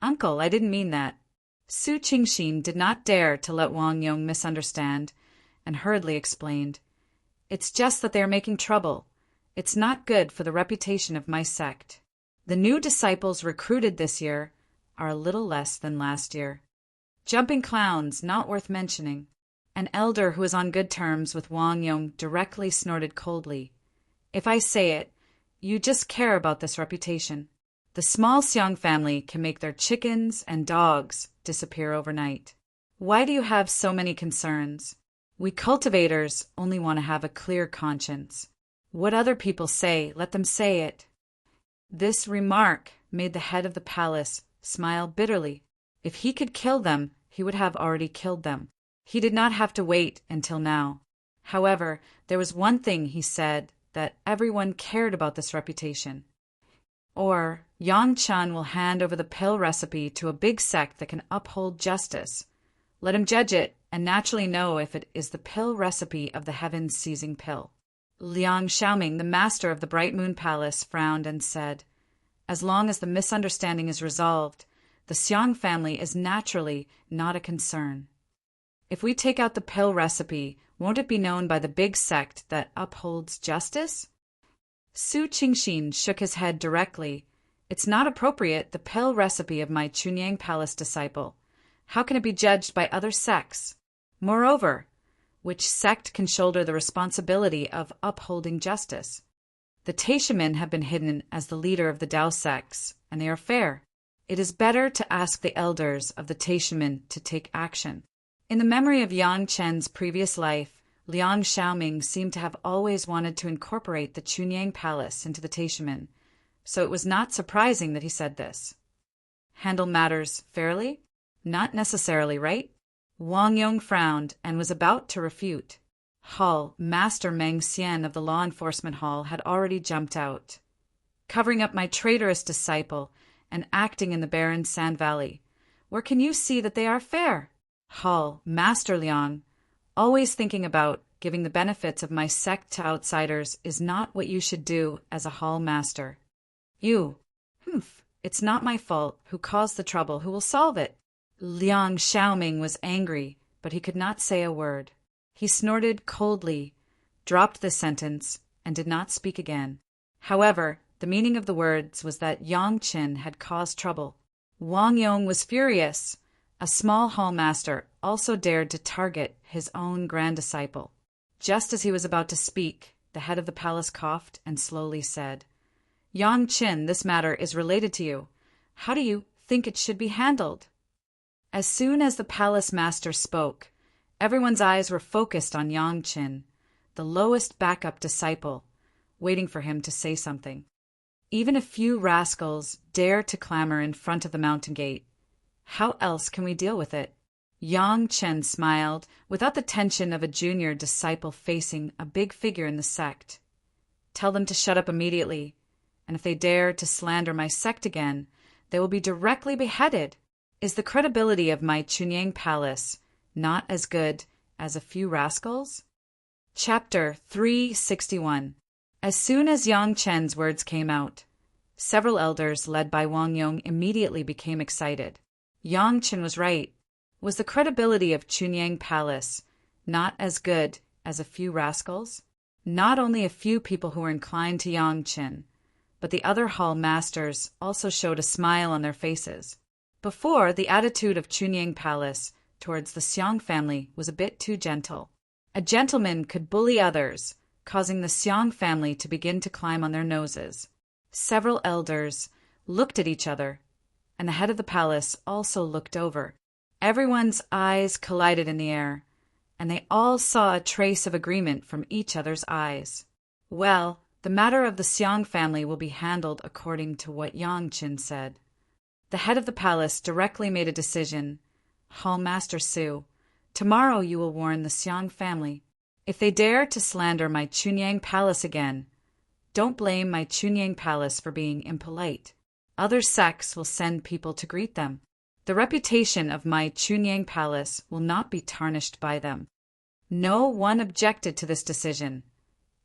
Uncle, I didn't mean that. Su Qingxin did not dare to let Wang Yang misunderstand, and hurriedly explained, "It's just that they are making trouble. It's not good for the reputation of my sect. The new disciples recruited this year are a little less than last year. Jumping clowns, not worth mentioning." An elder who was on good terms with Wang Yang directly snorted coldly. "If I say it, you just care about this reputation. The small Xiong family can make their chickens and dogs disappear overnight. Why do you have so many concerns? We cultivators only want to have a clear conscience. What other people say, let them say it." This remark made the head of the palace smile bitterly. If he could kill them, he would have already killed them. He did not have to wait until now. However, there was one thing he said that everyone cared about this reputation. Or, Yang Chen will hand over the pill recipe to a big sect that can uphold justice. Let him judge it and naturally know if it is the pill recipe of the heaven-seizing pill. Liang Xiaoming, the master of the Bright Moon Palace, frowned and said, as long as the misunderstanding is resolved, the Xiang family is naturally not a concern. If we take out the pill recipe, won't it be known by the big sect that upholds justice? Su Qingxin shook his head directly. It's not appropriate, the pill recipe of my Chunyang Palace disciple. How can it be judged by other sects? Moreover, which sect can shoulder the responsibility of upholding justice? The Taishamen have been hidden as the leader of the Dao sects, and they are fair. It is better to ask the elders of the Taishamen to take action. In the memory of Yang Chen's previous life, Liang Xiaoming seemed to have always wanted to incorporate the Chunyang Palace into the Taishamen, so it was not surprising that he said this. Handle matters fairly? Not necessarily, right? Wang Yong frowned and was about to refute. Hall, Master Meng Xian of the Law Enforcement Hall, had already jumped out. Covering up my traitorous disciple and acting in the barren Sand Valley, where can you see that they are fair? Hall, Master Liang, always thinking about giving the benefits of my sect to outsiders is not what you should do as a hall master. You, it's not my fault. Who caused the trouble? Who will solve it? Liang Xiaoming was angry, but he could not say a word. He snorted coldly, dropped the sentence, and did not speak again. However, the meaning of the words was that Yang Qin had caused trouble. Wang Yong was furious. A small hall master also dared to target his own grand disciple. Just as he was about to speak, the head of the palace coughed and slowly said, Yang Qin, this matter is related to you. How do you think it should be handled? As soon as the palace master spoke, everyone's eyes were focused on Yang Qin, the lowest backup disciple, waiting for him to say something. Even a few rascals dare to clamor in front of the mountain gate. How else can we deal with it? Yang Chen smiled, without the tension of a junior disciple facing a big figure in the sect. Tell them to shut up immediately, and if they dare to slander my sect again, they will be directly beheaded. Is the credibility of my Chunyang Palace not as good as a few rascals? Chapter 361. As soon as Yang Chen's words came out, several elders led by Wang Yong immediately became excited. Yang Chen was right. Was the credibility of Chunyang Palace not as good as a few rascals? Not only a few people who were inclined to Yang Chen, but the other hall masters also showed a smile on their faces. Before, the attitude of Chunyang Palace towards the Xiang family was a bit too gentle. A gentleman could bully others, causing the Xiang family to begin to climb on their noses. Several elders looked at each other, and the head of the palace also looked over. Everyone's eyes collided in the air, and they all saw a trace of agreement from each other's eyes. Well, the matter of the Xiang family will be handled according to what Yang Qin said. The head of the palace directly made a decision. Hall Master Su, tomorrow you will warn the Xiang family. If they dare to slander my Chunyang Palace again, don't blame my Chunyang Palace for being impolite. Other sects will send people to greet them. The reputation of my Chunyang Palace will not be tarnished by them. No one objected to this decision.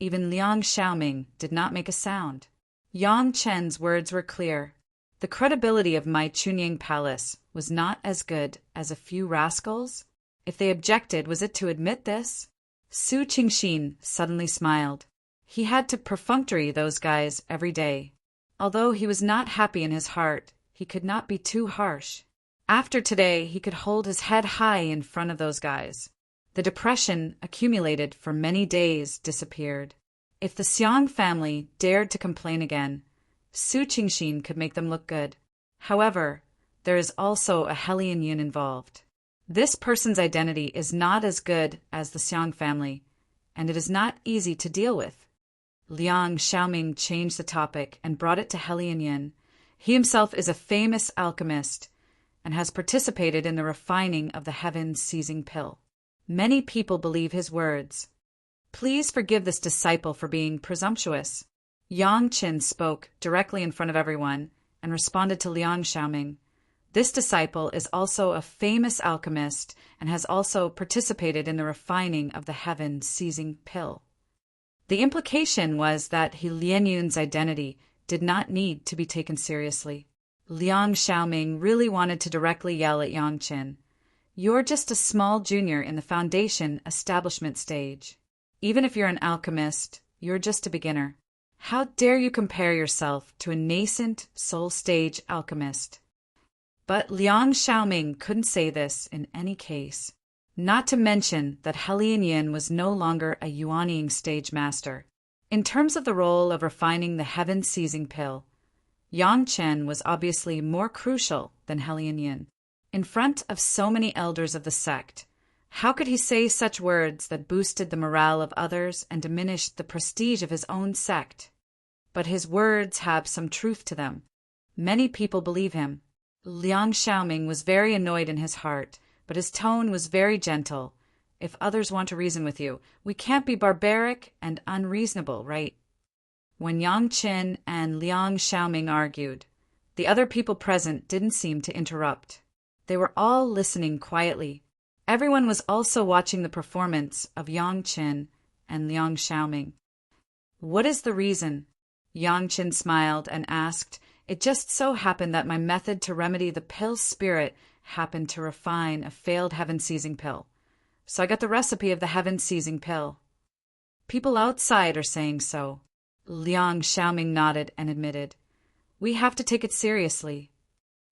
Even Liang Xiaoming did not make a sound. Yang Chen's words were clear. The credibility of my Chunyang Palace was not as good as a few rascals. If they objected, was it to admit this? Su Qingxin suddenly smiled. He had to perfunctory those guys every day. Although he was not happy in his heart, he could not be too harsh. After today, he could hold his head high in front of those guys. The depression accumulated for many days disappeared. If the Xiang family dared to complain again, Su Qingxin could make them look good. However, there is also a Hellion Yun involved. This person's identity is not as good as the Xiang family, and it is not easy to deal with. Liang Xiaoming changed the topic and brought it to Hellion Yun. He himself is a famous alchemist, and has participated in the refining of the heaven-seizing pill. Many people believe his words. Please forgive this disciple for being presumptuous. Yang Qin spoke directly in front of everyone and responded to Liang Xiaoming. This disciple is also a famous alchemist and has also participated in the refining of the heaven-seizing pill. The implication was that Lien Yun's identity did not need to be taken seriously. Liang Xiaoming really wanted to directly yell at Yang Qin. You're just a small junior in the foundation establishment stage. Even if you're an alchemist, you're just a beginner. How dare you compare yourself to a nascent soul stage alchemist? But Liang Xiaoming couldn't say this in any case. Not to mention that Lien Yun was no longer a Yuanying stage master. In terms of the role of refining the heaven-seizing pill, Yang Chen was obviously more crucial than Lien Yun. In front of so many elders of the sect, how could he say such words that boosted the morale of others and diminished the prestige of his own sect? But his words have some truth to them. Many people believe him. Liang Xiaoming was very annoyed in his heart, but his tone was very gentle. If others want to reason with you, we can't be barbaric and unreasonable, right? When Yang Qin and Liang Xiaoming argued, the other people present didn't seem to interrupt. They were all listening quietly. Everyone was also watching the performance of Yang Qin and Liang Xiaoming. What is the reason? Yang Qin smiled and asked, It just so happened that my method to remedy the pill spirit happened to refine a failed heaven-seizing pill. So I got the recipe of the heaven-seizing pill. People outside are saying so. Liang Xiaoming nodded and admitted, We have to take it seriously.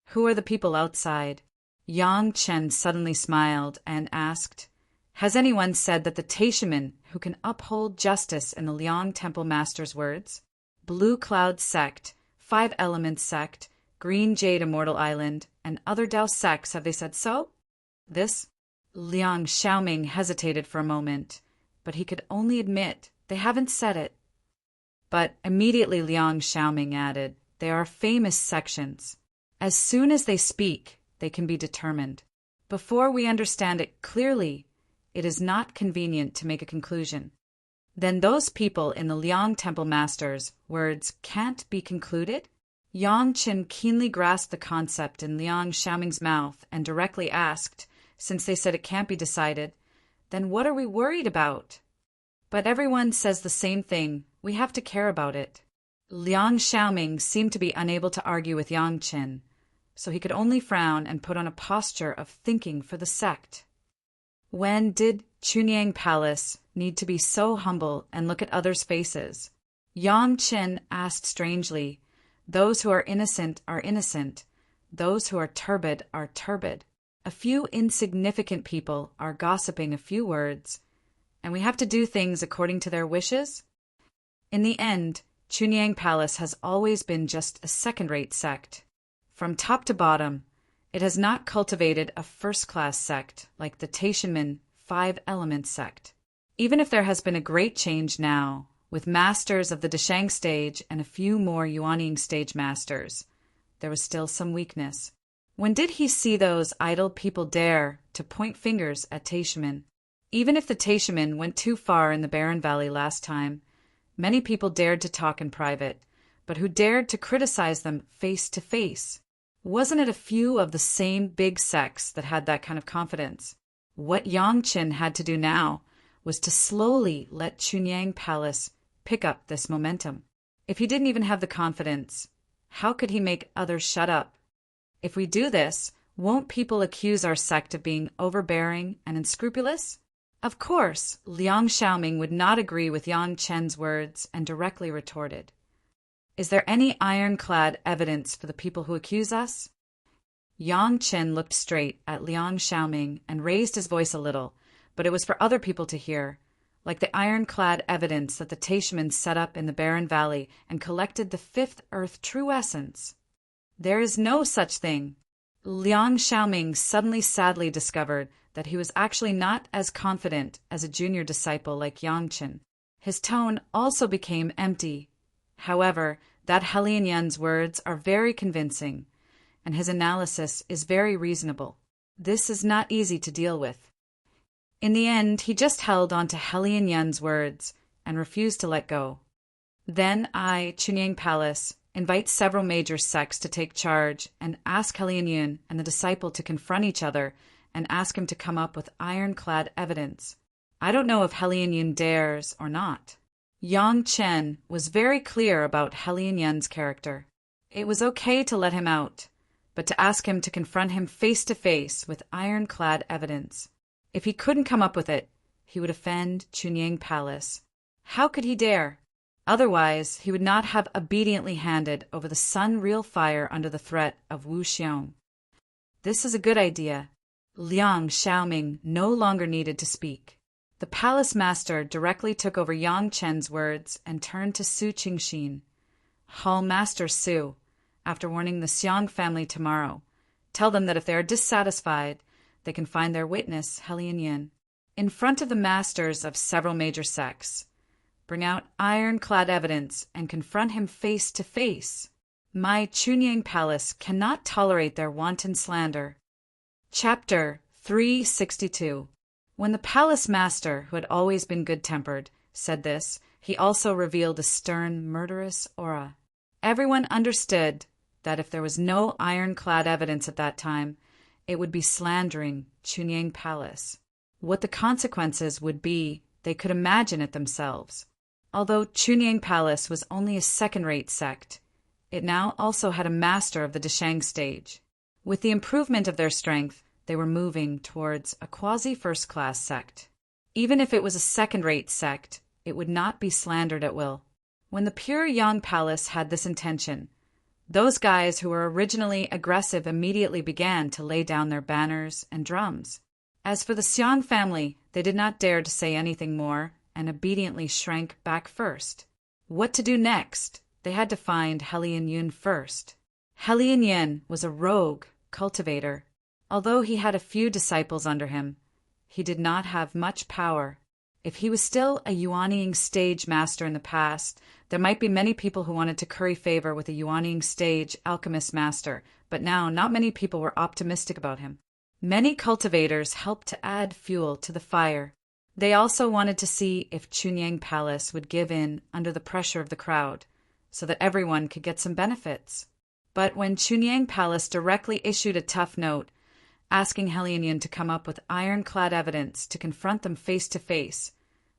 Who are the people outside? Yang Chen suddenly smiled and asked, Has anyone said that the Taishaman who can uphold justice in the Liang Temple Master's words? Blue Cloud Sect, 5 Elements Sect, Green Jade Immortal Island, and other Dao sects, have they said so? This? Liang Xiaoming hesitated for a moment, but he could only admit they haven't said it. But immediately Liang Xiaoming added, They are famous sections. As soon as they speak, they can be determined. Before we understand it clearly, it is not convenient to make a conclusion. Then those people in the Liang Temple Master's words can't be concluded? Yang Qin keenly grasped the concept in Liang Xiaoming's mouth and directly asked, since they said it can't be decided, then what are we worried about? But everyone says the same thing. We have to care about it. Liang Xiaoming seemed to be unable to argue with Yang Qin, so he could only frown and put on a posture of thinking for the sect. When did Chunyang Palace need to be so humble and look at others' faces? Yang Qin asked strangely, Those who are innocent are innocent. Those who are turbid are turbid. A few insignificant people are gossiping a few words, and we have to do things according to their wishes? In the end, Chunyang Palace has always been just a second-rate sect. From top to bottom, it has not cultivated a first-class sect like the Taishaman 5 Elements sect. Even if there has been a great change now, with masters of the Deshang stage and a few more Yuanying stage masters, there was still some weakness. When did he see those idle people dare to point fingers at Taishaman? Even if the Taishaman went too far in the Barren Valley last time, many people dared to talk in private, but who dared to criticize them face to face? Wasn't it a few of the same big sects that had that kind of confidence? What Yang Qin had to do now was to slowly let Chunyang Palace pick up this momentum. If he didn't even have the confidence, how could he make others shut up? If we do this, won't people accuse our sect of being overbearing and unscrupulous? Of course, Liang Xiaoming would not agree with Yang Chen's words and directly retorted, Is there any ironclad evidence for the people who accuse us? Yang Chen looked straight at Liang Xiaoming and raised his voice a little, but it was for other people to hear, like the ironclad evidence that the Taishaman set up in the Barren Valley and collected the 5th Earth true essence. There is no such thing. Liang Xiaoming suddenly sadly discovered that he was actually not as confident as a junior disciple like Yang Chen. His tone also became empty. However, that Lien Yun's words are very convincing. and his analysis is very reasonable. This is not easy to deal with. In the end, he just held on to Hellion Yun's words and refused to let go. Then Chunying Palace, invite several major sects to take charge and ask Hellion Yun and the disciple to confront each other and ask him to come up with ironclad evidence. I don't know if Hellion Yun dares or not. Yang Chen was very clear about Hellion Yun's character. It was okay to let him out, but to ask him to confront him face to face with ironclad evidence. If he couldn't come up with it, he would offend Chunying Palace. How could he dare? Otherwise, he would not have obediently handed over the Sun Real Fire under the threat of Wu Xiong. This is a good idea. Liang Xiaoming no longer needed to speak. The palace master directly took over Yang Chen's words and turned to Su Qingxin. Hall Master Su, after warning the Xiong family tomorrow, tell them that if they are dissatisfied, they can find their witness, Hellion Yun, in front of the masters of several major sects. Bring out ironclad evidence and confront him face to face. My Chunying Palace cannot tolerate their wanton slander. Chapter 362. When the palace master, who had always been good-tempered, said this, he also revealed a stern, murderous aura. Everyone understood that if there was no ironclad evidence at that time, it would be slandering Chunying Palace. What the consequences would be, they could imagine it themselves. Although Chunying Palace was only a second-rate sect, it now also had a master of the Deshang stage. With the improvement of their strength, they were moving towards a quasi-first-class sect. Even if it was a second-rate sect, it would not be slandered at will. When the pure Yang Palace had this intention, those guys who were originally aggressive immediately began to lay down their banners and drums. As for the Xiong family, they did not dare to say anything more and obediently shrank back first. What to do next? They had to find Hellion Yun first. Hellion Yun was a rogue cultivator. Although he had a few disciples under him, he did not have much power. If he was still a Yuanying stage master in the past, there might be many people who wanted to curry favor with a Yuanying stage alchemist master, but now not many people were optimistic about him. Many cultivators helped to add fuel to the fire. They also wanted to see if Chunying Palace would give in under the pressure of the crowd, so that everyone could get some benefits. But when Chunying Palace directly issued a tough note, asking Hellion Yun to come up with ironclad evidence to confront them face to face,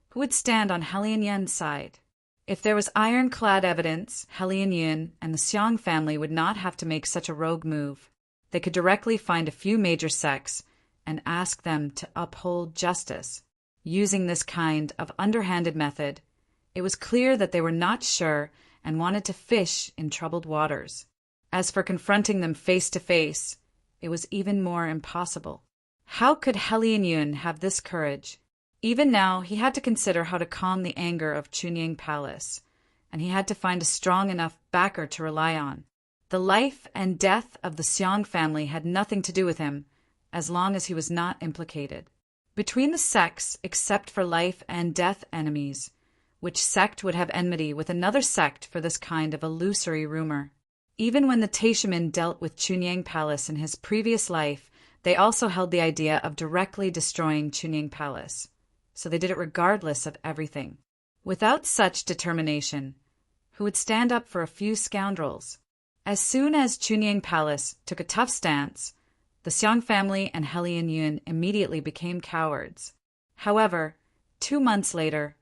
who would stand on Hellion Yun's side? If there was ironclad evidence, Hellion Yun and the Xiong family would not have to make such a rogue move. They could directly find a few major sects and ask them to uphold justice. Using this kind of underhanded method, it was clear that they were not sure and wanted to fish in troubled waters. As for confronting them face to face, it was even more impossible. How could Hellion Yun have this courage? Even now, he had to consider how to calm the anger of Chunying Palace, and he had to find a strong enough backer to rely on. The life and death of the Xiong family had nothing to do with him, as long as he was not implicated. Between the sects, except for life and death enemies, which sect would have enmity with another sect for this kind of illusory rumor? Even when the Taishaman dealt with Chunying Palace in his previous life, they also held the idea of directly destroying Chunying Palace, so they did it regardless of everything. Without such determination, who would stand up for a few scoundrels? As soon as Chunying Palace took a tough stance, the Xiong family and Hellion Yun immediately became cowards. However, 2 months later,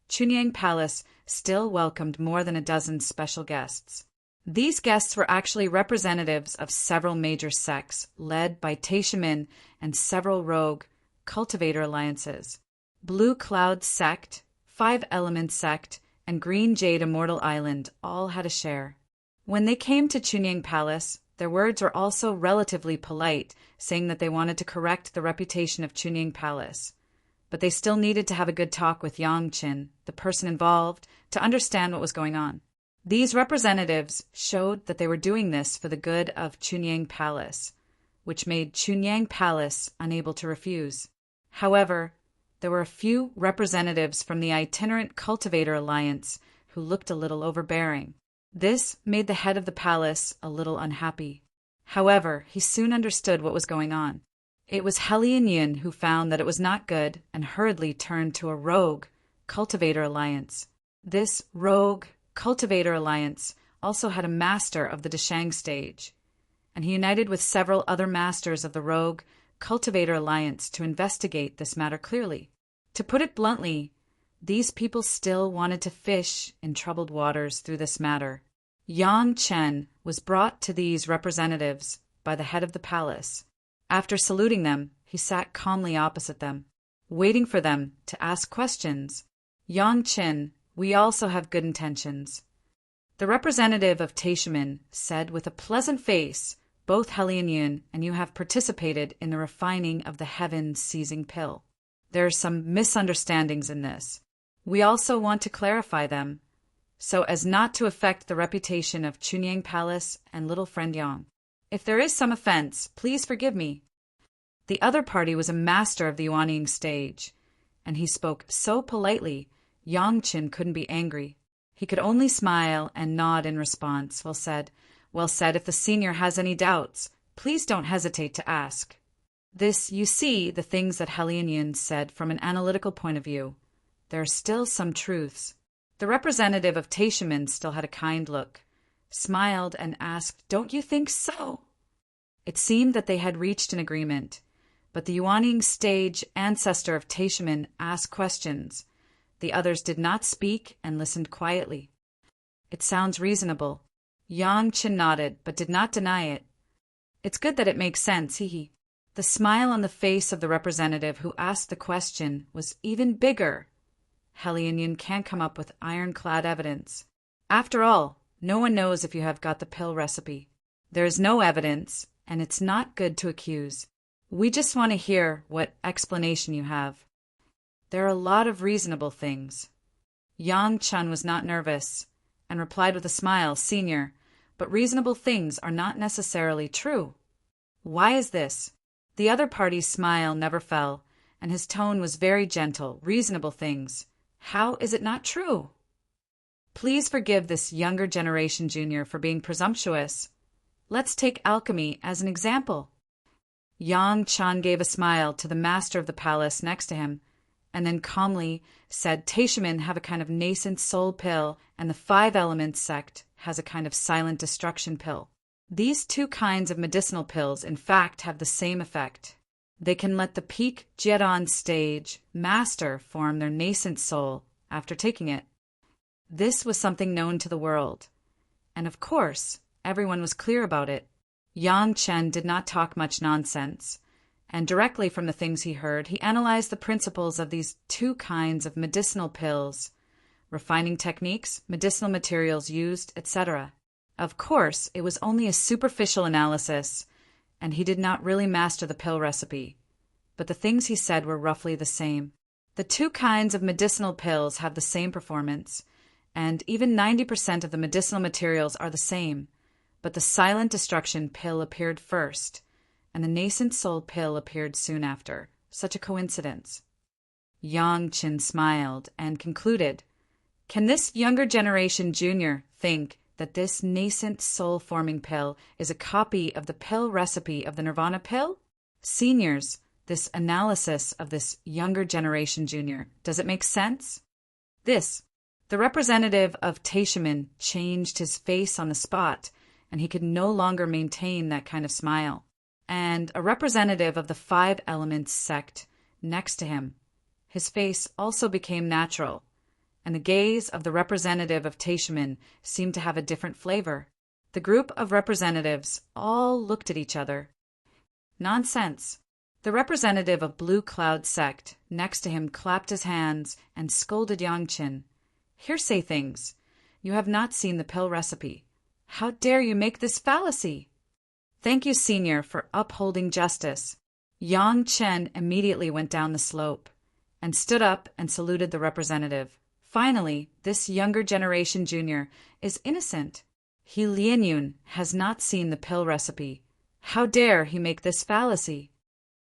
Chunying Palace still welcomed more than a dozen special guests. These guests were actually representatives of several major sects, led by Taishaman and several rogue cultivator alliances. Blue Cloud Sect, Five Elements Sect, and Green Jade Immortal Island all had a share. When they came to Chunying Palace, their words were also relatively polite, saying that they wanted to correct the reputation of Chunying Palace. But they still needed to have a good talk with Yang Qin, the person involved, to understand what was going on. These representatives showed that they were doing this for the good of Chunying Palace, which made Chunying Palace unable to refuse. However, there were a few representatives from the Itinerant Cultivator Alliance who looked a little overbearing. This made the head of the palace a little unhappy. However, he soon understood what was going on. It was Helian who found that it was not good and hurriedly turned to a rogue cultivator alliance. This rogue cultivator alliance also had a master of the Deshang stage, and he united with several other masters of the rogue cultivator alliance to investigate this matter clearly. To put it bluntly, these people still wanted to fish in troubled waters through this matter. Yang Chen was brought to these representatives by the head of the palace. After saluting them, he sat calmly opposite them, waiting for them to ask questions. Yang Chen, we also have good intentions. The representative of Taishimin said with a pleasant face, both Helian and you have participated in the refining of the heaven-seizing pill. There are some misunderstandings in this. We also want to clarify them, so as not to affect the reputation of Chunyang Palace and little friend Yang. If there is some offense, please forgive me. The other party was a master of the Yuanying stage, and he spoke so politely, Yang Chen couldn't be angry. He could only smile and nod in response. Well said, if the senior has any doubts, please don't hesitate to ask. This, you see, the things that Helian said from an analytical point of view. There are still some truths. The representative of Taishimin still had a kind look, smiled and asked, don't you think so? It seemed that they had reached an agreement, but the Yuanying stage ancestor of Taishimin asked questions. The others did not speak and listened quietly. It sounds reasonable. Yang Chen nodded, but did not deny it. It's good that it makes sense, hee. The smile on the face of the representative who asked the question was even bigger. Helian can't come up with ironclad evidence. After all, no one knows if you have got the pill recipe. There is no evidence, and it's not good to accuse. We just want to hear what explanation you have. There are a lot of reasonable things. Yang Chen was not nervous, and replied with a smile, Senior, but reasonable things are not necessarily true. Why is this? The other party's smile never fell, and his tone was very gentle. Reasonable things. How is it not true? Please forgive this younger generation junior for being presumptuous. Let's take alchemy as an example. Yang Chen gave a smile to the master of the palace next to him, and then calmly said Taishimin have a kind of nascent soul pill, and the 5 Elements sect has a kind of silent destruction pill. These 2 kinds of medicinal pills, in fact, have the same effect. They can let the peak Jiedon stage master form their nascent soul after taking it. This was something known to the world, and of course, everyone was clear about it. Yang Chen did not talk much nonsense, and directly from the things he heard, he analyzed the principles of these 2 kinds of medicinal pills, refining techniques, medicinal materials used, etc. Of course, it was only a superficial analysis, and he did not really master the pill recipe, but the things he said were roughly the same. The 2 kinds of medicinal pills have the same performance, and even 90% of the medicinal materials are the same, but the silent destruction pill appeared first, and the nascent soul pill appeared soon after. Such a coincidence. Yang Chen smiled and concluded, Can this younger generation junior think that this nascent soul-forming pill is a copy of the pill recipe of the Nirvana pill? Seniors, this analysis of this younger generation junior, does it make sense? The representative of Taishimin changed his face on the spot, and he could no longer maintain that kind of smile. And a representative of the 5 Elements sect next to him, his face also became natural, and the gaze of the representative of Taishimin seemed to have a different flavor. The group of representatives all looked at each other. Nonsense. The representative of Blue Cloud sect next to him clapped his hands and scolded Yang Chen. Hearsay things. You have not seen the pill recipe. How dare you make this fallacy? Thank you, Senior, for upholding justice. Yang Chen immediately went down the slope and stood up and saluted the representative. Finally, this younger generation junior is innocent. He Lianyun has not seen the pill recipe. How dare he make this fallacy?